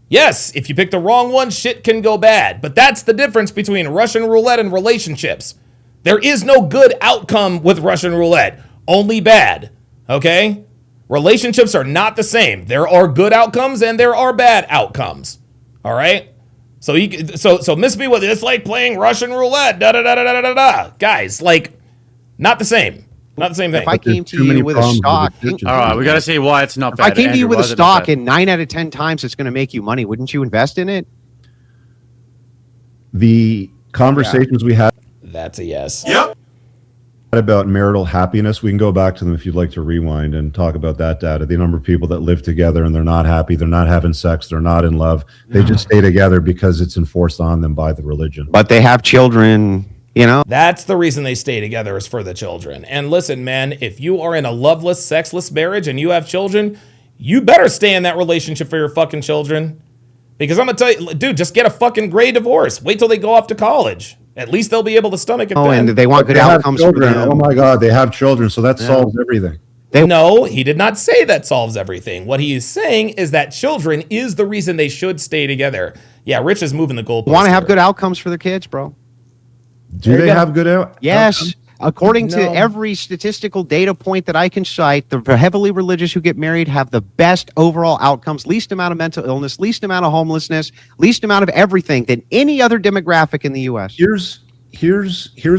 Yes, if you pick the wrong one, shit can go bad. But that's the difference between Russian roulette and relationships. There is no good outcome with Russian roulette, only bad. Okay? Relationships are not the same. There are good outcomes and there are bad outcomes. All right? So miss me with it. It's like playing Russian roulette. Guys, like, not the same. Not the same thing. If I came to you with a stock, all right, we got to see why it's not bad. If I came to you with a stock and 9 out of 10 times it's going to make you money, wouldn't you invest in it? The conversations we had. That's a yes. Yep. About marital happiness, we can go back to them if you'd like to rewind and talk about that data. The number of people that live together and they're not happy, they're not having sex, they're not in love. They just stay together because it's enforced on them by the religion. But they have children. You know, that's the reason they stay together is for the children. And listen, man, if you are in a loveless, sexless marriage and you have children, you better stay in that relationship for your fucking children. Because I'm going to tell you, dude, just get a fucking gray divorce. Wait till they go off to college. At least they'll be able to stomach it. Oh, and they want good outcomes for them. Oh my God, they have children, so that solves everything. No, he did not say that solves everything. What he is saying is that children is the reason they should stay together. Yeah, Rich is moving the goalpost. Want to have good outcomes for their kids, bro. Do they have good outcomes? Yes. According to every statistical data point that I can cite, the heavily religious who get married have the best overall outcomes, least amount of mental illness, least amount of homelessness, least amount of everything than any other demographic in the U.S. Here's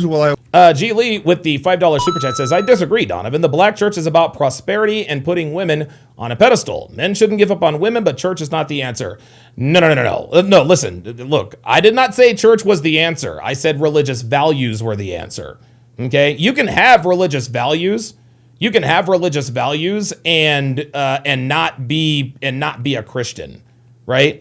what I G. Lee with the $5 super chat says, I disagree, Donovan. The black church is about prosperity and putting women on a pedestal. Men shouldn't give up on women, but church is not the answer. No. No, listen, look, I did not say church was the answer. I said religious values were the answer. Okay? You can have religious values. You can have religious values and not be a Christian, right?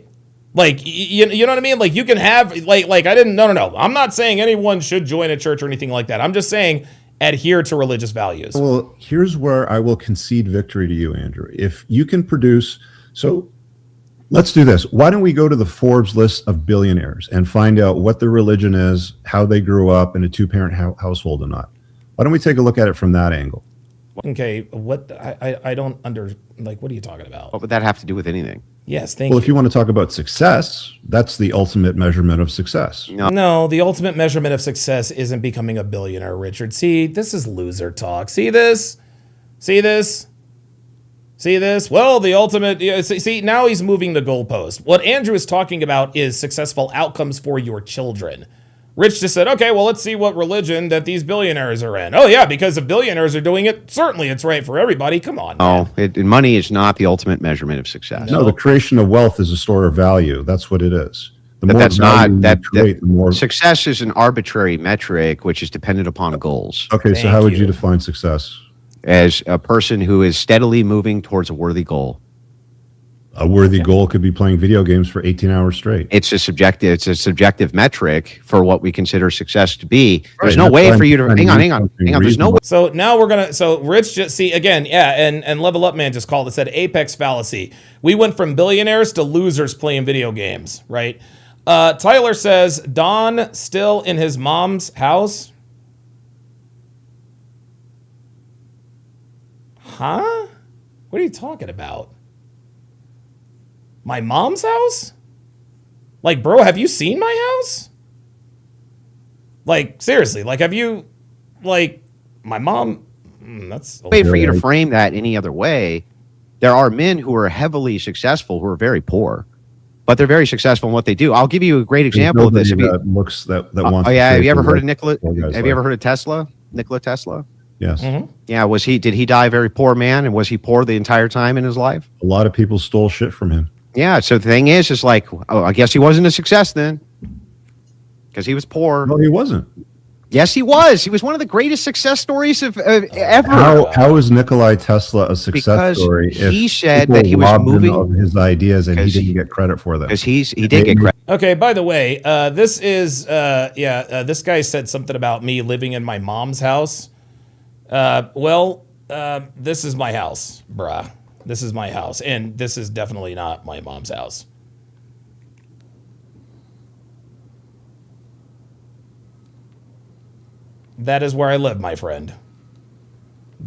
Like, you know what I mean? Like, you can have, no. I'm not saying anyone should join a church or anything like that. I'm just saying adhere to religious values. Well, here's where I will concede victory to you, Andrew. If you can produce, so let's do this. Why don't we go to the Forbes list of billionaires and find out what their religion is, how they grew up in a two-parent household or not? Why don't we take a look at it from that angle? Okay, what I don't what are you talking about? What would that have to do with anything? Yes, thank you. you. Well, if you want to talk about success, that's the ultimate measurement of success. No, the ultimate measurement of success isn't becoming a billionaire, Richard. See, this is loser talk. See this? See this? See this? Well, the ultimate... See, now he's moving the goalpost. What Andrew is talking about is successful outcomes for your children. Rich just said, okay, well, let's see what religion that these billionaires are in. Oh, yeah, because if billionaires are doing it, certainly it's right for everybody. Come on. Oh, money is not the ultimate measurement of success. No, the creation of wealth is a store of value. That's what it is. But that's not the more success is an arbitrary metric which is dependent upon goals. Okay, so how would you define success? As a person who is steadily moving towards a worthy goal. A worthy goal could be playing video games for 18 hours straight. It's a subjective metric for what we consider success to be. There's no way for you to hang on. There's no way. So now so Rich just and Level Up Man just called it, said apex fallacy. We went from billionaires to losers playing video games, right? Tyler says, Don still in his mom's house? Huh? What are you talking about? My mom's house? Like, bro, have you seen my house? Like, seriously, like, have you, like, my mom, that's... Way for you to frame that any other way. There are men who are heavily successful who are very poor, but they're very successful in what they do. I'll give you a great example of this. Have you ever heard of Nikola? Have you ever heard of Tesla? Nikola Tesla? Yes. Mm-hmm. Yeah, did he die a very poor man, and was he poor the entire time in his life? A lot of people stole shit from him. Yeah, so the thing is like, I guess he wasn't a success then, because he was poor. No, he wasn't. Yes, he was. He was one of the greatest success stories of ever. How is Nikola Tesla a success story? If he said that he was moving of his ideas and he didn't get credit for them. Because he did get credit. Okay, by the way, this is this guy said something about me living in my mom's house. This is my house, bruh. This is my house, and this is definitely not my mom's house. That is where I live, my friend.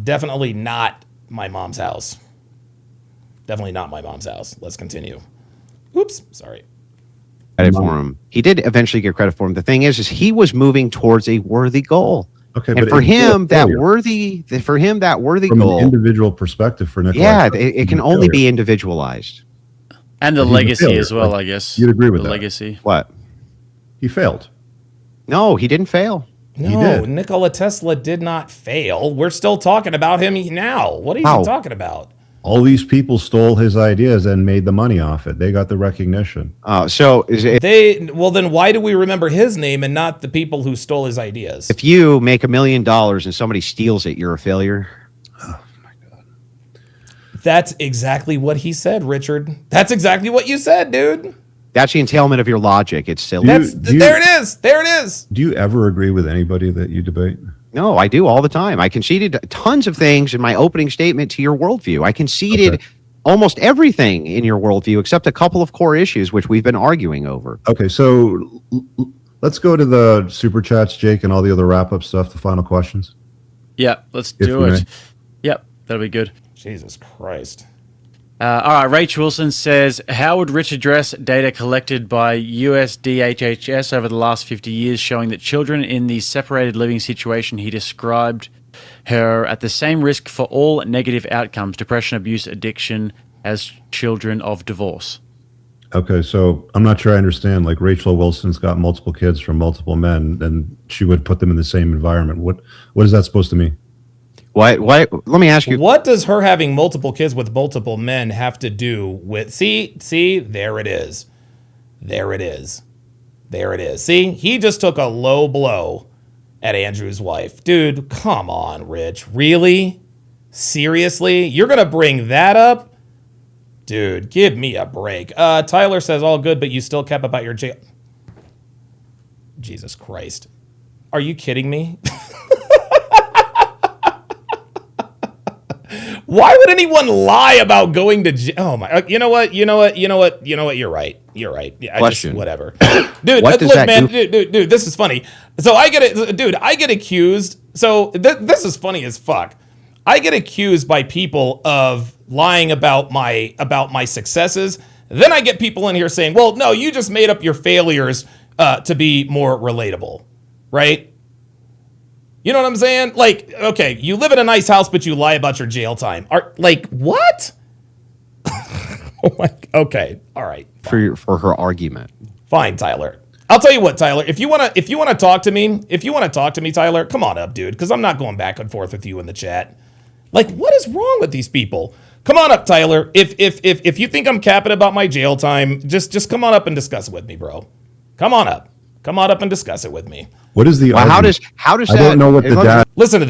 Definitely not my mom's house. Definitely not my mom's house. Let's continue. Oops, sorry. Credit for him. He did eventually get credit for him. The thing is he was moving towards a worthy goal. Okay, and for him, that worthy from goal, an individual perspective for Nikola. Yeah, it can only be individualized. And the legacy as well, I guess. You'd agree with that. Legacy. What? He failed. No, he didn't fail. No, Nikola Tesla did not fail. We're still talking about him now. What are you talking about? All these people stole his ideas and made the money off it. They got the recognition. Then why do we remember his name and not the people who stole his ideas? If you make $1 million and somebody steals it, you're a failure. Oh my God. That's exactly what he said, Richard. That's exactly what you said, dude. That's the entailment of your logic. It's silly. There it is. There it is. Do you ever agree with anybody that you debate? No, I do all the time. I conceded tons of things in my opening statement to your worldview. I conceded almost everything in your worldview except a couple of core issues which we've been arguing over. Okay, so let's go to the super chats, Jake, and all the other wrap-up stuff, the final questions. Yeah, let's do it. Yep, that'll be good. Jesus Christ. All right, Rach Wilson says, how would Rich address data collected by USDHHS over the last 50 years showing that children in the separated living situation he described her at the same risk for all negative outcomes, depression, abuse, addiction, as children of divorce? Okay, so I'm not sure I understand. Like Rachel Wilson's got multiple kids from multiple men, and she would put them in the same environment. What is that supposed to mean? Why? Let me ask you. What does her having multiple kids with multiple men have to do with? See, there it is. There it is. There it is. See, he just took a low blow at Andrew's wife. Dude, come on, Rich. Really? Seriously? You're going to bring that up? Dude, give me a break. Tyler says, all good, but you still kept about your jail. Jesus Christ. Are you kidding me? Why would anyone lie about going to jail? Oh my! You're right. You're right. Yeah, Question. Whatever, dude. What does Look, that man, do? dude. This is funny. So I get accused. So this is funny as fuck. I get accused by people of lying about my successes. Then I get people in here saying, "Well, no, you just made up your failures to be more relatable," right? You know what I'm saying? Like, okay, you live in a nice house, but you lie about your jail time. What? Okay, all right. For her argument. Fine, Tyler. I'll tell you what, Tyler. If you wanna talk to me, Tyler, come on up, dude. Because I'm not going back and forth with you in the chat. Like, what is wrong with these people? Come on up, Tyler. If you think I'm capping about my jail time, just come on up and discuss it with me, bro. Come on up. Come on up and discuss it with me. What is the argument? How does I don't know what the data. Listen to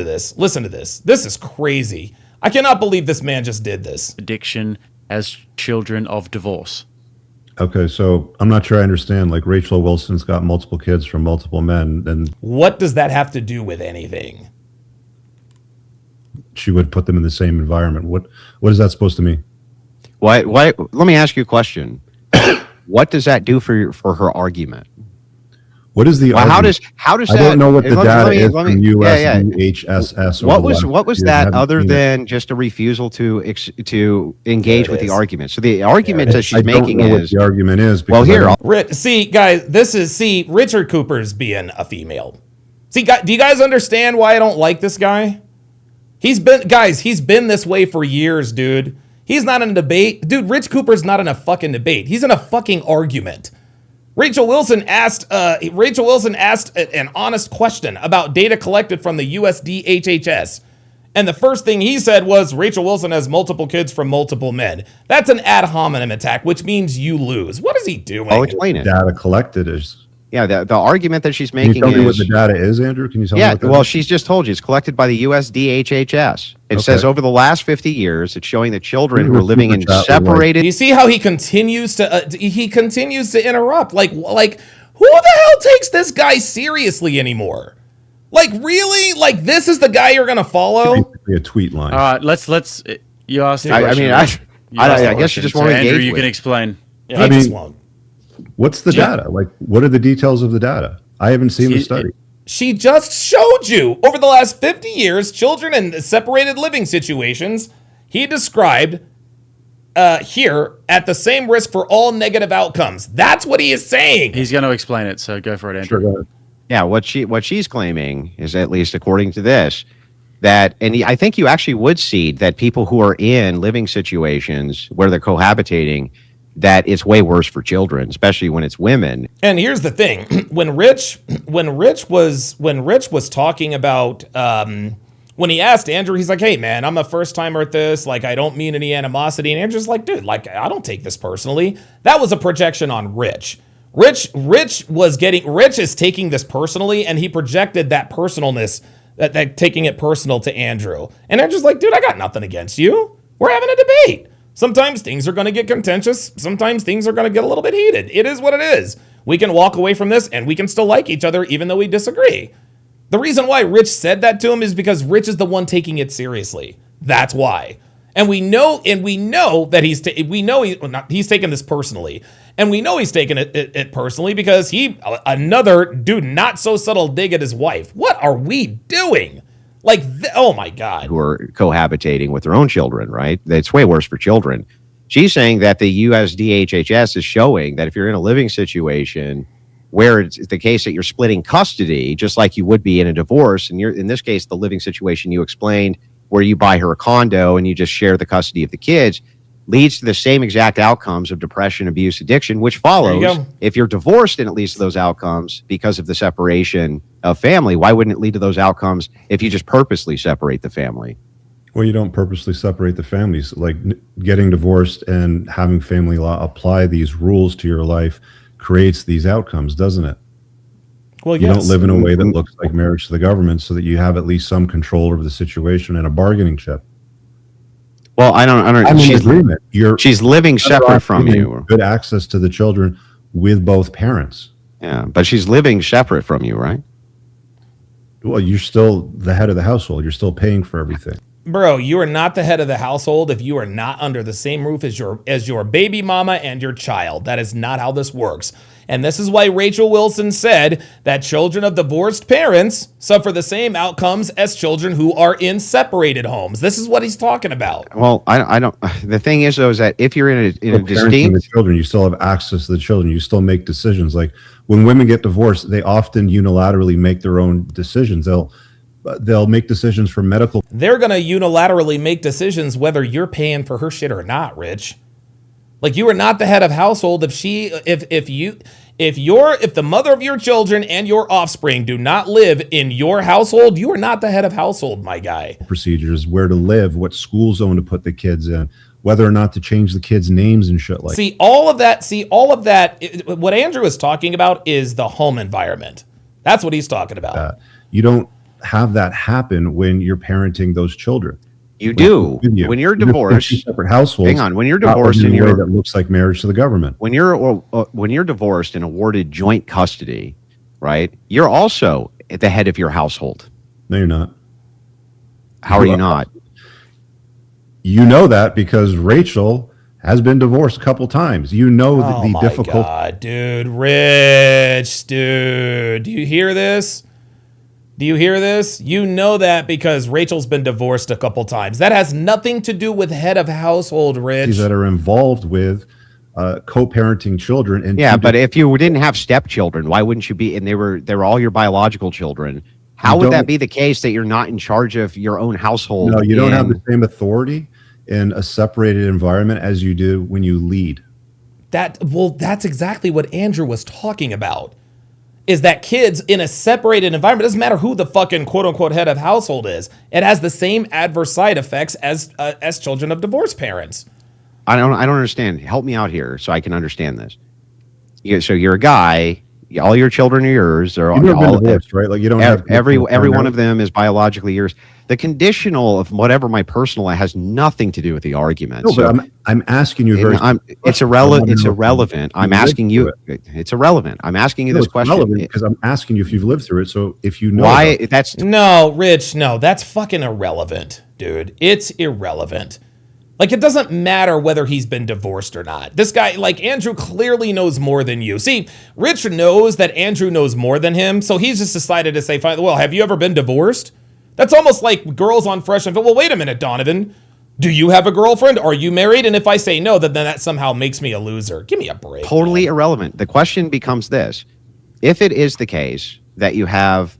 this. This is crazy. I cannot believe this man just did this. Addiction as children of divorce. Okay, so I'm not sure I understand. Like Rachel Wilson's got multiple kids from multiple men, and what does that have to do with anything? She would put them in the same environment. What is that supposed to mean? Why? Let me ask you a question. What does that do for her argument? What is the argument? How does I that? don't know what the data is from USDHSS. What was that other than just a refusal to engage with the argument? So the argument that she's making is what the argument is. Well, here, see, guys, Richard Cooper's being a female. See, do you guys understand why I don't like this guy? He's been this way for years, dude. He's not in a debate. Dude, Rich Cooper's not in a fucking debate. He's in a fucking argument. Rachel Wilson asked an honest question about data collected from the USDHHS. And the first thing he said was Rachel Wilson has multiple kids from multiple men. That's an ad hominem attack, which means you lose. What is he doing? I'll explain it. Data collected is... Yeah, the argument that she's making is... Can you tell me what the data is, Andrew? Can you tell me what that is? She's just told you. It's collected by the USDHHS. It says over the last 50 years, it's showing that children who are living in separated... You see how he continues to interrupt? Like, who the hell takes this guy seriously anymore? Like, really? Like, this is the guy you're going to follow? Basically a tweet line. Let's you asked the question. I guess you just want to engage Andrew, you with. can explain. Yeah, I just won't. What's the data? Like, what are the details of the data? I haven't seen the study. She just showed you over the last 50 years, children in separated living situations, he described here at the same risk for all negative outcomes. That's what he is saying. He's going to explain it, so go for it, Andrew. Sure, yeah, what she's claiming is, at least according to this, that, and I think you actually would see that people who are in living situations where they're cohabitating, that it's way worse for children, especially when it's women. And here's the thing: when Rich was talking about when he asked Andrew, he's like, "Hey man, I'm a first timer at this. Like, I don't mean any animosity." And Andrew's like, "Dude, like, I don't take this personally." That was a projection on Rich. Rich is taking this personally, and he projected that personalness, that taking it personal to Andrew. And Andrew's like, "Dude, I got nothing against you. We're having a debate. Sometimes things are going to get contentious. Sometimes things are going to get a little bit heated. It is what it is. We can walk away from this and we can still like each other even though we disagree." The reason why Rich said that to him is because Rich is the one taking it seriously. That's why. And we know that he's taking this personally. And we know he's taking it personally because another dude, not so subtle dig at his wife. What are we doing? Like, oh my God. Who are cohabitating with their own children, right? It's way worse for children. She's saying that the USDHHS is showing that if you're in a living situation where it's the case that you're splitting custody, just like you would be in a divorce, and you're in this case, the living situation you explained, where you buy her a condo and you just share the custody of the kids, leads to the same exact outcomes of depression, abuse, addiction, which follows if you're divorced and it leads to those outcomes because of the separation of family. Why wouldn't it lead to those outcomes if you just purposely separate the family? Well, you don't purposely separate the families. Like getting divorced and having family law apply these rules to your life creates these outcomes, doesn't it? Well, you don't live in a way that looks like marriage to the government so that you have at least some control over the situation and a bargaining chip. Well, I don't. She's living separate from you. Good access to the children with both parents. Yeah, but she's living separate from you, right? Well, you're still the head of the household. You're still paying for everything. Bro, you are not the head of the household if you are not under the same roof as your baby mama and your child. That is not how this works. And this is why Rachel Wilson said that children of divorced parents suffer the same outcomes as children who are in separated homes. This is what he's talking about. Well, I don't. The thing is, though, is that if you're in a distinct, the children, you still have access to the children. You still make decisions. Like when women get divorced, they often unilaterally make their own decisions. They'll make decisions for medical. They're gonna unilaterally make decisions whether you're paying for her shit or not, Rich. Like you are not the head of household if the mother of your children and your offspring do not live in your household, you are not the head of household, my guy. Procedures, where to live, what school zone to put the kids in, whether or not to change the kids' names and shit like that. All of that, what Andrew is talking about is the home environment. That's what he's talking about. You don't have that happen when you're parenting those children. You do. When you're divorced, separate households. Hang on. When you're divorced in a way that looks like marriage to the government. When you're divorced and awarded joint custody, right? You're also at the head of your household. No, you're not. How are you not? You know that because Rachel has been divorced a couple times. You know the difficult. God, dude, Rich, dude, do you hear this? Do you hear this? You know that because Rachel's been divorced a couple times. That has nothing to do with head of household, Rich. That are involved with co-parenting children. And yeah, but if you didn't have stepchildren, why wouldn't you be? And they were all your biological children. How would that be the case that you're not in charge of your own household? No, you don't have the same authority in a separated environment as you do when you lead. That's exactly what Andrew was talking about. Is that kids in a separated environment, doesn't matter who the fucking quote unquote head of household is, it has the same adverse side effects as children of divorced parents. I don't understand. Help me out here so I can understand this. So you're a guy. All your children are yours. They're all divorced, right? Like you don't have every one of them is biologically yours. The conditional of whatever my personal has nothing to do with the argument. No, but I'm asking you it's irrelevant. It's irrelevant. I'm asking you. It's irrelevant. I'm asking you this question because I'm asking you if you've lived through it. So if you know why Rich, that's fucking irrelevant, dude. It's irrelevant. Like, it doesn't matter whether he's been divorced or not. This guy, like, Andrew clearly knows more than you. See, Rich knows that Andrew knows more than him, so he's just decided to say, well, have you ever been divorced? That's almost like girls on Fresh and Fit. Well, wait a minute, Donovan. Do you have a girlfriend? Are you married? And if I say no, then that somehow makes me a loser. Give me a break. Totally irrelevant. The question becomes this. If it is the case that you have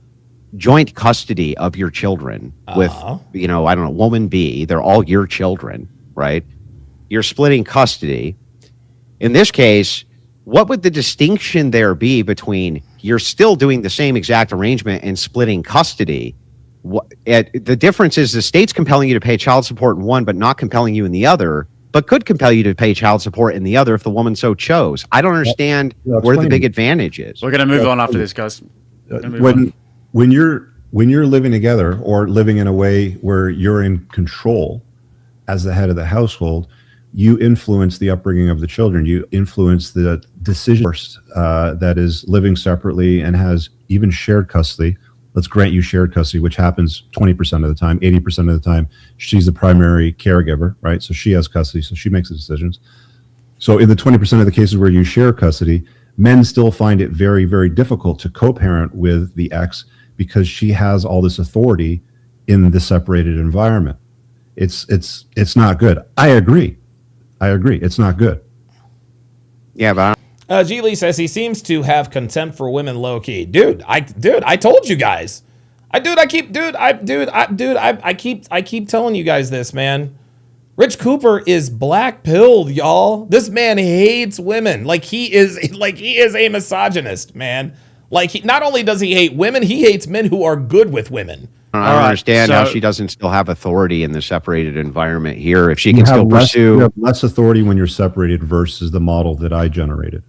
joint custody of your children with, woman B, they're all your children, right? You're splitting custody. In this case, what would the distinction there be between you're still doing the same exact arrangement and splitting custody? The difference is the state's compelling you to pay child support in one, but not compelling you in the other, but could compel you to pay child support in the other if the woman so chose. I don't understand where the big advantage is. We're going to move on after this, guys. When you're living together or living in a way where you're in control as the head of the household, you influence the upbringing of the children. You influence the decision that is living separately and has even shared custody. Let's grant you shared custody, which happens 20% of the time, 80% of the time. She's the primary caregiver, right? So she has custody, so she makes the decisions. So in the 20% of the cases where you share custody, men still find it very, very difficult to co-parent with the ex because she has all this authority in the separated environment. It's not good. I agree. It's not good. Yeah, but G Lee says he seems to have contempt for women low key. Dude, I told you guys. I keep telling you guys this, man. Rich Cooper is black pilled, y'all. This man hates women. Like he is a misogynist, man. Like not only does he hate women, he hates men who are good with women. I don't understand how she doesn't still have authority in the separated environment here. If she can still pursue, you have less authority when you're separated versus the model that I generated.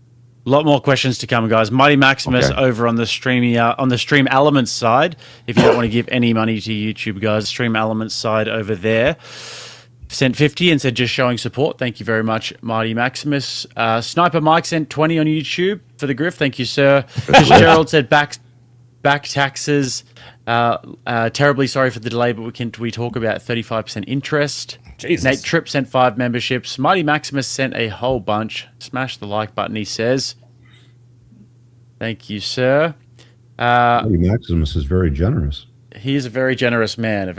A lot more questions to come, guys. Mighty Maximus over on the Stream Elements side. If you don't want to give any money to YouTube, guys, Stream Elements side over there. Sent 50 and said just showing support. Thank you very much, Mighty Maximus. Sniper Mike sent 20 on YouTube for the grift. Thank you, sir. Gerald said back taxes. Terribly sorry for the delay, but we talk about 35% interest. Jesus. Nate Tripp sent 5 memberships. Mighty Maximus sent a whole bunch. Smash the like button, he says. Thank you, sir. Mighty Maximus is very generous. He is a very generous man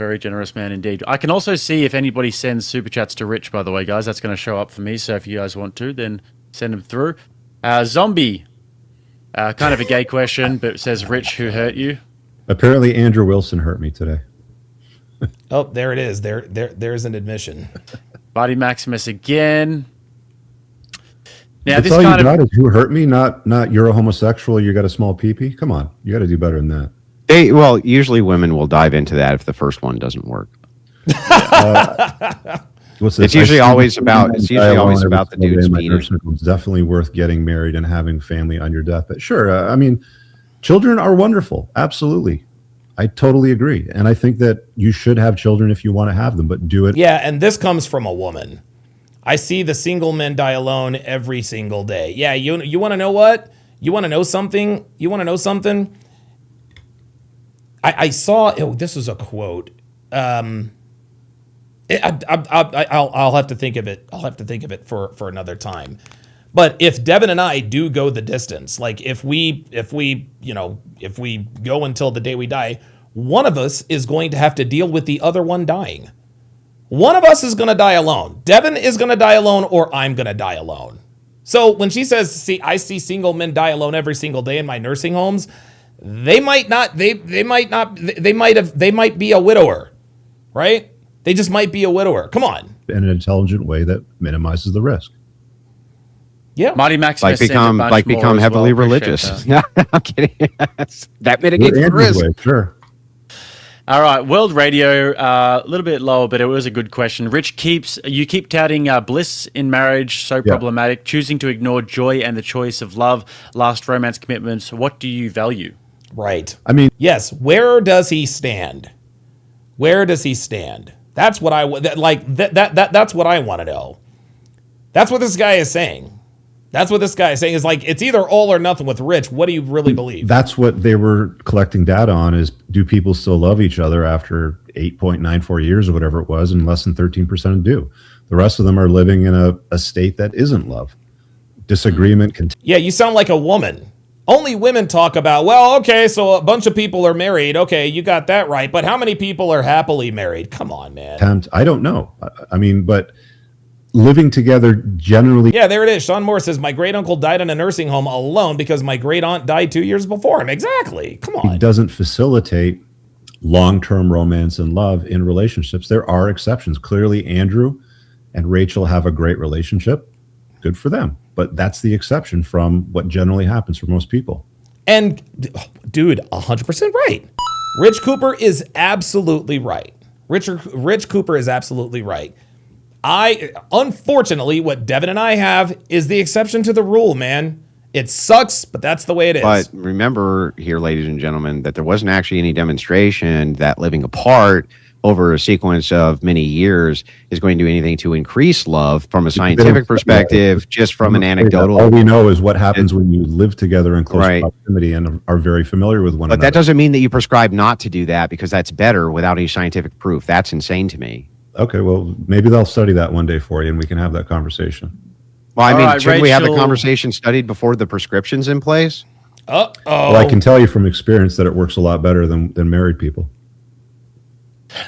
indeed. I can also see if anybody sends super chats to Rich, by the way, guys. That's going to show up for me, so if you guys want to, then send them through. Zombie, kind of a gay question, but it says, Rich, who hurt you? Apparently Andrew Wilson hurt me today. Oh, there it is. There's an admission. Mighty Maximus again. Now, That's this all kind you of got is who hurt me, not you're a homosexual, you got a small pee-pee. Come on, you got to do better than that. Usually women will dive into that if the first one doesn't work. It's usually always about the dude's penis. It's definitely worth getting married and having family on your deathbed. Sure, I mean, children are wonderful. Absolutely. I totally agree. And I think that you should have children if you want to have them, but do it. Yeah, and this comes from a woman. I see the single men die alone every single day. Yeah, you want to know what? You want to know something? I saw, this was a quote. I'll have to think of it. I'll have to think of it for another time. But if Devin and I do go the distance, like if we go until the day we die, one of us is going to have to deal with the other one dying. One of us is going to die alone. Devin is going to die alone, or I'm going to die alone. So when she says, I see single men die alone every single day in my nursing homes, they might be a widower, right? They just might be a widower. Come on. In an intelligent way that minimizes the risk. Yeah. Mighty Maximus become heavily religious. No, I'm kidding. That mitigates the risk. Sure. All right, World Radio, a little bit lower, but it was a good question. Rich you keep touting bliss in marriage, so problematic, choosing to ignore joy and the choice of love, last romance commitments. What do you value? Right. I mean, yes. Where does he stand? That's what I that's what I want to know. That's what this guy is saying. Is like, it's either all or nothing with Rich. What do you really believe? That's what they were collecting data on, is do people still love each other after 8.94 years or whatever it was, and less than 13% do. The rest of them are living in a state that isn't love. Disagreement continues. Yeah, you sound like a woman. Only women talk about, well, okay, so a bunch of people are married. Okay, you got that right. But how many people are happily married? Come on, man. I don't know. I mean, but living together generally. Yeah, there it is. Sean Moore says, my great uncle died in a nursing home alone because my great aunt died 2 years before him. Exactly. Come on. It doesn't facilitate long-term romance and love in relationships. There are exceptions. Clearly, Andrew and Rachel have a great relationship. Good for them. But that's the exception from what generally happens for most people. And, dude, 100% right. Rich Cooper is absolutely right. Rich Cooper is absolutely right. Unfortunately, what Devin and I have is the exception to the rule, man. It sucks, but that's the way it is. But remember here, ladies and gentlemen, that there wasn't actually any demonstration that living apart over a sequence of many years is going to do anything to increase love from a scientific perspective, just from an anecdotal. All we know is what happens when you live together in close proximity and are very familiar with one another. But that doesn't mean that you prescribe not to do that, because that's better without any scientific proof. That's insane to me. Okay, well, maybe they'll study that one day for you and we can have that conversation. Well, I mean, shouldn't we have the conversation studied before the prescription's in place? Uh-oh. Well, I can tell you from experience that it works a lot better than married people.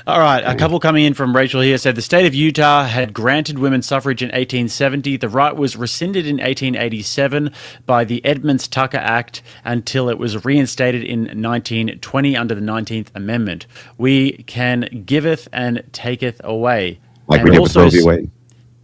All right, a couple coming in from Rachel here said the state of Utah had granted women suffrage in 1870. The right was rescinded in 1887 by the Edmunds-Tucker Act until it was reinstated in 1920 under the 19th Amendment. We can giveth and taketh away. Like and we did with Roe v. Wade.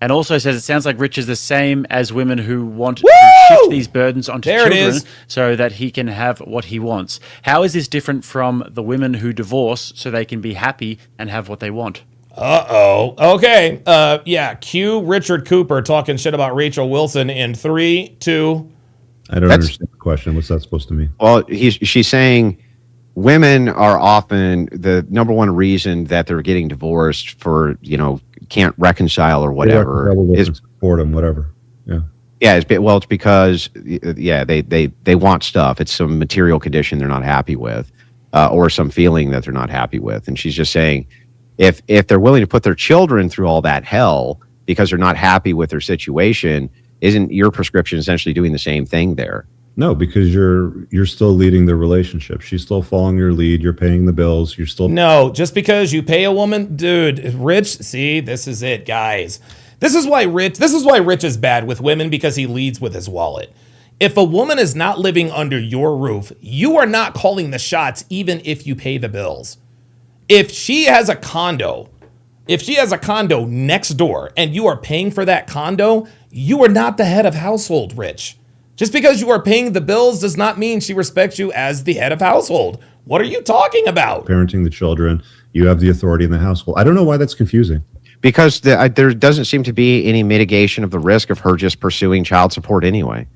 And also says it sounds like Rich is the same as women who want to shift these burdens onto children so that he can have what he wants. How is this different from the women who divorce so they can be happy and have what they want? Uh-oh. Okay. Yeah, cue Richard Cooper talking shit about Rachel Wilson in 3, 2. I don't understand the question. What's that supposed to mean? Well, she's saying women are often the number one reason that they're getting divorced for, can't reconcile or whatever. Support them, whatever. Yeah. Yeah. It's because, they want stuff. It's some material condition they're not happy with, or some feeling that they're not happy with. And she's just saying, if they're willing to put their children through all that hell because they're not happy with their situation, isn't your prescription essentially doing the same thing there? No, because you're still leading the relationship. She's still following your lead. You're paying the bills. You're still No, just because you pay a woman, dude. Rich, see, this is it, guys. This is why Rich is bad with women, because he leads with his wallet. If a woman is not living under your roof, you are not calling the shots, even if you pay the bills. If she has a condo next door and you are paying for that condo, you are not the head of household, Rich. Just because you are paying the bills does not mean she respects you as the head of household. What are you talking about? Parenting the children, you have the authority in the household. I don't know why that's confusing. Because there doesn't seem to be any mitigation of the risk of her just pursuing child support anyway.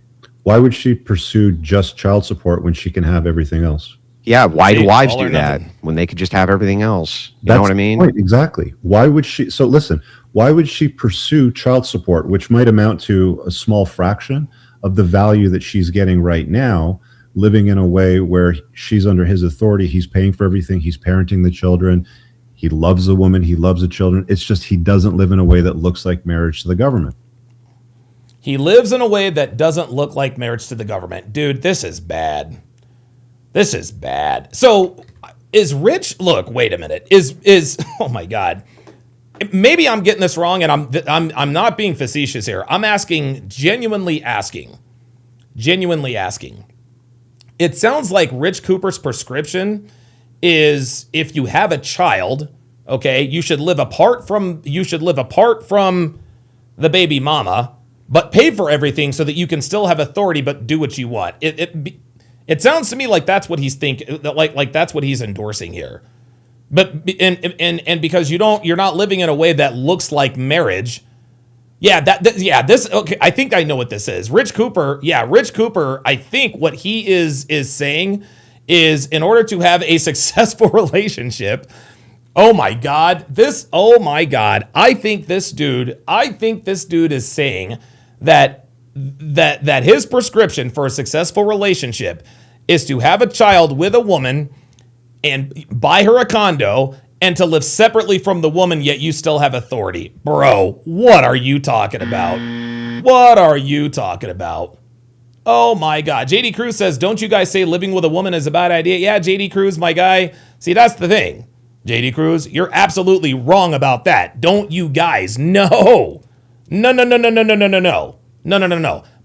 Why would she pursue just child support when she can have everything else? Yeah, why do wives do that when they could just have everything else? You know what I mean? Right, exactly. Why would she? So listen, why would she pursue child support, which might amount to a small fraction of the value that she's getting right now, living in a way where she's under his authority, he's paying for everything, he's parenting the children, he loves the woman, he loves the children. It's just he doesn't live in a way that looks like marriage to the government. He lives in a way that doesn't look like marriage to the government. Dude, this is bad. This is bad. So is Rich, look, wait a minute. Is oh my God. Maybe I'm getting this wrong, and I'm not being facetious here. I'm asking, genuinely asking. It sounds like Rich Cooper's prescription is if you have a child, okay, you should live apart from the baby mama, but pay for everything so that you can still have authority but do what you want. It sounds to me like that's what he's like that's what he's endorsing here. But and because you're not living in a way that looks like marriage. This okay, I think I know what this is. Rich Cooper, I think what he is saying is, in order to have a successful relationship, oh my God, I think this dude is saying that his prescription for a successful relationship is to have a child with a woman and buy her a condo and to live separately from the woman, yet you still have authority. Bro, what are you talking about? Oh my God. JD Cruz says, don't you guys say living with a woman is a bad idea? Yeah, JD Cruz, my guy. See, that's the thing. JD Cruz, you're absolutely wrong about that. Don't you guys? No.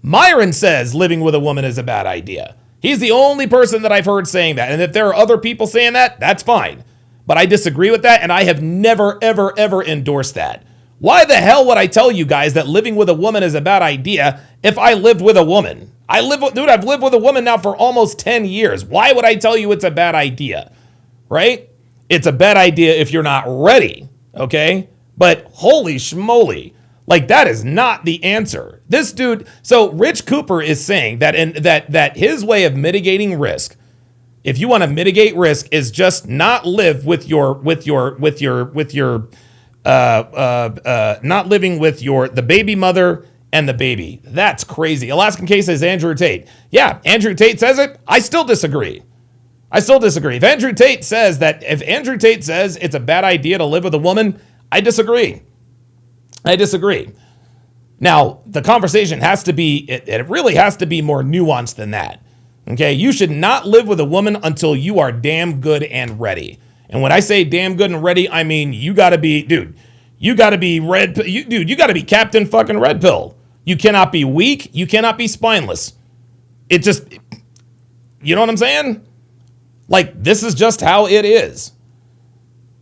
Myron says living with a woman is a bad idea. He's the only person that I've heard saying that. And if there are other people saying that, that's fine. But I disagree with that, and I have never, ever, ever endorsed that. Why the hell would I tell you guys that living with a woman is a bad idea if I lived with a woman? I've lived with a woman now for almost 10 years. Why would I tell you it's a bad idea? Right? It's a bad idea if you're not ready, okay? But holy schmoly, like that is not the answer. This dude, so Rich Cooper is saying that his way of mitigating risk, if you want to mitigate risk, is just not live not living with the baby mother and the baby. That's crazy. Alaskan Case says Andrew Tate. Yeah, Andrew Tate says it. I still disagree. If Andrew Tate says it's a bad idea to live with a woman, I disagree. Now, the conversation has to be, it really has to be more nuanced than that. Okay, you should not live with a woman until you are damn good and ready. And when I say damn good and ready, I mean you got to be, dude, you got to be you got to be Captain fucking Red Pill. You cannot be weak. You cannot be spineless. It just, you know what I'm saying? Like, this is just how it is.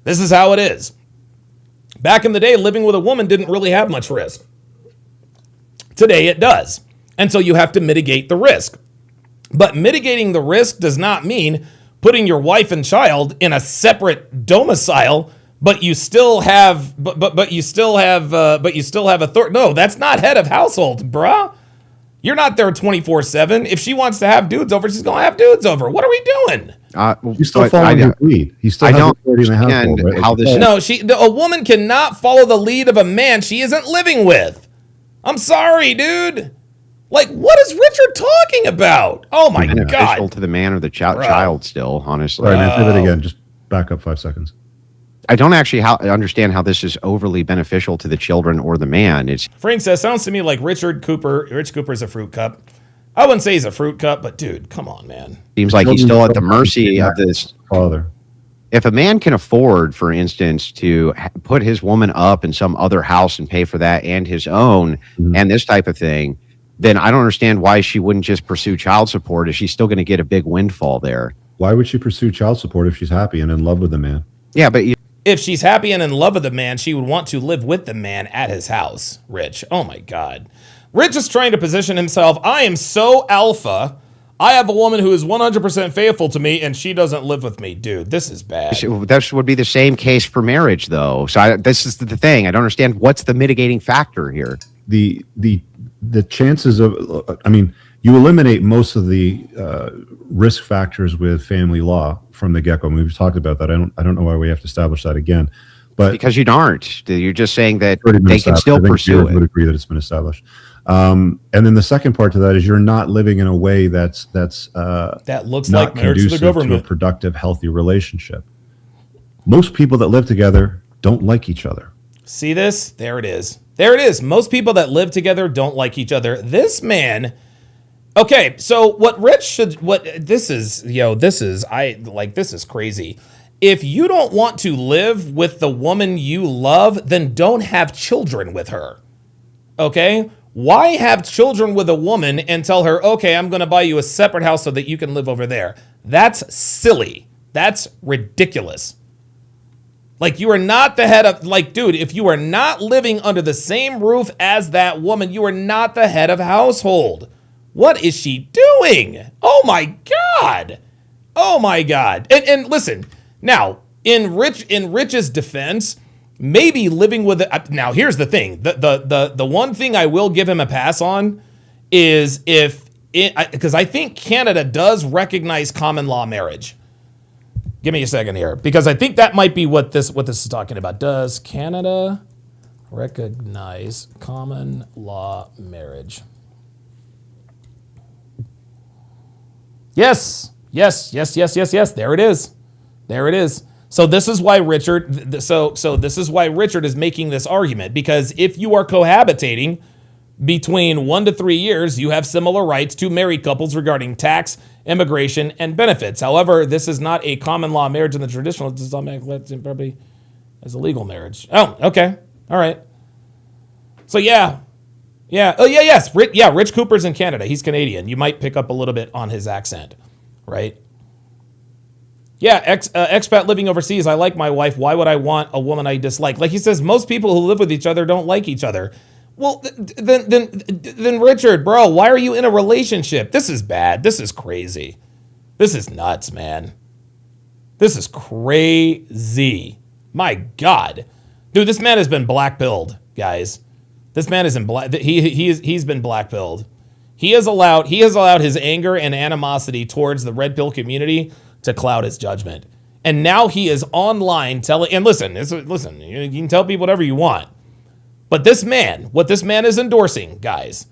This is how it is. Back in the day, living with a woman didn't really have much risk. Today it does. And so you have to mitigate the risk. But mitigating the risk does not mean putting your wife and child in a separate domicile, but you still have you still have authority. No, that's not head of household, bruh. You're not there 24/7. If she wants to have dudes over, she's gonna have dudes over. What are we doing? He's still following his lead. He still has authority in the household, right? How this No, a woman cannot follow the lead of a man she isn't living with. I'm sorry, dude. Like, what is Richard talking about? Oh my beneficial God. to the man or the child still, honestly. All right, man, say that again. Just back up 5 seconds. I don't actually understand how this is overly beneficial to the children or the man. It's Frank says, sounds to me like Rich Cooper's a fruit cup. I wouldn't say he's a fruit cup, but dude, come on, man. Seems like he's still at the mercy of this father. If a man can afford, for instance, to put his woman up in some other house and pay for that and his own and this type of thing, then I don't understand why she wouldn't just pursue child support if she's still going to get a big windfall there. Why would she pursue child support if she's happy and in love with the man? Yeah, but if she's happy and in love with the man, she would want to live with the man at his house. Rich, oh my God. Rich is trying to position himself. I am so alpha. I have a woman who is 100% faithful to me, and she doesn't live with me. Dude, this is bad. That would be the same case for marriage, though. So this is the thing. I don't understand what's the mitigating factor here. The chances of, I mean, you eliminate most of the risk factors with family law from the get-go. I mean, we've talked about that. I don't know why we have to establish that again. But because you aren't. You're just saying that they can still pursue it. I would agree that it's been established. And then the second part to that is you're not living in a way that looks not like marriage to the conducive government. to a productive, healthy relationship. Most people that live together don't like each other. See this? There it is. There it is. Most people that live together don't like each other. This man. Okay, so this is crazy. If you don't want to live with the woman you love, then don't have children with her. Okay? Why have children with a woman and tell her, okay, I'm going to buy you a separate house so that you can live over there? That's silly. That's ridiculous. Like, you are not the head of, like, dude, if you are not living under the same roof as that woman, you are not the head of household. What is she doing? Oh my God. Oh my God. And listen, now, in Rich's defense, maybe living with it. Now, here's the thing. The one thing I will give him a pass on is because I think Canada does recognize common law marriage. Give me a second here, because I think that might be what this is talking about. Does Canada recognize common law marriage? Yes. There it is. There it is. So this is why Richard. So this is why Richard is making this argument, because if you are cohabitating between 1 to 3 years, you have similar rights to married couples regarding tax, immigration, and benefits. However, this is not a common law marriage in the traditional. This is probably as a legal marriage. Oh, okay, all right. So yeah. Oh yeah, yes. Rich Cooper's in Canada. He's Canadian. You might pick up a little bit on his accent, right? Yeah, expat living overseas. I like my wife. Why would I want a woman I dislike? Like he says, most people who live with each other don't like each other. Well, then Richard, bro, why are you in a relationship? This is bad. This is crazy. This is nuts, man. This is crazy. My God, dude, this man has been black-pilled, guys. This man is in black. He's been black-pilled. He has allowed his anger and animosity towards the red pill community to cloud his judgment. And now he is online telling, and listen, you can tell people whatever you want. But what this man is endorsing, guys,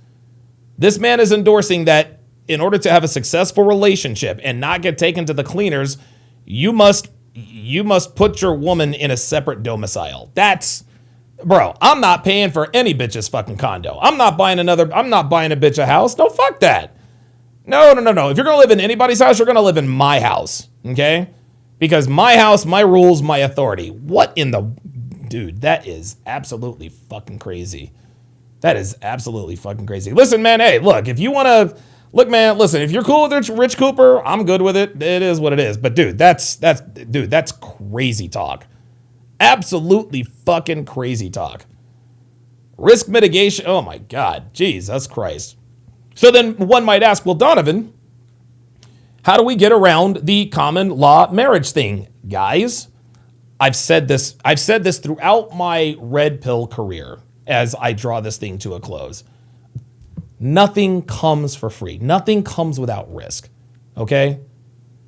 this man is endorsing that in order to have a successful relationship and not get taken to the cleaners, you must put your woman in a separate domicile. Bro, I'm not paying for any bitch's fucking condo. I'm not buying a bitch a house. No, fuck that. No. If you're going to live in anybody's house, you're going to live in my house, okay? Because my house, my rules, my authority. What in the... Dude, that is absolutely fucking crazy. That is absolutely fucking crazy. Listen, man, hey, look, if you want to... Look, man, listen, if you're cool with Rich Cooper, I'm good with it. It is what it is. But, dude, that's crazy talk. Absolutely fucking crazy talk. Risk mitigation. Oh, my God. Jesus Christ. So then one might ask, well, Donovan, how do we get around the common law marriage thing? Guys, I've said this throughout my red pill career as I draw this thing to a close. Nothing comes for free. Nothing comes without risk. Okay?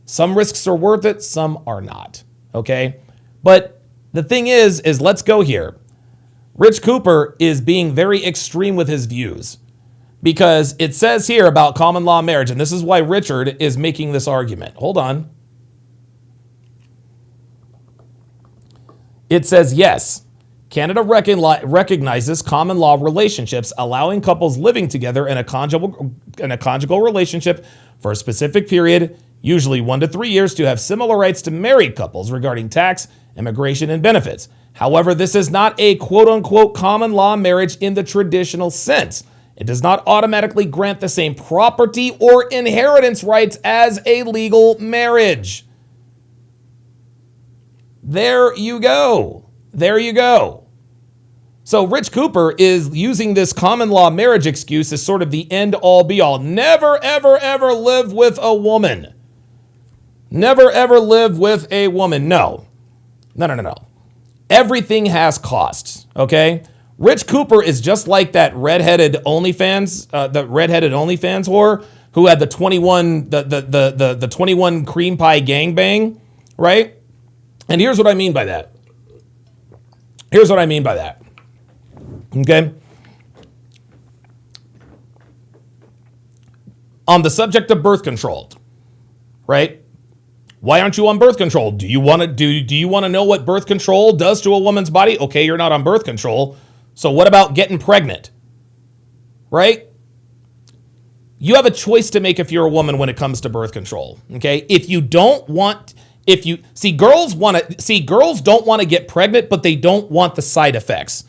Some risks are worth it, some are not. Okay? But the thing is let's go here. Rich Cooper is being very extreme with his views because it says here about common law marriage, and this is why Richard is making this argument. Hold on. It says, yes, Canada recognizes common law relationships, allowing couples living together in a conjugal relationship for a specific period, usually 1 to 3 years, to have similar rights to married couples regarding tax, immigration, and benefits. However, this is not a quote-unquote common law marriage in the traditional sense. It does not automatically grant the same property or inheritance rights as a legal marriage. There you go. There you go. So Rich Cooper is using this common law marriage excuse as sort of the end all be all. Never, ever, ever live with a woman. Never, ever live with a woman. No. No. Everything has costs, okay? Rich Cooper is just like that redheaded OnlyFans whore who had the 21 cream pie gangbang, right? And here's what I mean by that. Okay? On the subject of birth control, right? Why aren't you on birth control? Do you want to know what birth control does to a woman's body? Okay, you're not on birth control. So what about getting pregnant? Right? You have a choice to make if you're a woman when it comes to birth control. Okay? Girls don't want to get pregnant, but they don't want the side effects.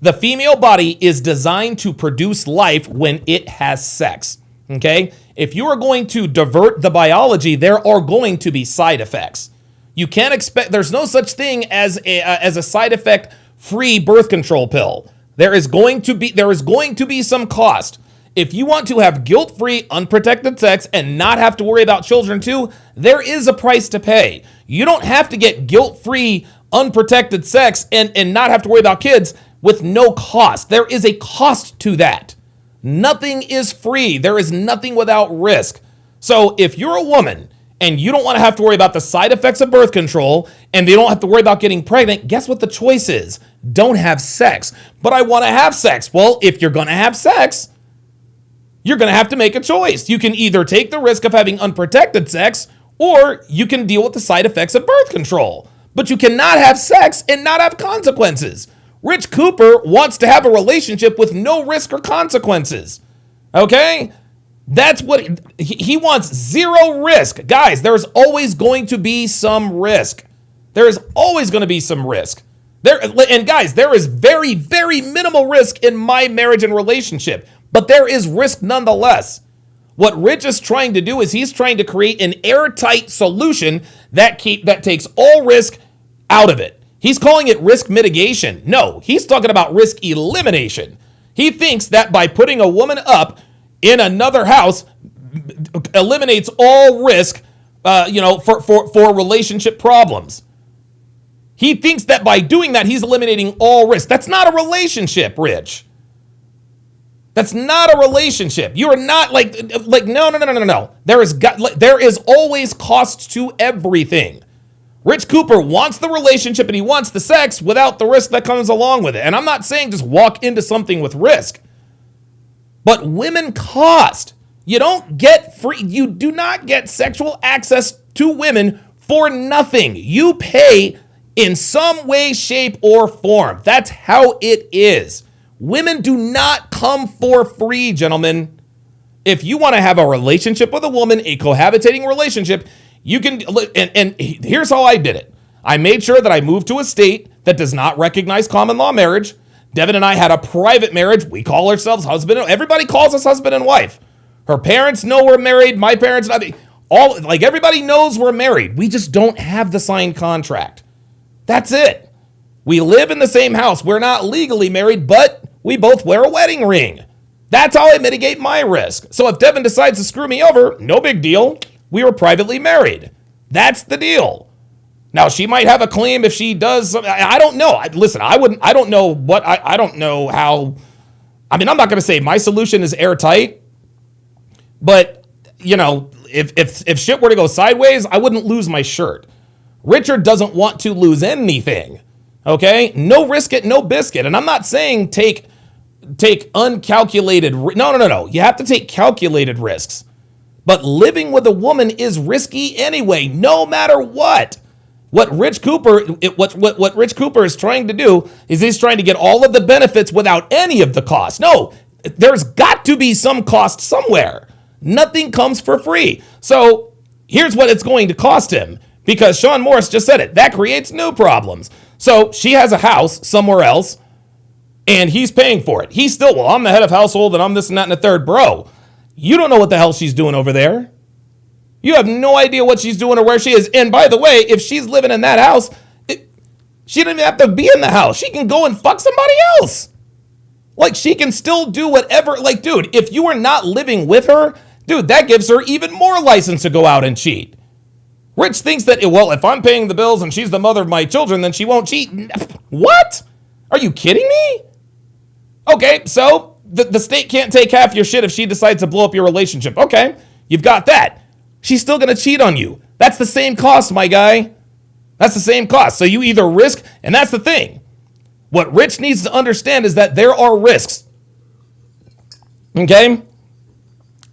The female body is designed to produce life when it has sex. Okay? If you are going to divert the biology, there are going to be side effects. You can't expect, there's no such thing as a side effect free birth control pill. There is going to be some cost. If you want to have guilt-free, unprotected sex and not have to worry about children too, there is a price to pay. You don't have to get guilt-free, unprotected sex and not have to worry about kids with no cost. There is a cost to that. Nothing is free. There is nothing without risk. So if you're a woman and you don't want to have to worry about the side effects of birth control and you don't have to worry about getting pregnant, guess what the choice is? Don't have sex. But I want to have sex. Well, if you're going to have sex, you're going to have to make a choice. You can either take the risk of having unprotected sex or you can deal with the side effects of birth control. But you cannot have sex and not have consequences. Rich Cooper wants to have a relationship with no risk or consequences. Okay? That's what he wants. Zero risk. Guys, there's always going to be some risk. There is always going to be some risk. And guys, there is very, very minimal risk in my marriage and relationship, but there is risk nonetheless. What Rich is trying to do is he's trying to create an airtight solution that takes all risk out of it. He's calling it risk mitigation. No, he's talking about risk elimination. He thinks that by putting a woman up in another house eliminates all risk, for relationship problems. He thinks that by doing that, he's eliminating all risk. That's not a relationship, Rich. That's not a relationship. You are not no. There is always cost to everything. Rich Cooper wants the relationship and he wants the sex without the risk that comes along with it. And I'm not saying just walk into something with risk. But women cost. You do not get sexual access to women for nothing. You pay in some way, shape, or form. That's how it is. Women do not come for free, gentlemen. If you want to have a relationship with a woman, a cohabitating relationship, You can, and here's how I did it. I made sure that I moved to a state that does not recognize common law marriage. Devin and I had a private marriage. We call ourselves husband. Everybody calls us husband and wife. Her parents know we're married. My parents, everybody knows we're married. We just don't have the signed contract. That's it. We live in the same house. We're not legally married, but we both wear a wedding ring. That's how I mitigate my risk. So if Devin decides to screw me over, no big deal. We were privately married. That's the deal. Now, she might have a claim if she does. I don't know. Listen, I don't know how. I mean, I'm not going to say my solution is airtight, but, if shit were to go sideways, I wouldn't lose my shirt. Richard doesn't want to lose anything. Okay? No risk it, no biscuit. And I'm not saying take uncalculated. No. You have to take calculated risks. But living with a woman is risky anyway, no matter what. What Rich Cooper is trying to do is he's trying to get all of the benefits without any of the cost. No, there's got to be some cost somewhere. Nothing comes for free. So here's what it's going to cost him, because Sean Morris just said it. That creates new problems. So she has a house somewhere else, and he's paying for it. He's still, I'm the head of household, and I'm this and that and the third. Bro, you don't know what the hell she's doing over there. You have no idea what she's doing or where she is. And by the way, if she's living in that house, she doesn't even have to be in the house. She can go and fuck somebody else. She can still do whatever. Dude, if you are not living with her, dude, that gives her even more license to go out and cheat. Rich thinks that, if I'm paying the bills and she's the mother of my children, then she won't cheat. What? Are you kidding me? Okay, so the state can't take half your shit if she decides to blow up your relationship. Okay, you've got that. She's still going to cheat on you. That's the same cost, my guy. That's the same cost. So you either risk, and that's the thing. What Rich needs to understand is that there are risks. Okay?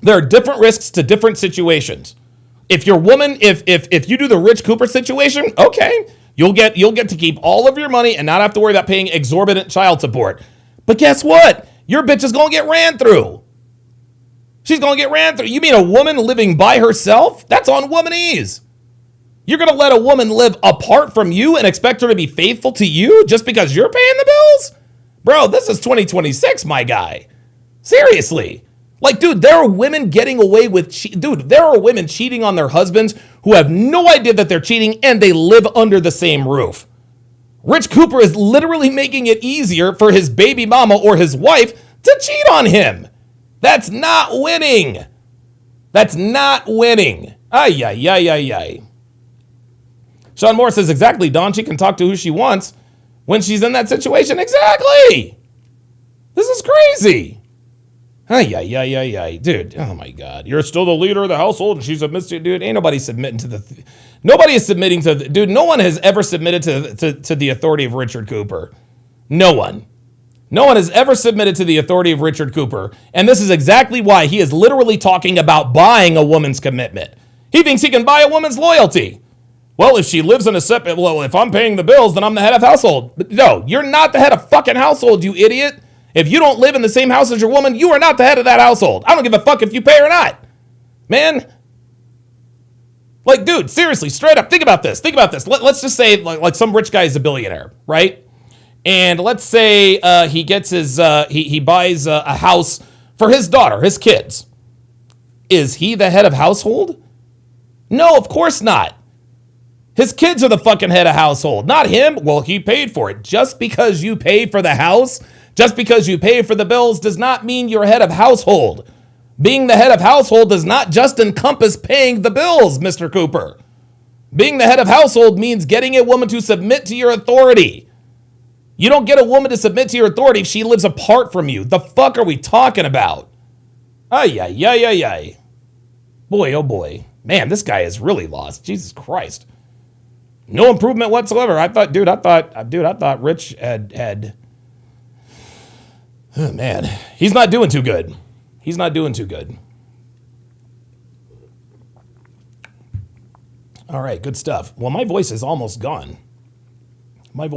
There are different risks to different situations. If your woman, if you do the Rich Cooper situation, okay, you'll get to keep all of your money and not have to worry about paying exorbitant child support. But guess what? Your bitch is going to get ran through. She's going to get ran through. You mean a woman living by herself? That's on womanese. You're going to let a woman live apart from you and expect her to be faithful to you just because you're paying the bills? Bro, this is 2026, my guy. Seriously. Dude, there are women getting away with... there are women cheating on their husbands who have no idea that they're cheating and they live under the same roof. Rich Cooper is literally making it easier for his baby mama or his wife to cheat on him. That's not winning. That's not winning. Ay, ay, ay, ay, ay. Sean Moore says, exactly, Dawn. She can talk to who she wants when she's in that situation. Exactly. This is crazy. Ay, ay, ay, ay, ay. Dude, oh my God. You're still the leader of the household and she submits to you. Dude, ain't nobody submitting to nobody is submitting to dude, no one has ever submitted to the authority of Richard Cooper. No one. No one has ever submitted to the authority of Richard Cooper. And this is exactly why he is literally talking about buying a woman's commitment. He thinks he can buy a woman's loyalty. Well, if she lives in a separate, if I'm paying the bills, then I'm the head of household. But no, you're not the head of fucking household, you idiot. If you don't live in the same house as your woman, you are not the head of that household. I don't give a fuck if you pay or not. Man. Dude, seriously, straight up, think about this. Let's just say like some rich guy is a billionaire, right? And let's say he gets he buys a house for his daughter, his kids. Is he the head of household? No, of course not. His kids are the fucking head of household, not him. Well, he paid for it. Just because you pay for the house, just because you pay for the bills does not mean you're head of household. Being the head of household does not just encompass paying the bills, Mr. Cooper. Being the head of household means getting a woman to submit to your authority. You don't get a woman to submit to your authority if she lives apart from you. The fuck are we talking about? Ay, ay, ay, ay, ay. Boy, oh boy. Man, this guy is really lost. Jesus Christ. No improvement whatsoever. I thought Rich had oh, man, he's not doing too good. He's not doing too good. All right, good stuff. Well, my voice is almost gone. It's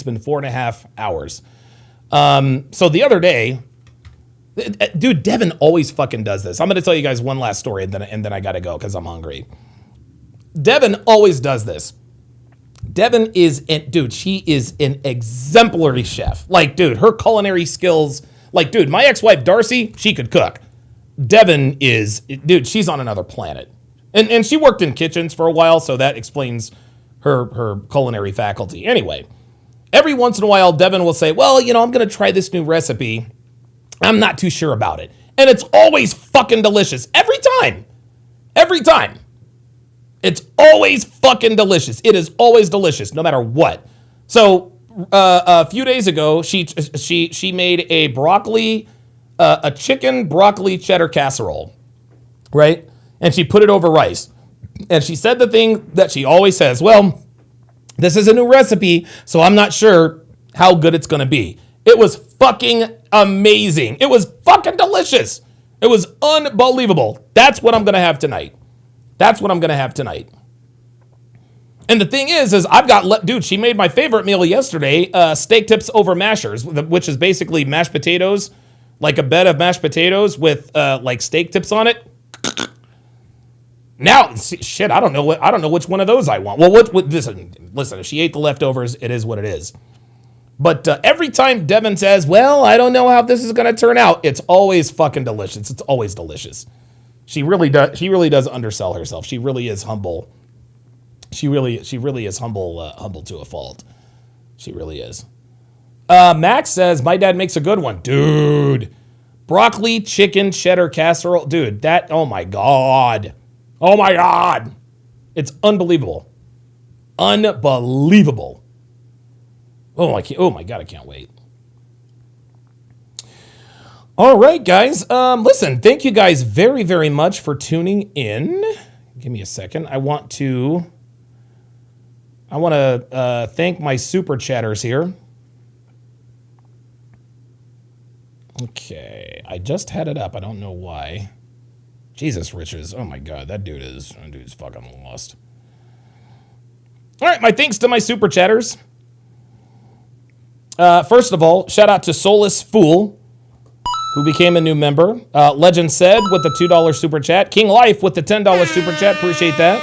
been 4.5 hours. So the other day, Dude, Devin always fucking does this. I'm going to tell you guys one last story and then I got to go because I'm hungry. Devin always does this. Devin is, she is an exemplary chef. Like, dude, her culinary skills, like, dude, my ex-wife, Darcy, she could cook. Devin is, dude, she's on another planet. And she worked in kitchens for a while, so that explains her culinary faculty. Anyway, every once in a while, Devin will say, well, I'm going to try this new recipe. I'm not too sure about it. And it's always fucking delicious. Every time. Every time. It's always fucking delicious. It is always delicious, no matter what. So a few days ago, she made a chicken broccoli cheddar casserole, right? And she put it over rice. And she said the thing that she always says, well, this is a new recipe, so I'm not sure how good it's going to be. It was fucking amazing. It was fucking delicious. It was unbelievable. That's what I'm going to have tonight. That's what I'm going to have tonight. And the thing is I've got, dude, she made my favorite meal yesterday, steak tips over mashers, which is basically mashed potatoes, like a bed of mashed potatoes with like steak tips on it. Now, shit, I don't know which one of those I want. Well, listen, if she ate the leftovers, it is what it is. But every time Devin says, well, I don't know how this is going to turn out, it's always fucking delicious. It's always delicious. She really does undersell herself. She really is humble. She really is humble to a fault. She really is. Max says, my dad makes a good one. Dude, broccoli, chicken, cheddar casserole. Dude, oh my God. Oh my God. It's unbelievable. Unbelievable. Oh my God, I can't wait. All right, guys. Listen, thank you guys very, very much for tuning in. Give me a second. I want to thank my super chatters here. Okay, I just had it up. I don't know why. Jesus, Riches. Oh my God, that dude's fucking lost. All right, my thanks to my super chatters. First of all, shout out to Soulless Fool, who became a new member. Legend Said with the $2 super chat. King Life with the $10 super chat. Appreciate that.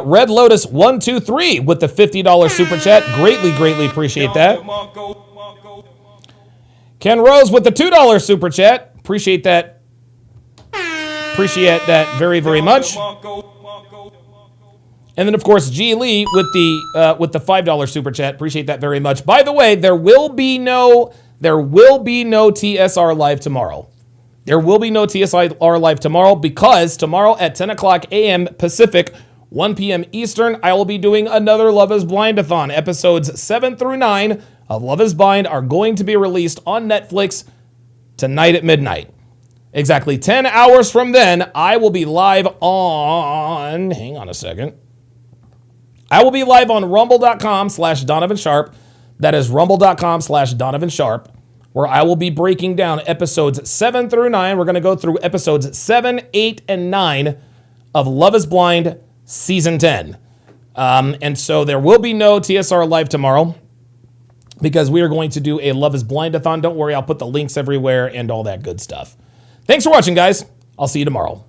Red Lotus 123 with the $50 super chat. Greatly appreciate that. Ken Rose with the $2 super chat. Appreciate that. Appreciate that very, very much. And then, of course, G. Lee with the $5 super chat. Appreciate that very much. By the way, there will be no TSR live tomorrow. There will be no TSR live tomorrow because tomorrow at 10 o'clock a.m. Pacific, 1 p.m. Eastern, I will be doing another Love is Blind-a-thon. Episodes 7 through 9 of Love is Blind are going to be released on Netflix tonight at midnight. Exactly 10 hours from then, I will be live on... Hang on a second. I will be live on rumble.com/Donovan Sharp. That is rumble.com/Donovan Sharp, where I will be breaking down episodes 7 through 9. We're going to go through episodes 7, 8, and 9 of Love is Blind Season 10. And so there will be no TSR live tomorrow because we are going to do a Love is Blind-a-thon. Don't worry, I'll put the links everywhere and all that good stuff. Thanks for watching, guys. I'll see you tomorrow.